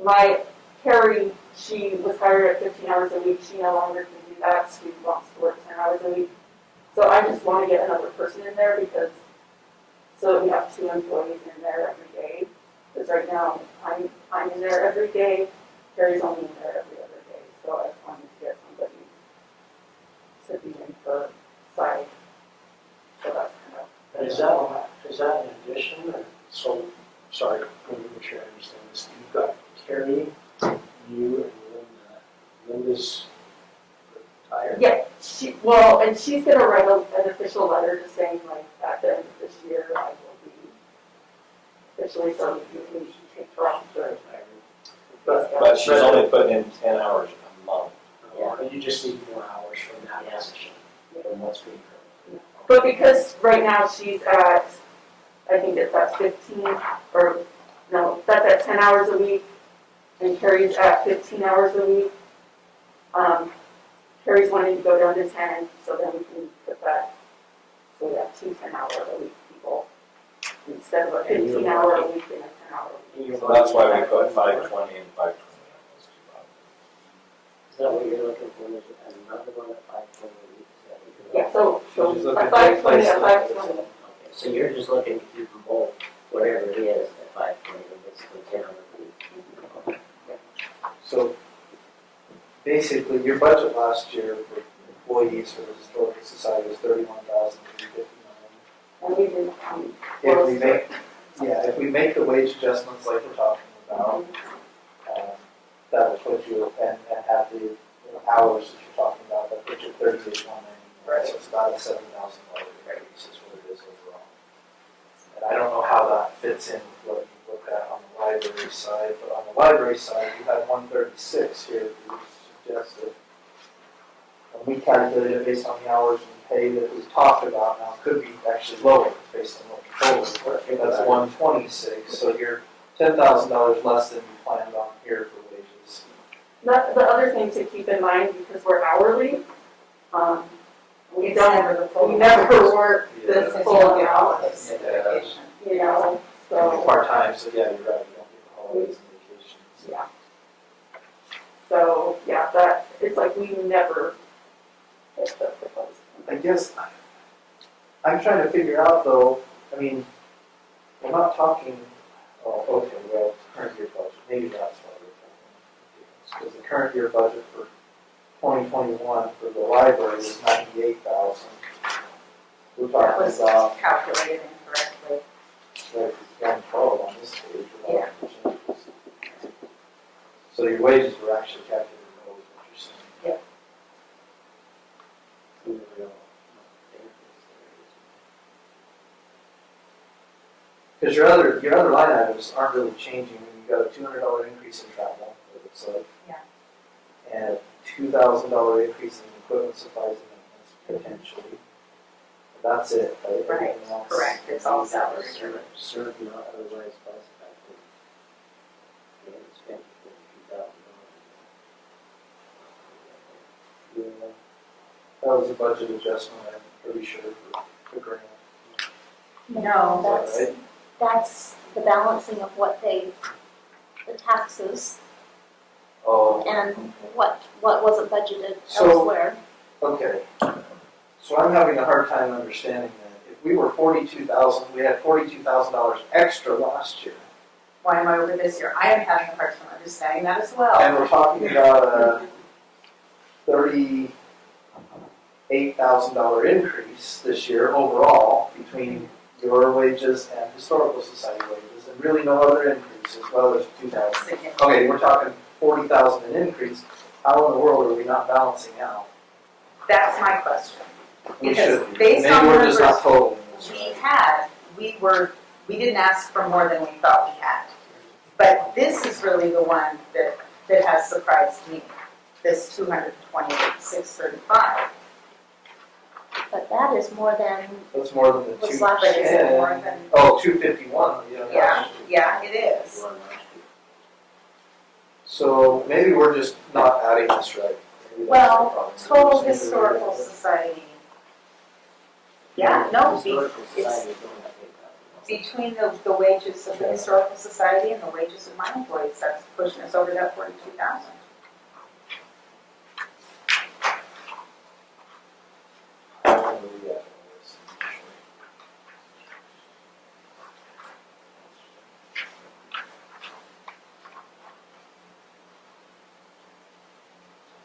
My Carrie, she was hired at 15 hours a week, she no longer can do that, she wants to work 10 hours a week. So I just want to get another person in there because, so that we have 2 employees in there every day. Because right now, I'm in there every day, Carrie's only in there every other day, so I just wanted to get somebody to be in for side. So that's kind of. Is that in addition, or, so, sorry, let me make sure I understand this. You've got Carrie, you and Linda. Linda's Well, and she's gonna write an official letter just saying like, at the end of this year, I will be officially, so you can take her off the. But she's only putting in 10 hours a month. Yeah. But you just need more hours from that Yeah. position than what's being currently. But because right now she's at, I think it's at 15, or, no, that's at 10 hours a week, and Carrie's at 15 hours a week. Carrie's wanting to go down to 10, so then we can put that, so we have 2 10-hour-a-week people, instead of a 15-hour-a-week and a 10-hour-a-week. So that's why we put 520 and 520 on those two options. Is that what you're looking for, is another one at 520 a week? Is that what you're looking Yeah, so, She's looking at for a 520, place at to live. 520. for? Okay, so you're just looking to keep them both, whatever it is, at 520, and basically 10 hours a week. So basically, your budget last year for employees for the Historical Society was $31,359. And we didn't, If we make, if we make the wage adjustments like we're talking about, that will put you, and have the hours that you're talking about, that puts you at $38,190. Right. So it's about a $7,000 increase is what it is overall. And I don't know how that fits in with what you looked at on the library side, but on the library side, you had 136 here that you suggested. And we calculated it based on the hours and pay that we talked about. Now, it could be actually lower based on what you told us. But I think that's 126, so you're $10,000 less than you planned on here for wages. the other thing to keep in mind, because we're hourly, we never work this Yeah. full amount, Yeah. you know, And so, part-time, so yeah, you're right, you don't get the holidays and vacations. yeah. So, yeah, that, it's like we never hit the proposed. I guess, I'm trying to figure out though, I mean, we're not talking, oh, okay, well, current year budget, maybe that's why we're talking. Because the current year budget for 2021 for the library is 98,000. We're That talking was about, calculated incorrectly. like, 112 on this page without the changes. So your wages were actually calculated low, is what you're saying. You never know what benefits there is. Because your other line items aren't really changing. I mean, you got a $200 increase in travel, it looks like. Yeah. And a $2,000 increase in equipment, supplies, and maintenance, potentially. And that's it, right? Right, Everything else- correct, it's all salary. Served not otherwise classified. They haven't spent $52,000. Yeah. That was a budget adjustment, I'm pretty sure, for the grant. No, Is that right? That's the balancing of what the taxes Oh, and what wasn't budgeted So- elsewhere. okay. So I'm having a hard time understanding that. If we were 42,000, we had $42,000 extra last year. why am I over this year? I am having a hard time understanding that as well. And we're talking about a $38,000 increase this year overall between your wages and Historical Society wages, and really no other increases. Well, there's 2,000. Significant. Okay, we're talking 40,000 in increase. How in the world are we not balancing out? That's my question. We Because should be. based on Maybe we're just numbers not totaling this we right. had, we didn't ask for more than we thought we had. But this is really the one that has surprised me, this 228,635. But that is more than That's more than the was 210. last But is it more than, Oh, 251, yeah. yeah, it is. So maybe we're just not adding this right. Maybe that's the Well, problem. Total We just need to Historical read it. Society. Yeah, no, Historical it's Society is only like between the wages of the Historical Society and the wages of my employees, that's pushing us over that 42,000. Where are we at on this?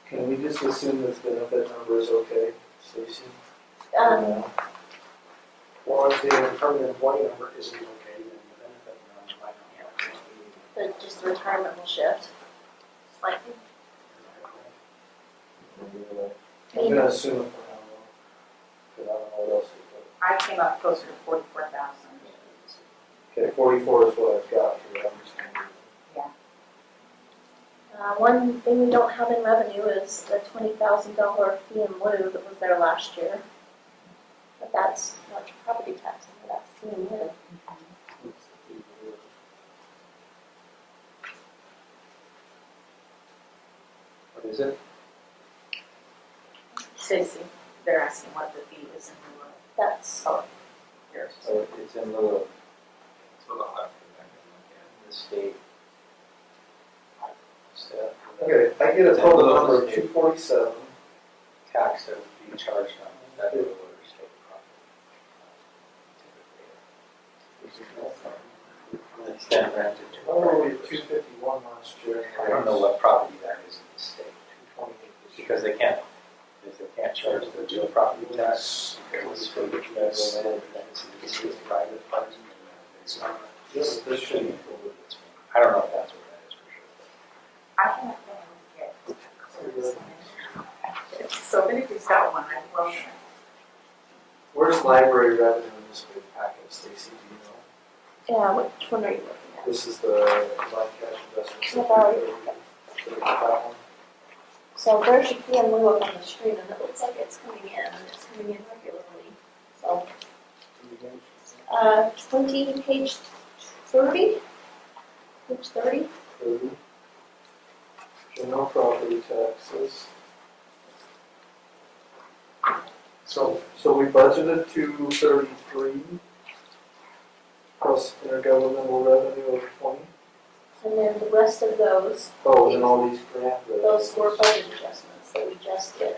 Can we just assume this benefit number is okay, Stacy? Well, if the permanent employee number isn't okay, then the benefit number might not help. but just the retirement will shift slightly. I'm gonna assume it for now. Because I don't know what else we put. I came up closer to 44,000. Okay, 44 is what I've got here, I'm just gonna. One thing we don't have in revenue is the $20,000 fee in lieu that was there last year. But that's not your property tax, but that's fee in lieu. What is it? Stacy, they're asking what the fee is in the world. That's, Yours. So it's in lieu of That's what I'll have to go back and look at. the state. Okay, I get a total number of 247. Tax that would be charged on federal or state property. It's then rented to. What were we at 251 last year? I don't know what property that is in the state, 228. because they can't, if they can't charge the real property tax, it's for the federal land, then it's a private party. It's not, This shouldn't include this I don't know if that's what that is for sure. I haven't been able to get. So many who's got one, I love it. Where's library revenue in this big packet, Stacy, do you know? yeah, which one are you looking at? This is the combined cash investment. Yep, I already- That one. So there's your fee in lieu up on the screen, and it looks like it's coming in, and it's coming in regularly. So, 20, page 30? Page 30? 30. General property taxes. So we budgeted 233 plus intergovernmental revenue of 20. And then the rest of those, Oh, and all these grant revenues. those were budget adjustments that we just did.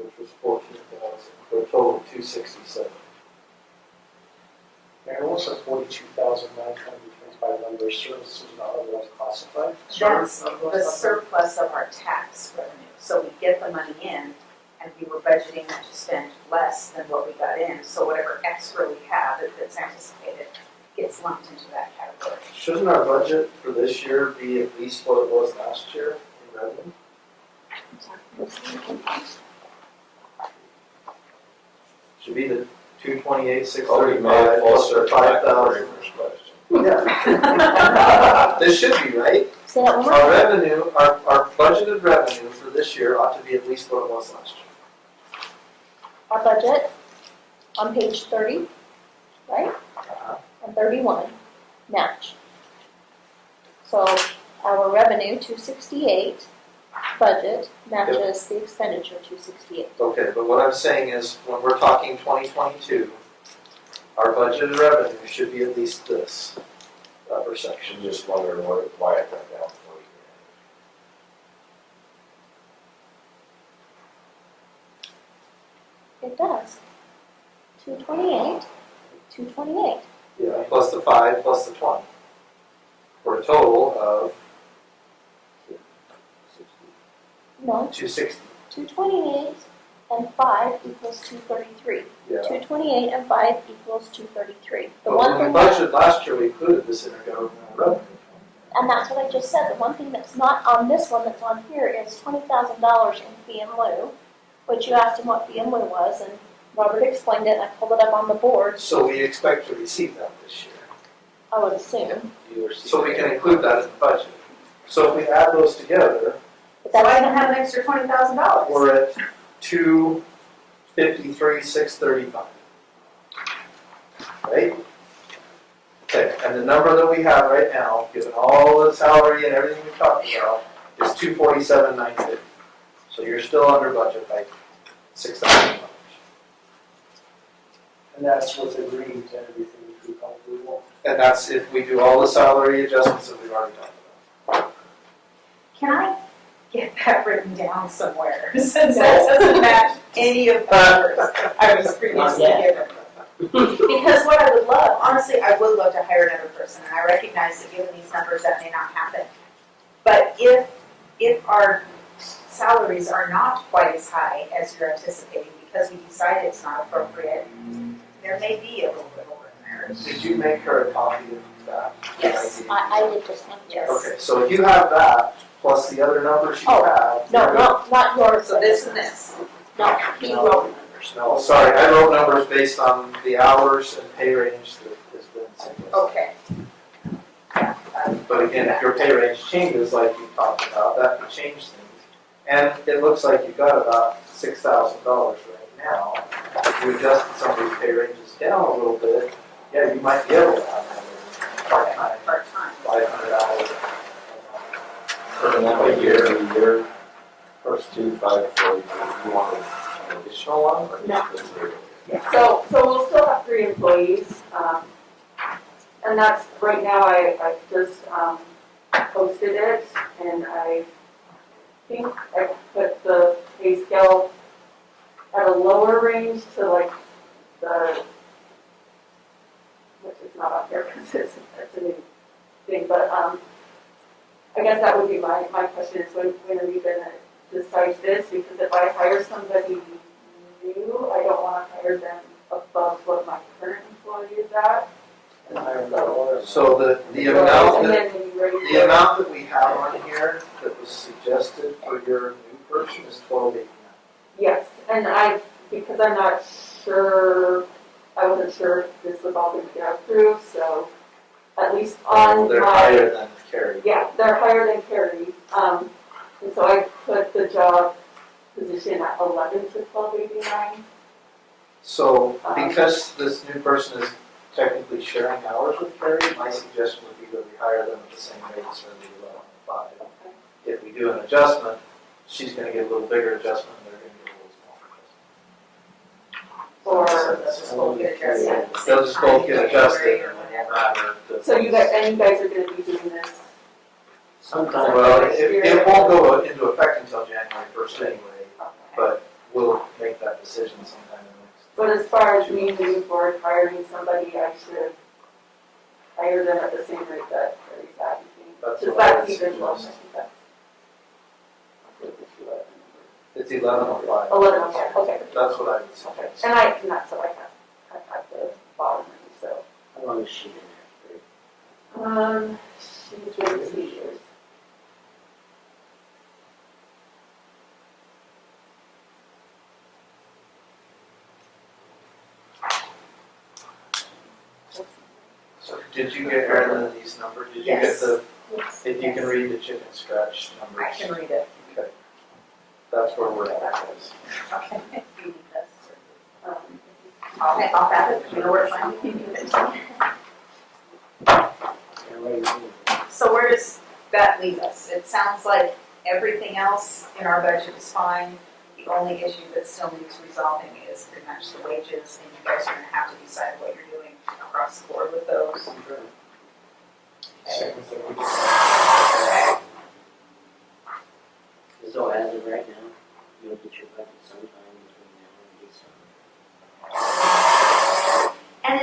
Which was 14,000, for a total of 267. Mayor, what's the 42,925 number services not otherwise classified? That's the surplus of our tax revenue. So we get the money in, and we were budgeting to spend less than what we got in. So whatever extra we have that's anticipated gets lumped into that category. Shouldn't our budget for this year be at least what it was last year in revenue? Should be the 228,635 plus the 5,000. Yeah. This should be, right? Say that one more Our time. revenue, our budgeted revenue for this year ought to be at least what it was last year. Our budget on page 30, right? And 31 match. So our revenue 268 budget matches the expenditure 268. Okay, but what I'm saying is, when we're talking 2022, our budgeted revenue should be at least this upper section. I'm just wondering why it went down 40 grand. It does. 228, 228. Yeah, plus the 5, plus the 20. For a total of No, 260. 228 and 5 equals 233. Yeah. 228 and 5 equals 233. The But one when we thing that, budgeted last year, we included this intergovernmental revenue. and that's what I just said, the one thing that's not on this one that's on here is $20,000 in fee in lieu, which you asked him what fee in lieu was, and Robert explained it, and I pulled it up on the board, So we expect to receive that this year. I would assume. So we can include that in the budget. So if we add those together, But So I that's can have an extra $20,000. we're at 253,635. Right? Okay, and the number that we have right now, given all the salary and everything we talked about, is 247,950. So you're still under budget by $6,000. And that's with agreeing to everything we probably want. And that's if we do all the salary adjustments that we've already talked about. Can I get that written down somewhere? Since that doesn't match any of the numbers I was previously given. Because what I would love, honestly, I would love to hire another person, and I recognize that given these numbers, that may not happen. But if our salaries are not quite as high as you're anticipating, because we decide it's not appropriate, there may be a little bit more in there. Did you make her a copy of that? Yes, I did just have Yes. Okay, so if you have that, plus the other numbers you Oh, have. No, you're good. not yours. So this and this. No, he wrote. No, sorry, I wrote numbers based on the hours and pay range that has been suggested. Okay. But again, if your pay range changes like you talked about, that could change things. And it looks like you've got about $6,000 right now. If you adjusted some of these pay ranges down a little bit, yeah, you might be able to have another Part-time. 500 hours. And then a year, first 2, 5, 4, you want an additional one? Or No. just the 3? So we'll still have 3 employees, and that's, right now, I just, posted it, and I think I put the pay scale at a lower range to like the, which is not up here because it's a new thing, but, I guess that would be my question is when are we gonna decide this? Because if I hire somebody new, I don't wanna hire them above what my current employee is at. So the amount And that, then when you raise the amount that we have on here that was suggested for your new person is $12.89. Yes, and because I'm not sure, I wasn't sure if this was all going to get approved, so at least on They're my, higher than Carrie. yeah, they're higher than Carrie. And so I put the job position at 11 to 12.89. So because this new person is technically sharing hours with Carrie, my suggestion would be that we hire them at the same rate as for the 11.5. If we do an adjustment, she's gonna get a little bigger adjustment, and they're gonna get a little smaller adjustment. Or, Let's just both get adjusted. They'll just both get adjusted, and it won't matter. so you guys are going to be doing this? Sometime. Well, it won't go into effect until January 1st anyway, but we'll make that decision sometime in the next. But as far as me moving forward, hiring somebody, I should hire them at the same rate that Carrie's at, you think? That's Because what I that's would even lower. suggest. It's 11.05. 11, okay. That's what I would suggest. And that's what I have the bottom range, so. How long has she been there? She's been 2 years. So did you get Erin these numbers? Did you get Yes. if you can read the chicken scratch numbers? I can read it. Okay. That's where we're at. Okay. Um, I'll have it, you know where to find it. So where does that leave us? It sounds like everything else in our budget is fine. The only issue that still needs resolving is pretty much the wages, and you guys are gonna have to decide what you're doing across the board with those. So as of right now, you'll get your budget sometime between now and December. And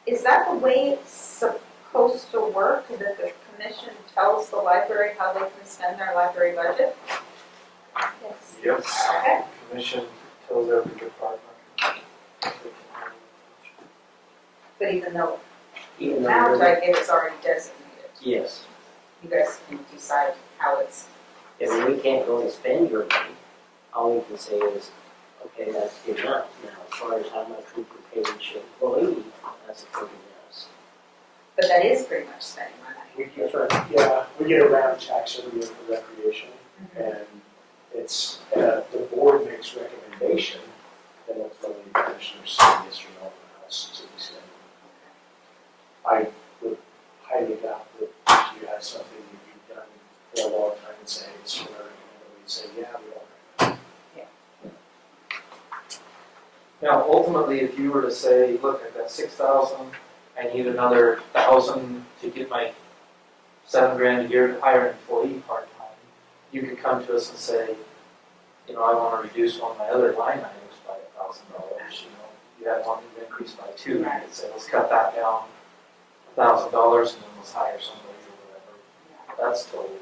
is that the way it's supposed to work, that the commission tells the library how they can spend their library budget? Yes. Yep. Okay. Commission tells every department. But even though Even amount though, I get is already designated, yes, you guys can decide how it's. if we can't go and spend your money, all we can say is, okay, that's the amount. Now, as far as how much we can pay each employee, that's according to us. But that is pretty much spending my money. We get, yeah, we get a round tax every year for recreation, and it's, the board makes recommendation, and ultimately the commissioners say yes or no, or else to be spent. I would highly doubt that if you have something that you've done for a long time and say it's for everything, we'd say, yeah, we all. Now, ultimately, if you were to say, look, I've got 6,000, I need another 1,000 to get my $7,000 a year to hire an employee part-time, you could come to us and say, you know, I want to reduce one of my other line items by $1,000. You know, you had one that increased by 2, you could say, let's cut that down $1,000 and then let's hire somebody or whatever. That's totally fine.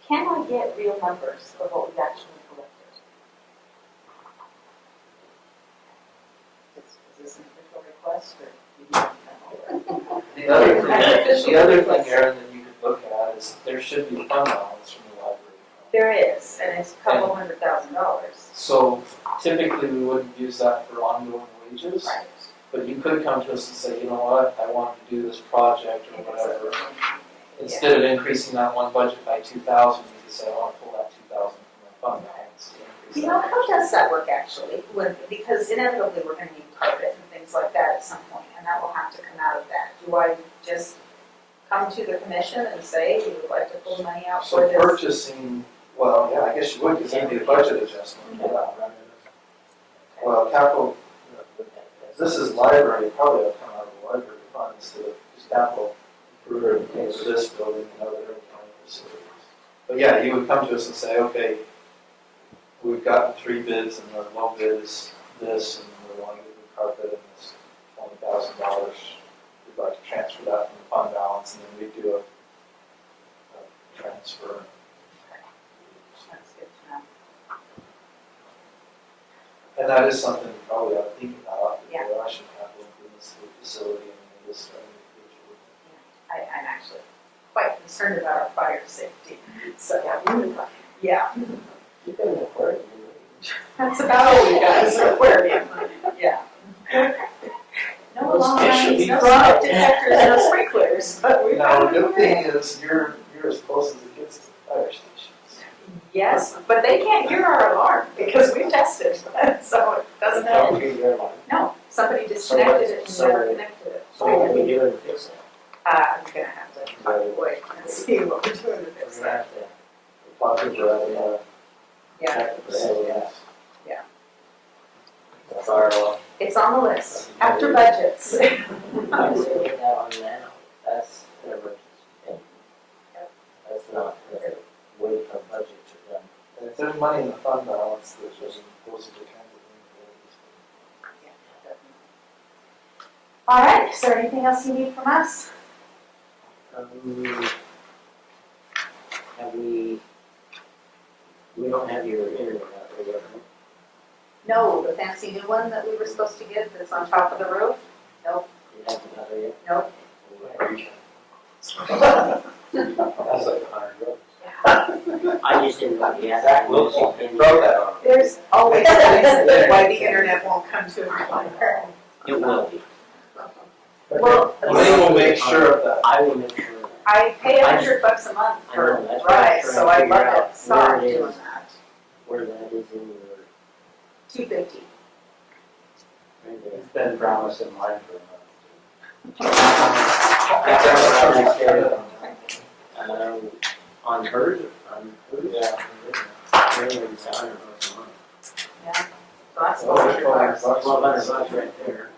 Can I get real numbers of what we actually collected? Is this an official request or do you want to come over? The other thing, Aaron, that you could look at is there should be fund balance from the library There is, and it's a couple $100,000. So typically, we wouldn't use that for ongoing wages, Right. but you could come to us and say, you know what, I want to do this project or whatever. Instead of increasing that one budget by 2,000, you could say, I want to pull that 2,000 from my fund balance. You know, how does that work actually? Because inevitably, we're gonna need carpet and things like that at some point, and that will have to come out of that. Do I just come to the commission and say, you would like to pull money out for So this? purchasing, well, yeah, I guess you would, because it'd be a budget adjustment for that. Well, capital, this is library, probably will come out of the library fund instead of just capital for this building and other county facilities. But yeah, you would come to us and say, okay, we've gotten 3 bids and the low bid is this, and we want to get the carpet and it's $20,000. We'd like to transfer that from the fund balance, and then we do a transfer. That's good to know. And that is something we probably ought to think about. Yeah. I should have improvements to the facility and this individual. I'm actually quite concerned about our fire safety, so, yeah. You can afford it. That's about all we got is an aquarium, yeah. No Those alarm fish should lines, be no fried. smoke detectors, no sprinklers, but we Now, the good thing is, you're as close as it gets to the fire stations. Yes, but they can't hear our alarm because we tested, so it doesn't Don't matter. hear your line. No, somebody disconnected it and So- never connected it. So what are we doing to fix that? I'm gonna have to talk to Boyd and see what we're doing to fix We're gonna that. have to talk to Brad, Yeah, check the facilities. That's our law. it's on the list, after budgets. I say get that on now. That's an emergency. That's not wait till budgets are done. And if there's money in the fund balance, there's just, those are the kinds of All right, is there anything else you need from us? Have we don't have your internet out there yet, right? No, the fancy new one that we were supposed to get that's on top of the roof? Nope, You haven't got there yet? nope. That's like $100. I just didn't know you had Zach that. Wilson wrote that on. There's always a reason why the internet won't come to a reminder. It will be. Well, We will make sure of that. I will make sure of that. I pay $100 a month I for know, that's what I'm rides, trying so to I'd figure love out to stop where it doing is. that. Where that is in your, $250. right there. It's been promised in mine for a On hers, Yeah. hers is $100 a month. So that's $100. $1,200 right there.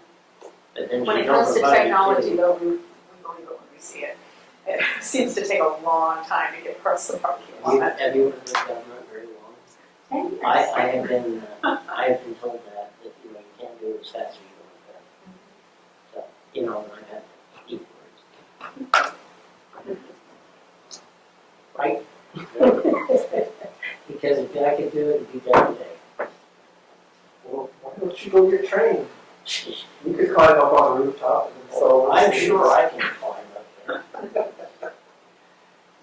But then When you it don't comes to provide technology utility. though, we believe it when we see it. It seems to take a long time to get across the parking lot. Have you worked with government very long? 10 years. I have been told that you know, you can't do it as fast as you want to. So, you know, and I've had to eat words. Right? Because if I could do it, it'd be done today. Well, why don't you go get trained? You could climb up on the rooftop and install. I'm sure I can climb up there.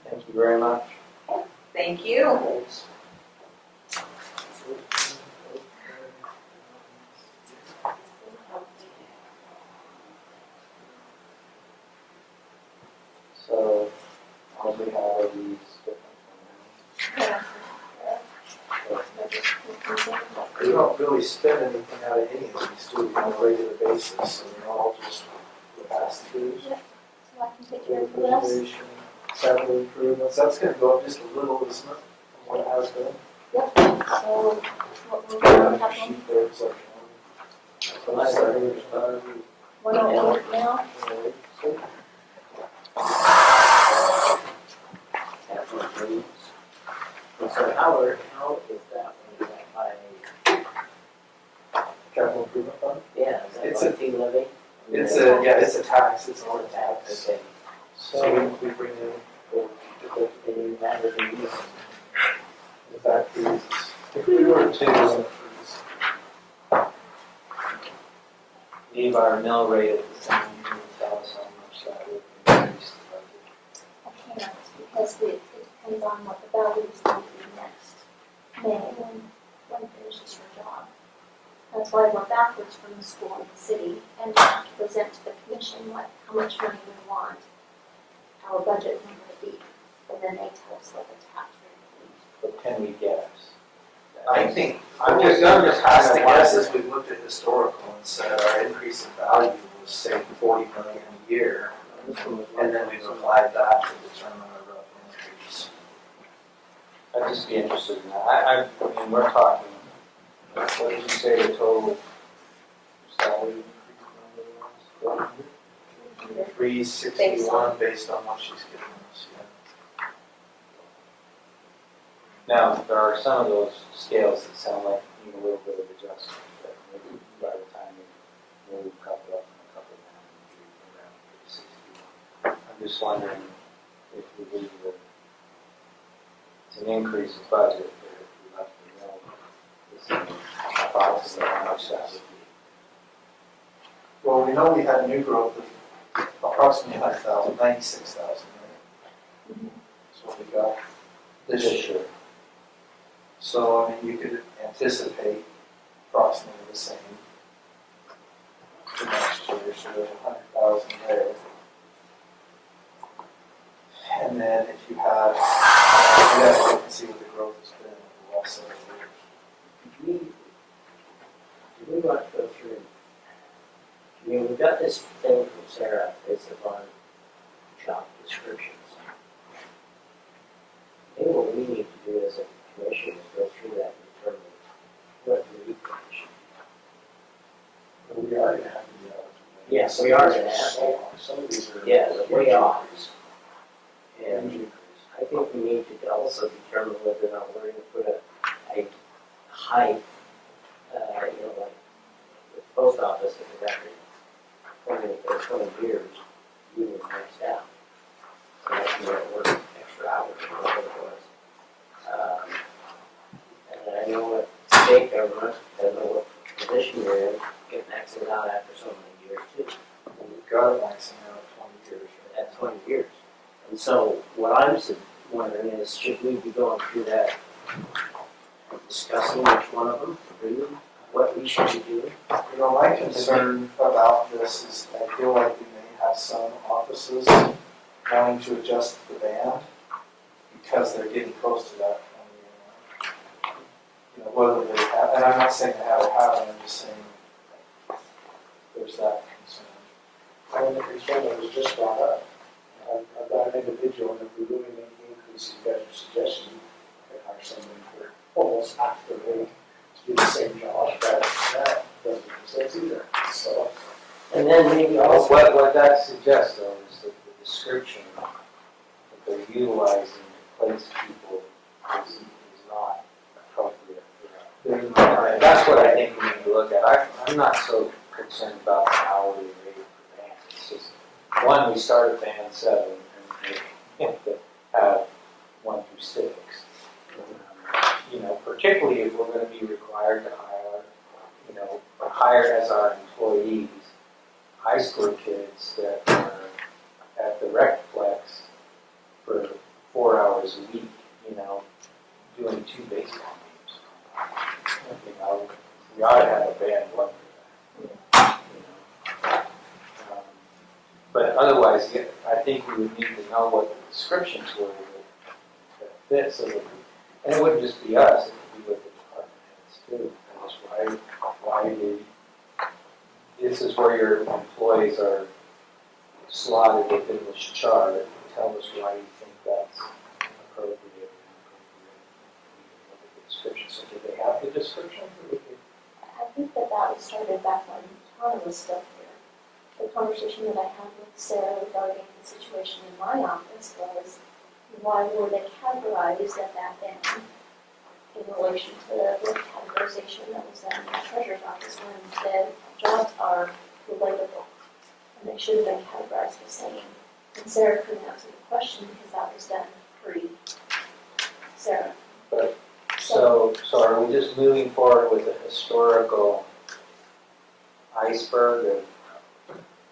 Thank you very much. Thank you. Thanks. So, how we have these different ones. We don't really spend anything out of any of these, do we, on a regular basis, so they're all just pass throughs. So I can take care of the rest. Preservation, capital improvements, that's gonna go up just a little, isn't it, from what it has been? Yep, so what we're gonna have on Sheet there, it's like, um, 108 now. Capital improvements. And so how is that one, is that by, Capital improvement fund? yeah, is It's that by fee levy? It's a, yeah, it's a tax, it's not a tax. Okay, So we bring in, they didn't have it in use. the back fees, if we were to leave our mill rate at the same, you can tell us how much that would increase the budget. I can't, because it depends on what the value is going to be next May when finishes her job. That's why we're backwards from the school and the city, and we have to present to the commission what, how much money we want our budget number to be, and then they tell us what the tax rate But can we guess? I think, I'm what just- we've done in I'm the just past, I kinda guess, wondering. is we've looked at historical and said our increase in value was, say, 40 million a year, and then we've applied that to determine a rough increase. I'd just be interested in that. I mean, we're talking, what did you say the total salary increase number was? 361 based on what she's given us, yeah. Now, there are some of those scales that sound like need a little bit of adjustment, but maybe by the time we move a couple up and a couple down, maybe around 361. I'm just wondering if we leave it's an increase in budget, but if we left the mill, this is approximately how much that would be. Well, we know we had new growth of approximately 100,000, 96,000, right? That's what we got this year. So, I mean, you could anticipate approximately the same for next year, so there's 100,000 there. And then if you had, you guys can see what the growth has been over the last several years. Do we want to go through, I mean, we've got this thing from Sarah based upon job descriptions. Maybe what we need to do as a commission is go through that and determine what we should. But we are gonna have to do that. Yes, we are gonna have to. Some of these are. Yeah, the way off. And Huge. I think we need to also determine whether or not we're gonna put a height, like the post office, if it's after 20 years, union maxed out. So that can work extra hours, or whatever it was. And I know what state government, I know what position you're in, get maxed out after so many years too. We've got it maxing out at 20 years, right? At 20 years. And so what I'm wondering is, should we be going through that, discussing each one of them, reading what we should be doing? You know, my concern about this is I feel like we may have some offices wanting to adjust the band because they're getting close to that 20 year mark. You know, whether they have, and I'm not saying they have or haven't, I'm just saying there's that concern. And the concern that was just brought up, I've got an individual, and if we really make the increase you guys are suggesting, I could hire someone for almost half the rate to do the same job, that doesn't make sense either, so. And then maybe Well, also, what that suggests though is that the description that they're utilizing to place people is not appropriate for that. That's what I think we need to look at. I'm not so concerned about the hourly rate for bands. It's just, one, we start at band 7 and we have to have 1 through 6. You know, particularly if we're going to be required to hire as our employees high school kids that are at the recplex for 4 hours a week, doing 2 baseball games. We ought to have a band one for that. But otherwise, yeah, I think we would need to know what the descriptions were that fit, so that, and it wouldn't just be us, it would be with the department heads too. And that's why this is where your employees are slotted within this chart. Tell us why you think that's appropriate and inappropriate. Look at the description. So do they have the description? I think that was started back when Tana was still here. The conversation that I had with Sarah regarding the situation in my office was, why were they categorized at that band in relation to the categorization that was done in the treasurer's office when instead jobs are relatable and they should have been categorized the same. And Sarah couldn't answer the question because that was done pre-Sarah. So are we just moving forward with a historical iceberg of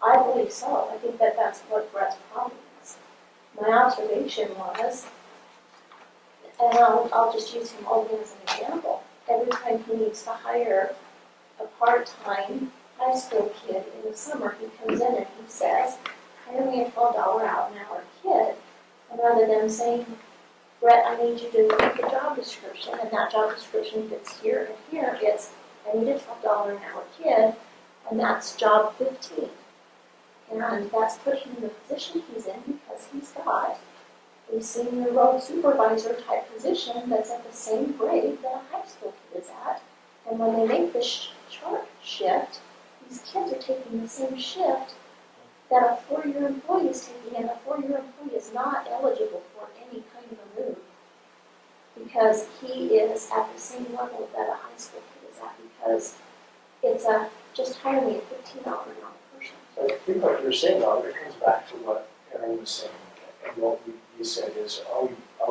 I believe so. I think that that's what Brett's problem is. My observation was, and I'll just use him only as an example. Every time he needs to hire a part-time high school kid in the summer, he comes in and he says, hire me a $12 an hour kid. And rather than saying, Brett, I need you to make a job description, and that job description fits here and here, it's, I need a $12 an hour kid, and that's job 15. And that's put him in the position he's in because he's got a senior road supervisor type position that's at the same grade that a high school kid is at. And when they make this chart shift, these kids are taking the same shift that a 4-year employee is taking, and a 4-year employee is not eligible for any kind of a move because he is at the same level that a high school kid is at, because it's a, just hire me a $15 an hour person. So I think what you're saying, Robert, it comes back to what Aaron was saying, and what you said is, are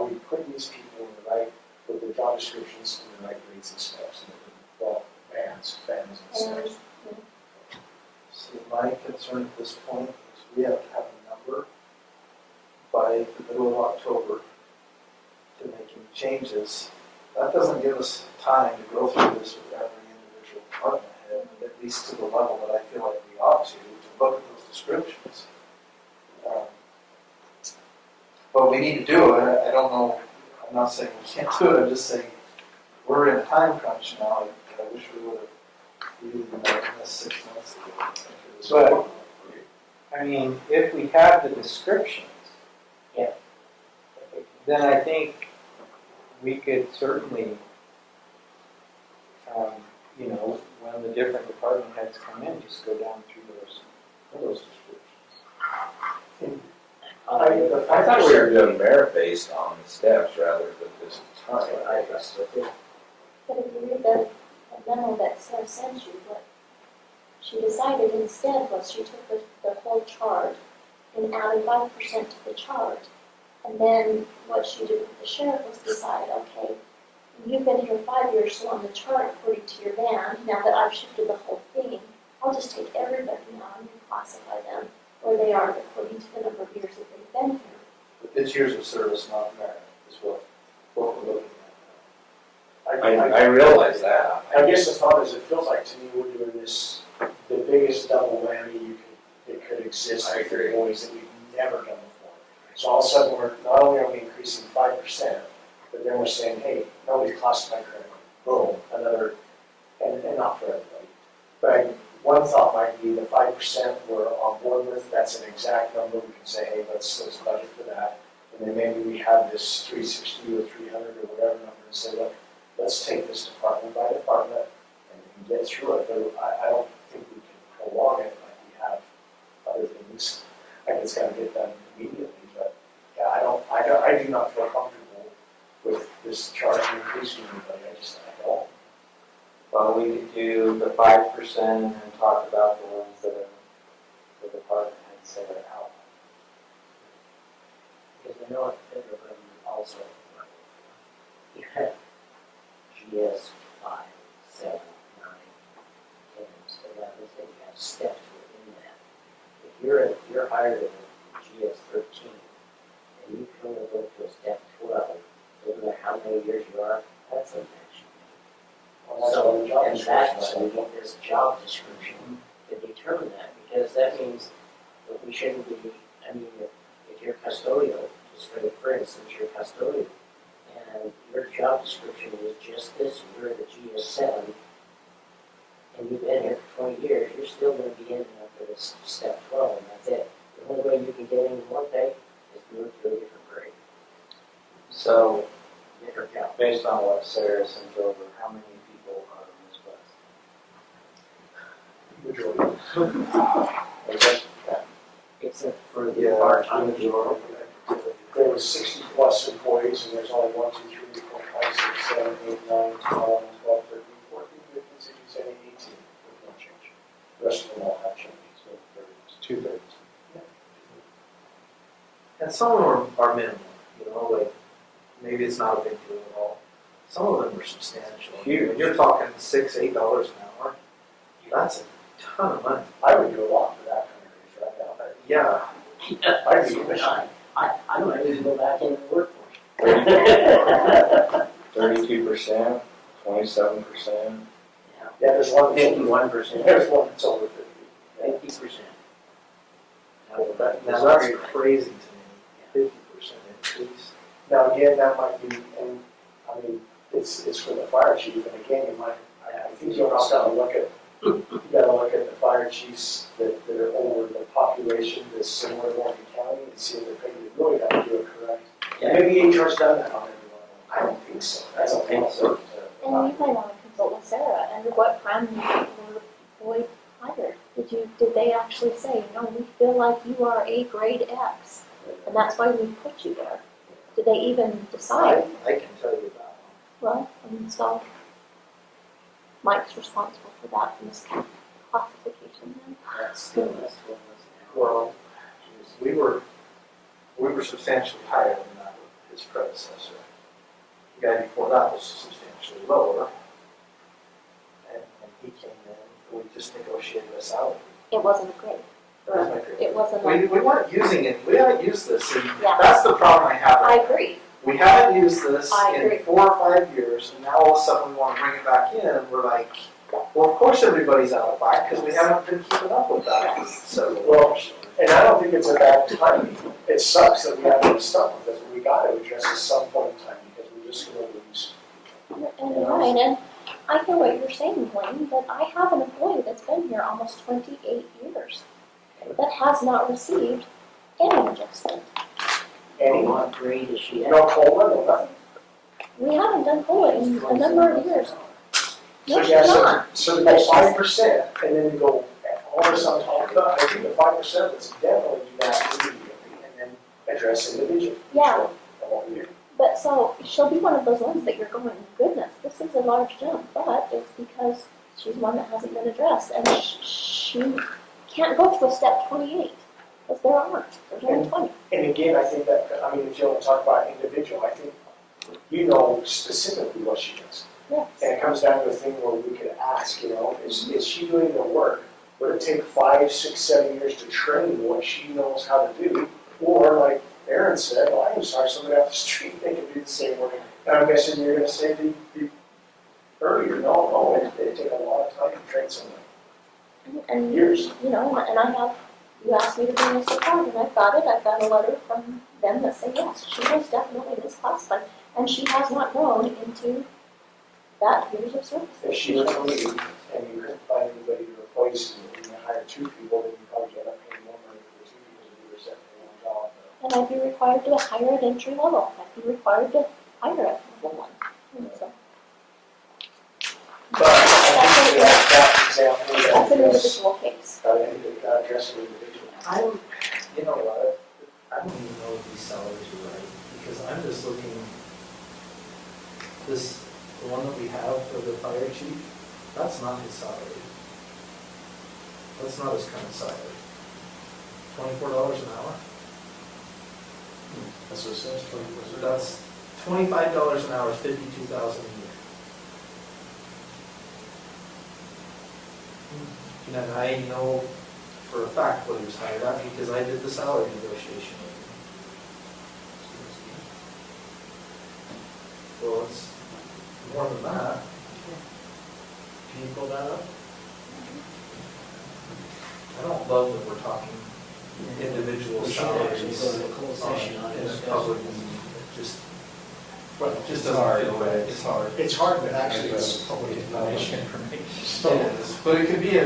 we putting these people in the right, with their job descriptions in the right grades and steps, and well, bands and steps. See, my concern at this point is we have to have a number by the middle of October to make any changes. That doesn't give us time to go through this with every individual department head, at least to the level that I feel like we ought to look at those descriptions. But we need to do it. I don't know, I'm not saying we can't do it, I'm just saying we're in a time crunch now. I wish we would have really been doing this 6 months ago. But, I mean, if we have the descriptions, Yeah. then I think we could certainly, when the different department heads come in, just go down through those descriptions. I thought we were doing merit-based on the steps rather than just time. I guess. But if you read the memo that Sarah sent you, what she decided instead was she took the whole chart and added 5% to the chart. And then what she did with the sheriff was decide, okay, you've been here 5 years, so on the chart according to your band, now that I've shifted the whole thing, I'll just take everybody now and reclassify them where they are according to the number of years that they've been here. But this years of service, not merit, is what we're looking at. I realize that. I guess the thought is, it feels like to me we're doing this, the biggest double whammy that could exist I for agree. employees that we've never done before. So all of a sudden, not only are we increasing 5%, but then we're saying, hey, nobody's classified critical. Boom, another, and not for everybody. But one thought might be the 5% we're on board with, that's an exact number, we can say, hey, let's budget for that. And then maybe we have this 360 or 300 or whatever number and say, look, let's take this department by department and get through it. But I don't think we can prolong it like we have other things. Like it's got to get done immediately. But yeah, I do not feel comfortable with this charge increasing anybody. I don't. Well, we could do the 5% and talk about the ones that are the department heads that are out. Because I know at the federal government also, you have GS 5, 7, 9, 10, 11, and you have steps within that. If you're hired at a GS 13, and you come and go to a step 12, no matter how many years you are, that's a match. So, and that's why we get this job description to determine that, because that means that we shouldn't be, I mean, if you're custodial, just for instance, you're custodial, and your job description is just this, you're the GS7, and you've been here for 20 years, you're still going to be in after this step 12, and that's it. The only way you can get any more pay is move to a different grade, So, different job. based on what Sarah sent over, how many people are on this bus? Majority. Except for the part-time. There was 60 plus employees, and there's only 1, 2, 3, 4, 5, 6, 7, 8, 9, 10, 11, 12, 13, 14, 15, 16, 17, 18 with no change. The rest of them all have changes. So it's 2/3. And some of them are minimal, like maybe it's not a big deal at all. Some of them are substantial. When you're talking $6, $8 an hour, that's a ton of money. I would do a lot for that kind of raise right now. But Yeah. I'd be commissioned. I don't even go back into the workforce. 32%. 27%. Yeah, there's one, 51%, there's one that's over 50. 50%. Now, that's crazy to me, 50% increase. Now, again, that might be, and, I mean, it's for the fire chief, and again, you might, I think you also gotta look at, you gotta look at the fire chiefs that are over the population that's similar to Morgan County and see if they're paid. You really gotta do it correct. Yeah. Maybe HR's done that on everyone. I don't think so. That's a think so. And you might want to consult with Sarah, and what parameters were employed hired? Did they actually say, no, we feel like you are a grade X, and that's why we put you there? Did they even decide? I can tell you that one. Well, and so Mike's responsible for that misclassification then. That's still less than what Well, we were substantially higher than that with his predecessor. The guy before that was substantially lower. And he came in, we just negotiated a salary. It wasn't a grade. Or it wasn't a, We weren't using it, we haven't used this, and Yeah. that's the problem I have. I agree. We haven't used this I agree. in 4 or 5 years, and now all of a sudden we want to bring it back in, and we're like, well, of course everybody's out of whack, because we haven't been keeping up with that. So, Well, and I don't think it's a bad timing. It sucks that we haven't stuck with this, but we gotta address it at some point in time, because we're just gonna lose. And right, and I hear what you're saying, Blaine, but I have an employee that's been here almost 28 years that has not received any adjustment. Any, What grade is she at? no COLA, no nothing. We haven't done COLA in a number of years. No, So she's yeah, not. so to go 5%, and then you go all this on top of that, I think the 5%, let's definitely do that immediately, and then address individual. Yeah. I won't do. But so she'll be one of those ones that you're going, goodness, this is a large jump, but it's because she's one that hasn't been addressed, and she can't go to a step 28, because there aren't, there's only 20. And again, I think that, I mean, if you want to talk about individual, I think you know specifically what she does. Yes. And it comes down to a thing where we could ask, you know, is she doing the work? Would it take 5, 6, 7 years to train what she knows how to do? Or like Aaron said, well, I can hire somebody off the street, they can do the same work. And I'm guessing you're gonna say the earlier, no, it'd take a lot of time to train somebody. And, Years. you know, and I have, you asked me to bring this report, and I've got it, I've got a letter from them that say, yes, she was definitely misclassified, and she has not grown into that years of service. If she were to leave and you couldn't find anybody to replace you, and you hire 2 people, then you probably end up paying more money for the 2 people than you were set for 1 job. And I'd be required to hire at entry level, I'd be required to hire at level 1, and so. But I think that example, That's an individual case. I think they gotta address an individual. you know what, I don't even know if these salaries are right, because I'm just looking, the one that we have for the fire chief, that's not his salary. That's not his current salary. $24 an hour? That's what it says, 20%. That's $25 an hour, is $52,000 a year. And I know for a fact what he was hired at because I did the salary negotiation with him. Well, it's more than that. Can you pull that up? I don't love that we're talking individual We should actually salaries go to a closed session on in a this. public meeting. It just doesn't hard, feel right. It's hard. It's hard, but actually it's public information. It is, but it could be an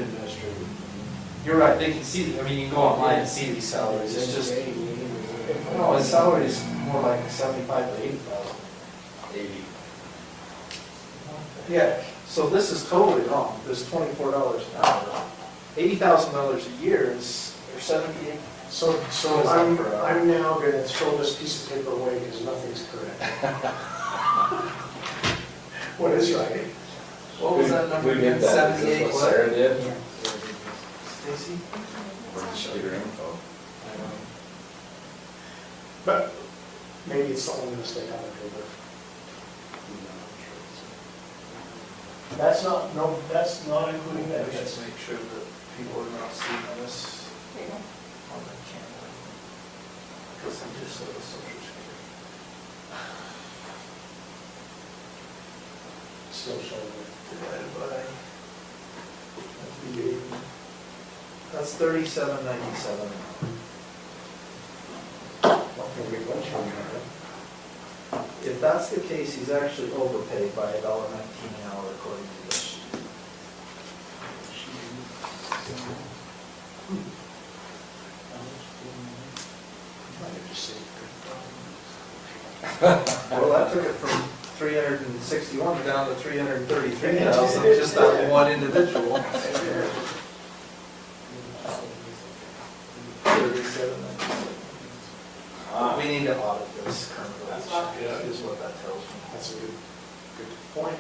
administrator. You're right, they can see, I mean, you can go online and see these salaries, it's just, no, his salary is more like 75 to 80,000. 80. Yeah, so this is totally wrong, this $24 an hour. $80,000 a year is, or 78. So I'm now gonna throw this piece of paper away because nothing's correct. What is right? What was that number We again, did that, is 78, this what what? Sarah did? Stacy? Or just show your info? But maybe it's the only mistake on the paper. That's not including that. We should make sure that people are not seeing this on the camera. Because I just saw the social security. Still showing divided by 380. That's 37.97 an hour. every bunch of them. If that's the case, he's actually overpaid by $1.19 an hour according to this sheet. Might have just saved Well, that took it from 361 down to 333,000, just that one individual. 37.97. We need to audit this current wage, is what that tells me. That's a good point.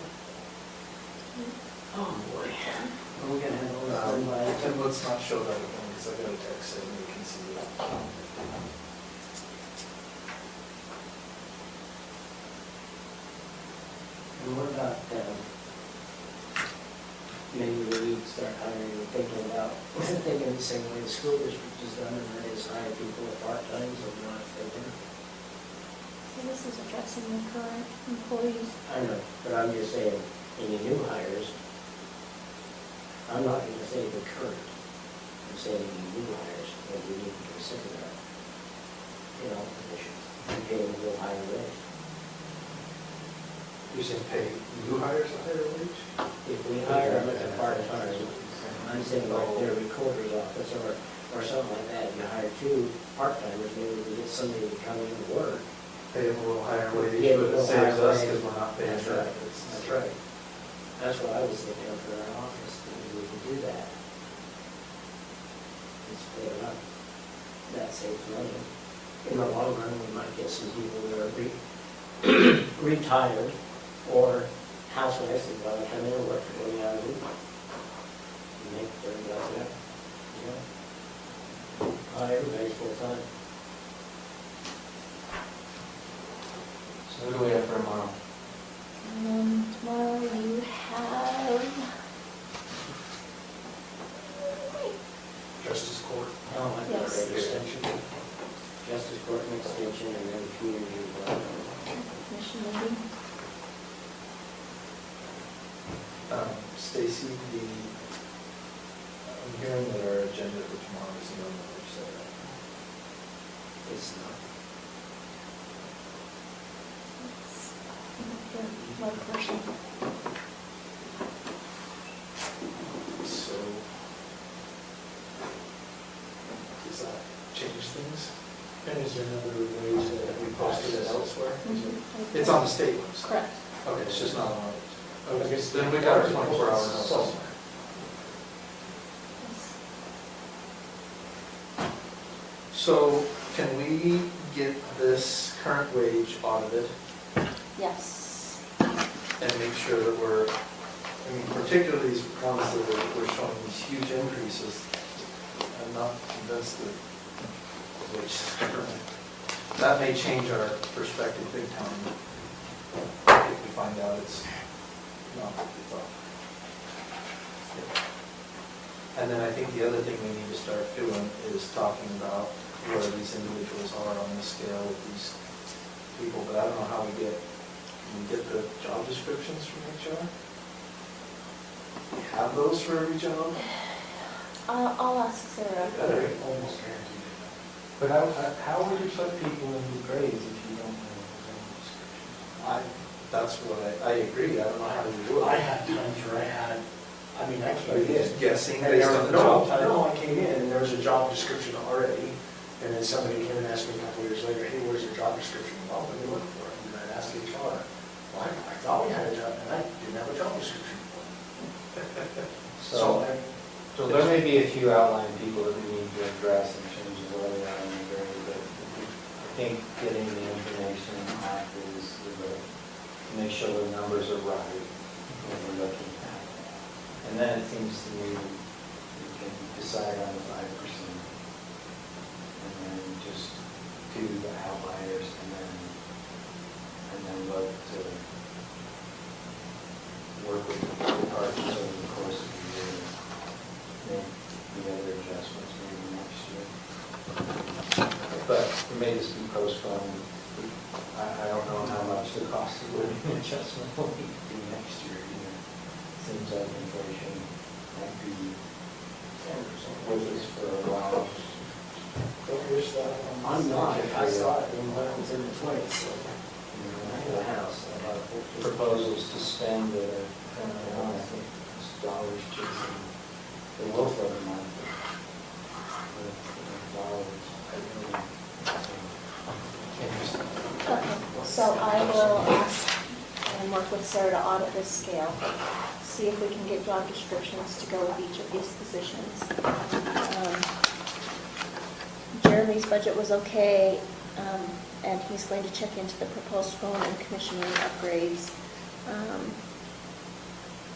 Oh, boy. Are we gonna have all this done by? And let's not show that again, because I got a text saying you can see it. And what about, maybe we start hiring, or thinking about, thinking the same way the school district has done, and that is hire people at part-time, so we're not thinking. So this is addressing the current employees. I know, but I'm just saying, any new hires, I'm not gonna say the current, I'm saying any new hires, that we need to consider that. You know, positions, and pay them a little higher rate. You saying pay new hires a higher wage? If we hire them at a part-time, I'm saying like their recorder's office or something like that, you hire two part-timers, maybe we get somebody to come in and work. Pay them a little higher wage, Yeah, but a it little saves higher us wage. because we're not paying That's right. benefits. That's right. That's what I was thinking of for our office, maybe we could do that. Just pay it up. That saves money. In the long run, we might get some people that are retired or housewives that want to come in and work for 20 hours a week. And make $30 an hour, you know? Everybody's full-time. So who do we have for tomorrow? Tomorrow you have. Justice Court. Oh, I got Yes. an extension. Justice Court and extension, and then community development. Commission meeting. Stacy, I'm hearing that our agenda for tomorrow is no more, so. It's not. One person. So, does that change things? And is there another way that We posted it elsewhere? Mhm. It's on the state website. Correct. Okay, it's just not on ours. Okay. Then we got our 24-hour notice. Yes. So, can we get this current wage audited Yes. and make sure that we're, I mean, particularly these ones that we're showing these huge increases, I'm not convinced that the wage is current. That may change our perspective big time if we find out it's not what we thought. And then I think the other thing we need to start doing is talking about where these individuals are on the scale of these people, but I don't know how we get the job descriptions from HR? We have those for every job? I'll ask Sarah. Better. Almost guaranteed. But how would you put people in the grades if you don't know the job description? That's what I agree, I don't know how to do I it. had times where I had, I mean, I Are came you in. just guessing And based there on was, the job no, title? I came in and there was a job description already. And then somebody came and asked me a couple years later, hey, where's your job description? Well, let me look for it. And I'd ask HR. Well, I thought we had a job, and I didn't have a job description for it. So there may be a few outlying people that we need to address and change the way they are in the grade, but I think getting the information out is the way to make sure the numbers are right when we're looking at it. And then it seems to me we can decide on the 5%. And then just do the outliers and then look to work with the departments over the course of the year. Make the other adjustments maybe next year. But it may just be postponed I don't know how much the cost of living adjustment will need to be next year either. Seems like inflation might be 10% with us for a while. Don't wish that on. I'm not, I saw it when I was in the twenties, so. The house, a lot of proposals to spend, I think it's dollars chasing the loaf of the month. Dollars, I really, interesting. Okay, so I will ask and work with Sarah to audit this scale, see if we can get job descriptions to go with each of these positions. Jeremy's budget was okay, and he's going to check into the proposed phone and commissioning upgrades.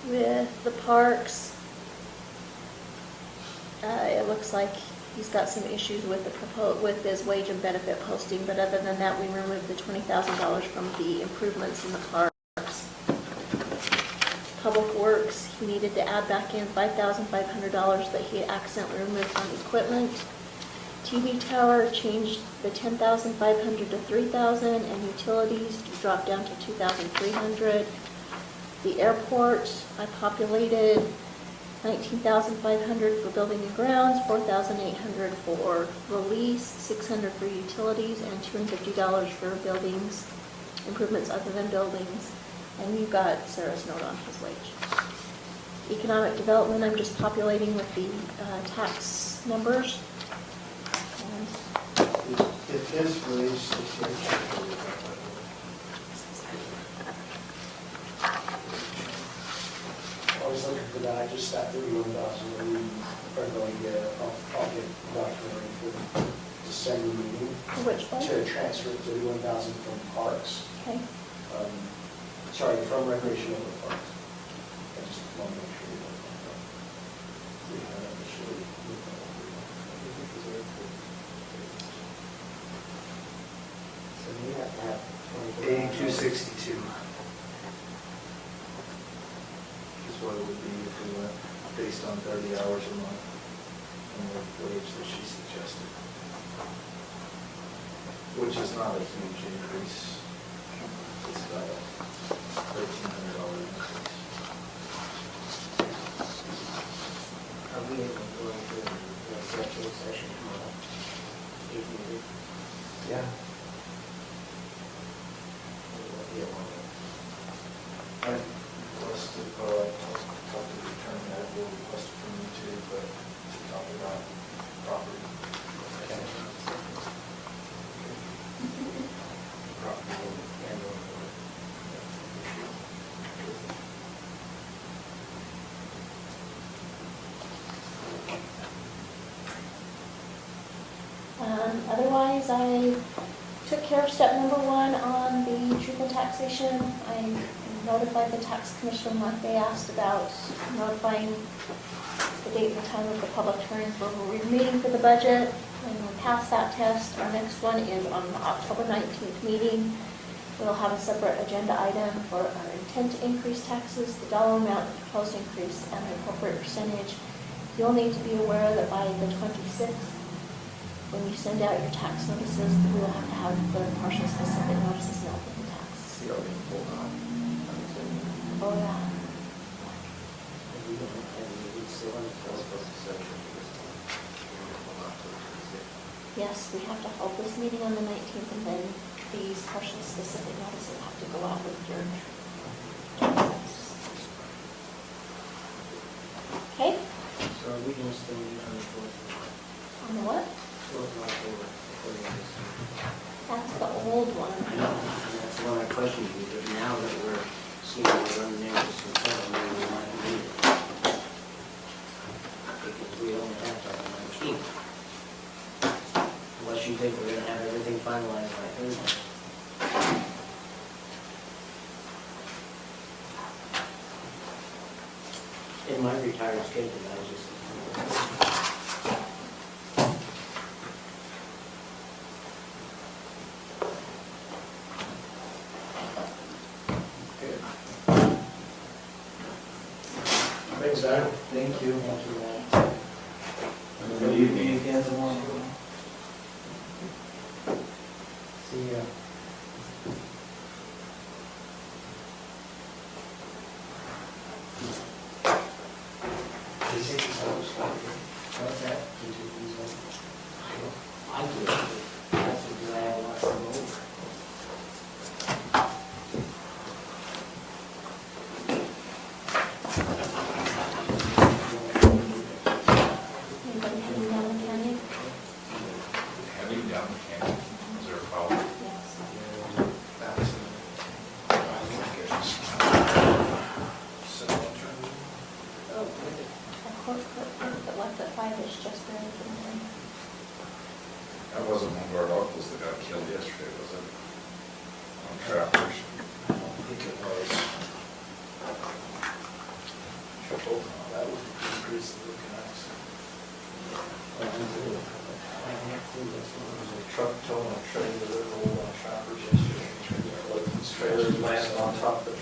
With the parks, it looks like he's got some issues with with his wage and benefit posting, but other than that, we removed the $20,000 from the improvements in the parks. Public Works, he needed to add back in $5,500 that he accidentally removed from equipment. TV tower changed the $10,500 to $3,000, and utilities dropped down to $2,300. The airport, I populated $19,500 for building and grounds, $4,800 for release, $600 for utilities, and $250 for buildings, improvements other than buildings. And you got Sarah's note on his wage. Economic development, I'm just populating with the tax numbers. If his raise this year, I was looking for that, I just got 31,000, and we are going to get, I'll get documentary for the December meeting Which one? to transfer 31,000 from parks, Okay. sorry, from recreation over to parks. I just want to make sure we don't find out. We have officially moved on. So you have to have 8262 is what it would be if we went based on 30 hours a month and the wage that she suggested, which is not a huge increase. It's about a $1,300 increase. Are we able to go into an executive session tomorrow? If needed? Yeah. Be a long one. I requested, or I talked to the attorney, I will request it from you too, but to talk about property. Property and Otherwise, I took care of step number 1 on the truth in taxation. I notified the tax commission like they asked about notifying the date and the time of the public hearings where we're meeting for the budget. And we passed that test. Our next one is on the October 19th meeting. We'll have a separate agenda item for our intent to increase taxes, the dollar amount, the proposed increase, and the appropriate percentage. You'll need to be aware that by the 26th, when you send out your tax notices, we will have to have the partial specific notices mailed with the tax. Oh, yeah. Yes, we have to hold this meeting on the 19th, and then these partial specific notices have to go out with your taxes. Okay, So are we going to still meet on the 4th? on the what? 4th of October, according to this one. That's the old one. I know, and that's the one I questioned you, but now that we're seeing we're running into some trouble, maybe we might need it. Because we only have to have 19. Unless you think we're gonna have everything finalized by Thursday. In my retired schedule, I was just. Thanks, Zach. Thank you. Thank you, Ryan. Good evening again tomorrow. See ya. What's that? I do. That's what I have lots of over. Anybody heading down the county? Heading down the canyon, is there a problem? Yes. Oh, a court clerk that left at 5 is just there. That wasn't one of our locals that got killed yesterday, was it? On trappers. I don't think it was. That would increase the lookout. There was a truck towing a trailer over on Trappers yesterday. These trailers landed on top of